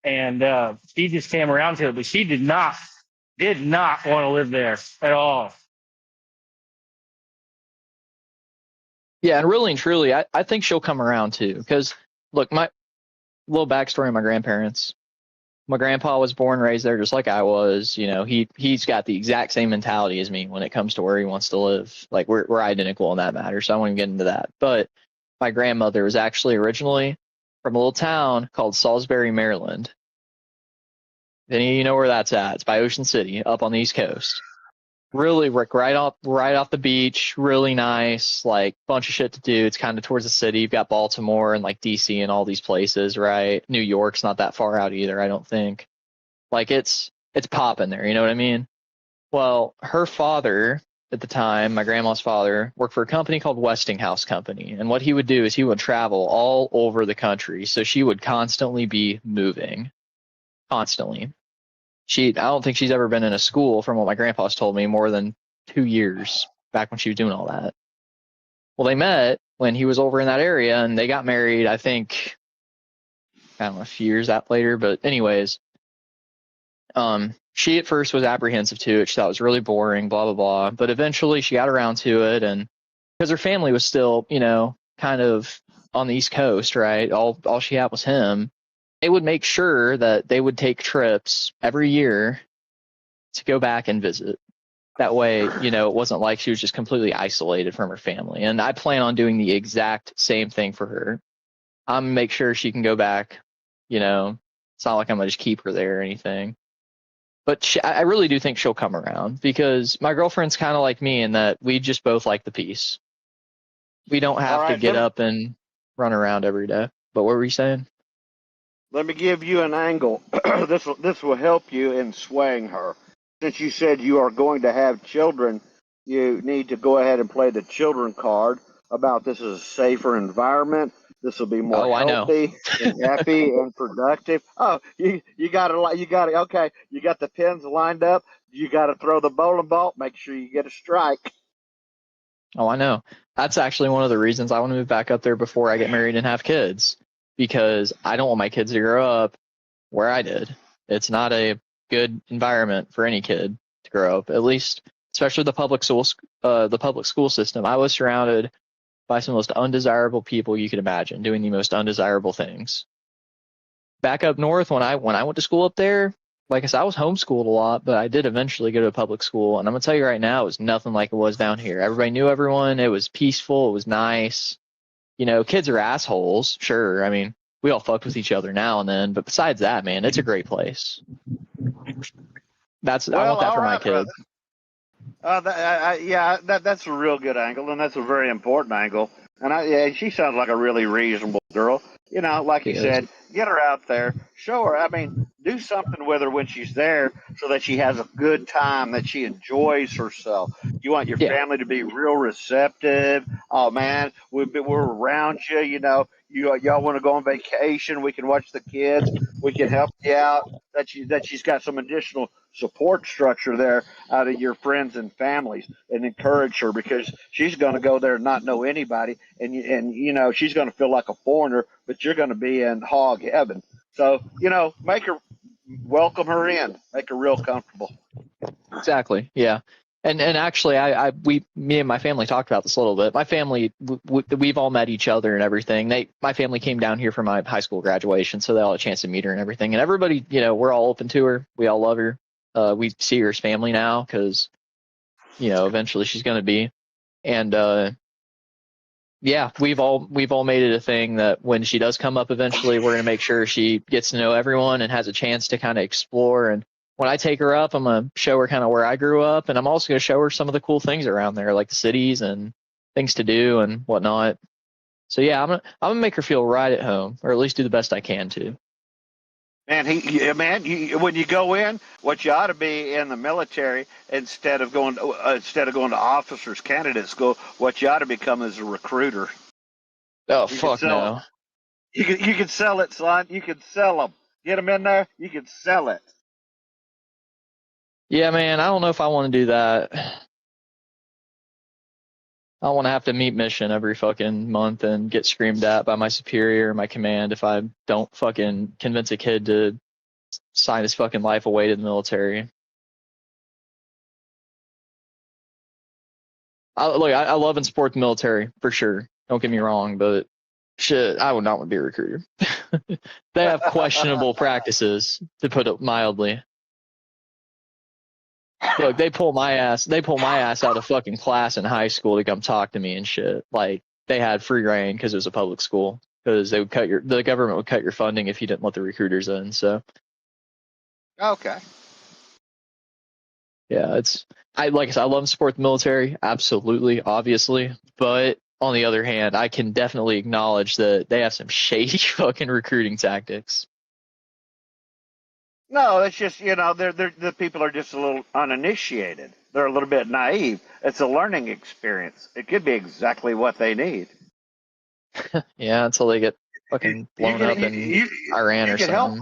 and she just came around to it, but she did not want to live there at all. Yeah, and really and truly, I think she'll come around too. Because look, my little backstory on my grandparents. My grandpa was born and raised there just like I was. You know, he's got the exact same mentality as me when it comes to where he wants to live. Like we're identical in that matter, so I won't get into that. But my grandmother was actually originally from a little town called Salisbury, Maryland. Any of you know where that's at? It's by Ocean City, up on the East Coast. Really, right off the beach, really nice, like bunch of shit to do. It's kind of towards the city. You've got Baltimore and like DC and all these places, right? New York's not that far out either, I don't think. Like it's popping there, you know what I mean? Well, her father at the time, my grandma's father, worked for a company called Westinghouse Company. And what he would do is he would travel all over the country. So she would constantly be moving. Constantly. I don't think she's ever been in a school, from what my grandpa's told me, more than 2 years back when she was doing all that. Well, they met when he was over in that area, and they got married, I think, I don't know, a few years later. But anyways, she at first was apprehensive to it. She thought it was really boring, blah, blah, blah. But eventually she got around to it, and because her family was still, you know, kind of on the East Coast, right? All she had was him. They would make sure that they would take trips every year to go back and visit. That way, you know, it wasn't like she was just completely isolated from her family. And I plan on doing the exact same thing for her. I'm gonna make sure she can go back, you know, It's not like I'm gonna just keep her there or anything. But I really do think she'll come around because my girlfriend's kind of like me in that we just both like the peace. We don't have to get up and run around every day. But what were you saying? Let me give you an angle. This will help you in swaying her. Since you said you are going to have children, you need to go ahead and play the children card about this is a safer environment. This will be more healthy and happy and productive. Oh, you got it. Okay, you got the pins lined up. You got to throw the bowling ball. Make sure you get a strike. Oh, I know. That's actually one of the reasons I want to move back up there before I get married and have kids, because I don't want my kids to grow up where I did. It's not a good environment for any kid to grow up, at least, especially the public school system. I was surrounded by some of the most undesirable people you could imagine doing the most undesirable things. Back up north, when I went to school up there, like I said, I was homeschooled a lot, but I did eventually go to a public school. And I'm going to tell you right now, it was nothing like it was down here. Everybody knew everyone. It was peaceful. It was nice. You know, kids are assholes. Sure. I mean, we all fuck with each other now and then. But besides that, man, it's a great place. I want that for my kid. That's a real good angle, and that's a very important angle. And she sounds like a really reasonable girl. You know, like you said, get her out there, show her. I mean, do something with her when she's there so that she has a good time, that she enjoys herself. You want your family to be real receptive. Oh man, we're around you. You know, y'all want to go on vacation? We can watch the kids. We can help you out. That she's got some additional support structure there out of your friends and families, and encourage her, because she's going to go there and not know anybody, and you know she's going to feel like a foreigner, but you're going to be in hog heaven. So, you know, welcome her in, make her real comfortable. Exactly. Yeah. And actually, me and my family talked about this a little bit. My family, we've all met each other and everything. My family came down here for my high school graduation, so they all had a chance to meet her and everything. And everybody, you know, we're all open to her. We all love her. We see her as family now because, you know, eventually she's going to be. And yeah, we've all made it a thing that when she does come up eventually, we're going to make sure she gets to know everyone and has a chance to kind of explore. And when I take her up, I'm going to show her kind of where I grew up, and I'm also going to show her some of the cool things around there, like the cities and things to do and whatnot. So yeah, I'm gonna make her feel right at home, or at least do the best I can to. Man, when you go in, what you ought to be in the military instead of going to officers candidate school, what you ought to become is a recruiter. Oh, fuck no. You can sell it, son. You can sell them. Get them in there. You can sell it. Yeah, man, I don't know if I want to do that. I don't want to have to meet mission every fucking month and get screamed at by my superior or my command if I don't fucking convince a kid to sign his fucking life away to the military. I love and support the military for sure. Don't get me wrong, but shit, I would not want to be a recruiter. They have questionable practices, to put it mildly. Look, they pull my ass out of fucking class in high school to come talk to me and shit. Like, they had free reign because it was a public school, because the government would cut your funding if you didn't let the recruiters in. So okay, yeah, like I said, I love and support the military, absolutely, obviously, but on the other hand, I can definitely acknowledge that they have some shady fucking recruiting tactics. No, it's just, you know, the people are just a little uninitiated. They're a little bit naive. It's a learning experience. It could be exactly what they need. Yeah, until they get fucking blown up in Iran or something.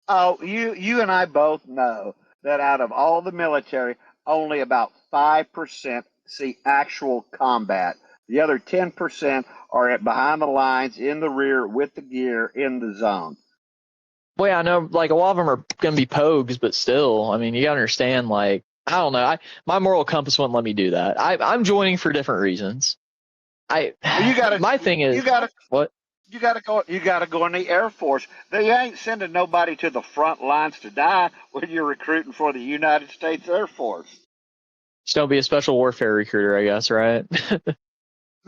Oh, you and I both know that out of all the military, only about 5% see actual combat. The other 10% are behind the lines, in the rear, with the gear, in the zone. Well, yeah, I know, like, a lot of them are going to be pogues, but still, I mean, you got to understand, like, I don't know. My moral compass wouldn't let me do that. I'm joining for different reasons. My thing is, what? You gotta go in the Air Force. They ain't sending nobody to the front lines to die when you're recruiting for the United States Air Force. Just don't be a special warfare recruiter, I guess, right?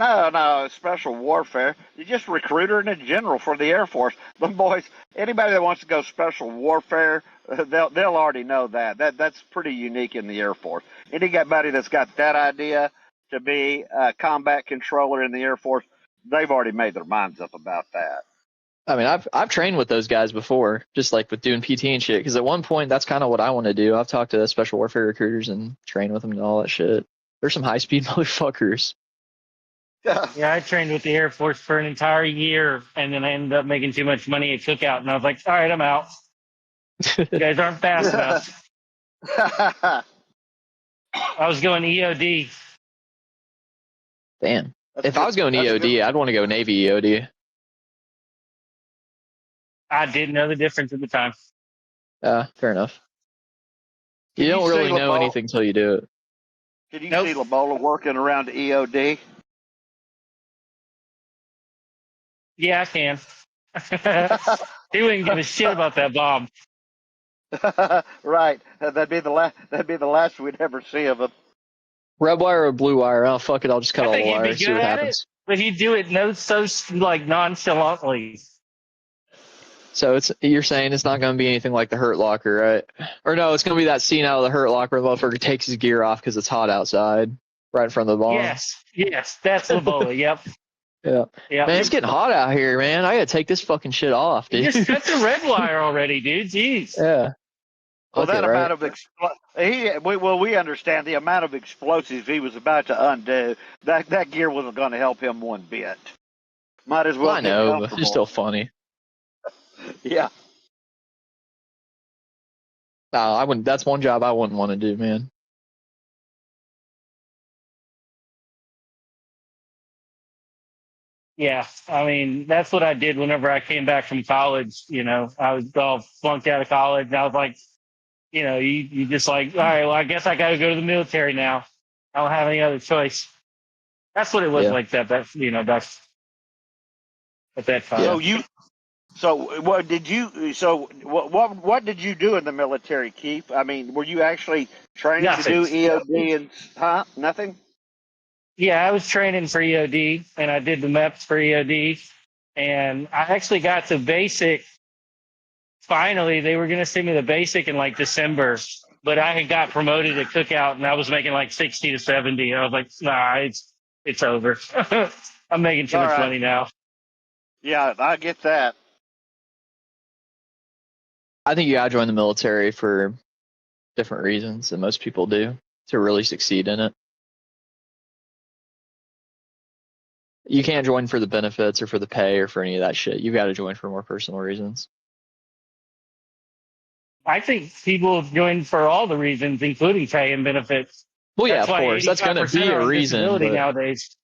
No, special warfare. You're just a recruiter and a general for the Air Force. The boys, anybody that wants to go special warfare, they'll already know that. That's pretty unique in the Air Force. Anybody that's got that idea to be a combat controller in the Air Force, they've already made their minds up about that. I mean, I've trained with those guys before, just like with doing PT and shit. Because at one point, that's kind of what I want to do. I've talked to special warfare recruiters and trained with them and all that shit. There's some high speed motherfuckers. Yeah, I trained with the Air Force for an entire year, and then I ended up making too much money at Cookout, and I was like, all right, I'm out. You guys aren't fast enough. I was going EOD. Damn. If I was going EOD, I'd want to go Navy EOD. I didn't know the difference at the time. Fair enough. You don't really know anything until you do it. Did you see Labola working around EOD? Yeah, I can. He wouldn't give a shit about that bomb. Right. That'd be the last we'd ever see of him. Red wire or blue wire? Oh, fuck it. I'll just cut all the He'd wire. be See good what at happens. it, but he'd do it so like nonchalantly. So you're saying it's not going to be anything like the Hurt Locker, right? Or no, it's going to be that scene out of the Hurt Locker where the motherfucker takes his gear off because it's hot outside, right in front of the bomb. Yes, that's Labola. Yep. Yeah. Yep. Man, it's getting hot out here, man. I got to take this fucking shit off, dude. You just cut the red wire already, dude. Jeez. Yeah. Well, Okay, that right. amount of we understand the amount of explosives he was about to undo. That gear wasn't going to help him one bit. Might as well. I know, but it's still funny. Yeah. No, I wouldn't. That's one job I wouldn't want to do, man. Yeah, I mean, that's what I did whenever I came back from college. You know, I was all flunked out of college, and I was like, you know, you just like, all right, well, I guess I got to go to the military now. I don't have any other choice. That's what it was like that. That's, you know, that's at that time. So what did you do in the military, Keith? I mean, were you actually trained to do EOD and nothing? Yeah, I was training for EOD, and I did the MEPS for EOD, and I actually got the basic. Finally, they were going to send me the basic in like December, but I had got promoted at Cookout, and I was making like 60 to 70. I was like, nah, it's over. I'm making too much money now. Yeah, I get that. I think you gotta join the military for different reasons than most people do to really succeed in it. You can't join for the benefits or for the pay or for any of that shit. You got to join for more personal reasons. I think people join for all the reasons, including pay and benefits. Well, yeah, of course. That's going to be a reason. But, nowadays.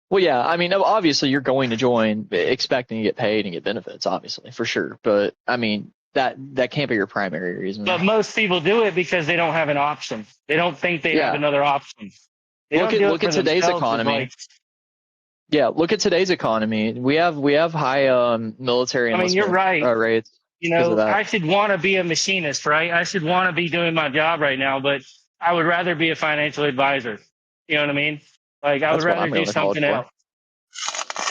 Well, yeah. I mean, obviously, you're going to join expecting to get paid and get benefits, obviously, for sure. But, I mean, that can't be your primary reason. But most people do it because they don't have an option. They don't think they have another option. Look at today's economy. Yeah, look at today's economy. We have high military. I mean, you're right. Rates. You know, I should want to be a machinist, right? I should want to be doing my job right now, but I would rather be a financial advisor. You know what I mean? Like, I would rather do something else.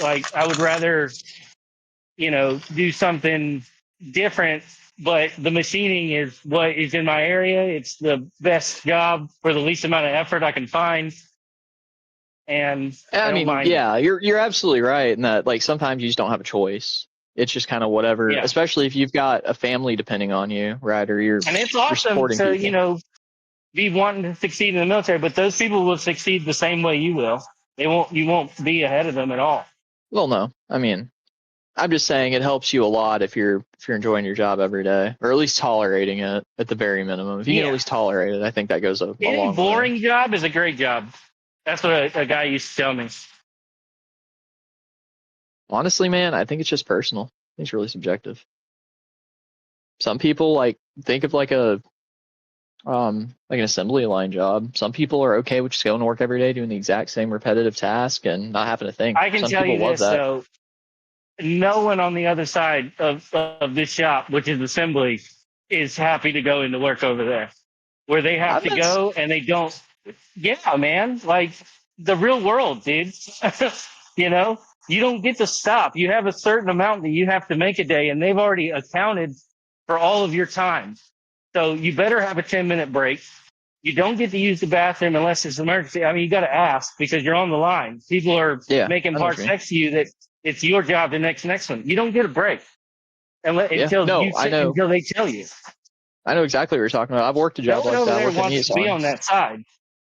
Like, I would rather, you know, do something different, but the machining is what is in my area. It's the best job for the least amount of effort I can find. And I mean, yeah, you're absolutely right in that, like, sometimes you just don't have a choice. It's just kind of whatever, especially if you've got a family depending on you, right? Or you're and it's awesome to, you know, be wanting to succeed in the military, but those people will succeed the same way you will. You won't be ahead of them at all. Well, no, I mean, I'm just saying it helps you a lot if you're enjoying your job every day, or at least tolerating it at the very minimum. If you can at least tolerate it, I think that goes a long way. Any boring job is a great job. That's what a guy used to tell me. Honestly, man, I think it's just personal. I think it's really subjective. Some people think of like an assembly line job. Some people are okay with just going to work every day doing the exact same repetitive task and not having to think. I can tell you this, though. No one on the other side of this shop, which is assembly, is happy to go into work over there. Where they have to go and they don't. Yeah, man. Like, the real world, dude. You know, you don't get to stop. You have a certain amount that you have to make a day, and they've already accounted for all of your time. So you better have a 10-minute break. You don't get to use the bathroom unless it's an emergency. I mean, you got to ask because you're on the line. People are making parts next to you that it's your job to next one. You don't get a break until they tell you. I know exactly what you're talking about. I've worked a job No one like over that. there wants to be on that side,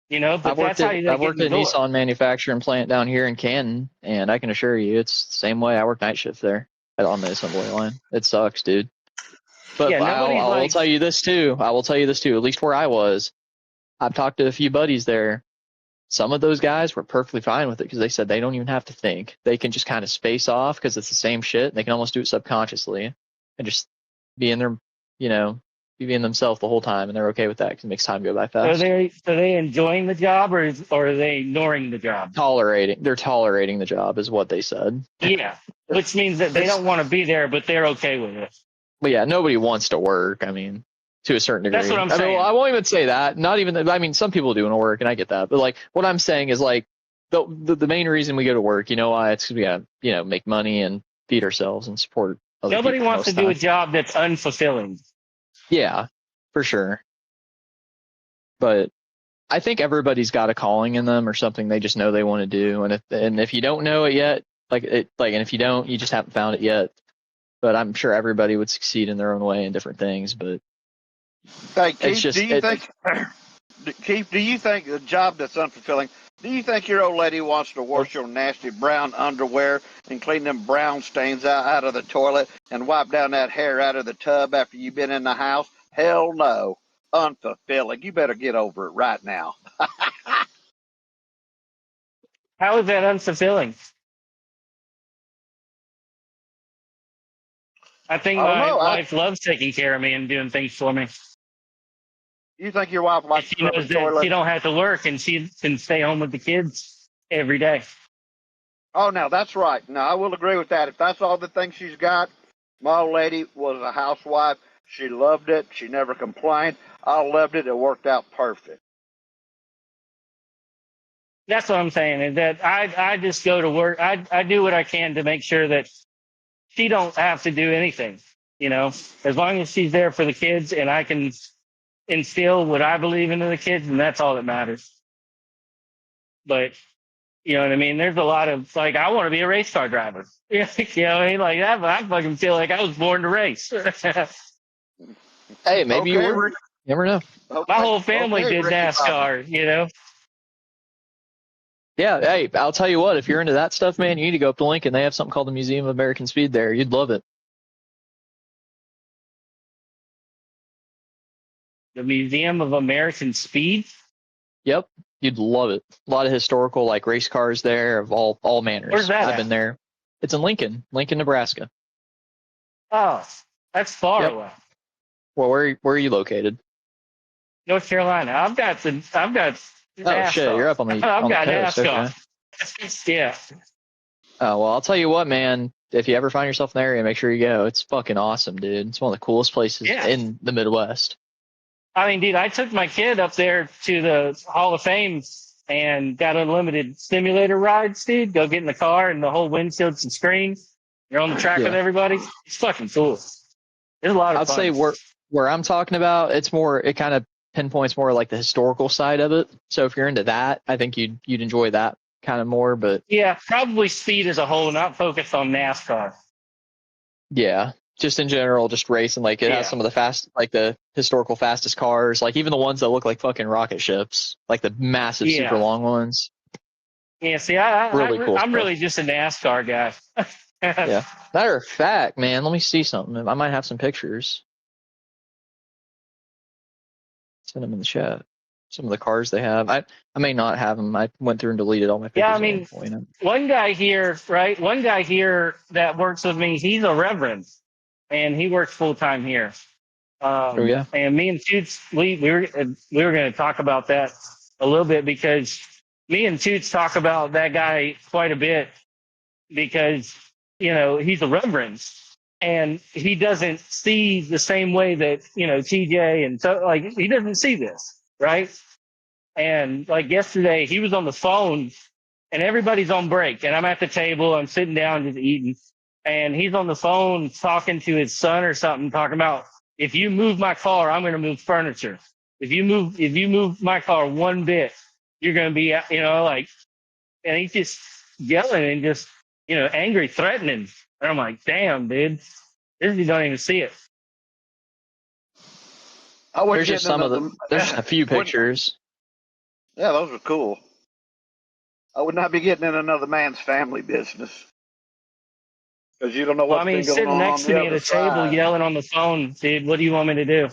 you know. But that's how you. I've worked at a Nissan manufacturing plant down here in Canton, and I can assure you, it's the same way. I work night shift there on the assembly line. It sucks, dude. But I will tell you this too. At least where I was, I've talked to a few buddies there. Some of those guys were perfectly fine with it because they said they don't even have to think. They can just kind of space off because it's the same shit. And they can almost do it subconsciously and just be in their, be being themselves the whole time, and they're okay with that because it makes time go by fast. Are they enjoying the job or are they ignoring the job? They're tolerating the job is what they said. Yeah, which means that they don't want to be there, but they're okay with it. But yeah, nobody wants to work. I mean, to a certain degree. That's what I'm saying. I won't even say that. Not even. I mean, some people do want to work, and I get that. But like, what I'm saying is like the main reason we go to work. You know why? It's because we gotta make money and feed ourselves and support other Nobody people wants to do a job that's unfulfilling. Yeah, for sure. But I think everybody's got a calling in them or something they just know they want to do, and if you don't know it yet, and if you don't, you just haven't found it yet. But I'm sure everybody would succeed in their own way in different things. But hey, Keith, do you think the job that's unfulfilling? Do you think your old lady wants to wash your nasty brown underwear and clean them brown stains out of the toilet and wipe down that hair out of the tub after you've been in the house? Hell no. Unfulfilling. You better get over it right now. How is that unfulfilling? I think my wife loves taking care of me and doing things for me. You think your wife likes she knows that she don't have to work and she can stay home with the kids every day. Oh, now that's right. No, I will agree with that. If that's all the things she's got, my old lady was a housewife. She loved it. She never complained. I loved it. It worked out perfect. That's what I'm saying. Is that I just go to work. I do what I can to make sure that she don't have to do anything. As long as she's there for the kids and I can instill what I believe into the kids, and that's all that matters. But you know what I mean? There's a lot of I want to be a race car driver. You know what I mean? Like that, I fucking feel like I was born to race. Hey, maybe you were. You never know. My whole family did NASCAR, Yeah, hey, I'll tell you what, if you're into that stuff, man, you need to go up to Lincoln. They have something called the Museum of American Speed there. You'd love it. The Museum of American Speed? Yep, you'd love it. A lot of historical race cars there of all manners. Where's that I've been there. It's in Lincoln, Nebraska. Oh, that's far away. Well, where are you located? North Carolina. I've got NASCAR. Shit, you're up on the I've got coast. NASCAR. Okay. Yeah. Oh, well, I'll tell you what, man. If you ever find yourself in the area, make sure you go. It's fucking awesome, dude. It's one of the coolest places in the Midwest. I mean, dude, I took my kid up there to the Hall of Fame and got unlimited simulator rides, dude. Go get in the car and the whole windshield's and screen. You're on the track with everybody. It's fucking cool. There's a lot of fun. I'd say where I'm talking about, it kind of pinpoints more like the historical side of it. So if you're into that, I think you'd enjoy that kind of more. But yeah, probably speed as a whole, not focused on NASCAR. Yeah, just in general, just racing. It has some of the historical fastest cars, even the ones that look like fucking rocket ships, the massive, super long ones. Yeah, see, cool I'm really just a NASCAR guy. Yeah. Matter of fact, man, let me see something. I might have some pictures. Send them in the chat. Some of the cars they have. I may not have them. I went through and deleted all my pictures. Yeah, I mean, one guy here that works with me, he's a reverend, and he works full time here. And me and Toots, we were going to talk about that a little bit because me and Toots talk about that guy quite a bit because he's a reverend and he doesn't see the same way that TJ and so he doesn't see this, right? And like yesterday, he was on the phone, and everybody's on break, and I'm at the table, I'm sitting down just eating, and he's on the phone talking to his son or something, talking about, if you move my car, I'm going to move furniture. If you move my car one bit, you're going to be, like, and he's just yelling and just, angry, threatening. And I'm like, damn, dude, you don't even see it. There's just there's a few pictures. Yeah, those are cool. I would not be getting in another man's family business. Because you don't know what's been going sitting on next to me at a table yelling on the phone, dude, what do you want me to do?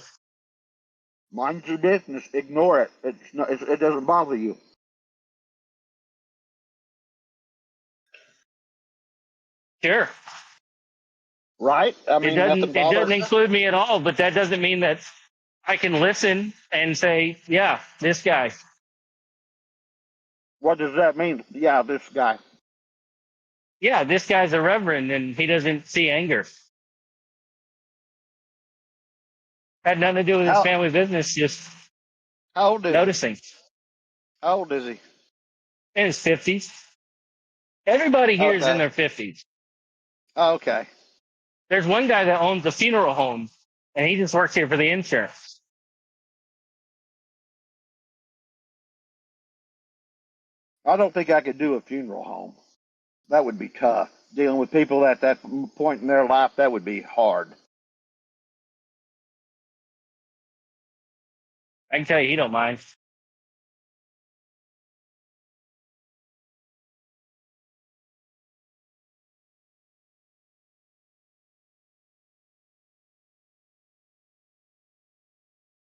Mind your business. Ignore it. It doesn't bother you. Sure. Right? I mean, it doesn't include me at all, but that doesn't mean that I can listen and say, yeah, this guy. What does that mean? Yeah, this guy. Yeah, this guy's a reverend and he doesn't see anger. Had nothing to do with his family business, just how old is noticing. How old is he? In his 50s. Everybody here is in their 50s. Okay. There's one guy that owns a funeral home, and he just works here for the insurance. I don't think I could do a funeral home. That would be tough. Dealing with people at that point in their life, that would be hard. I can tell you, he don't mind.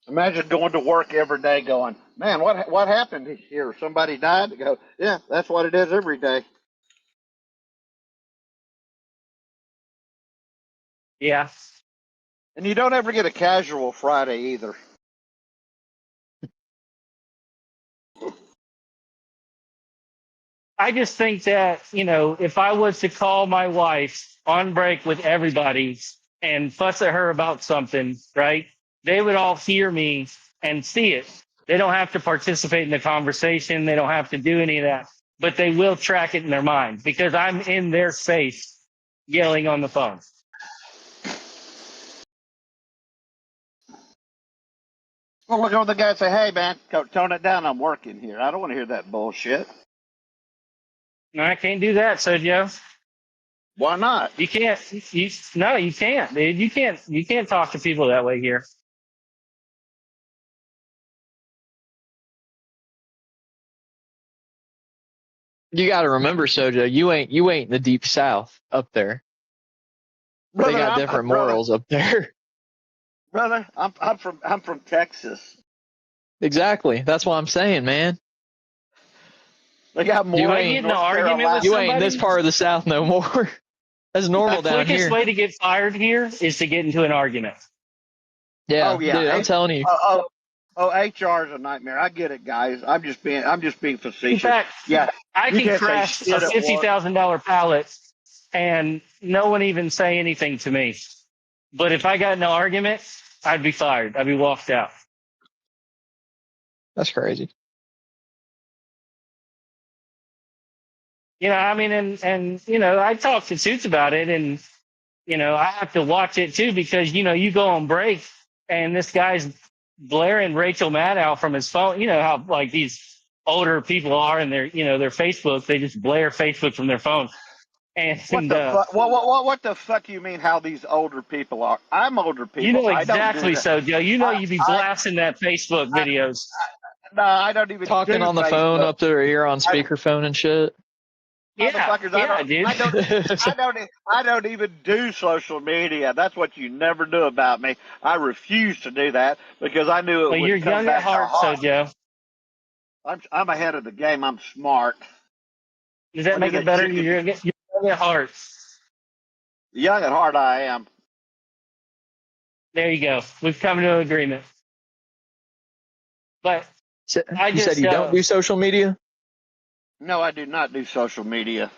Imagine going to work every day going, man, what happened here? Somebody died? To go, yeah, that's what it is every day. Yeah. And you don't ever get a casual Friday either. I just think that, if I was to call my wife on break with everybody and fuss at her about something, right, they would all hear me and see it. They don't have to participate in the conversation. They don't have to do any of that, but they will track it in their mind because I'm in their face yelling on the phone. Well, look over the guy and say, hey, man, tone it down. I'm working here. I don't want to hear that bullshit. No, I can't do that, so Joe. Why not? You can't. No, you can't, dude. You can't talk to people that way here. You got to remember, Sojo, you ain't in the deep south up there. Brother, they got different morals up there. Brother, I'm from Texas. Exactly. That's what I'm saying, man. They got more. You ain't in this part of the South no more. That's normal down here. The quickest way to get fired here is to get into an argument. Yeah. Oh yeah. Dude, I'm telling you. HR is a nightmare. I get it, guys. I'm just being facetious. In fact, yeah, I can crash a $50,000 pallet and no one even say anything to me. But if I got in an argument, I'd be fired. I'd be walked out. That's crazy. I mean, and I talk to Suits about it, and I have to watch it too because you go on break and this guy's blaring Rachel Maddow from his phone. You know how like these older people are in their their Facebook, they just blare Facebook from their phone. And what the fuck you mean how these older people are? I'm older people. You know exactly, so Joe. You'd be blasting that Facebook videos. No, I don't even talking on the Facebook. Phone up to their ear on speakerphone and shit. Yeah, dude. I don't even do social media. That's what you never knew about me. I refuse to do that because I knew it would you're come young back at heart, so Joe. I'm ahead of the game. I'm smart. Does that make it better? You're young at heart. Young at heart, I am. There you go. We've come to an agreement. But you said you don't do social media? No, I do not do social media.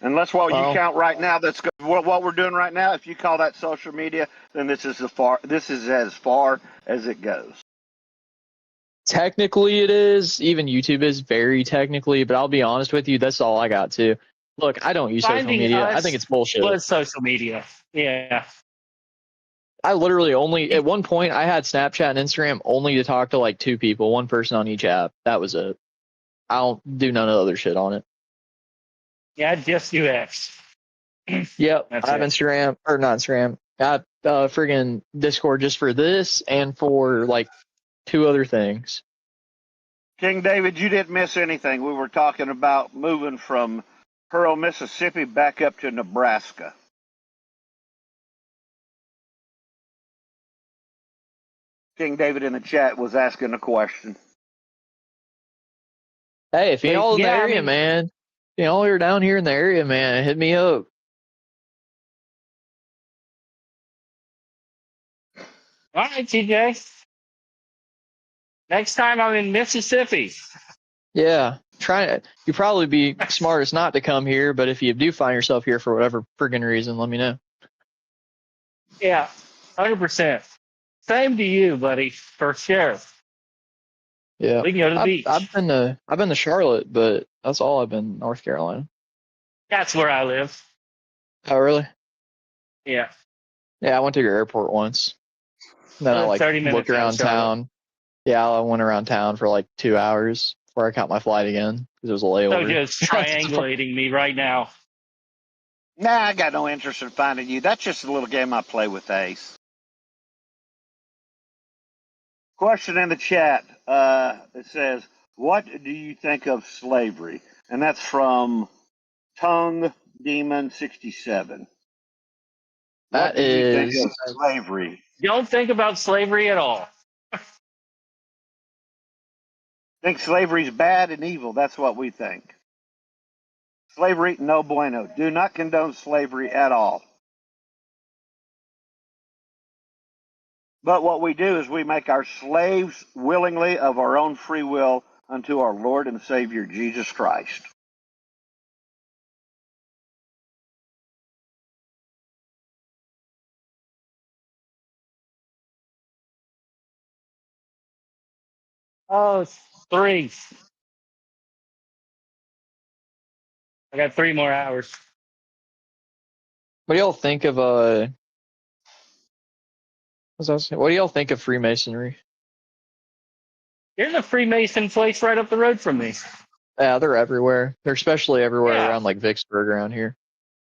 Unless what you count right now, that's what we're doing right now. If you call that social media, then this is as far as it goes. Technically, it is. Even YouTube is very technically, but I'll be honest with you, that's all I got too. Look, I don't use social Finding media. I Us think it's bullshit. was social media. Yeah. I literally only, at one point, I had Snapchat and Instagram only to talk to like 2 people, one person on each app. That was it. I don't do none of the other shit on it. Yeah, I just do X. Yep, That's I have it. Instagram, or not Instagram. I have friggin' Discord just for this and for like 2 other things. King David, you didn't miss anything. We were talking about moving from Pearl, Mississippi back up to Nebraska. King David in the chat was asking a question. Hey, if you're all in the Yeah, I area, mean- man, you know, you're down here in the area, man, hit me up. All right, TJ. Next time I'm in Mississippi. Yeah, you'd probably be smartest not to come here, but if you do find yourself here for whatever friggin' reason, let me know. Yeah, 100%. Same to you, buddy, for sure. Yeah, We can go to the beach. I've been to Charlotte, but that's all I've been North Carolina. That's where I live. Oh, really? Yeah. Yeah, I went to your airport once. Then I like 30 minutes looked around out of Charlotte. town. Yeah, I went around town for like 2 hours before I caught my flight again because it was a layover. So just triangulating me right now. Nah, I got no interest in finding you. That's just a little game I play with Ace. Question in the chat. It says, what do you think of slavery? And that's from Tongue Demon 67. That what do you think is of slavery? Don't think about slavery at all. Think slavery's bad and evil. That's what we think. Slavery, no bueno. Do not condone slavery at all. But what we do is we make our slaves willingly of our own free will unto our Lord and Savior Jesus Christ. Oh, 3. I got 3 more hours. What do y'all think of what do y'all think of Freemasonry? There's a Freemason place right up the road from me. Yeah, they're everywhere. They're especially everywhere Yeah. around like Vicksburg around here.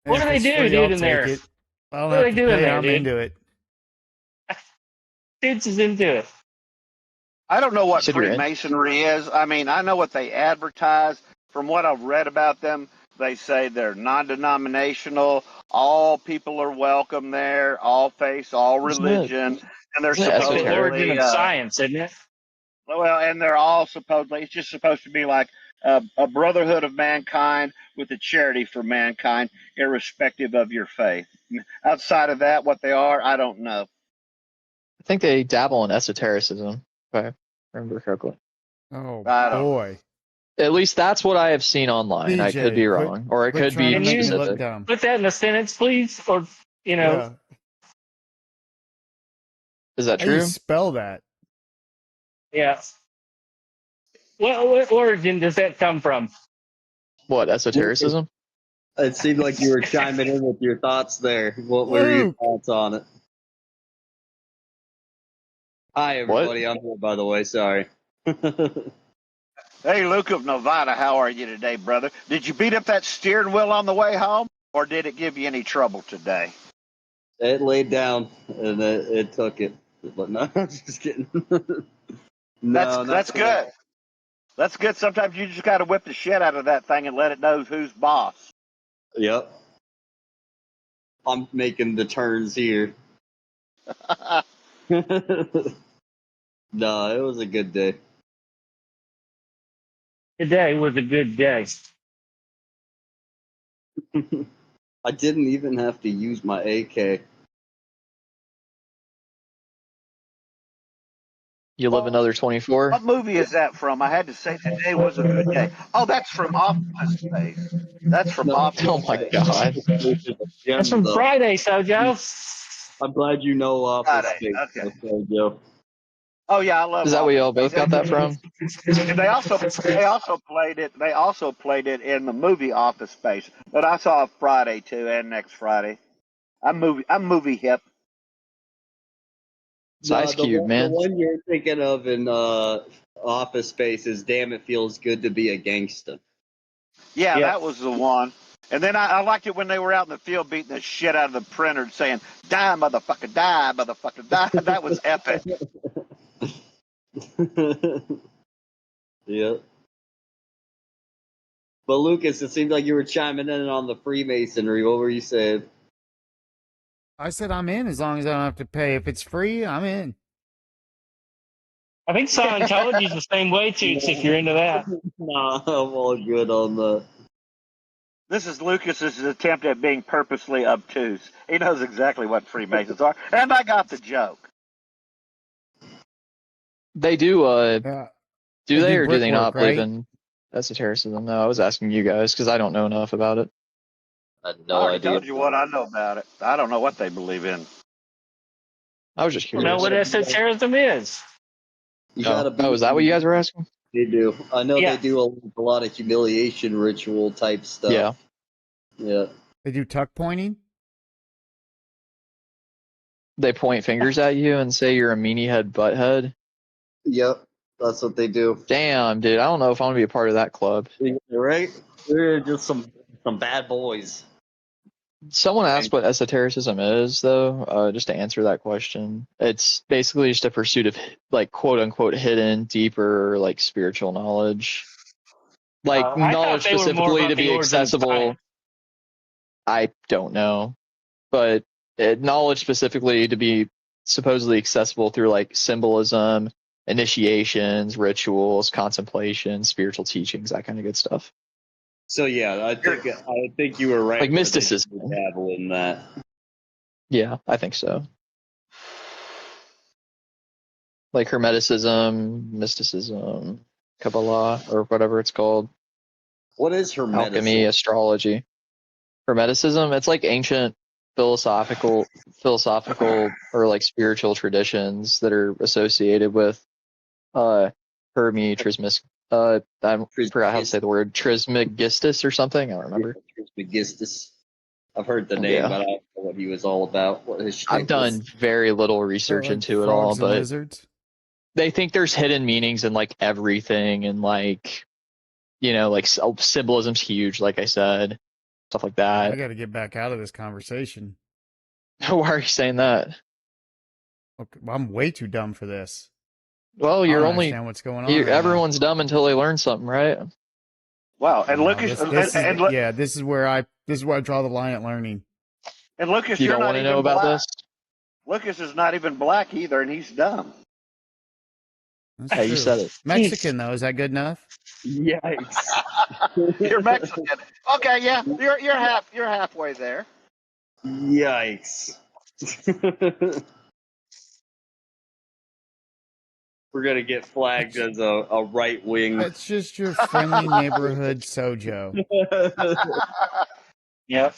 What do they If it's do, free, dude, I'll in there? take it. I don't What do have they to do in pay, there, I'm dude? into it. Dudes is into it. I don't know what You said you're in? Freemasonry is. I mean, I know what they advertise. From what I've read about them, they say they're non-denominational. All people are welcome there. All faiths, all Isn't it- religion, and they're isn't it Like the esoteric? origin supposedly of science, isn't it? well, and they're all supposedly. It's just supposed to be like a brotherhood of mankind with a charity for mankind, irrespective of your faith. Outside of that, what they are, I don't know. I think they dabble in esotericism, if I remember correctly. Oh I don't boy. At least that's what I have seen online. I could DJ, be quit- wrong, or it Quit could trying be to make me look specific. dumb. Put that in a sentence, please, or Yeah. Is that How do you true? spell that? yeah. What origin does that come from? What, esotericism? It seemed like you were chiming in with your thoughts there. What were your Luke. thoughts on it? Hi, everybody. I'm here, by the way. Sorry. Hey, Luke of Nevada, how are you today, brother? Did you beat up that steering wheel on the way home, or did it give you any trouble today? It laid down, and it took it. But no, I'm just kidding. No, That's good. That's good. Sometimes you just got to whip the shit out of that thing and let it know who's boss. Yep. I'm making the turns here. No, it was a good day. Today was a good day. I didn't even have to use my AK. You live another 24? What movie is that from? I had to say today was a good day. Oh, that's from Office Space. That's from Office Oh my Space. god. That's from Though. Friday, Sojo. I'm glad you know Office Friday, Space. okay. Okay, Joe. Oh yeah, I love. Is that where y'all Office both got that from? And they also played it in the movie Office Space that I saw Friday too, and next Friday. I'm movie hip. It's Ice Cube, The man. one you're thinking of in Office Space is "Damn It Feels Good to Be a Gangster." Yeah, Yep. that was the one. And then I liked it when they were out in the field beating the shit out of the printer and saying, "Die, motherfucker, die, motherfucker, die." That was epic. Yeah. But Lucas, it seemed like you were chiming in on the Freemasonry. What were you saying? I said I'm in as long as I don't have to pay. If it's free, I'm in. I think Scientology is the same way, Toots, if you're into that. Nah, I'm all good on that. This is Lucas's attempt at being purposely obtuse. He knows exactly what Freemasons are, and I got the joke. They do. Yeah. Do they or do they brickwork, not believe right? in esotericism? No, I was asking you guys because I don't know enough about it. I had I no already idea. told you what I know about it. I don't know what they believe in. I was just You know curious. what esotericism is? You gotta be. Oh, is that what you guys were asking? They do. I know Yeah. they do a lot of humiliation ritual type stuff. Yeah. Yeah. They do tuck pointing. They point fingers at you and say you're a meanie head butthead. Yep. That's what they do. Damn, dude, I don't know if I want to be a part of that club. Right? They're just some bad boys. Someone asked what esotericism is, though. Just to answer that question, it's basically just a pursuit of like quote unquote hidden, deeper, like spiritual knowledge, like I knowledge thought they were more specifically about to the be origin of accessible. science. I don't know, but knowledge specifically to be supposedly accessible through like symbolism, initiations, rituals, contemplation, spiritual teachings, that kind of good stuff. So yeah, I think you were right. Like where mysticism. they dabble in that. Yeah, I think so. Like Hermeticism, mysticism, Kabbalah, or whatever it's called. What is Hermeticism? Alchemy, astrology. Hermeticism, it's like ancient philosophical or like spiritual traditions that are associated with Hermes, I forgot how to say the word, Trismegistus or something. I don't remember. Trismegistus. I've heard the name, Yeah. but I don't know what he was all about. What his I've done very little research Like into it all, frogs and but lizards. they think there's hidden meanings in like everything, and like, you know, like symbolism's huge, like I said, stuff like We that. got to get back out of this conversation. Why are you saying that? Okay, well, I'm way too dumb for this. Well, I you're don't only understand what's going on. Right everyone's dumb until they learn something, right? Wow, and now. Lucas, This is where I draw the line at learning. and Lucas, You you're don't not want to even know about black. this? Lucas is not even black either, and he's dumb. That's Hey, true. you said it. Mexican though, is that good enough? Yikes. You're Mexican. Okay, yeah, you're halfway there. Yikes. We're gonna get flagged as a right wing. That's just your friendly neighborhood sojo. Yep.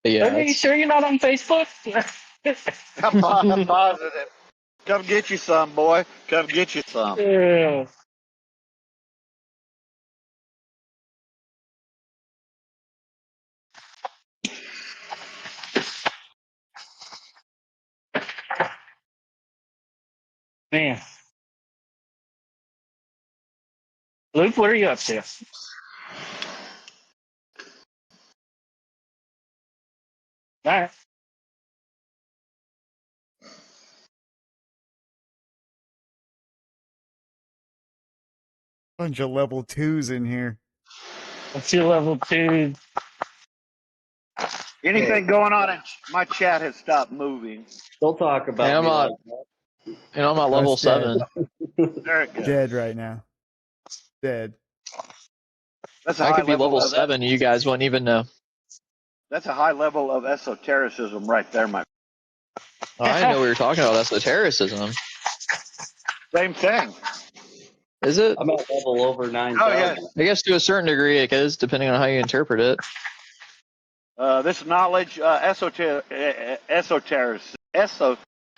Yeah, Are you sure you're not on Facebook? I'm positive. Come get you some, boy. Come get you some. Yeah. Man. Luke, what are you up to? All right. Bunch of level 2s in here. What's your level 2? Anything going on in my chat has stopped moving. Don't talk about And I'm me not, like that. and I'm at level That's dead. 7. Very good. Dead right now. Dead. That's a I high could be level of 7. You guys won't even know. That's a high level of esotericism right there, my. Oh, I didn't know we were talking about esotericism. Same thing. Is it? I'm at level over 9,000. Oh yeah. I guess to a certain degree it is, depending on how you interpret it. This knowledge, esotericism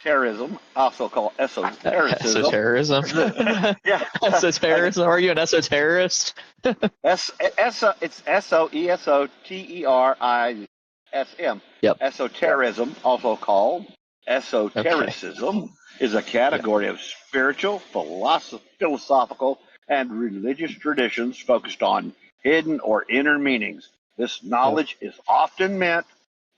esotericism, also called esotericism. Esotericism. Yeah. Esotericism. Are you an esoterist? It's SOESOTERISM. Yep. Esotericism, also called esotericism, is a category of spiritual, philosophical, and religious traditions focused on hidden or inner meanings. This knowledge is often meant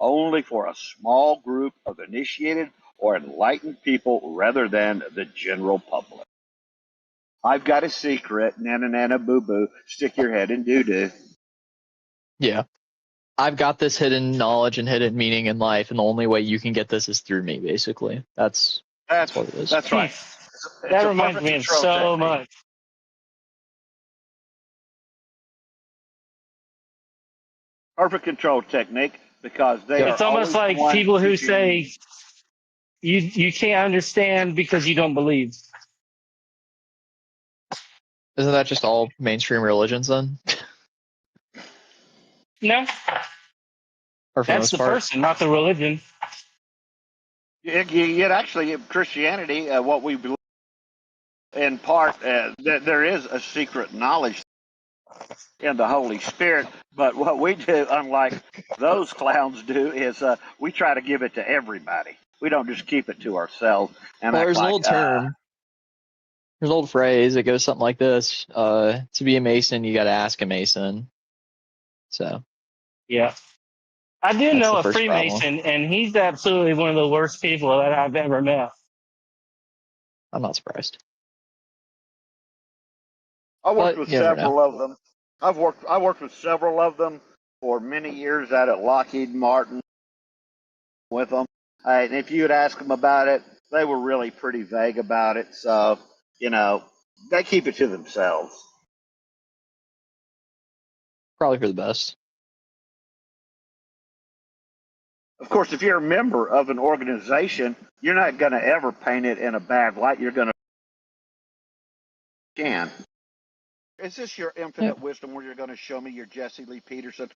only for a small group of initiated or enlightened people rather than the general public. I've got a secret, nana nana boo boo, stick your head in doo doo. Yeah. I've got this hidden knowledge and hidden meaning in life, and the only way you can get this is through me, basically. That's what it is. That's right. That reminds me of so much. Perfect control technique, because they are. It's almost like people who say you can't understand because you don't believe. Isn't that just all mainstream religions then? No, that's the person, not the religion. Yet actually, in Christianity, what we believe in part, there is a secret knowledge in the Holy Spirit, but what we do, unlike those clowns do, is we try to give it to everybody. We don't just keep it to ourselves. And well, there's an old term. There's an old phrase. It goes something like this: to be a Mason, you got to ask a Mason. So. Yeah. I do know a Freemason, and he's absolutely one of the worst people that I've ever met. I'm not surprised. I worked with several of them. I worked with several of them for many years out at Lockheed Martin with them. And if you would ask them about it, they were really pretty vague about it. So, they keep it to themselves. Probably for the best. Of course, if you're a member of an organization, you're not going to ever paint it in a bad light. You're going to can. Is this your infinite wisdom where you're going to show me your Jesse Lee Peterson?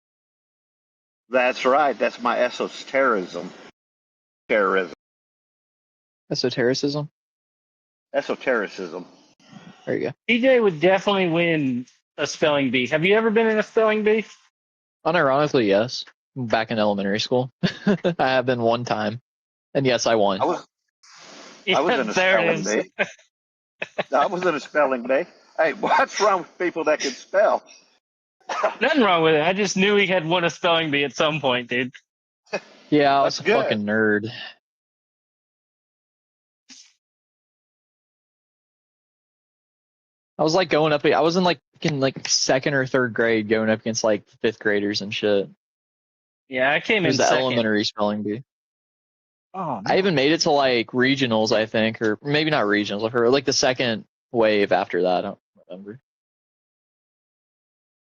That's right. That's my esotericism. Esotericism? Esotericism. There you go. TJ would definitely win a spelling bee. Have you ever been in a spelling bee? Unironically, yes. Back in elementary school. I have been one time. And yes, I won. I was in a spelling bee. I was in a spelling bee. Hey, what's wrong with people that can spell? Nothing wrong with it. I just knew he had won a spelling bee at some point, dude. Yeah, I was a fucking nerd. I was like going up. I was in like second or third grade, going up against like fifth graders and shit. Yeah, I came in the second. Elementary spelling bee. Oh, I even made it to like regionals, I think, or maybe not regionals. I've heard like the second wave after that. I don't remember.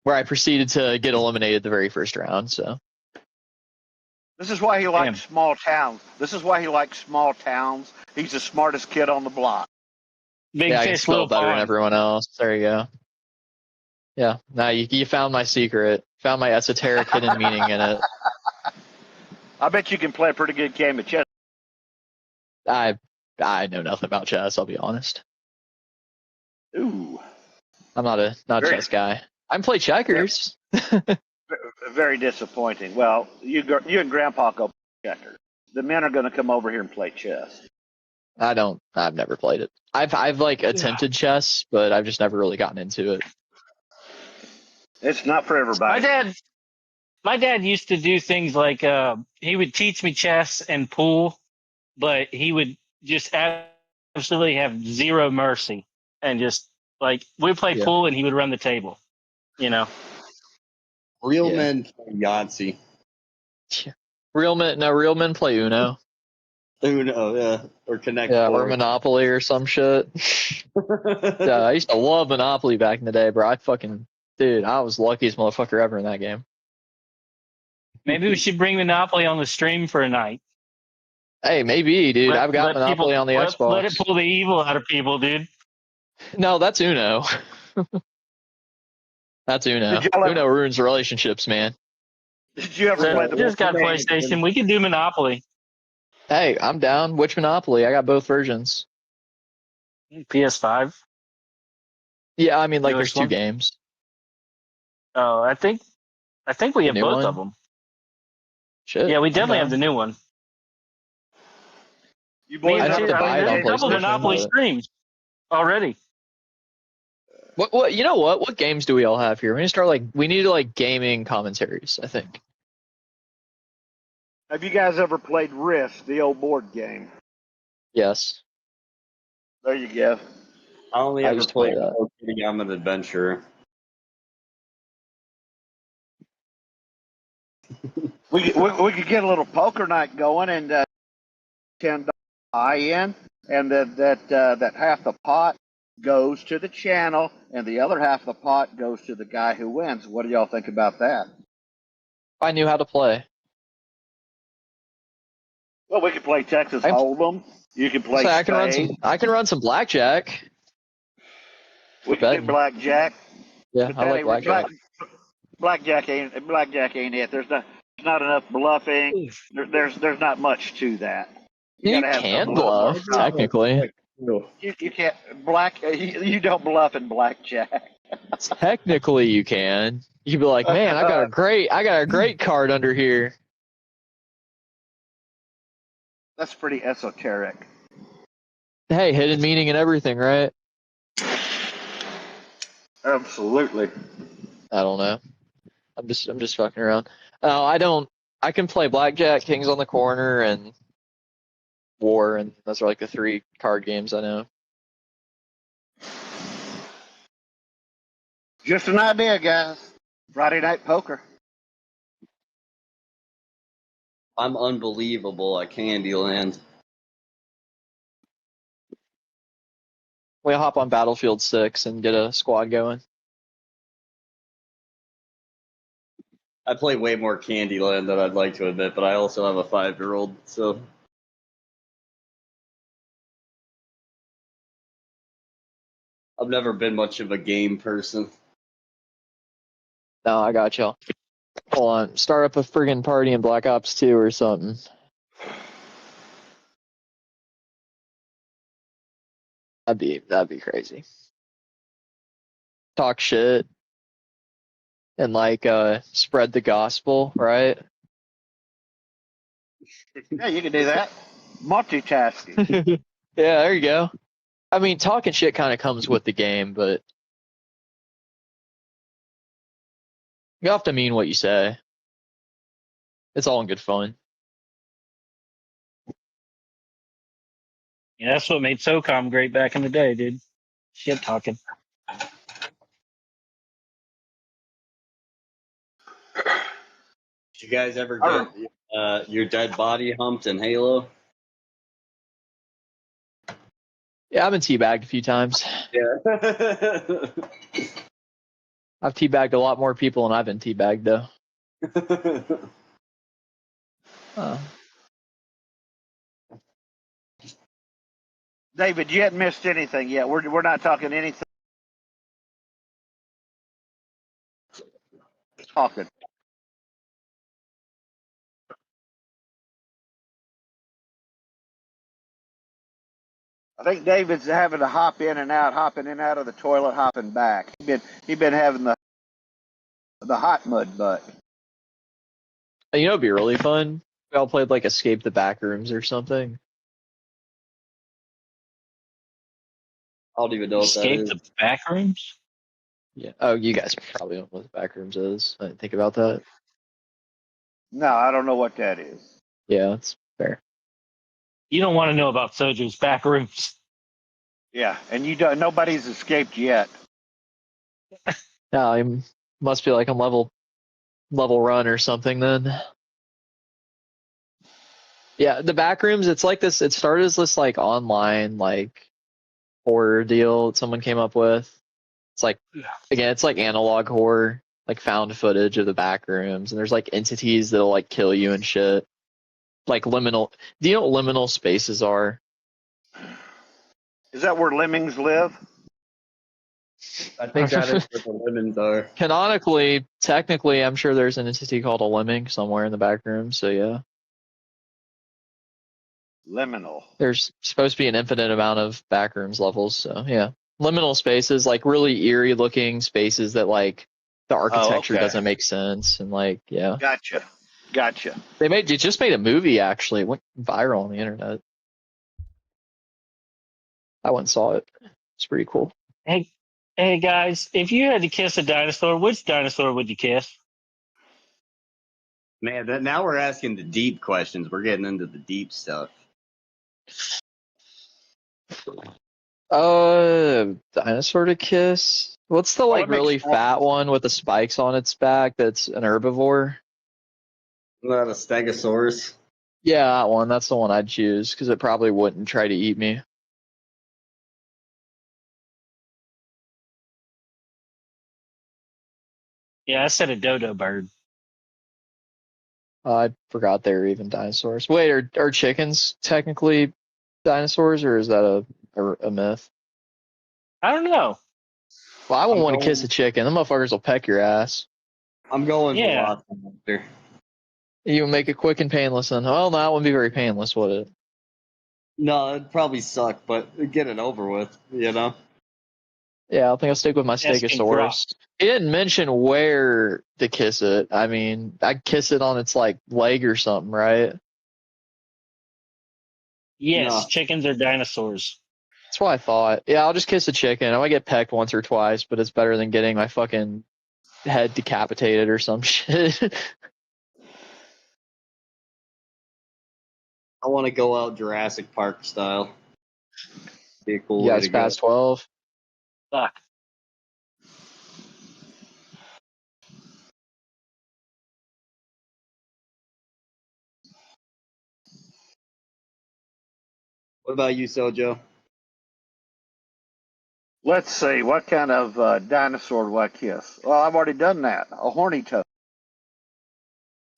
Where I proceeded to get eliminated the very first round. So. This is why he likes small towns. He's the smartest kid on the block. Big I can spell better than everyone else. There you go. Yeah. Now you found my secret. Found my esoteric hidden meaning in it. I bet you can play a pretty good game of chess. I know nothing about chess. I'll be honest. Ooh. I'm not a chess guy. I can play checkers. Very disappointing. Well, you and Grandpa go play checkers. The men are going to come over here and play chess. I've never played it. I've like attempted chess, but I've just never really gotten into it. It's not for everybody. My dad used to do things like he would teach me chess and pool, but he would just absolutely have zero mercy and just like we'd play pool and he would run the table. Real men play Yahtzee. Real men play Uno. Uno, yeah. Or Connect. Yeah, or Monopoly or some shit. Yeah, I used to love Monopoly back in the day, bro. I was the luckiest motherfucker ever in that game. Maybe we should bring Monopoly on the stream for a night. Hey, maybe, dude. I've got Monopoly on the Xbox. Let it pull the evil out of people, dude. No, that's Uno. That's Uno. Uno ruins relationships, man. Did you ever play the just got PlayStation. We can do Monopoly. Hey, I'm down. Which Monopoly? I got both versions. PS5. Yeah, I mean, like, there's Newest two one. games. Oh, I think we The have new both one? of them. Shit. Yeah, we I'm definitely down. have the new one. You Me boys and I'd have ever to Tim, I mean, buy play it there's on a couple PlayStation, Monopoly but streams already. what you know what games do we all have here? We need like gaming commentaries, I think. Have you guys ever played Risk, the old board game? Yes. There you go. I only I ever used to play played that. Hello Kitty. I'm an adventurer. We could get a little poker night going and $10 in, and that half the pot goes to the channel, and the other half of the pot goes to the guy who wins. What do y'all think about that? I knew how to play. Well, we could play Texas I Hold'em. You could play say Spade. I can run some blackjack. We could do Betting. blackjack. Yeah, But I that like ain't blackjack. blackjack ain't it. There's not enough bluffing. There's not much to that. You You gotta have can something a little more bluff, common. technically. You can't you don't bluff in blackjack. Technically you can. You could be like, man, I got a great card under here. That's pretty esoteric. Hey, hidden meaning and everything, right? Absolutely. I don't know. I'm just fucking around. I can play blackjack, kings on the corner, and war, and those are like the 3 card games I know. Just an idea, guys. Friday night poker. I'm unbelievable at Candyland. We'll hop on Battlefield 6 and get a squad going. I play way more Candyland than I'd like to admit, but I also have a 5-year-old, so I've never been much of a game person. No, I got y'all. Hold on. Start up a friggin' party in Black Ops 2 or something. That'd be crazy. Talk shit and like spread the gospel, right? Yeah, you can do that. Multitasking. Yeah, there you go. I mean, talking shit kind of comes with the game, but you have to mean what you say. It's all in good fun. Yeah, that's what made SOCOM great back in the day, dude. Shit talking. Did you guys ever get your dead body humped in Halo? Yeah, I've been teabagged a few times. Yeah. I've teabagged a lot more people than I've been teabagged, though. David, you hadn't missed anything yet. We're not talking anything. Talking. I think David's having to hop in and out, hopping in and out of the toilet, hopping back. He been having the hot mud butt. You know, it'd be really fun. We all played like Escape the Backrooms or something. I don't even know what that Escape is. the backrooms? Yeah. Oh, you guys probably don't know what the Backrooms is. I didn't think about that. No, I don't know what that is. Yeah, that's fair. You don't want to know about Soju's backrooms. Yeah, and you don't. Nobody's escaped yet. No, I must be like a level run or something then. Yeah, the Backrooms, it's like this. It started as this like online like horror deal that someone came up with. It's like, again, it's like analog horror, like found footage of the Backrooms, and there's like entities that'll like kill you and shit. Like liminal. Do you know what liminal spaces are? Is that where lemmings live? I think that is where the lemons are. Canonically, technically, I'm sure there's an entity called a lemming somewhere in the Backrooms. So yeah. Liminal. There's supposed to be an infinite amount of backrooms levels, so yeah. Liminal spaces, like really eerie looking spaces that like the architecture okay. doesn't make sense, and like yeah. Gotcha. They just made a movie actually. It went viral on the internet. I went and saw it. It's pretty cool. Hey guys, if you had to kiss a dinosaur, which dinosaur would you kiss? Man, now we're asking the deep questions. We're getting into the deep stuff. Dinosaur to kiss. What's the like really fat one with the spikes on its back that's an herbivore? Not a Stegosaurus. Yeah, that one. That's the one I'd choose because it probably wouldn't try to eat me. Yeah, I said a dodo bird. I forgot they were even dinosaurs. Wait, are chickens technically dinosaurs, or is that a myth? I don't know. Well, I wouldn't want to kiss a chicken. The motherfuckers will peck your ass. I'm going Yeah. Velociraptor. You would make it quick and painless then. Well, no, that wouldn't be very painless, would it? No, it'd probably suck, but get it over with, you know? Yeah, I think I'll stick with my Stegosaurus. Stegosaurus. He didn't mention where to kiss it. I mean, I'd kiss it on its like leg or something, right? Yes, No. chickens are dinosaurs. That's what I thought. Yeah, I'll just kiss a chicken. I might get pecked once or twice, but it's better than getting my fucking head decapitated or some shit. I want to go out Jurassic Park style. Be a cool You way guys to go. past 12? Fuck. What about you, Sojo? Let's see. What kind of dinosaur do I kiss? Well, I've already done that. A horny toad.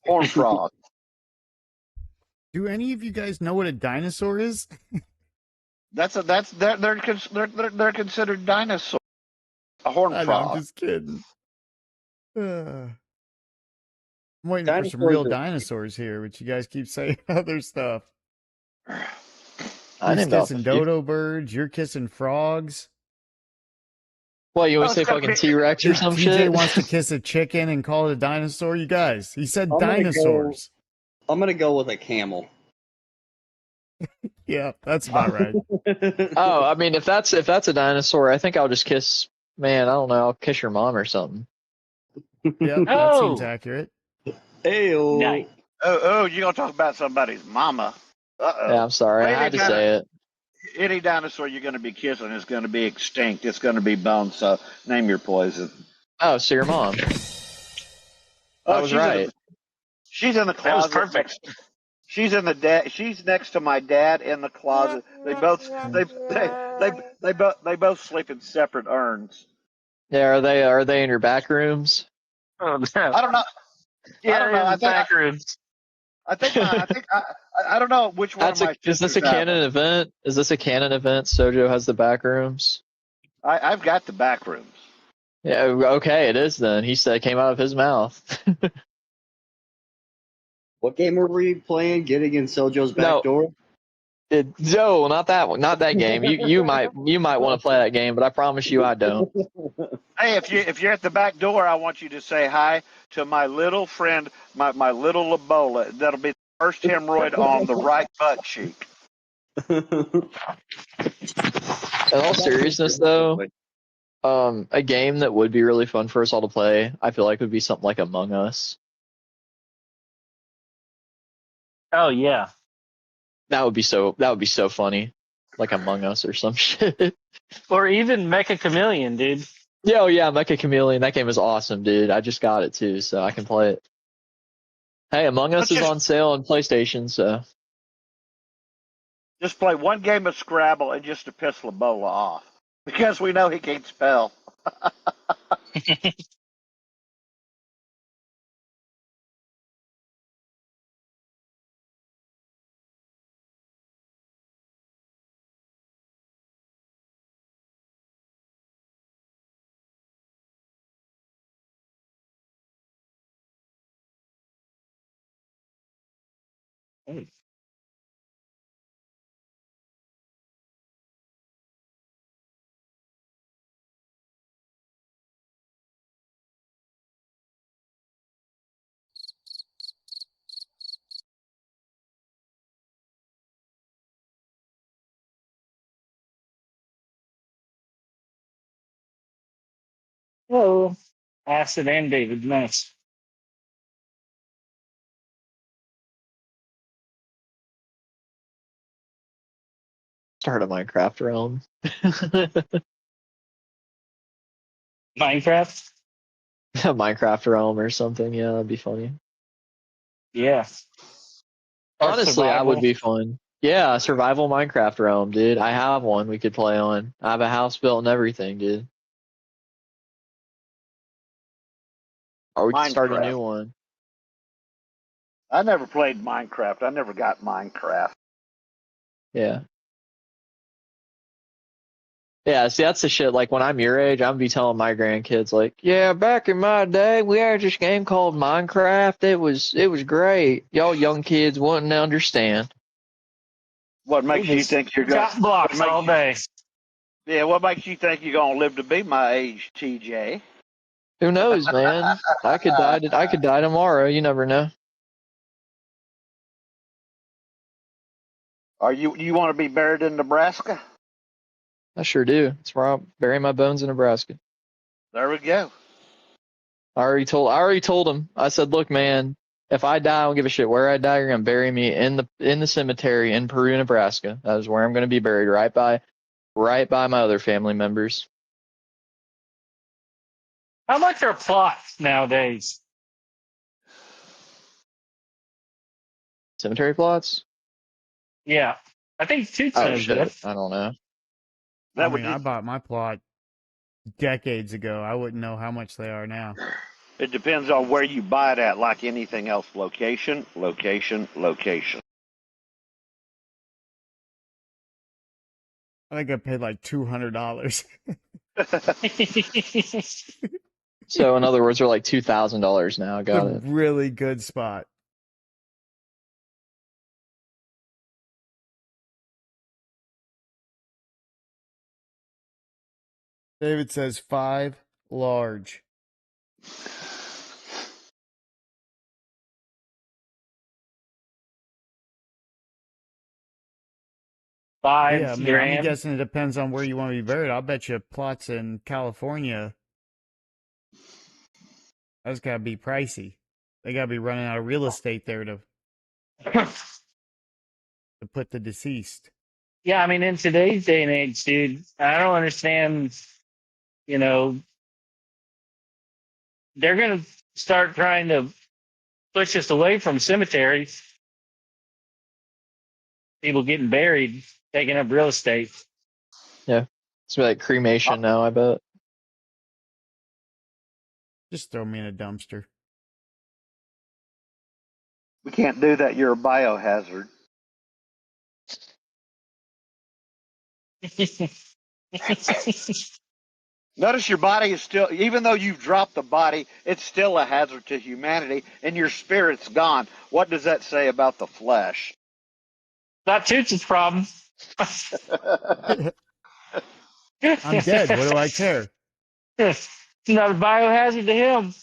Horn frog. Do any of you guys know what a dinosaur is? They're considered dinosaurs. A horn I know, frog. I'm just kidding. I'm waiting for some Dinosaurs real are- dinosaurs here, but you guys keep saying other stuff. I He's named off a kissing few. dodo birds. You're kissing frogs. What, you want Oh, to say it's gotta fucking be- T-Rex or some TJ shit? wants to kiss a chicken and call it a dinosaur. You guys, he said I'm gonna dinosaurs. I'm gonna go with a camel. Yeah, that's about right. Oh, I mean, if that's a dinosaur, I think I'll just kiss. Man, I don't know. I'll kiss your mom or something. Yep, that Oh! seems accurate. Heyo. Nice. Oh, you're gonna talk about somebody's mama. Yeah, I'm sorry. I had to say it. Any dinosaur you're gonna be kissing is gonna be extinct. It's gonna be bone. So name your poison. Oh, so your mom. I was right. She's in the That was closet. perfect. She's in the She's next to my dad in the closet. They both sleep in separate urns. Yeah, are they in your back rooms? Oh, no. I don't know. Yeah, I don't know. in the back rooms. I don't know which one of my Is this a sisters have canon them. event? Is this a canon event? Sojo has the back rooms. I've got the back rooms. Yeah, okay, it is then. He said it came out of his mouth. What game were we playing? Getting in Sojo's back No. door? No, not that one. Not that game. You might want to play that game, but I promise you I don't. Hey, if you're at the back door, I want you to say hi to my little friend, my little Ebola. That'll be the first hemorrhoid on the right butt cheek. In all seriousness though, a game that would be really fun for us all to play, I feel like would be something like Among Us. Oh, yeah. That would be so funny. Like Among Us or some shit. Or even Mecha Chameleon, dude. Yeah, oh yeah, Mecha Chameleon. That game is awesome, dude. I just got it too, so I can play it. Hey, Among Us is on sale on PlayStation, so Just play one game of Scrabble and just to piss Ebola off. Because we know he can't spell. Oh, Acid and David, nice. Start a Minecraft realm. Minecraft? A Minecraft realm or something. Yeah, that'd be funny. Yeah. Or Honestly, that would survival. be fun. Yeah, survival Minecraft realm, dude. I have one we could play on. I have a house built and everything, dude. Or we could start a Minecraft. new one. I never played Minecraft. I never got Minecraft. Yeah. Yeah, see, that's the shit. Like, when I'm your age, I'm gonna be telling my grandkids, like, yeah, back in my day, we had this game called Minecraft. It was great. Y'all young kids wouldn't understand. What We makes you just think you're going? chop blocks all day. Yeah, what makes you think you're gonna live to be my age, TJ? Who knows, man? I could die. I could die tomorrow. You never know. Are you want to be buried in Nebraska? I sure do. That's where I'll bury my bones in Nebraska. There we go. I already told him. I said, look, man, if I die, I don't give a shit where I die. You're gonna bury me in the cemetery in Peru, Nebraska. That is where I'm gonna be buried, right by my other family members. How much are plots nowadays? Cemetery plots? Yeah. I think Toots Oh knows that. shit, I don't know. I That would mean, I bought my plot decades ago. I wouldn't know how much they are now. It depends on where you buy it at, like anything else. Location, location, location. I think I paid like $200. So in other words, they're like $2,000 now. It's a Got it. really good spot. David says 5 large. Yeah, I Five mean, I'm grand. guessing it depends on where you want to be buried. I'll bet you plots in California, that's got to be pricey. They got to be running out of real estate there to put the deceased. Yeah, I mean, in today's day and age, dude, I don't understand. You know, they're going to start trying to push us away from cemeteries. People getting buried, taking up real estate. Yeah, it's like cremation now. I bet. Just throw me in a dumpster. We can't do that. You're a biohazard. Notice your body is still, even though you've dropped the body, it's still a hazard to humanity, and your spirit's gone. What does that say about the flesh? Not Toots' problem. I'm dead. What do I care? It's not a biohazard to him.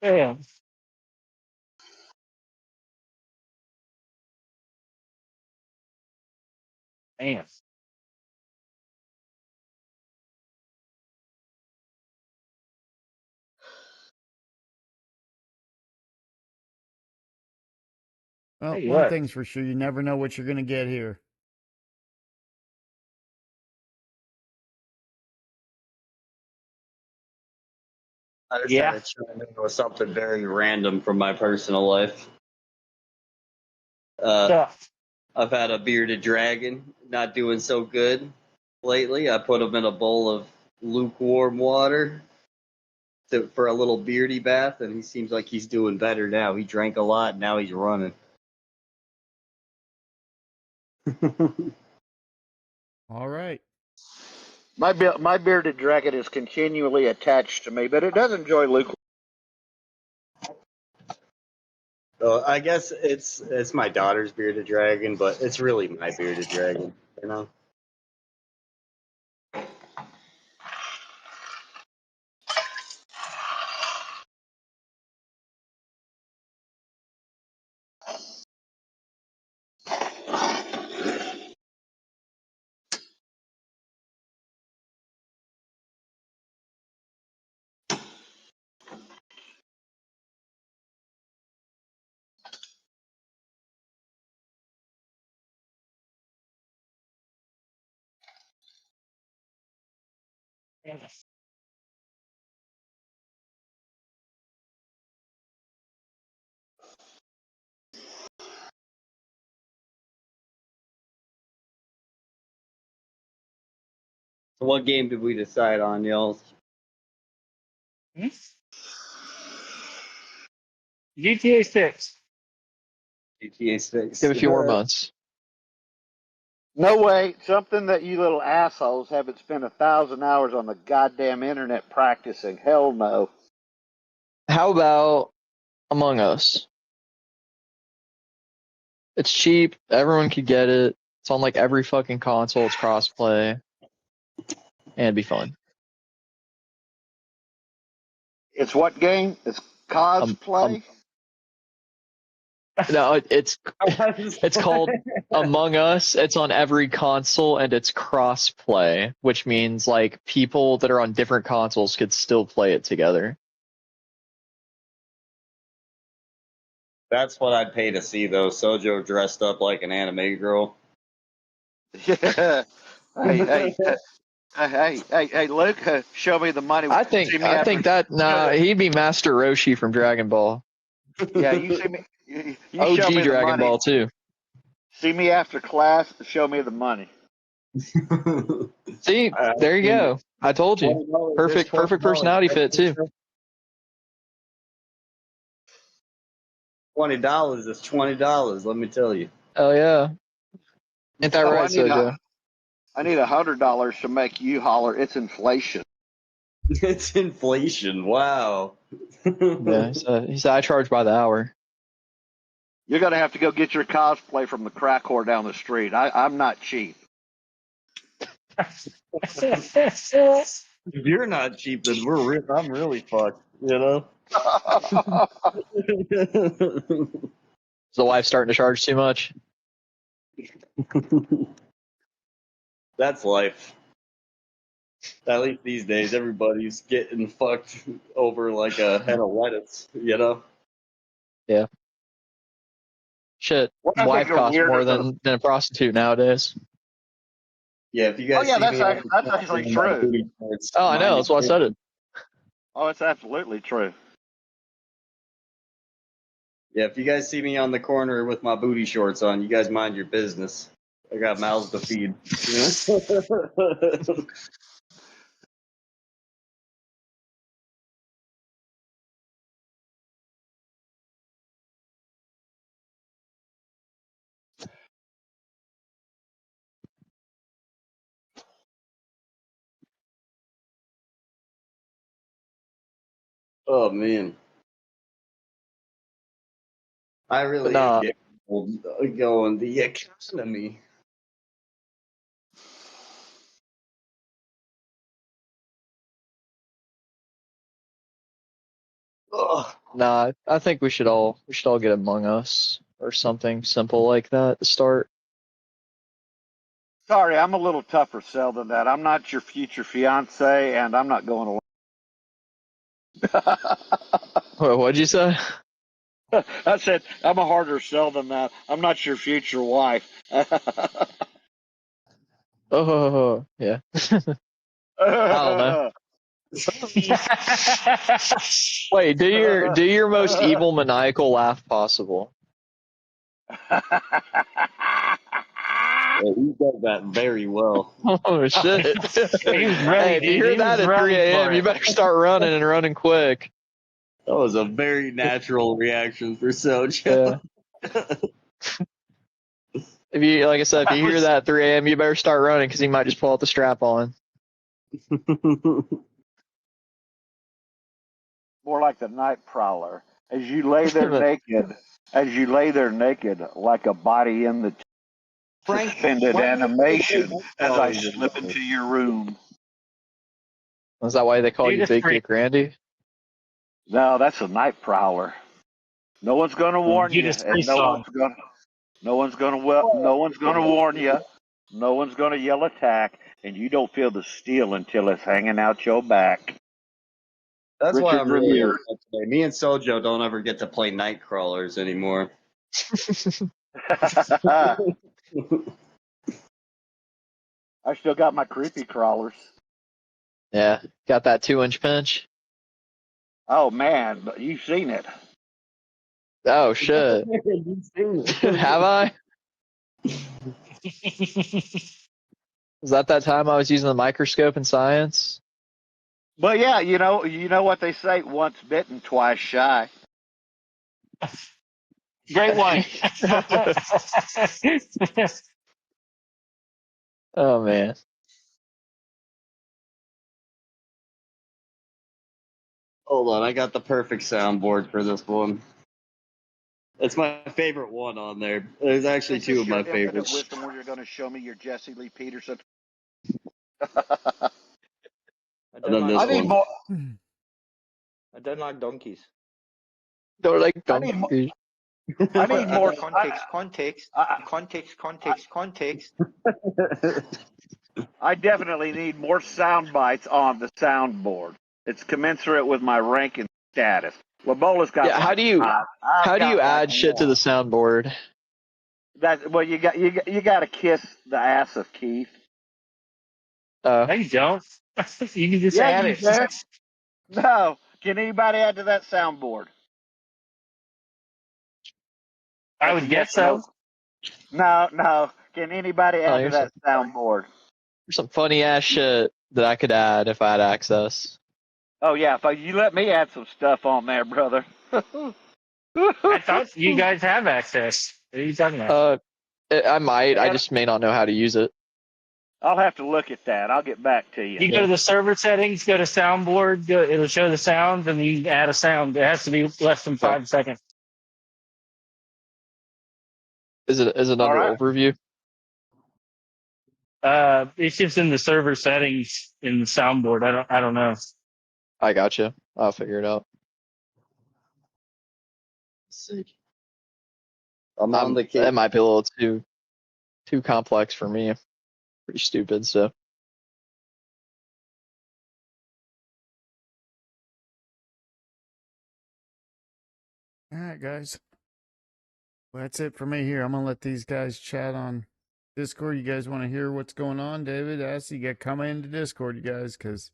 Yeah. Man. Well, Hey, one what? thing's for sure, you never know what you're going to get here. I just Yeah. had to chime in with something very random from my personal life. So, I've had a bearded dragon not doing so good lately. I put him in a bowl of lukewarm water for a little beardy bath, and he seems like he's doing better now. He drank a lot, now he's running. All right. My bearded dragon is continually attached to me, but it does enjoy lukewarm. So I guess it's my daughter's bearded dragon, but it's really my bearded dragon, you know. So what game did we decide on, y'all? GTA 6. GTA 6. Give it a few more months. No way. Something that you little assholes haven't spent 1,000 hours on the goddamn internet practicing. Hell no. How about Among Us? It's cheap. Everyone could get it. It's on like every fucking console. It's crossplay, and it'd be fun. It's what game? It's cosplay? No, it's called Among Us. It's on every console, and it's crossplay, which means like people that are on different consoles could still play it together. That's what I'd pay to see, though. Sojo dressed up like an anime girl. Yeah. Hey, Luke, show me the money. I think that he'd be Master Roshi from Dragon Ball. Yeah, you see me. You OG show me the Dragon money. Ball too. See me after class. Show me the money. See, there you go. I told you. Perfect personality fit too. $20 is $20. Let me tell you. Oh yeah. Ain't that right, Sojo? I need $100 to make you holler. It's inflation. It's inflation. Wow. Yeah, he said I charge by the hour. You're gonna have to go get your cosplay from the crack whore down the street. I'm not cheap. If you're not cheap, then I'm really fucked. You know. Is the wife starting to charge too much? That's life. At least these days, everybody's getting fucked over like a head of lettuce, you know? Yeah. Shit, wife costs more than a prostitute nowadays. Yeah, if you guys see that's me actually true. Oh, I know. That's why I said it. Oh, it's absolutely true. Yeah, if you guys see me on the corner with my booty shorts on, you guys mind your business. I got mouths to feed. Oh man, I really am getting going. The economy. Ugh. Nah, I think we should all get Among Us or something simple like that to start. Sorry, I'm a little tougher sell than that. I'm not your future fiance, and I'm not going away. What'd you say? I said I'm a harder sell than that. I'm not your future wife. Oh, yeah. I don't know. Wait, do your most evil maniacal laugh possible. Yeah, he does that very well. Oh shit! Hey, if you hear that at 3 a.m., you better start running and running quick. That was a very natural reaction for Sojo. Yeah. If you, like I said, if you hear that at 3 a.m., you better start running because he might just pull out the strap on. More like the night prowler. As you lay there naked, like a body in the suspended animation, as I slip into your room. Is that why they call you Big Dick Randy? No, that's a night prowler. No one's going to warn you, and no one's going to warn you. No one's going to yell attack, and you don't feel the steel until it's hanging out your back. That's why I'm really upset today. Me and Sojo don't ever get to play night crawlers anymore. I still got my creepy crawlers. Yeah, got that 2-inch pinch. Oh man, but you've seen it. Oh shit, You've seen it. have I? Was that time I was using the microscope in science? But yeah, you know what they say: once bitten, twice shy. Great one. Oh man. Hold on, I got the perfect soundboard for this one. It's my favorite one on there. There's actually Is two this of your my infinite favorites. wisdom where you're going to show me your Jesse Lee Peterson? And then I this need one. more. I don't like donkeys. Don't like I need more. donkeys. I need more Context, context. I definitely need more sound bites on the soundboard. It's commensurate with my rank and status. Labola's got Yeah, how like do you five. I've how do you got like add shit to the one. soundboard? Well, you got to kiss the ass of Keith. No, you don't. You can just Yeah, add you it. do. No, can anybody add to that soundboard? I That's a would yes guess or no. so. No. Can anybody Oh, add to that soundboard? There's some funny ass shit that I could add if I had access. Oh yeah, if you let me add some stuff on there, brother. I thought you guys have access. What are you talking about? I might. I Man, just may not know how to use it. I'll have to look at that. I'll get back to you. You go to the server settings, go to soundboard, it'll show the sounds, and you add a sound. It has to be less than 5 seconds. Is it All under right. overview? It's just in the server settings in the soundboard. I don't know. I gotcha. I'll figure it out. See. I'm on the It case. might be a little too complex for me. Pretty stupid, so. All right, guys. Well, that's it for me here. I'm gonna let these guys chat on Discord. You guys want to hear what's going on? David, Ashley, you got come into Discord, you guys, because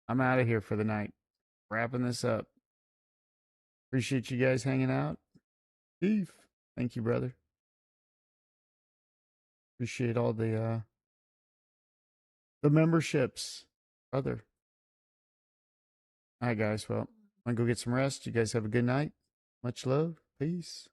I'm out of here for the night. Wrapping this up. Appreciate you guys hanging out. Steve, thank you, brother. Appreciate all the memberships, brother. All right, guys. Well, I'm gonna go get some rest. You guys have a good night. Much love. Peace.